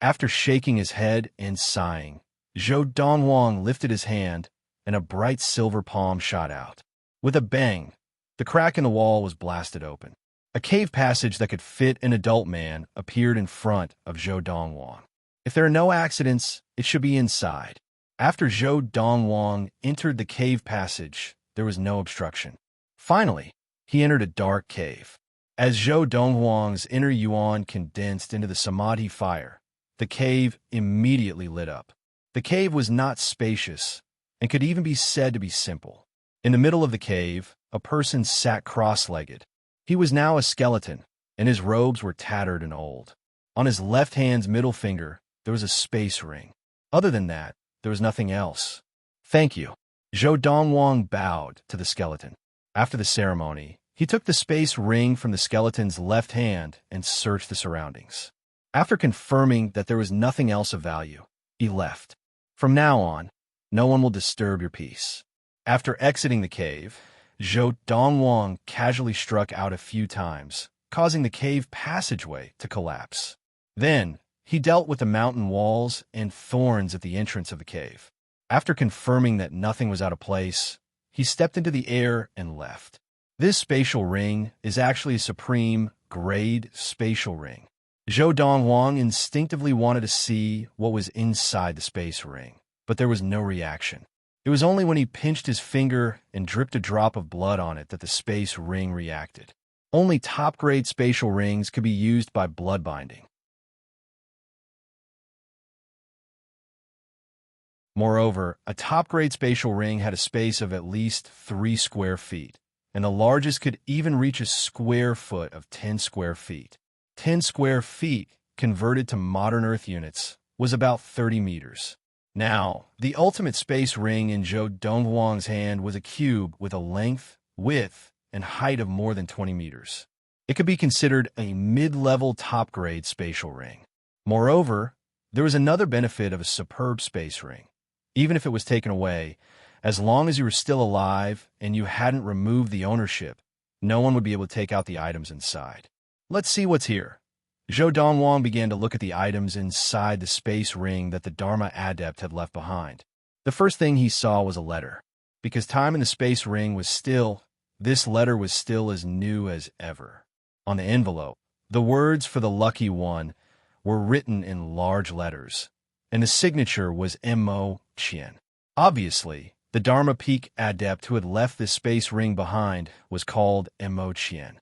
After shaking his head and sighing, Donghuang lifted his hand, and a bright silver palm shot out. With a bang, the crack in the wall was blasted open. A cave passage that could fit an adult man appeared in front of Donghuang. If there are no accidents, it should be inside. After Donghuang entered the cave passage, there was no obstruction. Finally, he entered a dark cave. As Donghuang's inner yuan condensed into the samadhi fire, the cave immediately lit up. The cave was not spacious and could even be said to be simple. In the middle of the cave, a person sat cross-legged. He was now a skeleton, and his robes were tattered and old. On his left hand's middle finger, there was a space ring. Other than that, there was nothing else. Thank you. Donghuang bowed to the skeleton. After the ceremony, he took the space ring from the skeleton's left hand and searched the surroundings. After confirming that there was nothing else of value, he left. From now on, no one will disturb your peace. After exiting the cave, Donghuang casually struck out a few times, causing the cave passageway to collapse. Then, he dealt with the mountain walls and thorns at the entrance of the cave. After confirming that nothing was out of place, he stepped into the air and left. This spatial ring is actually a supreme grade spatial ring. Donghuang instinctively wanted to see what was inside the space ring, but there was no reaction. It was only when he pinched his finger and dripped a drop of blood on it that the space ring reacted. Only top-grade spatial rings could be used by blood binding. Moreover, a top-grade spatial ring had a space of at least 3 square feet, and the largest could even reach a square foot of 10 square feet. 10 square feet, converted to modern Earth units, was about 30 meters. Now, the ultimate space ring in Donghuang's hand was a cube with a length, width, and height of more than 20 meters. It could be considered a mid-level top-grade spatial ring. Moreover, there was another benefit of a superb space ring. Even if it was taken away, as long as you were still alive and you hadn't removed the ownership, no one would be able to take out the items inside. Let's see what's here. Donghuang began to look at the items inside the space ring that the Dharma adept had left behind. The first thing he saw was a letter. Because time in the space ring was still, this letter was still as new as ever. On the envelope, the words for the lucky one were written in large letters, and the signature was M.O. Chien. Obviously, the Dharma Peak adept who had left this space ring behind was called M.O. Chien.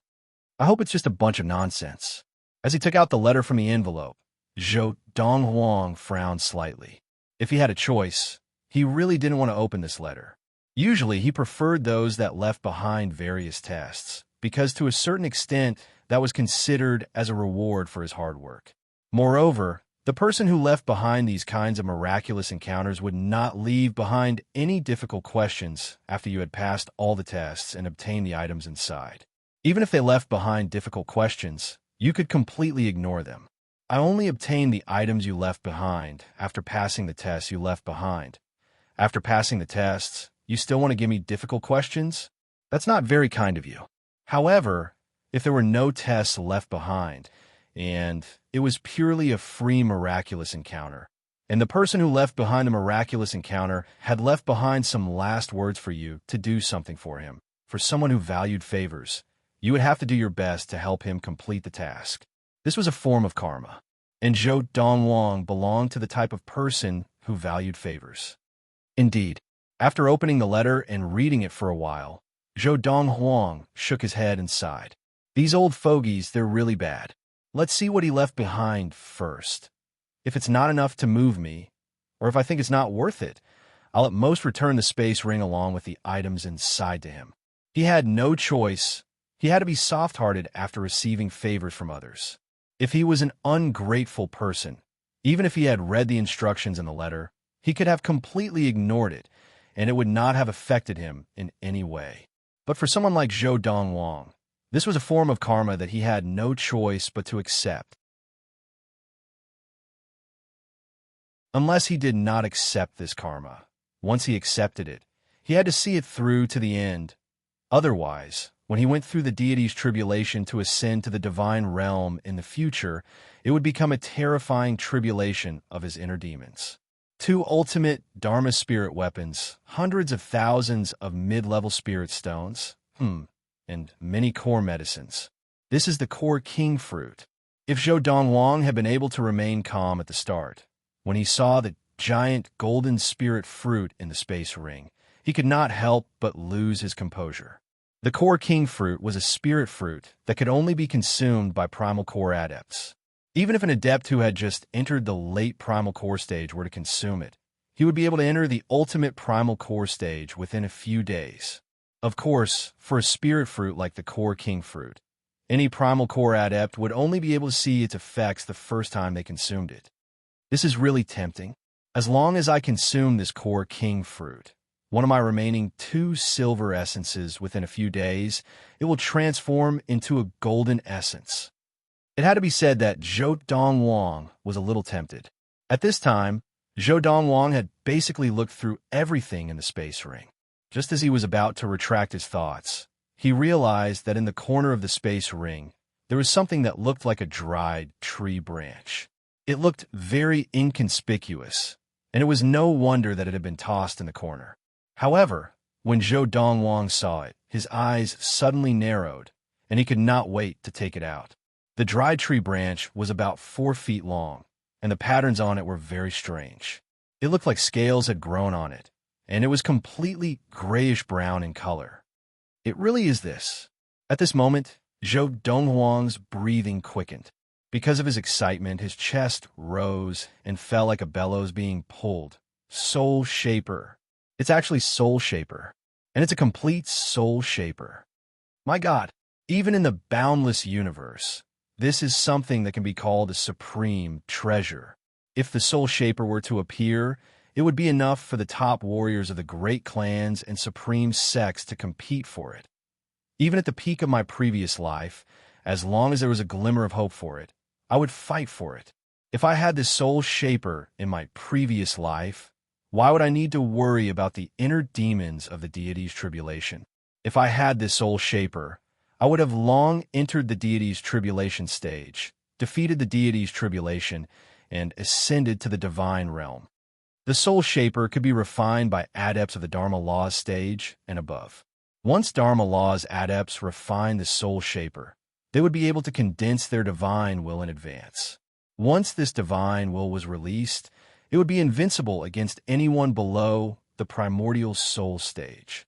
I hope it's just a bunch of nonsense. As he took out the letter from the envelope, Donghuang frowned slightly. If he had a choice, he really didn't want to open this letter. Usually, he preferred those that left behind various tests, because to a certain extent, that was considered as a reward for his hard work. Moreover, the person who left behind these kinds of miraculous encounters would not leave behind any difficult questions after you had passed all the tests and obtained the items inside. Even if they left behind difficult questions, you could completely ignore them. I only obtained the items you left behind after passing the tests you left behind. After passing the tests, you still want to give me difficult questions? That's not very kind of you. However, if there were no tests left behind, and it was purely a free miraculous encounter, And the person who left behind the miraculous encounter had left behind some last words for you to do something for him. For someone who valued favors, you would have to do your best to help him complete the task. This was a form of karma. And Zhou Donghuang belonged to the type of person who valued favors. Indeed, after opening the letter and reading it for a while, Zhou Donghuang shook his head and sighed. These old fogies, they're really bad. Let's see what he left behind first. If it's not enough to move me, or if I think it's not worth it, I'll at most return the space ring along with the items inside to him. He had no choice. He had to be soft-hearted after receiving favors from others. If he was an ungrateful person, even if he had read the instructions in the letter, he could have completely ignored it, and it would not have affected him in any way. But for someone like Zhou Donghuang, this was a form of karma that he had no choice but to accept. Unless he did not accept this karma, once he accepted it, he had to see it through to the end. Otherwise, when he went through the deity's tribulation to ascend to the divine realm in the future, it would become a terrifying tribulation of his inner demons. 2 ultimate Dharma spirit weapons, hundreds of thousands of mid-level spirit stones, and many core medicines. This is the core king fruit. If Zhou Donghuang had been able to remain calm at the start, when he saw the giant golden spirit fruit in the space ring, he could not help but lose his composure. The core king fruit was a spirit fruit that could only be consumed by primal core adepts. Even if an adept who had just entered the late primal core stage were to consume it, he would be able to enter the ultimate primal core stage within a few days. Of course, for a spirit fruit like the core king fruit, any primal core adept would only be able to see its effects the first time they consumed it. This is really tempting. As long as I consume this core king fruit, one of my remaining 2 silver essences within a few days, it will transform into a golden essence. It had to be said that Zhou Donghuang was a little tempted. At this time, Zhou Donghuang had basically looked through everything in the space ring. Just as he was about to retract his thoughts, he realized that in the corner of the space ring, there was something that looked like a dried tree branch. It looked very inconspicuous, and it was no wonder that it had been tossed in the corner. However, when Zhou Donghuang saw it, his eyes suddenly narrowed, and he could not wait to take it out. The dried tree branch was about 4 feet long, and the patterns on it were very strange. It looked like scales had grown on it, and it was completely grayish-brown in color. It really is this. At this moment, Zhou Donghuang's breathing quickened. Because of his excitement, his chest rose and fell like a bellows being pulled. Soul Shaper. It's actually Soul Shaper, and it's a complete Soul Shaper. My God, even in the boundless universe, this is something that can be called a supreme treasure. If the Soul Shaper were to appear, it would be enough for the top warriors of the great clans and supreme sects to compete for it. Even at the peak of my previous life, as long as there was a glimmer of hope for it, I would fight for it. If I had this Soul Shaper in my previous life, why would I need to worry about the inner demons of the deity's tribulation? If I had this Soul Shaper, I would have long entered the deity's tribulation stage, defeated the deity's tribulation, and ascended to the divine realm. The Soul Shaper could be refined by adepts of the Dharma Laws stage and above. Once Dharma Laws adepts refine the Soul Shaper, they would be able to condense their divine will in advance. Once this divine will was released, it would be invincible against anyone below the primordial soul stage.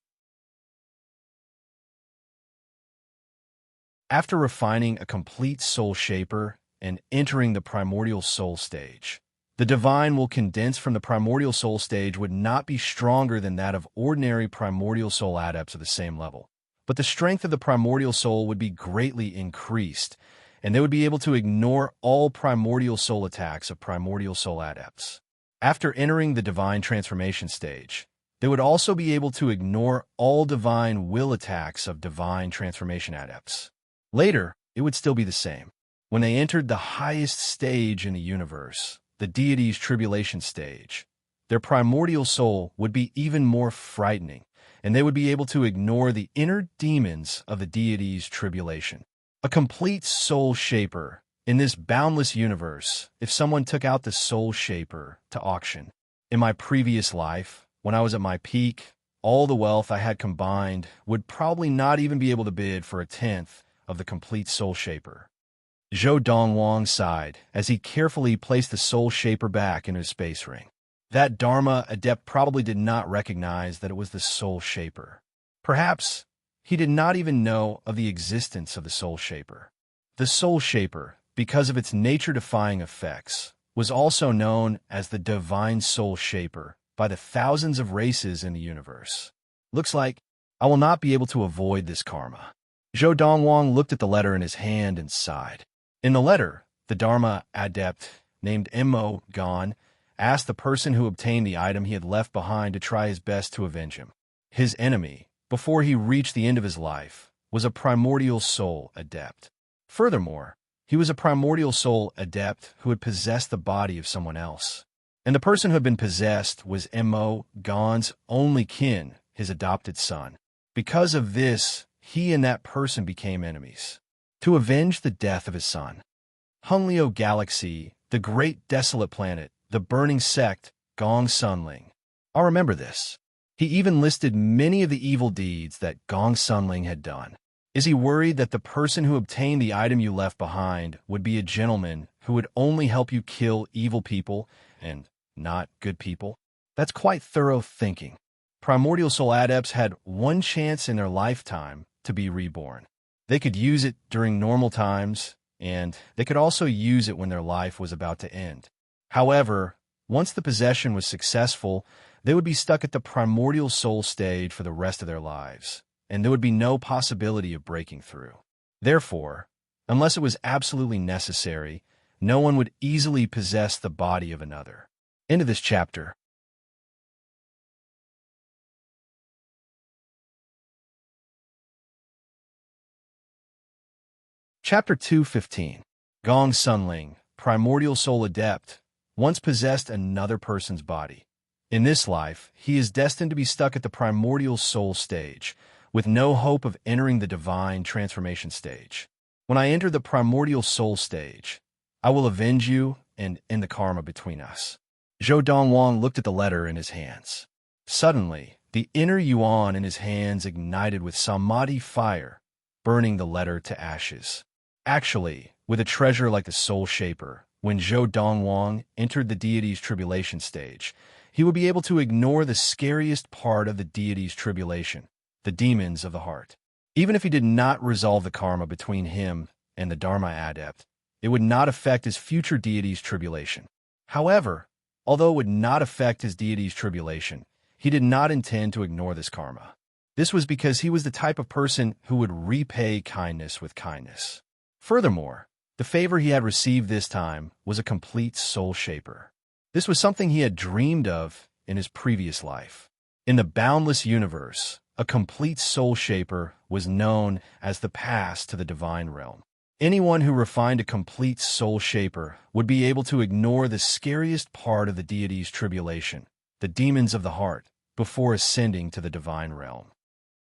After refining a complete Soul Shaper and entering the primordial soul stage, the divine will condensed from the primordial soul stage would not be stronger than that of ordinary primordial soul adepts of the same level, but the strength of the primordial soul would be greatly increased, and they would be able to ignore all primordial soul attacks of primordial soul adepts. After entering the divine transformation stage, they would also be able to ignore all divine will attacks of divine transformation adepts. Later, it would still be the same. When they entered the highest stage in the universe, the deity's tribulation stage, their primordial soul would be even more frightening, and they would be able to ignore the inner demons of the deity's tribulation. A complete Soul Shaper In this boundless universe, if someone took out the Soul Shaper to auction, in my previous life, when I was at my peak, all the wealth I had combined would probably not even be able to bid for a tenth of the complete Soul Shaper. Zhou Donghuang sighed as he carefully placed the Soul Shaper back in his space ring. That Dharma adept probably did not recognize that it was the Soul Shaper. Perhaps he did not even know of the existence of the Soul Shaper. The Soul Shaper, because of its nature-defying effects, was also known as the Divine Soul Shaper by the thousands of races in the universe. Looks like I will not be able to avoid this karma. Zhou Donghuang looked at the letter in his hand and sighed. In the letter, the Dharma adept, named Mo Gan, asked the person who obtained the item he had left behind to try his best to avenge him. His enemy, before he reached the end of his life, was a primordial soul adept. Furthermore, he was a primordial soul adept who had possessed the body of someone else. And the person who had been possessed was Mo Gan's only kin, his adopted son. Because of this, he and that person became enemies. To avenge the death of his son, Hunglio Galaxy, the great desolate planet, the burning sect, Gong Sunling. I'll remember this. He even listed many of the evil deeds that Gong Sunling had done. Is he worried that the person who obtained the item you left behind would be a gentleman who would only help you kill evil people and not good people? That's quite thorough thinking. Primordial Soul Adepts had one chance in their lifetime to be reborn. They could use it during normal times, and they could also use it when their life was about to end. However, once the possession was successful, they would be stuck at the Primordial Soul stage for the rest of their lives, and there would be no possibility of breaking through. Therefore, unless it was absolutely necessary, no one would easily possess the body of another. End of this chapter. Chapter 2:15. Gong Sunling, Primordial Soul Adept, once possessed another person's body. In this life, he is destined to be stuck at the Primordial Soul stage, with no hope of entering the Divine Transformation stage. When I enter the Primordial Soul stage, I will avenge you and end the karma between us. Zhou Donghuang looked at the letter in his hands. Suddenly, the inner yuan in his hands ignited with samadhi fire, burning the letter to ashes. Actually, with a treasure like the Soul Shaper, when Zhou Donghuang entered the deity's tribulation stage, he would be able to ignore the scariest part of the deity's tribulation, the demons of the heart. Even if he did not resolve the karma between him and the Dharma adept, it would not affect his future deity's tribulation. However, although it would not affect his deity's tribulation, he did not intend to ignore this karma. This was because he was the type of person who would repay kindness with kindness. Furthermore, the favor he had received this time was a complete Soul Shaper. This was something he had dreamed of in his previous life. In the boundless universe, a complete Soul Shaper was known as the pass to the divine realm. Anyone who refined a complete Soul Shaper would be able to ignore the scariest part of the deity's tribulation, the demons of the heart, before ascending to the divine realm.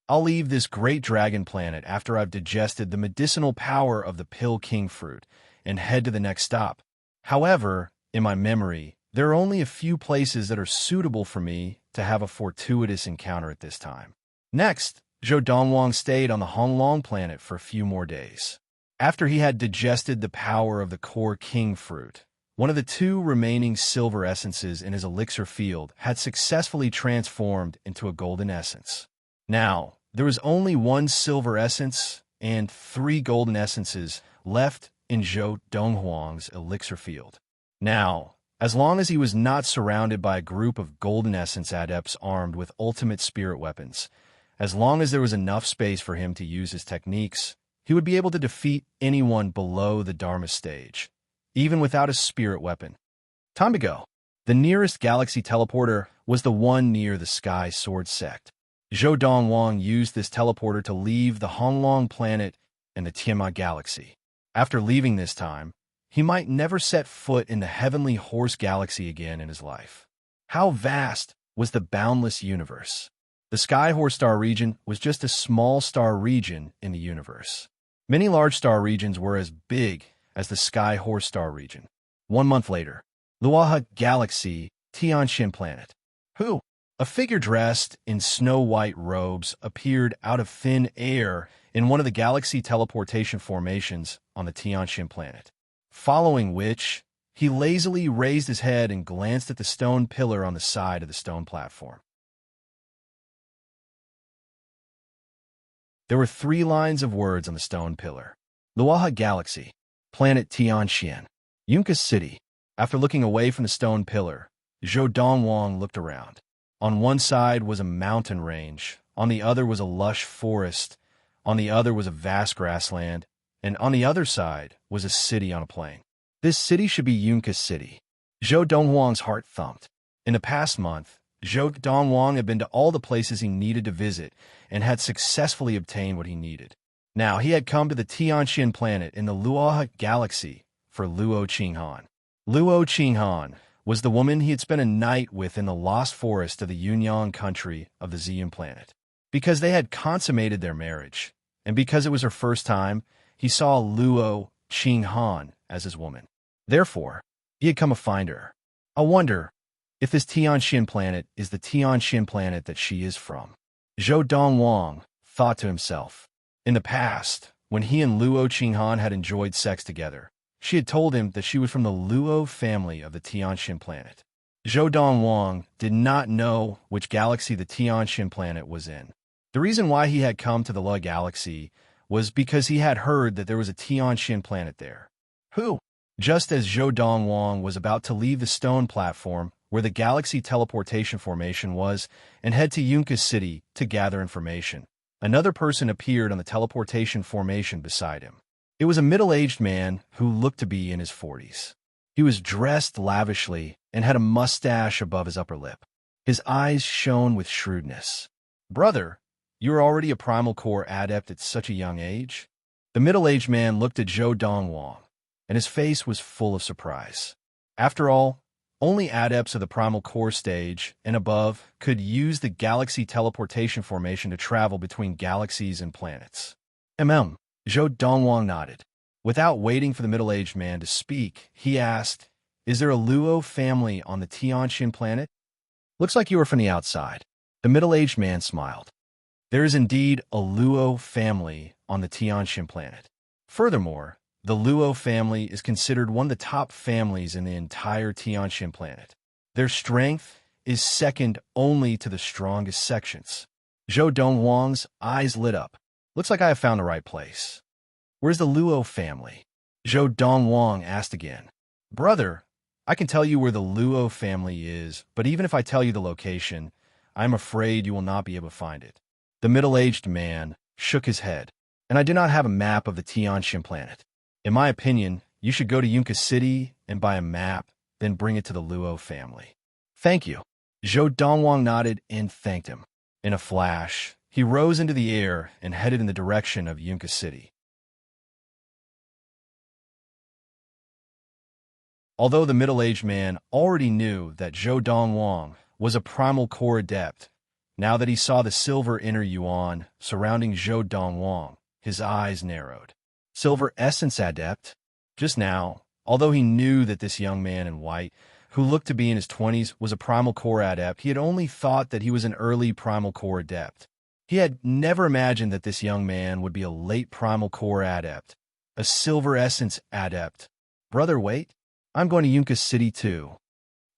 I'll leave this great dragon planet after I've digested the medicinal power of the Pill King fruit and head to the next stop. However, in my memory, there are only a few places that are suitable for me to have a fortuitous encounter at this time. Next, Zhou Donghuang stayed on the Honglong planet for a few more days. After he had digested the power of the core king fruit, one of the two remaining silver essences in his elixir field had successfully transformed into a golden essence. Now, there was only one silver essence and 3 golden essences left in Zhou Donghuang's elixir field. Now, as long as he was not surrounded by a group of golden essence adepts armed with ultimate spirit weapons, as long as there was enough space for him to use his techniques, he would be able to defeat anyone below the Dharma stage, even without a spirit weapon. Time to go. The nearest galaxy teleporter was the one near the Sky Sword sect. Zhou Donghuang used this teleporter to leave the Honglong planet and the Tiamat galaxy. After leaving this time, he might never set foot in the Heavenly Horse galaxy again in his life. How vast was the boundless universe? The Sky Horse star region was just a small star region in the universe. Many large star regions were as big as the Sky Horse Star region. 1 month later, Luoha Galaxy, Tianxian planet. Who? A figure dressed in snow-white robes appeared out of thin air in one of the galaxy teleportation formations on the Tianxian planet, following which he lazily raised his head and glanced at the stone pillar on the side of the stone platform. There were 3 lines of words on the stone pillar. Luoha Galaxy, planet Tianxian, Yunka City. After looking away from the stone pillar, Zhou Donghuang looked around. On one side was a mountain range, on the other was a lush forest, on the other was a vast grassland, and on the other side was a city on a plain. This city should be Yunka City. Zhou Donghuang's heart thumped. In the past month, Zhou Donghuang had been to all the places he needed to visit and had successfully obtained what he needed. Now he had come to the Tianxian planet in the Luoha Galaxy for Luo Qinghan. Luo Qinghan was the woman he had spent a night with in the lost forest of the Yunyang country of the Xian planet. Because they had consummated their marriage, and because it was her first time, he saw Luo Qinghan as his woman. Therefore, he had come to find her. I wonder if this Tianxian planet is the Tianxian planet that she is from. Zhou Donghuang thought to himself. In the past, when he and Luo Qinghan had enjoyed sex together, she had told him that she was from the Luo family of the Tianxian planet. Zhou Donghuang did not know which galaxy the Tianxian planet was in. The reason why he had come to the Luo Galaxy was because he had heard that there was a Tianxian planet there. Who? Just as Zhou Donghuang was about to leave the stone platform where the galaxy teleportation formation was and head to Yunka City to gather information, another person appeared on the teleportation formation beside him. It was a middle-aged man who looked to be in his 40s. He was dressed lavishly and had a mustache above his upper lip. His eyes shone with shrewdness. Brother, you are already a primal core adept at such a young age? The middle-aged man looked at Zhou Donghuang, and his face was full of surprise. After all, only adepts of the primal core stage and above could use the galaxy teleportation formation to travel between galaxies and planets. Zhou Donghuang nodded. Without waiting for the middle-aged man to speak, he asked, "Is there a Luo family on the Tianxian planet?" "Looks like you are from the outside." The middle-aged man smiled. "There is indeed a Luo family on the Tianxian planet. Furthermore, the Luo family is considered one of the top families in the entire Tianxian planet. Their strength is second only to the strongest sections." Zhou Donghuang's eyes lit up. "Looks like I have found the right place. Where's the Luo family?" Zhou Donghuang asked again. "Brother, I can tell you where the Luo family is, but even if I tell you the location, I'm afraid you will not be able to find it." The middle-aged man shook his head. "And I do not have a map of the Tianxian planet. In my opinion, you should go to Yunka City and buy a map, then bring it to the Luo family." "Thank you." Zhou Donghuang nodded and thanked him. In a flash, he rose into the air and headed in the direction of Yunka City. Although the middle-aged man already knew that Zhou Donghuang was a primal core adept, now that he saw the silver inner yuan surrounding Zhou Donghuang, his eyes narrowed. Silver essence adept? Just now, although he knew that this young man in white, who looked to be in his 20s, was a primal core adept, he had only thought that he was an early primal core adept. He had never imagined that this young man would be a late primal core adept, a silver essence adept. "Brother, wait. I'm going to Yunka City too."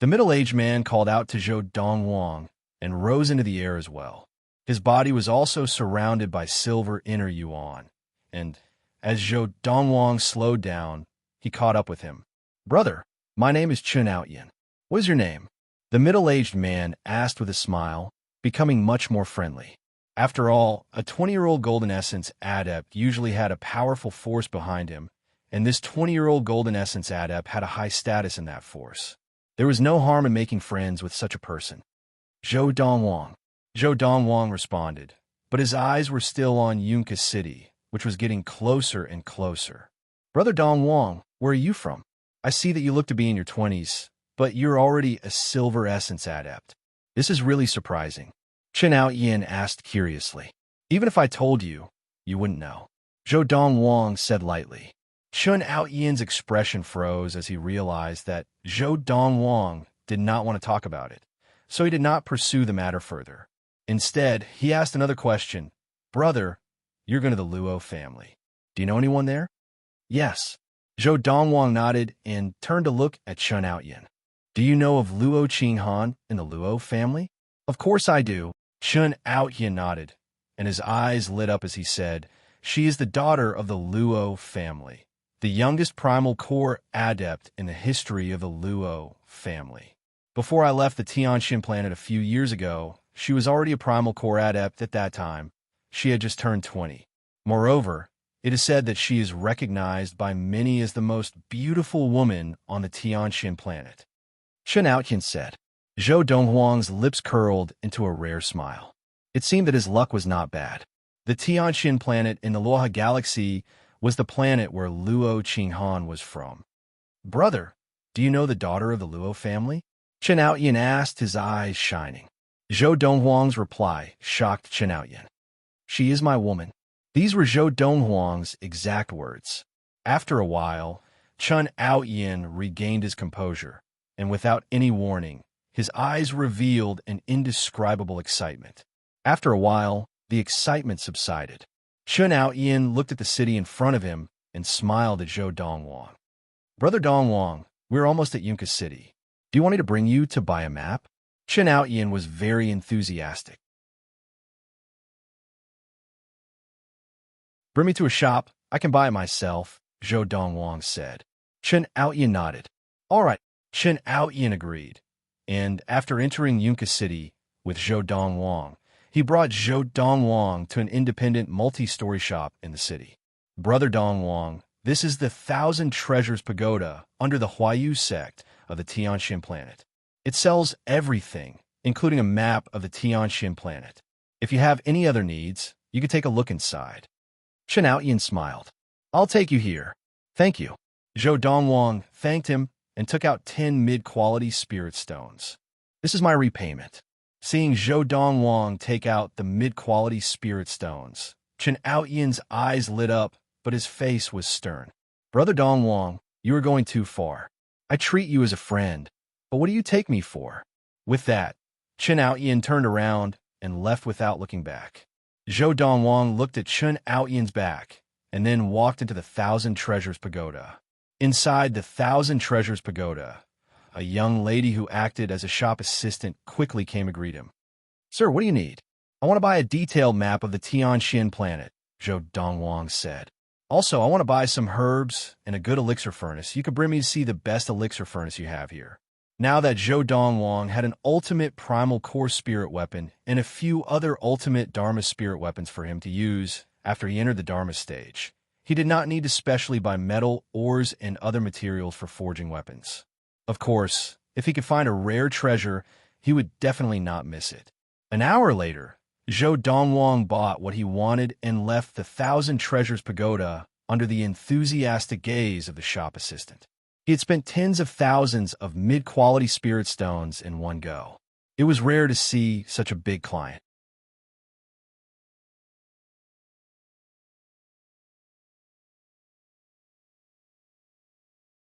The middle-aged man called out to Zhou Donghuang and rose into the air as well. His body was also surrounded by silver inner yuan, and as Zhou Donghuang slowed down, he caught up with him. "Brother, my name is Chun Outyin. What is your name?" The middle-aged man asked with a smile, becoming much more friendly. After all, a 20-year-old golden essence adept usually had a powerful force behind him, and this 20-year-old golden essence adept had a high status in that force. There was no harm in making friends with such a person. "Zhou Donghuang." Zhou Donghuang responded, but his eyes were still on Yunka City, which was getting closer and closer. "Brother Donghuang, where are you from? I see that you look to be in your 20s, but you're already a silver essence adept. This is really surprising." Chen Outyin asked curiously. "Even if I told you, you wouldn't know." Zhou Donghuang said lightly. Chun Ao-Yin's expression froze as he realized that Zhou Donghuang did not want to talk about it, so he did not pursue the matter further. Instead, he asked another question. Brother, you're going to the Luo family. Do you know anyone there? Yes. Zhou Donghuang nodded and turned to look at Chun Ao-Yin. Do you know of Luo Qinghan in the Luo family? Of course I do. Chun Ao-Yin nodded, and his eyes lit up as he said, she is the daughter of the Luo family, the youngest primal core adept in the history of the Luo family. Before I left the Tianxin planet a few years ago, she was already a primal core adept at that time. She had just turned 20. Moreover, it is said that she is recognized by many as the most beautiful woman on the Tianxin planet. Chun Ao-Yin said. Zhou Donghuang's lips curled into a rare smile. It seemed that his luck was not bad. The Tianxin planet in the Luoha galaxy was the planet where Luo Qinghan was from. Brother, do you know the daughter of the Luo family? Chun Ao-Yin asked, his eyes shining. Zhou Donghuang's reply shocked Chun Ao-Yin. She is my woman. These were Zhou Donghuang's exact words. After a while, Chun Ao-Yin regained his composure, and without any warning, his eyes revealed an indescribable excitement. After a while, the excitement subsided. Chun Ao-Yin looked at the city in front of him and smiled at Zhou Donghuang. Brother Donghuang, we're almost at Yunka City. Do you want me to bring you to buy a map? Chun Ao-Yin was very enthusiastic. Bring me to a shop. I can buy it myself, Zhou Donghuang said. Chun Ao-Yin nodded. All right, Chun Ao-Yin agreed. And after entering Yunka City with Zhou Donghuang, he brought Zhou Donghuang to an independent multi-story shop in the city. Brother Donghuang, this is the Thousand Treasures Pagoda under the Huayu sect of the Tianxin planet. It sells everything, including a map of the Tianxin planet. If you have any other needs, you can take a look inside. Chun Ao-Yin smiled. I'll take you here. Thank you. Zhou Donghuang thanked him and took out 10 mid-quality spirit stones. This is my repayment. Seeing Zhou Donghuang take out the mid-quality spirit stones, Chun Ao-Yin's eyes lit up, but his face was stern. Brother Donghuang, you are going too far. I treat you as a friend, but what do you take me for? With that, Chun Ao-Yin turned around and left without looking back. Zhou Donghuang looked at Chun Ao-Yin's back and then walked into the Thousand Treasures Pagoda. Inside the Thousand Treasures Pagoda, a young lady who acted as a shop assistant quickly came to greet him. Sir, what do you need? I want to buy a detailed map of the Tianxin planet, Zhou Donghuang said. Also, I want to buy some herbs and a good elixir furnace. You could bring me to see the best elixir furnace you have here. Now that Zhou Donghuang had an ultimate primal core spirit weapon and a few other ultimate Dharma spirit weapons for him to use after he entered the Dharma stage, he did not need to specially buy metal, ores, and other materials for forging weapons. Of course, if he could find a rare treasure, he would definitely not miss it. An hour later, Zhou Donghuang bought what he wanted and left the Thousand Treasures Pagoda under the enthusiastic gaze of the shop assistant. He had spent tens of thousands of mid-quality spirit stones in one go. It was rare to see such a big client.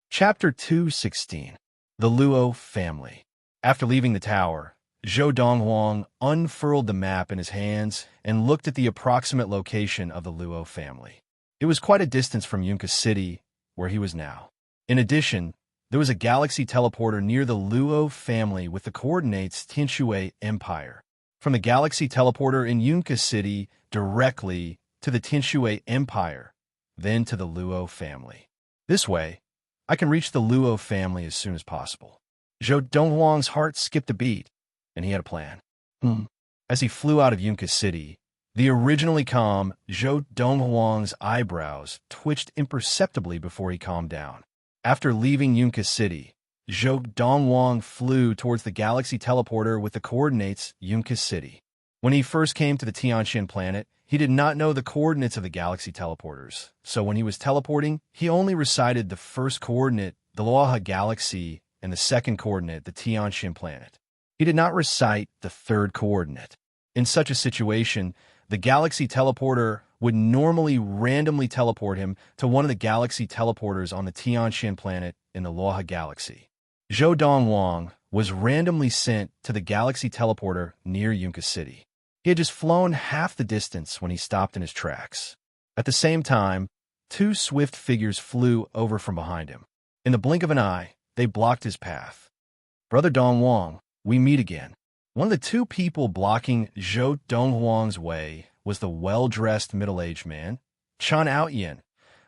Chapter 216. The Luo Family. After leaving the tower, Zhou Donghuang unfurled the map in his hands and looked at the approximate location of the Luo family. It was quite a distance from Yunka City, where he was now. In addition, there was a galaxy teleporter near the Luo family with the coordinates Tianshui Empire. From the galaxy teleporter in Yunka City directly to the Tianshui Empire, then to the Luo family. This way, I can reach the Luo family as soon as possible. Zhou Donghuang's heart skipped a beat, and he had a plan. As he flew out of Yunka City, the originally calm Zhou Donghuang's eyebrows twitched imperceptibly before he calmed down. After leaving Yunka City, Zhou Donghuang flew towards the galaxy teleporter with the coordinates Yunka City. When he first came to the Tianxin planet, he did not know the coordinates of the galaxy teleporters, so when he was teleporting, he only recited the first coordinate, the Luoha galaxy, and the second coordinate, the Tianxin planet. He did not recite the third coordinate. In such a situation, the galaxy teleporter would normally randomly teleport him to one of the galaxy teleporters on the Tianxian planet in the Loha galaxy. Zhou Donghuang was randomly sent to the galaxy teleporter near Yunka City. He had just flown half the distance when he stopped in his tracks. At the same time, two swift figures flew over from behind him. In the blink of an eye, they blocked his path. "Brother Donghuang, we meet again." One of the two people blocking Zhou Donghuang's way was the well-dressed middle-aged man, Chen Aoyan,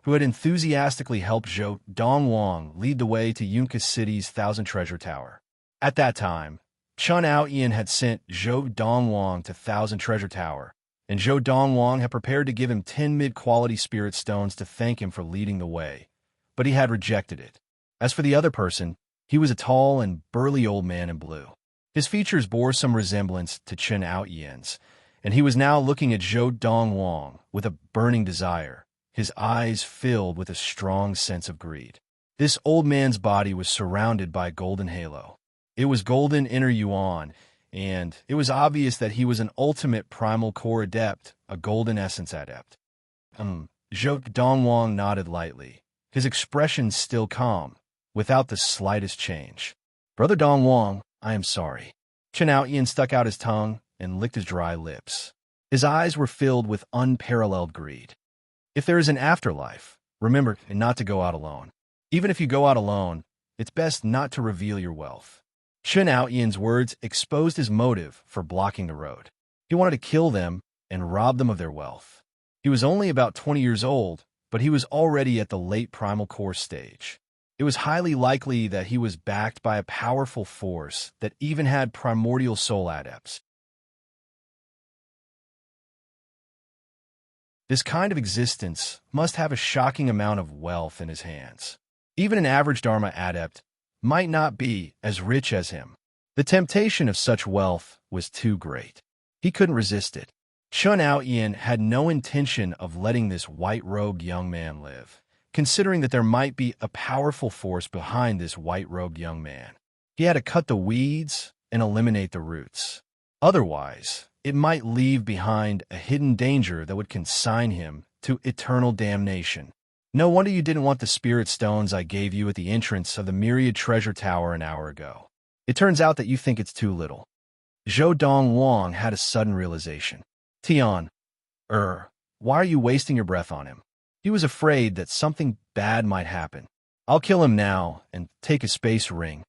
who had enthusiastically helped Zhou Donghuang lead the way to Yunka City's Thousand Treasure Tower. At that time, Chen Aoyan had sent Zhou Donghuang to Thousand Treasure Tower, and Zhou Donghuang had prepared to give him 10 mid-quality spirit stones to thank him for leading the way, but he had rejected it. As for the other person, he was a tall and burly old man in blue. His features bore some resemblance to Chen Aoyan's, and he was now looking at Zhou Donghuang with a burning desire, his eyes filled with a strong sense of greed. This old man's body was surrounded by a golden halo. It was golden inner yuan, and it was obvious that he was an ultimate primal core adept, a golden essence adept. Zhou Donghuang nodded lightly, his expression still calm, without the slightest change. "Brother Donghuang, I am sorry." Chen Aoyan stuck out his tongue and licked his dry lips. His eyes were filled with unparalleled greed. "If there is an afterlife, remember not to go out alone. Even if you go out alone, it's best not to reveal your wealth." Chen Aoyan's words exposed his motive for blocking the road. He wanted to kill them and rob them of their wealth. He was only about 20 years old, but he was already at the late primal core stage. It was highly likely that he was backed by a powerful force that even had primordial soul adepts. This kind of existence must have a shocking amount of wealth in his hands. Even an average Dharma adept might not be as rich as him. The temptation of such wealth was too great. He couldn't resist it. Chen Aoyan had no intention of letting this white-robed young man live, considering that there might be a powerful force behind this white-robed young man. He had to cut the weeds and eliminate the roots. Otherwise, it might leave behind a hidden danger that would consign him to eternal damnation. "No wonder you didn't want the spirit stones I gave you at the entrance of the Myriad Treasure Tower an hour ago. It turns out that you think it's too little." Zhou Donghuang had a sudden realization. "Tian, why are you wasting your breath on him?" He was afraid that something bad might happen. "I'll kill him now and take his space ring."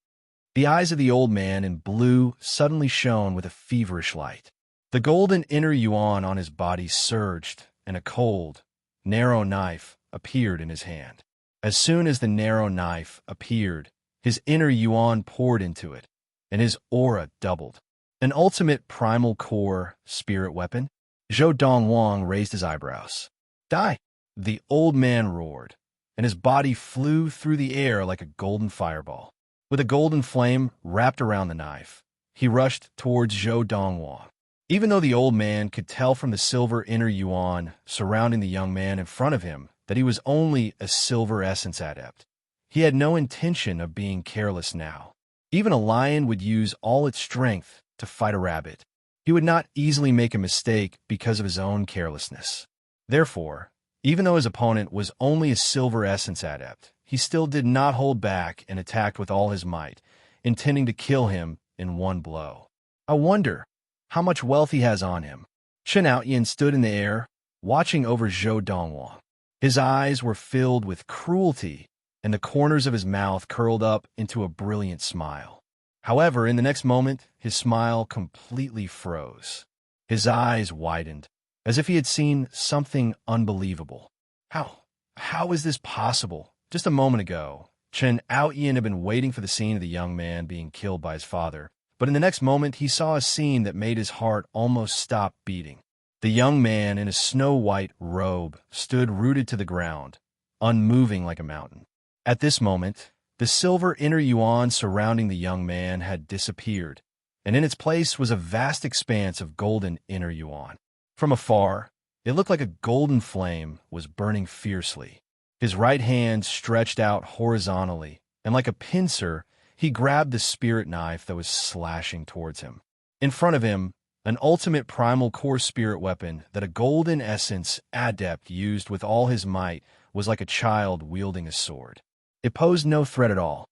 The eyes of the old man in blue suddenly shone with a feverish light. The golden inner yuan on his body surged, and a cold, narrow knife appeared in his hand. As soon as the narrow knife appeared, his inner yuan poured into it, and his aura doubled. An ultimate primal core spirit weapon? Zhou Donghuang raised his eyebrows. "Die!" The old man roared, and his body flew through the air like a golden fireball. With a golden flame wrapped around the knife, he rushed towards Zhou Donghuang. Even though the old man could tell from the silver inner yuan surrounding the young man in front of him that he was only a silver essence adept, he had no intention of being careless now. Even a lion would use all its strength to fight a rabbit. He would not easily make a mistake because of his own carelessness. Therefore, even though his opponent was only a silver essence adept, he still did not hold back and attacked with all his might, intending to kill him in one blow. "I wonder how much wealth he has on him." Chen Aoyan stood in the air, watching over Zhou Donghuang. His eyes were filled with cruelty, and the corners of his mouth curled up into a brilliant smile. However, in the next moment, his smile completely froze. His eyes widened, as if he had seen something unbelievable. How is this possible? Just a moment ago, Chen Aoyan had been waiting for the scene of the young man being killed by his father, but in the next moment he saw a scene that made his heart almost stop beating. The young man in a snow-white robe stood rooted to the ground, unmoving like a mountain. At this moment, the silver inner yuan surrounding the young man had disappeared, and in its place was a vast expanse of golden inner yuan. From afar, it looked like a golden flame was burning fiercely. His right hand stretched out horizontally, and like a pincer, he grabbed the spirit knife that was slashing towards him. In front of him, an ultimate primal core spirit weapon that a golden essence adept used with all his might, was like a child wielding a sword. It posed no threat at all.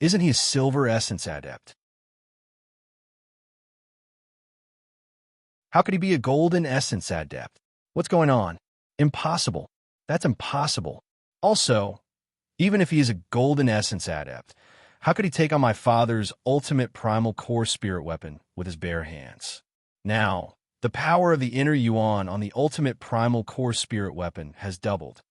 Isn't he a silver essence adept? How could he be a golden essence adept? What's going on? Impossible. That's impossible. Also, even if he is a golden essence adept, how could he take on my father's ultimate primal core spirit weapon with his bare hands? Now, the power of the inner yuan on the ultimate primal core spirit weapon has doubled.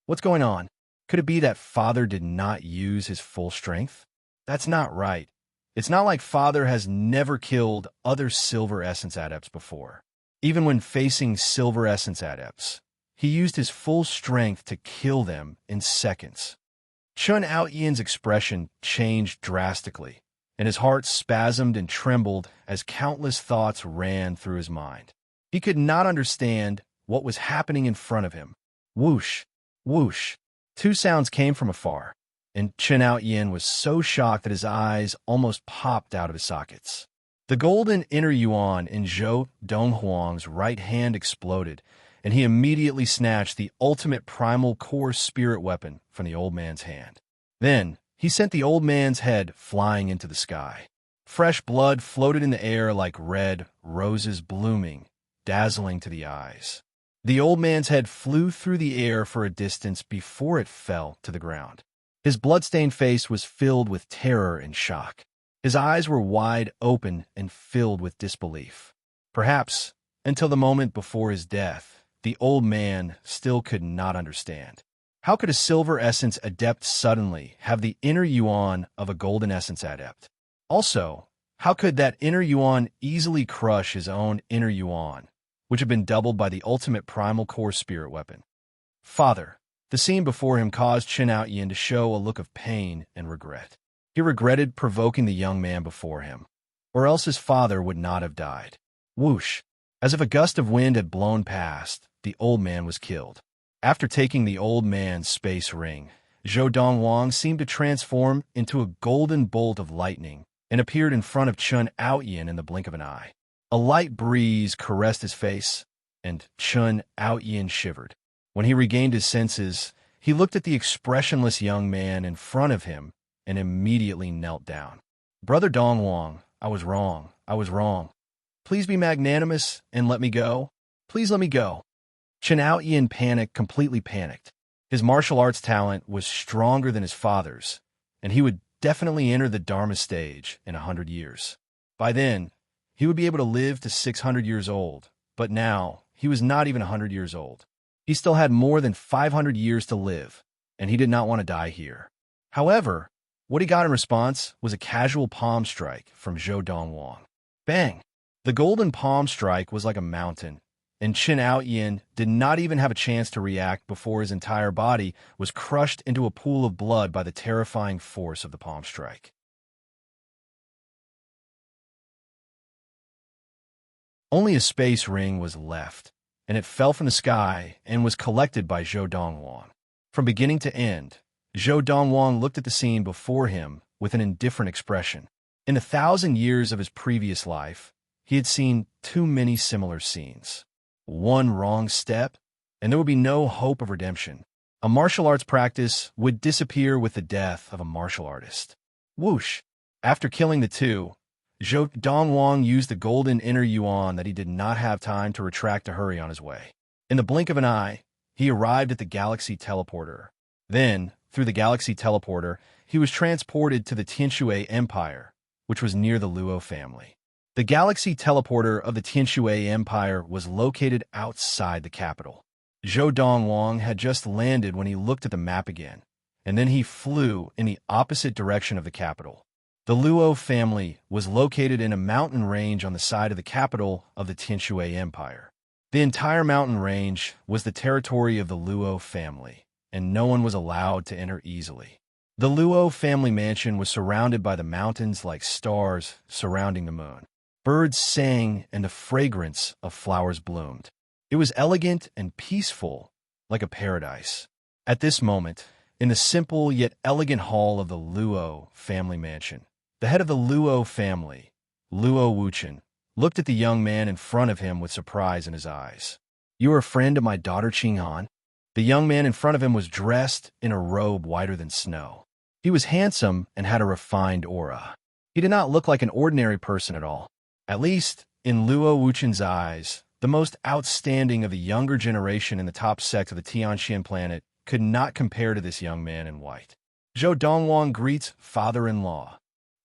What's going on? Could it be that father did not use his full strength? That's not right. It's not like father has never killed other silver essence adepts before. Even when facing silver essence adepts, he used his full strength to kill them in seconds. Chun Ao-Yin's expression changed drastically, and his heart spasmed and trembled as countless thoughts ran through his mind. He could not understand what was happening in front of him. Whoosh, whoosh. Two sounds came from afar, and Chun Ao-Yin was so shocked that his eyes almost popped out of his sockets. The golden inner yuan in Zhou Donghuang's right hand exploded, and he immediately snatched the ultimate primal core spirit weapon from the old man's hand. Then, he sent the old man's head flying into the sky. Fresh blood floated in the air like red roses blooming, dazzling to the eyes. The old man's head flew through the air for a distance before it fell to the ground. His blood-stained face was filled with terror and shock. His eyes were wide open and filled with disbelief. Perhaps, until the moment before his death, the old man still could not understand. How could a silver essence adept suddenly have the inner yuan of a golden essence adept? Also, how could that inner yuan easily crush his own inner yuan, which had been doubled by the ultimate primal core spirit weapon? Father. The scene before him caused Chun Ao-Yin to show a look of pain and regret. He regretted provoking the young man before him, or else his father would not have died. Whoosh! As if a gust of wind had blown past, the old man was killed. After taking the old man's space ring, Zhou Donghuang seemed to transform into a golden bolt of lightning and appeared in front of Chun Ao-Yin in the blink of an eye. A light breeze caressed his face, and Chun Ao-Yin shivered. When he regained his senses, he looked at the expressionless young man in front of him and immediately knelt down. Brother Donghuang, I was wrong. I was wrong. Please be magnanimous and let me go. Please let me go. Chun Ao-Yin completely panicked. His martial arts talent was stronger than his father's, and he would definitely enter the Dharma stage in 100 years. By then, he would be able to live to 600 years old, but now he was not even 100 years old. He still had more than 500 years to live, and he did not want to die here. However, what he got in response was a casual palm strike from Zhou Donghuang. Bang! The golden palm strike was like a mountain, and Chun Ao-Yin did not even have a chance to react before his entire body was crushed into a pool of blood by the terrifying force of the palm strike. Only a space ring was left, and it fell from the sky and was collected by Zhou Donghuang. From beginning to end, Zhou Donghuang looked at the scene before him with an indifferent expression. In 1,000 years of his previous life, he had seen too many similar scenes. One wrong step, and there would be no hope of redemption. A martial arts practice would disappear with the death of a martial artist. Whoosh! After killing the two, Zhou Donghuang used the golden inner yuan that he did not have time to retract to hurry on his way. In the blink of an eye, he arrived at the galaxy teleporter. Then, through the galaxy teleporter, he was transported to the Tianshui Empire, which was near the Luo family. The galaxy teleporter of the Tianshui Empire was located outside the capital. Zhou Donghuang had just landed when he looked at the map again, and then he flew in the opposite direction of the capital. The Luo family was located in a mountain range on the side of the capital of the Tianshui Empire. The entire mountain range was the territory of the Luo family, and no one was allowed to enter easily. The Luo family mansion was surrounded by the mountains like stars surrounding the moon. Birds sang and the fragrance of flowers bloomed. It was elegant and peaceful, like a paradise. At this moment, in the simple yet elegant hall of the Luo family mansion, the head of the Luo family, Luo Wuchen, looked at the young man in front of him with surprise in his eyes. "You are a friend of my daughter Qinghan?" The young man in front of him was dressed in a robe whiter than snow. He was handsome and had a refined aura. He did not look like an ordinary person at all. At least, in Luo Wuchen's eyes, the most outstanding of the younger generation in the top sect of the Tianxian planet could not compare to this young man in white. Zhou Donghuang greets father-in-law.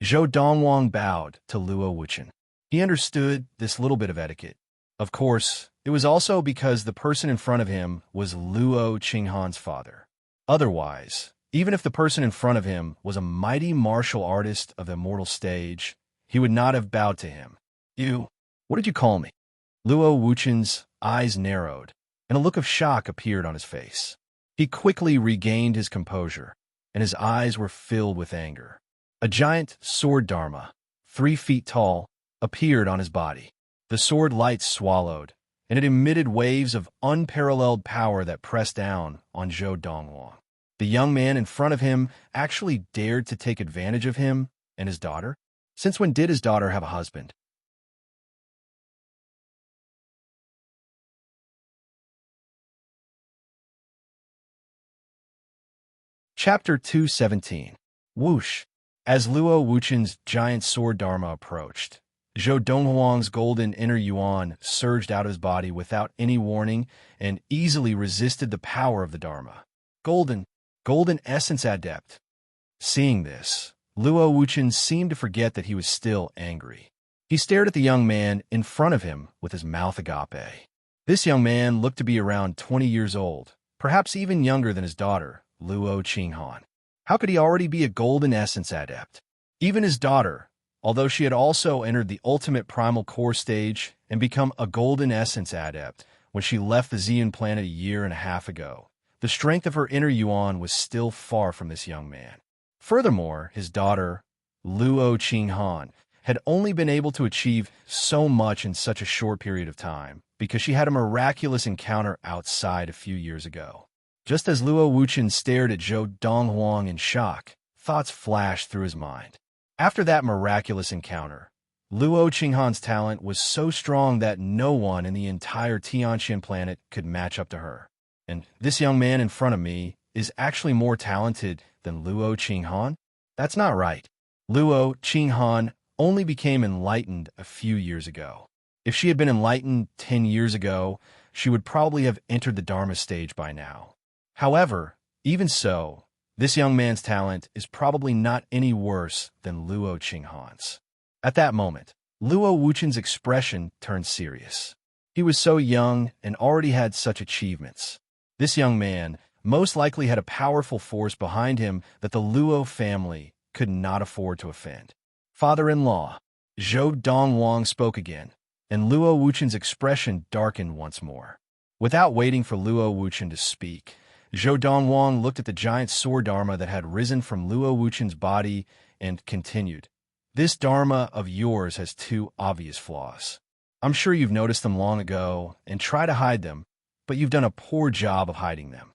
Zhou Donghuang bowed to Luo Wuchen. He understood this little bit of etiquette. Of course, it was also because the person in front of him was Luo Qinghan's father. Otherwise, even if the person in front of him was a mighty martial artist of the immortal stage, he would not have bowed to him. "You, what did you call me?" Luo Wuchen's eyes narrowed, and a look of shock appeared on his face. He quickly regained his composure, and his eyes were filled with anger. A giant sword dharma, 3 feet tall, appeared on his body. The sword light swallowed, and it emitted waves of unparalleled power that pressed down on Zhou Donghuang. The young man in front of him actually dared to take advantage of him and his daughter? Since when did his daughter have a husband? Chapter 217. Whoosh. As Luo Wuchen's giant sword dharma approached, Zhou Donghuang's golden inner yuan surged out of his body without any warning and easily resisted the power of the dharma. Golden essence adept. Seeing this, Luo Wuchen seemed to forget that he was still angry. He stared at the young man in front of him with his mouth agape. This young man looked to be around 20 years old, perhaps even younger than his daughter, Luo Qinghan. How could he already be a golden essence adept? Even his daughter, although she had also entered the ultimate primal core stage and become a golden essence adept when she left the Xian planet a year and a half ago, the strength of her inner yuan was still far from this young man. Furthermore, his daughter, Luo Qinghan, had only been able to achieve so much in such a short period of time because she had a miraculous encounter outside a few years ago. Just as Luo Wuchen stared at Zhou Donghuang in shock, thoughts flashed through his mind. After that miraculous encounter, Luo Qinghan's talent was so strong that no one in the entire Tianxian planet could match up to her. And this young man in front of me is actually more talented than Luo Qinghan? That's not right. Luo Qinghan only became enlightened a few years ago. If she had been enlightened 10 years ago, she would probably have entered the Dharma stage by now. However, even so, this young man's talent is probably not any worse than Luo Qinghan's. At that moment, Luo Wuchen's expression turned serious. He was so young and already had such achievements. This young man most likely had a powerful force behind him that the Luo family could not afford to offend. "Father-in-law," Zhou Donghuang spoke again, and Luo Wuchen's expression darkened once more. Without waiting for Luo Wuchen to speak, Zhou Donghuang looked at the giant sword dharma that had risen from Luo Wuchen's body and continued. "This dharma of yours has 2 obvious flaws. I'm sure you've noticed them long ago and try to hide them, but you've done a poor job of hiding them.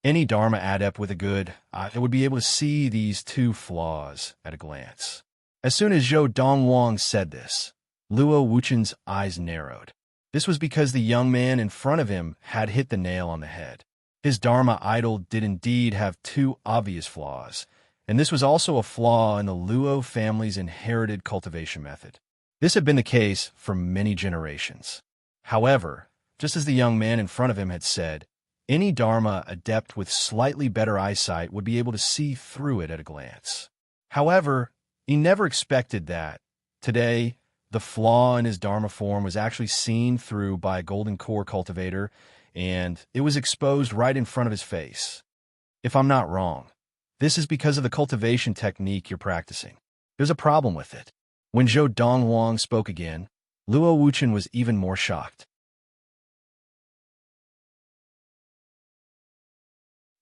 Any Dharma adept with a good eye would be able to see these 2 flaws at a glance." As soon as Zhou Donghuang said this, Luo Wuchen's eyes narrowed. This was because the young man in front of him had hit the nail on the head. His Dharma idol did indeed have 2 obvious flaws, and this was also a flaw in the Luo family's inherited cultivation method. This had been the case for many generations. However, just as the young man in front of him had said, any Dharma adept with slightly better eyesight would be able to see through it at a glance. However, he never expected that. Today, the flaw in his Dharma form was actually seen through by a golden core cultivator, and it was exposed right in front of his face. If I'm not wrong, this is because of the cultivation technique you're practicing. There's a problem with it. When Zhou Donghuang spoke again, Luo Wuchen was even more shocked.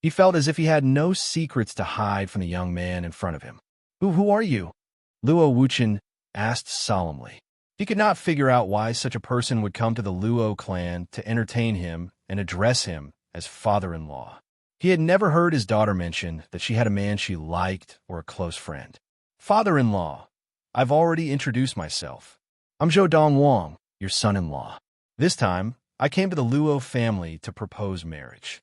He felt as if he had no secrets to hide from the young man in front of him. Who are you?" Luo Wuchen asked solemnly. He could not figure out why such a person would come to the Luo clan to entertain him and address him as father-in-law. He had never heard his daughter mention that she had a man she liked or a close friend. "Father-in-law, I've already introduced myself. I'm Zhou Donghuang, your son-in-law. This time, I came to the Luo family to propose marriage.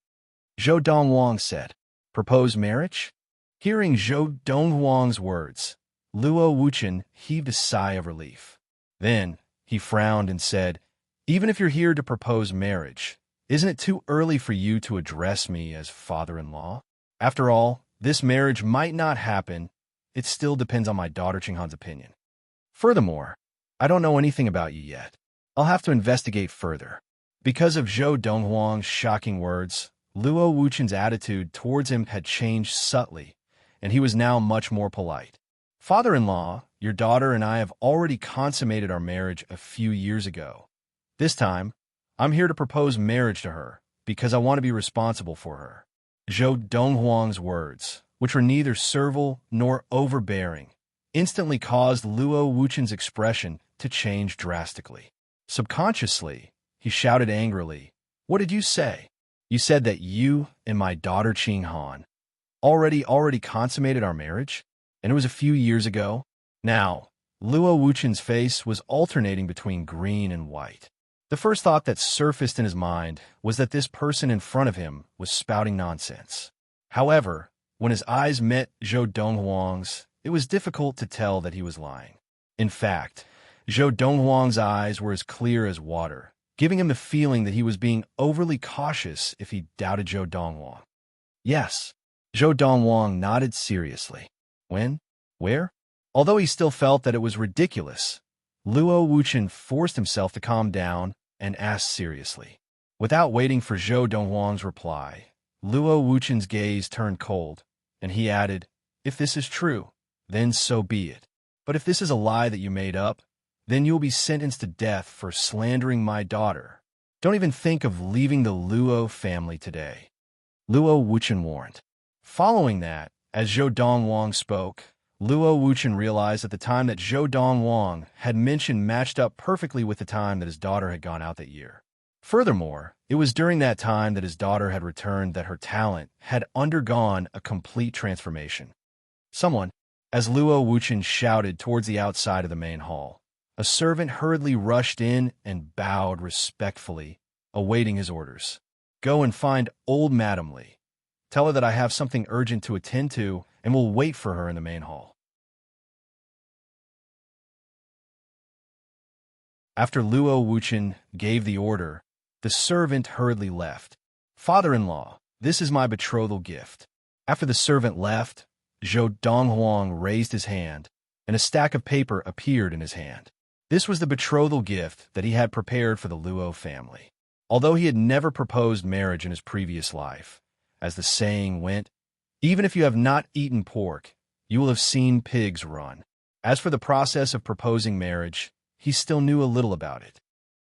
Zhou Donghuang said, propose marriage? Hearing Zhou Donghuang's words, Luo Wuchen heaved a sigh of relief. Then, he frowned and said, even if you're here to propose marriage, isn't it too early for you to address me as father-in-law? After all, this marriage might not happen. It still depends on my daughter Qinghan's opinion. Furthermore, I don't know anything about you yet. I'll have to investigate further. Because of Zhou Donghuang's shocking words, Luo Wuchen's attitude towards him had changed subtly, and he was now much more polite. Father-in-law, your daughter and I have already consummated our marriage a few years ago. This time, I'm here to propose marriage to her because I want to be responsible for her. Zhou Donghuang's words, which were neither servile nor overbearing, instantly caused Luo Wuchen's expression to change drastically. Subconsciously, he shouted angrily, what did you say? You said that you and my daughter Qinghan already consummated our marriage? And it was a few years ago? Now, Luo Wuchen's face was alternating between green and white. The first thought that surfaced in his mind was that this person in front of him was spouting nonsense. However, when his eyes met Zhou Donghuang's, it was difficult to tell that he was lying. In fact, Zhou Donghuang's eyes were as clear as water, giving him the feeling that he was being overly cautious if he doubted Zhou Donghuang. Yes, Zhou Donghuang nodded seriously. When? Where? Although he still felt that it was ridiculous, Luo Wuchen forced himself to calm down and asked seriously. Without waiting for Zhou Donghuang's reply, Luo Wuchen's gaze turned cold, and he added, if this is true, then so be it. But if this is a lie that you made up, then you'll be sentenced to death for slandering my daughter. Don't even think of leaving the Luo family today. Luo Wuchen warned. Following that, as Zhou Donghuang spoke, Luo Wuchen realized that the time that Zhou Donghuang had mentioned matched up perfectly with the time that his daughter had gone out that year. Furthermore, it was during that time that his daughter had returned that her talent had undergone a complete transformation. Someone, as Luo Wuchen shouted towards the outside of the main hall, a servant hurriedly rushed in and bowed respectfully, awaiting his orders. Go and find old Madam Li. Tell her that I have something urgent to attend to and will wait for her in the main hall. After Luo Wuchen gave the order, the servant hurriedly left. Father-in-law, this is my betrothal gift. After the servant left, Zhou Donghuang raised his hand, and a stack of paper appeared in his hand. This was the betrothal gift that he had prepared for the Luo family. Although he had never proposed marriage in his previous life, as the saying went, even if you have not eaten pork, you will have seen pigs run. As for the process of proposing marriage, he still knew a little about it.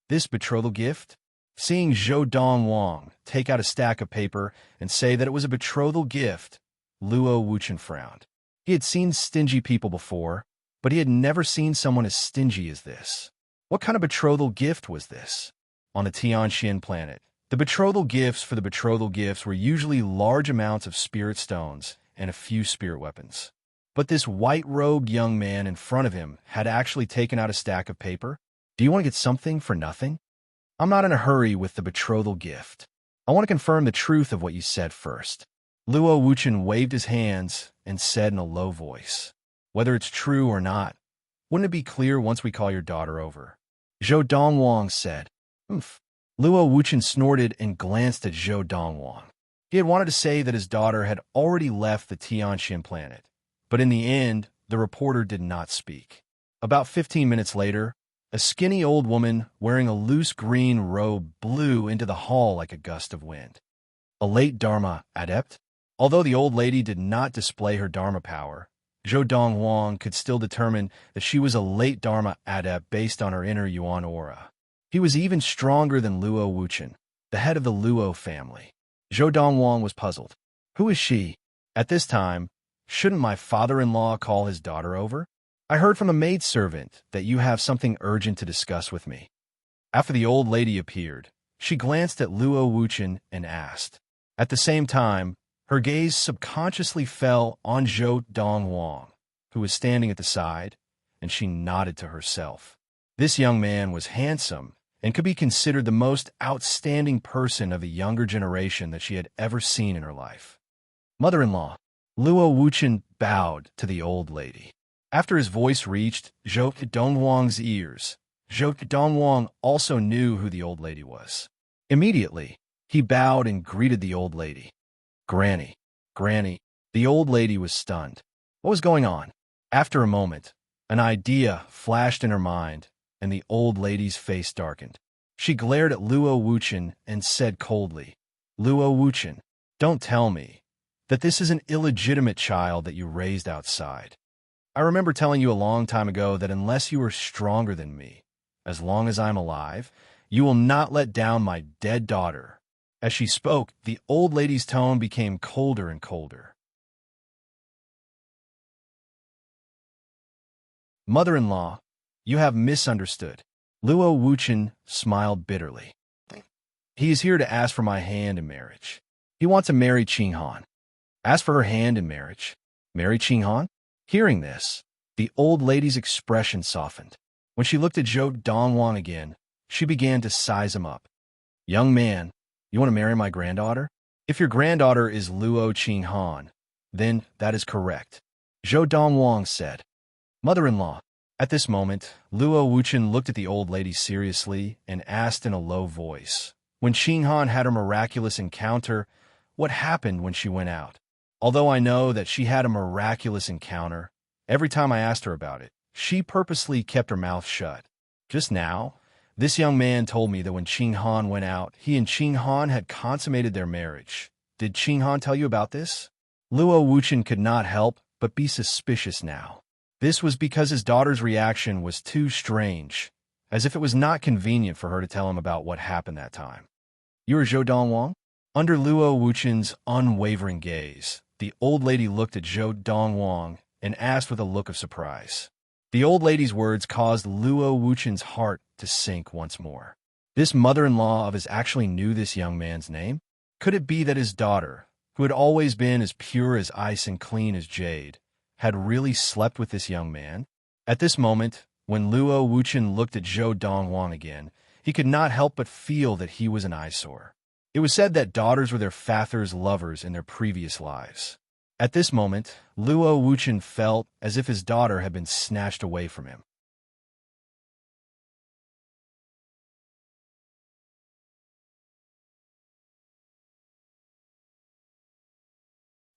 This betrothal gift? Seeing Zhou Donghuang take out a stack of paper and say that it was a betrothal gift, Luo Wuchen frowned. He had seen stingy people before, but he had never seen someone as stingy as this. What kind of betrothal gift was this? On the Tianxian planet, the betrothal gifts for the betrothal gifts were usually large amounts of spirit stones and a few spirit weapons. But this white-robed young man in front of him had actually taken out a stack of paper. Do you want to get something for nothing? I'm not in a hurry with the betrothal gift. I want to confirm the truth of what you said first. Luo Wuchen waved his hands and said in a low voice, whether it's true or not, wouldn't it be clear once we call your daughter over? Zhou Donghuang said, Oomph. Luo Wuchen snorted and glanced at Zhou Donghuang. He had wanted to say that his daughter had already left the Tianxian planet, but in the end, the reporter did not speak. About 15 minutes later, a skinny old woman wearing a loose green robe blew into the hall like a gust of wind. A late Dharma adept? Although the old lady did not display her Dharma power, Zhou Donghuang could still determine that she was a late Dharma adept based on her inner Yuan aura. He was even stronger than Luo Wuchen, the head of the Luo family. Zhou Donghuang was puzzled. Who is she? At this time, shouldn't my father-in-law call his daughter over? I heard from a maidservant that you have something urgent to discuss with me. After the old lady appeared, she glanced at Luo Wuchen and asked. At the same time, her gaze subconsciously fell on Zhou Donghuang, who was standing at the side, and she nodded to herself. This young man was handsome and could be considered the most outstanding person of the younger generation that she had ever seen in her life. Mother-in-law, Luo Wuchen bowed to the old lady. After his voice reached Zhou Donghuang's ears, Zhou Donghuang also knew who the old lady was. Immediately, he bowed and greeted the old lady. Granny, Granny, the old lady was stunned. What was going on? After a moment, an idea flashed in her mind, and the old lady's face darkened. She glared at Luo Wuchen and said coldly, Luo Wuchen, don't tell me that this is an illegitimate child that you raised outside. I remember telling you a long time ago that unless you are stronger than me, as long as I'm alive, you will not let down my dead daughter. As she spoke, the old lady's tone became colder and colder. Mother-in-law, you have misunderstood. Luo Wuchen smiled bitterly. He is here to ask for my hand in marriage. He wants to marry Qinghan. Ask for her hand in marriage. Marry Qinghan? Hearing this, the old lady's expression softened. When she looked at Zhou Donghuang again, she began to size him up. Young man, you want to marry my granddaughter? If your granddaughter is Luo Qinghan, then that is correct, Zhou Donghuang said. Mother-in-law. At this moment, Luo Wuchen looked at the old lady seriously and asked in a low voice, when Qinghan had her miraculous encounter, what happened when she went out? Although I know that she had a miraculous encounter, every time I asked her about it, she purposely kept her mouth shut. Just now, this young man told me that when Qinghan went out, he and Qinghan had consummated their marriage. Did Qinghan tell you about this? Luo Wuchen could not help but be suspicious now. This was because his daughter's reaction was too strange, as if it was not convenient for her to tell him about what happened that time. You are Zhou Donghuang? Under Luo Wuchen's unwavering gaze, the old lady looked at Zhou Donghuang and asked with a look of surprise. The old lady's words caused Luo Wuchen's heart to sink once more. This mother-in-law of his actually knew this young man's name? Could it be that his daughter, who had always been as pure as ice and clean as jade, had really slept with this young man? At this moment, when Luo Wuchen looked at Zhou Donghuang again, he could not help but feel that he was an eyesore. It was said that daughters were their father's lovers in their previous lives. At this moment, Luo Wuchen felt as if his daughter had been snatched away from him.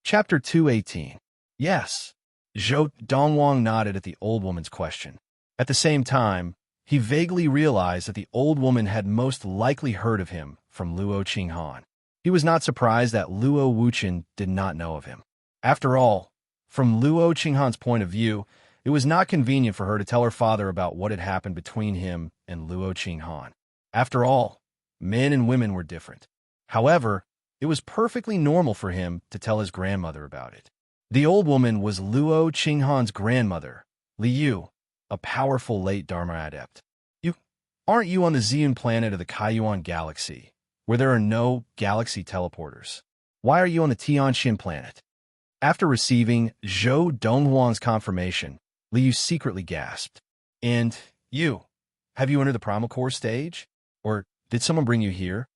Chapter 218. Yes. Zhou Donghuang nodded at the old woman's question. At the same time, he vaguely realized that the old woman had most likely heard of him from Luo Qinghan. He was not surprised that Luo Wuchen did not know of him. After all, from Luo Qinghan's point of view, it was not convenient for her to tell her father about what had happened between him and Luo Qinghan. After all, men and women were different. However, it was perfectly normal for him to tell his grandmother about it. The old woman was Luo Qinghan's grandmother, Liu, a powerful late Dharma adept. Aren't you on the Xian planet of the Kaiyuan galaxy, where there are no galaxy teleporters? Why are you on the Tianxin planet? After receiving Zhou Donghuang's confirmation, Liu secretly gasped. And you, have you entered the primal core stage? Or did someone bring you here?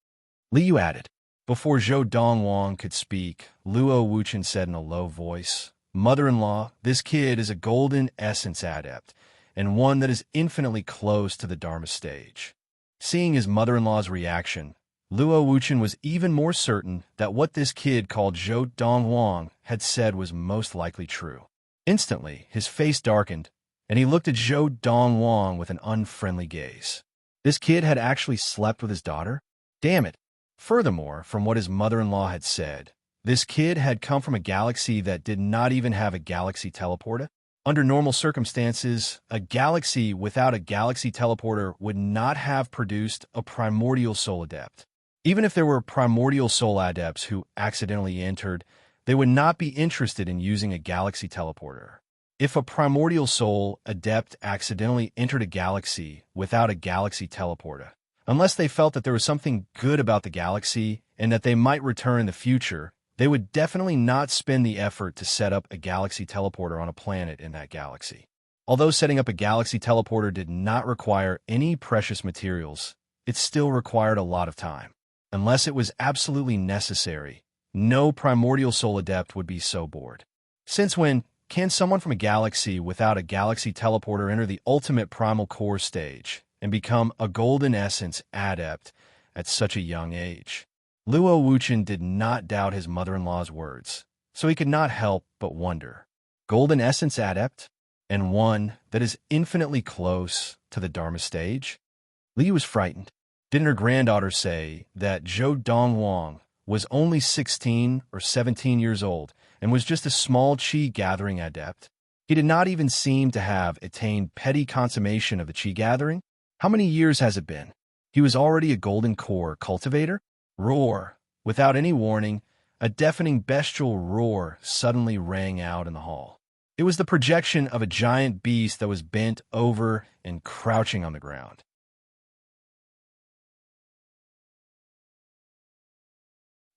Liu added. Before Zhou Donghuang could speak, Luo Wuchen said in a low voice, Mother-in-law, this kid is a golden essence adept, and one that is infinitely close to the Dharma stage. Seeing his mother-in-law's reaction, Luo Wuchen was even more certain that what this kid called Zhou Donghuang had said was most likely true. Instantly, his face darkened, and he looked at Zhou Donghuang with an unfriendly gaze. This kid had actually slept with his daughter? Damn it. Furthermore, from what his mother-in-law had said, this kid had come from a galaxy that did not even have a galaxy teleporter. Under normal circumstances, a galaxy without a galaxy teleporter would not have produced a primordial soul adept. Even if there were primordial soul adepts who accidentally entered, they would not be interested in using a galaxy teleporter. If a primordial soul adept accidentally entered a galaxy without a galaxy teleporter, unless they felt that there was something good about the galaxy and that they might return in the future, they would definitely not spend the effort to set up a galaxy teleporter on a planet in that galaxy. Although setting up a galaxy teleporter did not require any precious materials, it still required a lot of time. Unless it was absolutely necessary, no primordial soul adept would be so bored. Since when can someone from a galaxy without a galaxy teleporter enter the ultimate primal core stage and become a golden essence adept at such a young age? Luo Wuchen did not doubt his mother-in-law's words, so he could not help but wonder. Golden essence adept? And one that is infinitely close to the Dharma stage? Liu was frightened. Didn't her granddaughter say that Zhou Donghuang was only 16 or 17 years old and was just a small qi gathering adept? He did not even seem to have attained petty consummation of the qi gathering. How many years has it been? He was already a golden core cultivator? Roar! Without any warning, a deafening bestial roar suddenly rang out in the hall. It was the projection of a giant beast that was bent over and crouching on the ground.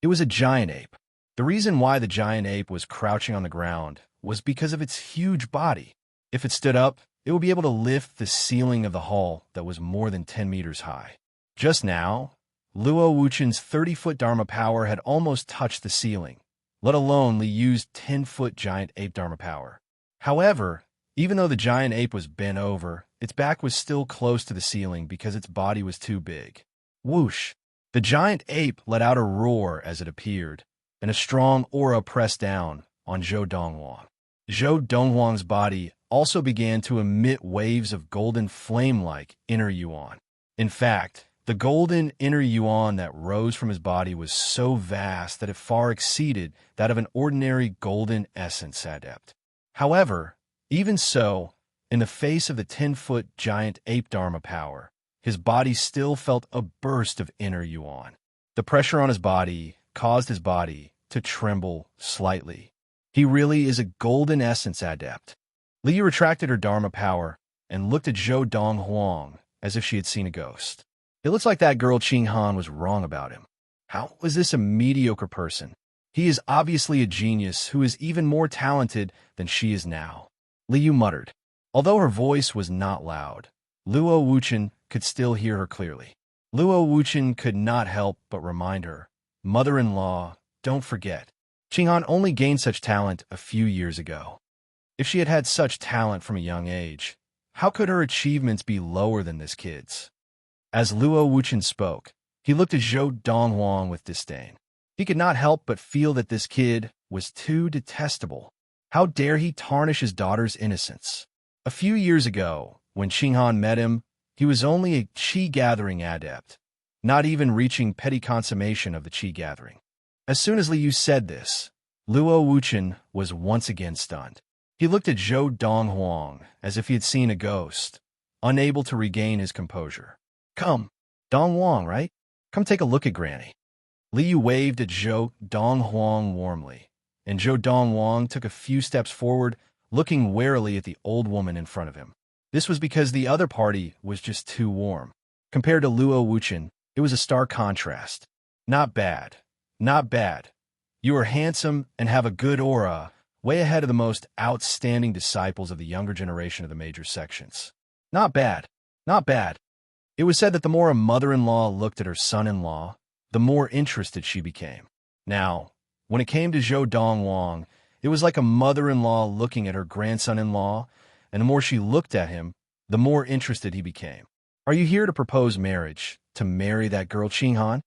It was a giant ape. The reason why the giant ape was crouching on the ground was because of its huge body. If it stood up, it would be able to lift the ceiling of the hall that was more than 10 meters high. Just now, Luo Wuchen's 30-foot Dharma power had almost touched the ceiling, let alone Li Yu's 10-foot giant ape Dharma power. However, even though the giant ape was bent over, its back was still close to the ceiling because its body was too big. Whoosh! The giant ape let out a roar as it appeared, and a strong aura pressed down on Zhou Donghuang. Zhou Donghuang's body also began to emit waves of golden flame-like inner yuan. In fact, the golden inner yuan that rose from his body was so vast that it far exceeded that of an ordinary golden essence adept. However, even so, in the face of the 10-foot giant ape Dharma power, his body still felt a burst of inner yuan. The pressure on his body caused his body to tremble slightly. He really is a golden essence adept. Li retracted her Dharma power and looked at Zhou Donghuang as if she had seen a ghost. It looks like that girl Qing Han was wrong about him. How was this a mediocre person? He is obviously a genius who is even more talented than she is now. Liu muttered. Although her voice was not loud, Luo Wuchen could still hear her clearly. Luo Wuchen could not help but remind her, "Mother-in-law, don't forget, Qing Han only gained such talent a few years ago. If she had had such talent from a young age, how could her achievements be lower than this kid's?" As Luo Wuchen spoke, he looked at Zhou Donghuang with disdain. He could not help but feel that this kid was too detestable. How dare he tarnish his daughter's innocence? A few years ago, when Qing Han met him, he was only a qi gathering adept, not even reaching petty consummation of the qi gathering. As soon as Liu said this, Luo Wuchen was once again stunned. He looked at Zhou Donghuang as if he had seen a ghost, unable to regain his composure. "Come, Donghuang, right? Come take a look at Granny." Liu waved at Zhou Donghuang warmly, and Zhou Donghuang took a few steps forward, looking warily at the old woman in front of him. This was because the other party was just too warm. Compared to Luo Wuchen, it was a stark contrast. "Not bad. Not bad. You are handsome and have a good aura, way ahead of the most outstanding disciples of the younger generation of the major sections. Not bad. Not bad." It was said that the more a mother-in-law looked at her son-in-law, the more interested she became. Now, when it came to Zhou Donghuang, it was like a mother-in-law looking at her grandson-in-law, and the more she looked at him, the more interested he became. "Are you here to propose marriage, to marry that girl Qing Han?"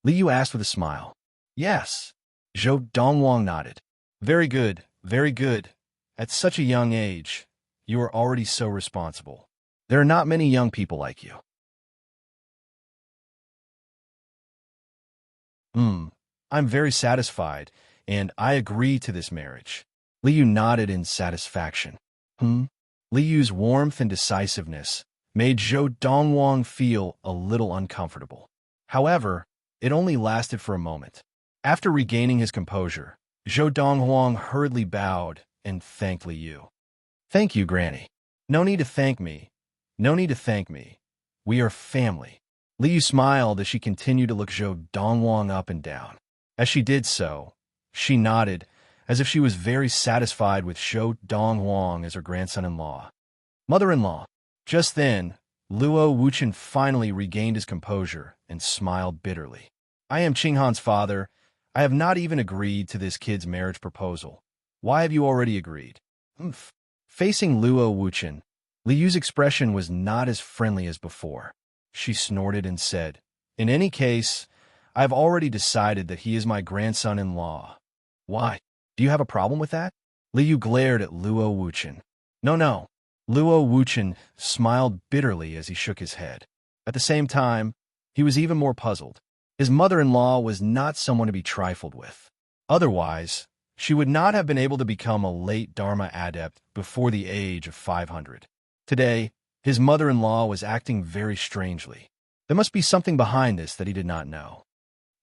Liu asked with a smile. "Yes." Zhou Donghuang nodded. Very good, very good. At such a young age, you are already so responsible. There are not many young people like you." I'm very satisfied, and I agree to this marriage." Liu nodded in satisfaction. Liu's warmth and decisiveness made Zhou Donghuang feel a little uncomfortable. However, it only lasted for a moment. After regaining his composure, Zhou Donghuang hurriedly bowed and thanked Liu. "Thank you, Granny. No need to thank me. No need to thank me. We are family." Liu smiled as she continued to look Zhou Donghuang up and down. As she did so, she nodded, as if she was very satisfied with Zhou Donghuang as her grandson-in-law. Mother-in-law. Just then, Luo Wuchen finally regained his composure and smiled bitterly. I am Qinghan's father. I have not even agreed to this kid's marriage proposal. Why have you already agreed? Humph. Facing Luo Wuchen, Li Yu's expression was not as friendly as before. She snorted and said, in any case, I have already decided that he is my grandson-in-law. Why? Do you have a problem with that? Li Yu glared at Luo Wuchen. No. Luo Wuchen smiled bitterly as he shook his head. At the same time, he was even more puzzled. His mother-in-law was not someone to be trifled with. Otherwise, she would not have been able to become a late Dharma adept before the age of 500. Today, his mother-in-law was acting very strangely. There must be something behind this that he did not know.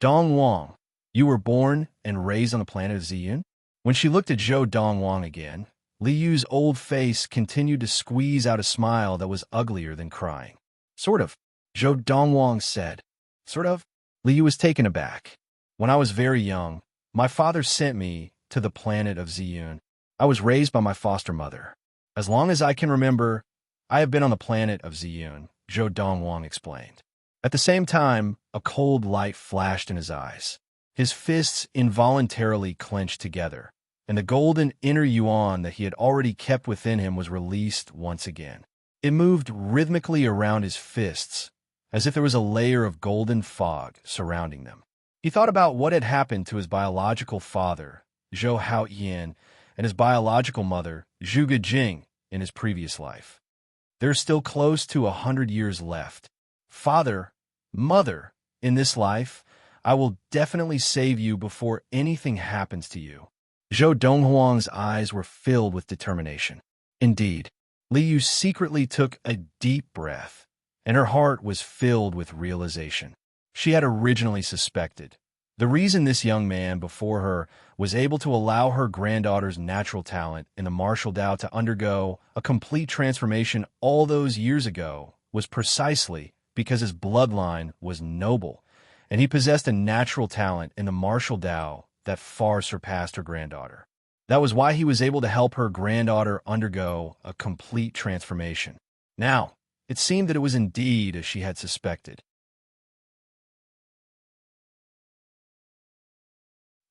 Donghuang, you were born and raised on the planet of Ziyun? When she looked at Zhou Donghuang again, Li Yu's old face continued to squeeze out a smile that was uglier than crying. Sort of, Zhou Donghuang said. Sort of? Li Yu was taken aback. When I was very young, my father sent me to the planet of Ziyun. I was raised by my foster mother. As long as I can remember, I have been on the planet of Ziyun, Zhou Donghuang explained. At the same time, a cold light flashed in his eyes. His fists involuntarily clenched together, and the golden inner yuan that he had already kept within him was released once again. It moved rhythmically around his fists, as if there was a layer of golden fog surrounding them. He thought about what had happened to his biological father, Zhou Haoyin, and his biological mother, Zhu Gejing, in his previous life. There's still close to 100 years left. Father, mother, in this life, I will definitely save you before anything happens to you. Zhou Donghuang's eyes were filled with determination. Indeed, Li Yu secretly took a deep breath, and her heart was filled with realization. She had originally suspected. The reason this young man before her was able to allow her granddaughter's natural talent in the martial Tao to undergo a complete transformation all those years ago was precisely because his bloodline was noble, and he possessed a natural talent in the martial Tao that far surpassed her granddaughter. That was why he was able to help her granddaughter undergo a complete transformation. Now, it seemed that it was indeed as she had suspected.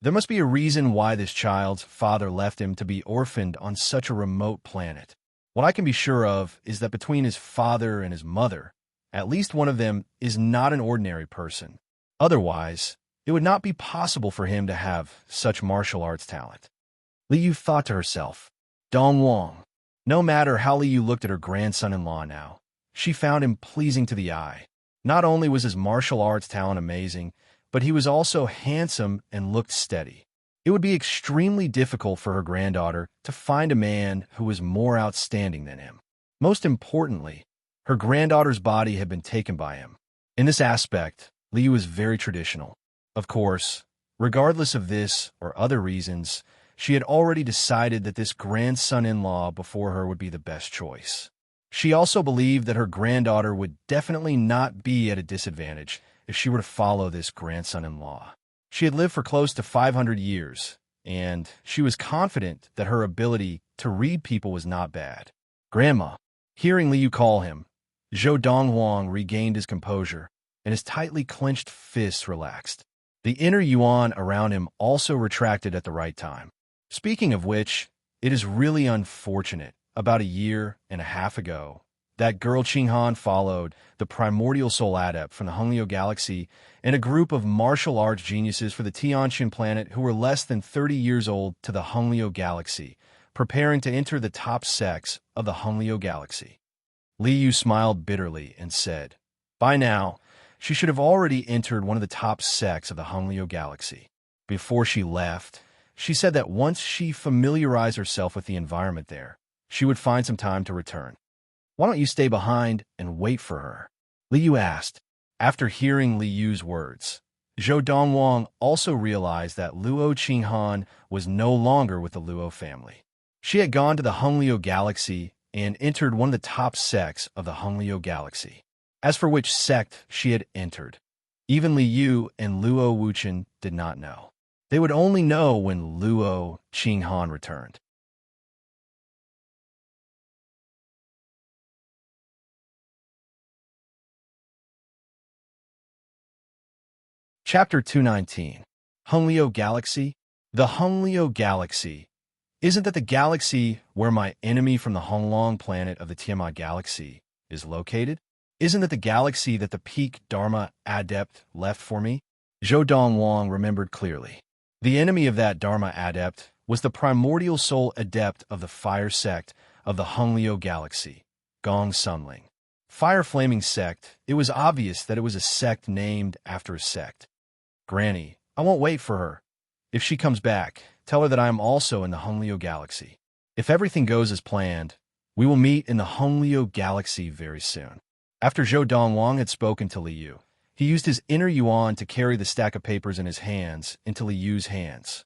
There must be a reason why this child's father left him to be orphaned on such a remote planet. What I can be sure of is that between his father and his mother, at least one of them is not an ordinary person. Otherwise, it would not be possible for him to have such martial arts talent. Li Yu thought to herself, Donghuang. No matter how Li Yu looked at her grandson-in-law now, she found him pleasing to the eye. Not only was his martial arts talent amazing, but he was also handsome and looked steady. It would be extremely difficult for her granddaughter to find a man who was more outstanding than him. Most importantly, her granddaughter's body had been taken by him. In this aspect, Li Yu was very traditional. Of course, regardless of this or other reasons, she had already decided that this grandson-in-law before her would be the best choice. She also believed that her granddaughter would definitely not be at a disadvantage if she were to follow this grandson-in-law. She had lived for close to 500 years, and she was confident that her ability to read people was not bad. Grandma, hearing Li Yu call him, Zhou Donghuang regained his composure, and his tightly clenched fists relaxed. The inner yuan around him also retracted at the right time. Speaking of which, it is really unfortunate, about a year and a half ago, that girl Qinghan followed the primordial soul adept from the Honglio galaxy and a group of martial arts geniuses for the Tianqin planet who were less than 30 years old to the Honglio galaxy, preparing to enter the top sects of the Honglio galaxy. Li Yu smiled bitterly and said, by now, she should have already entered one of the top sects of the Honglio galaxy. Before she left, she said that once she familiarized herself with the environment there, she would find some time to return. Why don't you stay behind and wait for her? Li Yu asked. After hearing Li Yu's words, Zhou Donghuang also realized that Luo Qinghan was no longer with the Luo family. She had gone to the Honglio galaxy and entered one of the top sects of the Honglio galaxy. As for which sect she had entered, even Li Yu and Luo Wuchen did not know. They would only know when Luo Qinghan returned. Chapter 219. Hunglio Galaxy. The Hunglio Galaxy. Isn't that the galaxy where my enemy from the Honglong planet of the Tiamat Galaxy is located? Isn't that the galaxy that the peak Dharma adept left for me? Zhou Donghuang remembered clearly. The enemy of that Dharma adept was the primordial soul adept of the fire sect of the Hunglio Galaxy, Gong Sunling. Fire flaming sect, it was obvious that it was a sect named after a sect. Granny, I won't wait for her. If she comes back, tell her that I am also in the Hunglio Galaxy. If everything goes as planned, we will meet in the Hunglio Galaxy very soon. After Zhou Donghuang had spoken to Li Yu, he used his inner yuan to carry the stack of papers in his hands into Li Yu's hands.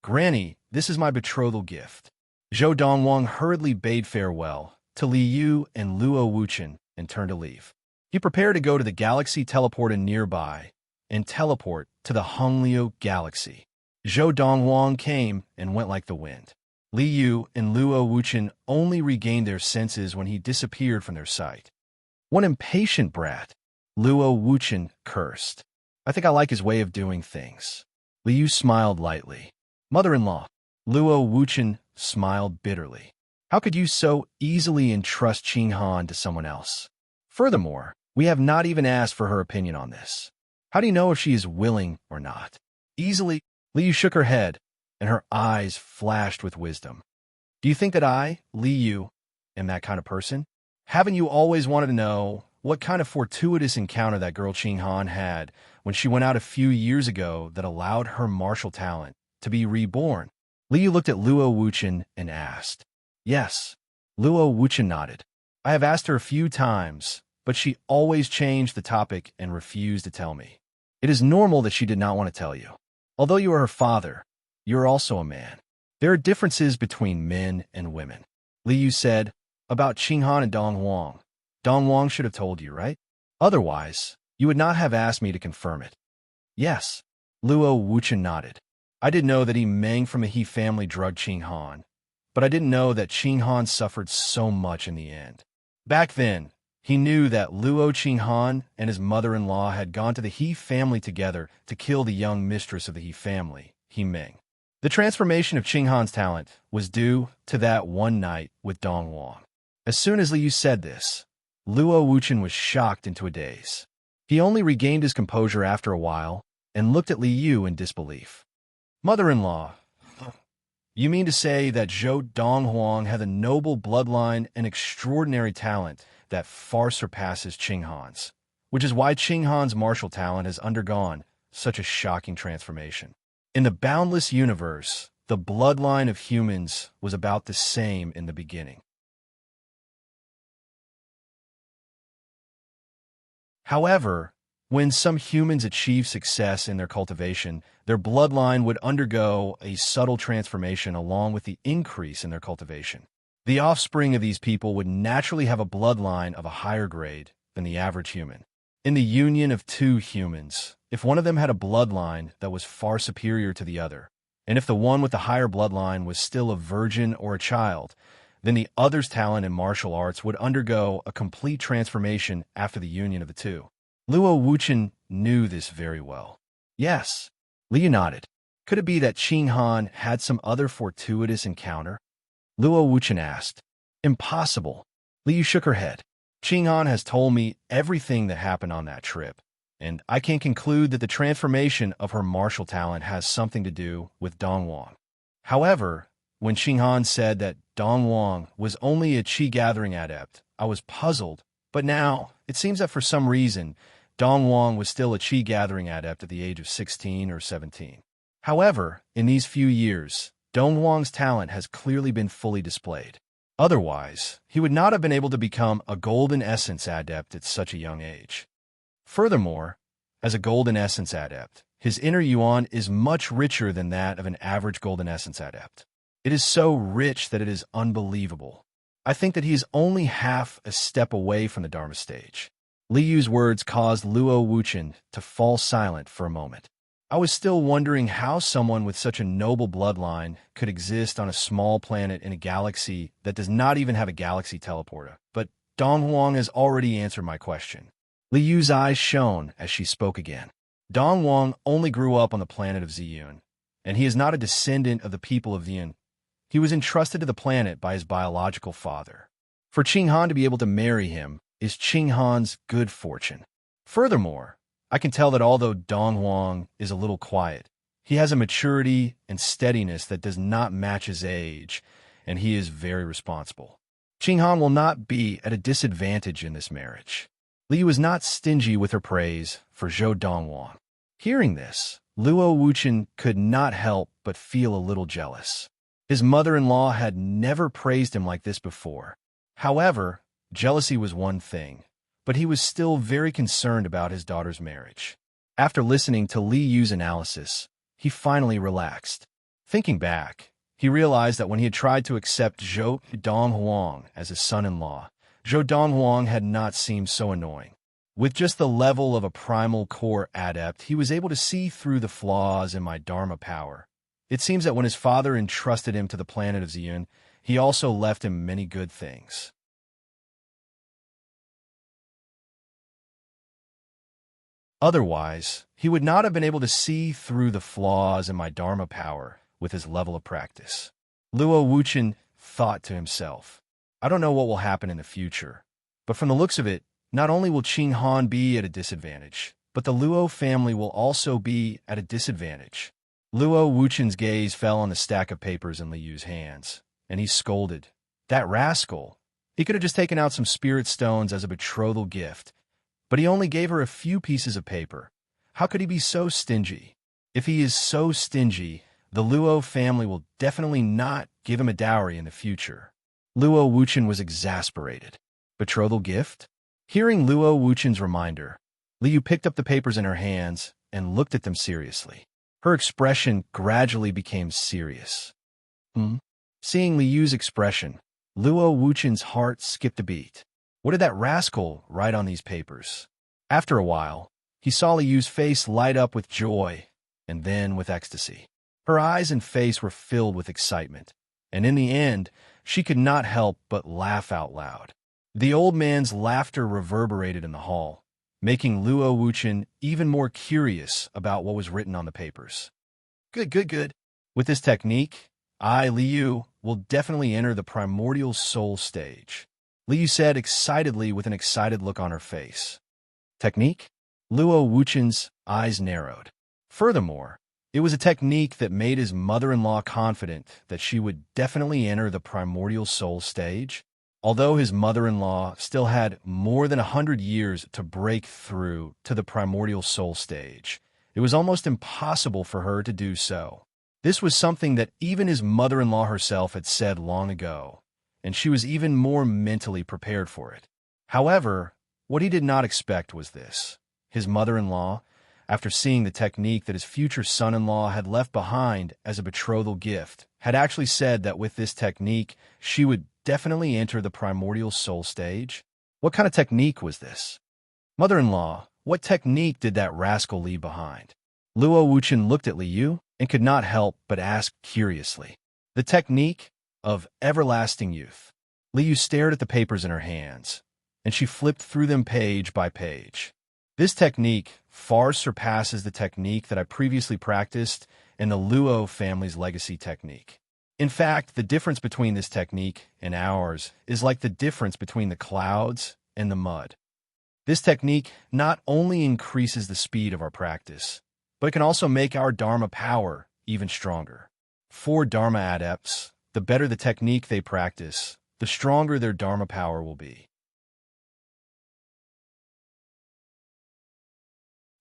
Granny, this is my betrothal gift. Zhou Donghuang hurriedly bade farewell to Li Yu and Luo Wuchen and turned to leave. He prepared to go to the galaxy teleported nearby and teleport to the Hunglio Galaxy. Zhou Donghuang came and went like the wind. Li Yu and Luo Wuchen only regained their senses when he disappeared from their sight. What impatient brat! Luo Wuchen cursed. I think I like his way of doing things. Li Yu smiled lightly. Mother-in-law. Luo Wuchen smiled bitterly. How could you so easily entrust Qing Han to someone else? Furthermore, we have not even asked for her opinion on this. How do you know if she is willing or not? Easily. Li Yu shook her head, and her eyes flashed with wisdom. Do you think that I, Li Yu, am that kind of person? Haven't you always wanted to know what kind of fortuitous encounter that girl Qing Han had when she went out a few years ago that allowed her martial talent to be reborn? Li Yu looked at Luo Wuchen and asked. Yes. Luo Wuchen nodded. I have asked her a few times, but she always changed the topic and refused to tell me. It is normal that she did not want to tell you. Although you are her father, you are also a man. There are differences between men and women. Li Yu said, about Qing Han and Donghuang. Donghuang should have told you, right? Otherwise, you would not have asked me to confirm it. Yes. Luo Wuchen nodded. I did know that Meng from the He family drugged Qing Han, but I didn't know that Qing Han suffered so much in the end. Back then, he knew that Luo Qing Han and his mother-in-law had gone to the He family together to kill the young mistress of the He family, Meng. The transformation of Qing Han's talent was due to that one night with Donghuang. As soon as Li Yu said this, Luo Wuchen was shocked into a daze. He only regained his composure after a while and looked at Li Yu in disbelief. Mother-in-law, you mean to say that Zhou Donghuang had a noble bloodline and extraordinary talent that far surpasses Qing Han's, which is why Qing Han's martial talent has undergone such a shocking transformation. In the boundless universe, the bloodline of humans was about the same in the beginning. However, when some humans achieve success in their cultivation, their bloodline would undergo a subtle transformation along with the increase in their cultivation. The offspring of these people would naturally have a bloodline of a higher grade than the average human. In the union of two humans, if one of them had a bloodline that was far superior to the other, and if the one with the higher bloodline was still a virgin or a child, then the other's talent in martial arts would undergo a complete transformation after the union of the two. Luo Wuchen knew this very well. Yes. Li Yu nodded. Could it be that Qing Han had some other fortuitous encounter? Luo Wuchen asked. Impossible. Li Yu shook her head. Qing Han has told me everything that happened on that trip, and I can conclude that the transformation of her martial talent has something to do with Donghuang. However, when Qing Han said that Donghuang was only a qi gathering adept, I was puzzled, but now it seems that for some reason, Donghuang was still a qi gathering adept at the age of 16 or 17. However, in these few years, Donghuang's talent has clearly been fully displayed. Otherwise, he would not have been able to become a golden essence adept at such a young age. Furthermore, as a golden essence adept, his inner yuan is much richer than that of an average golden essence adept. It is so rich that it is unbelievable. I think that he is only half a step away from the Dharma stage. Li Yu's words caused Luo Wuchen to fall silent for a moment. I was still wondering how someone with such a noble bloodline could exist on a small planet in a galaxy that does not even have a galaxy teleporter, but Donghuang has already answered my question. Li Yu's eyes shone as she spoke again. Donghuang only grew up on the planet of Ziyun, and he is not a descendant of the people of Ziyun. He was entrusted to the planet by his biological father. For Qing Han to be able to marry him is Qing Han's good fortune. Furthermore, I can tell that although Donghuang is a little quiet, he has a maturity and steadiness that does not match his age, and he is very responsible. Qing Han will not be at a disadvantage in this marriage. Liu is not stingy with her praise for Zhou Donghuang. Hearing this, Luo Wuchen could not help but feel a little jealous. His mother-in-law had never praised him like this before. However, jealousy was one thing, but he was still very concerned about his daughter's marriage. After listening to Li Yu's analysis, he finally relaxed. Thinking back, he realized that when he had tried to accept Zhou Donghuang as his son-in-law, Zhou Donghuang had not seemed so annoying. With just the level of a primal core adept, he was able to see through the flaws in my Dharma power. It seems that when his father entrusted him to the planet of Ziyun, he also left him many good things. Otherwise, he would not have been able to see through the flaws in my Dharma power with his level of practice. Luo Wuchen thought to himself, I don't know what will happen in the future, but from the looks of it, not only will Qing Han be at a disadvantage, but the Luo family will also be at a disadvantage. Luo Wuchen's gaze fell on the stack of papers in Li Yu's hands, and he scolded. That rascal! He could have just taken out some spirit stones as a betrothal gift, but he only gave her a few pieces of paper. How could he be so stingy? If he is so stingy, the Luo family will definitely not give him a dowry in the future. Luo Wuchen was exasperated. Betrothal gift? Hearing Luo Wuchen's reminder, Li Yu picked up the papers in her hands and looked at them seriously. Her expression gradually became serious. Seeing Li Yu's expression, Luo Wuchen's heart skipped a beat. What did that rascal write on these papers? After a while, he saw Li Yu's face light up with joy and then with ecstasy. Her eyes and face were filled with excitement, and in the end, she could not help but laugh out loud. The old man's laughter reverberated in the hall, making Luo Wuchen even more curious about what was written on the papers. Good. With this technique, I, Li Yu, will definitely enter the primordial soul stage, Li Yu said excitedly with an excited look on her face. Technique? Luo Wuchen's eyes narrowed. Furthermore, it was a technique that made his mother-in-law confident that she would definitely enter the primordial soul stage. Although his mother-in-law still had more than 100 years to break through to the primordial soul stage, it was almost impossible for her to do so. This was something that even his mother-in-law herself had said long ago, and she was even more mentally prepared for it. However, what he did not expect was this. His mother-in-law, after seeing the technique that his future son-in-law had left behind as a betrothal gift, had actually said that with this technique, she would definitely enter the primordial soul stage. What kind of technique was this? Mother-in-law, what technique did that rascal leave behind? Luo Wuchen looked at Li Yu and could not help but ask curiously. The technique of everlasting youth. Li Yu stared at the papers in her hands, and she flipped through them page by page. This technique far surpasses the technique that I previously practiced in the Luo family's legacy technique. In fact, the difference between this technique and ours is like the difference between the clouds and the mud. This technique not only increases the speed of our practice, but it can also make our Dharma power even stronger. For Dharma adepts, the better the technique they practice, the stronger their Dharma power will be.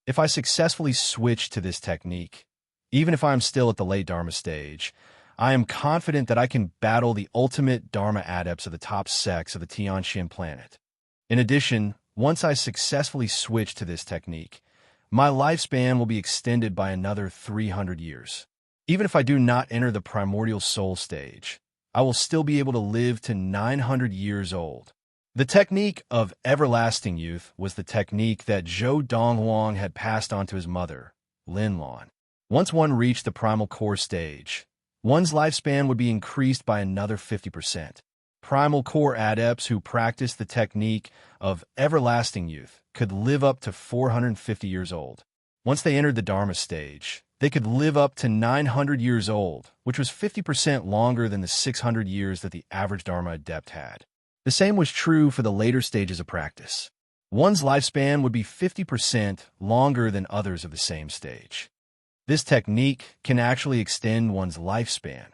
If I successfully switch to this technique, even if I am still at the late Dharma stage, I am confident that I can battle the ultimate Dharma adepts of the top sects of the Tianxin planet. In addition, once I successfully switch to this technique, my lifespan will be extended by another 300 years. Even if I do not enter the primordial soul stage, I will still be able to live to 900 years old. The technique of everlasting youth was the technique that Zhou Donghuang had passed on to his mother, Lin Lan. Once one reached the primal core stage, one's lifespan would be increased by another 50%. Primal core adepts who practiced the technique of everlasting youth could live up to 450 years old. Once they entered the Dharma stage, they could live up to 900 years old, which was 50% longer than the 600 years that the average Dharma adept had. The same was true for the later stages of practice. One's lifespan would be 50% longer than others of the same stage. This technique can actually extend one's lifespan.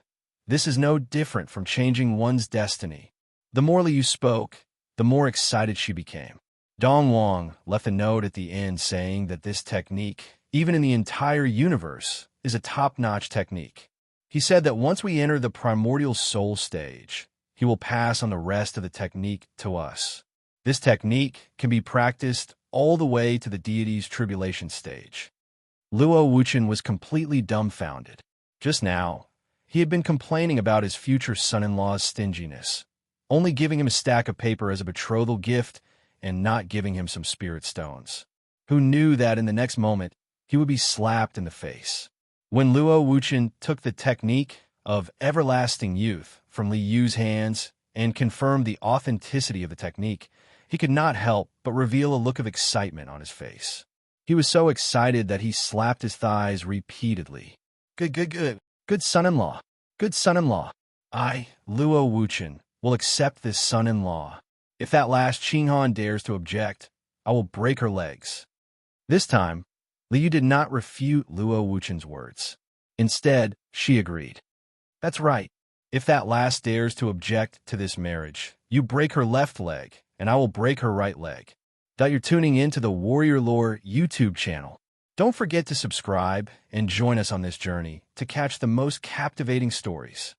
This is no different from changing one's destiny. The more Liu spoke, the more excited she became. Donghuang left a note at the end saying that this technique, even in the entire universe, is a top-notch technique. He said that once we enter the primordial soul stage, he will pass on the rest of the technique to us. This technique can be practiced all the way to the deity's tribulation stage. Luo Wuchen was completely dumbfounded. Just now, he had been complaining about his future son-in-law's stinginess, only giving him a stack of paper as a betrothal gift and not giving him some spirit stones. Who knew that in the next moment, he would be slapped in the face? When Luo Wuchen took the technique of everlasting youth from Li Yu's hands and confirmed the authenticity of the technique, he could not help but reveal a look of excitement on his face. He was so excited that he slapped his thighs repeatedly. Good son-in-law. Good son-in-law. I, Luo Wuchen, will accept this son-in-law. If that last Qinghan dares to object, I will break her legs. This time, Liu did not refute Luo Wuchen's words. Instead, she agreed. That's right. If that last dares to object to this marriage, you break her left leg, and I will break her right leg. You're tuning in to the Warrior Lore YouTube channel. Don't forget to subscribe and join us on this journey to catch the most captivating stories.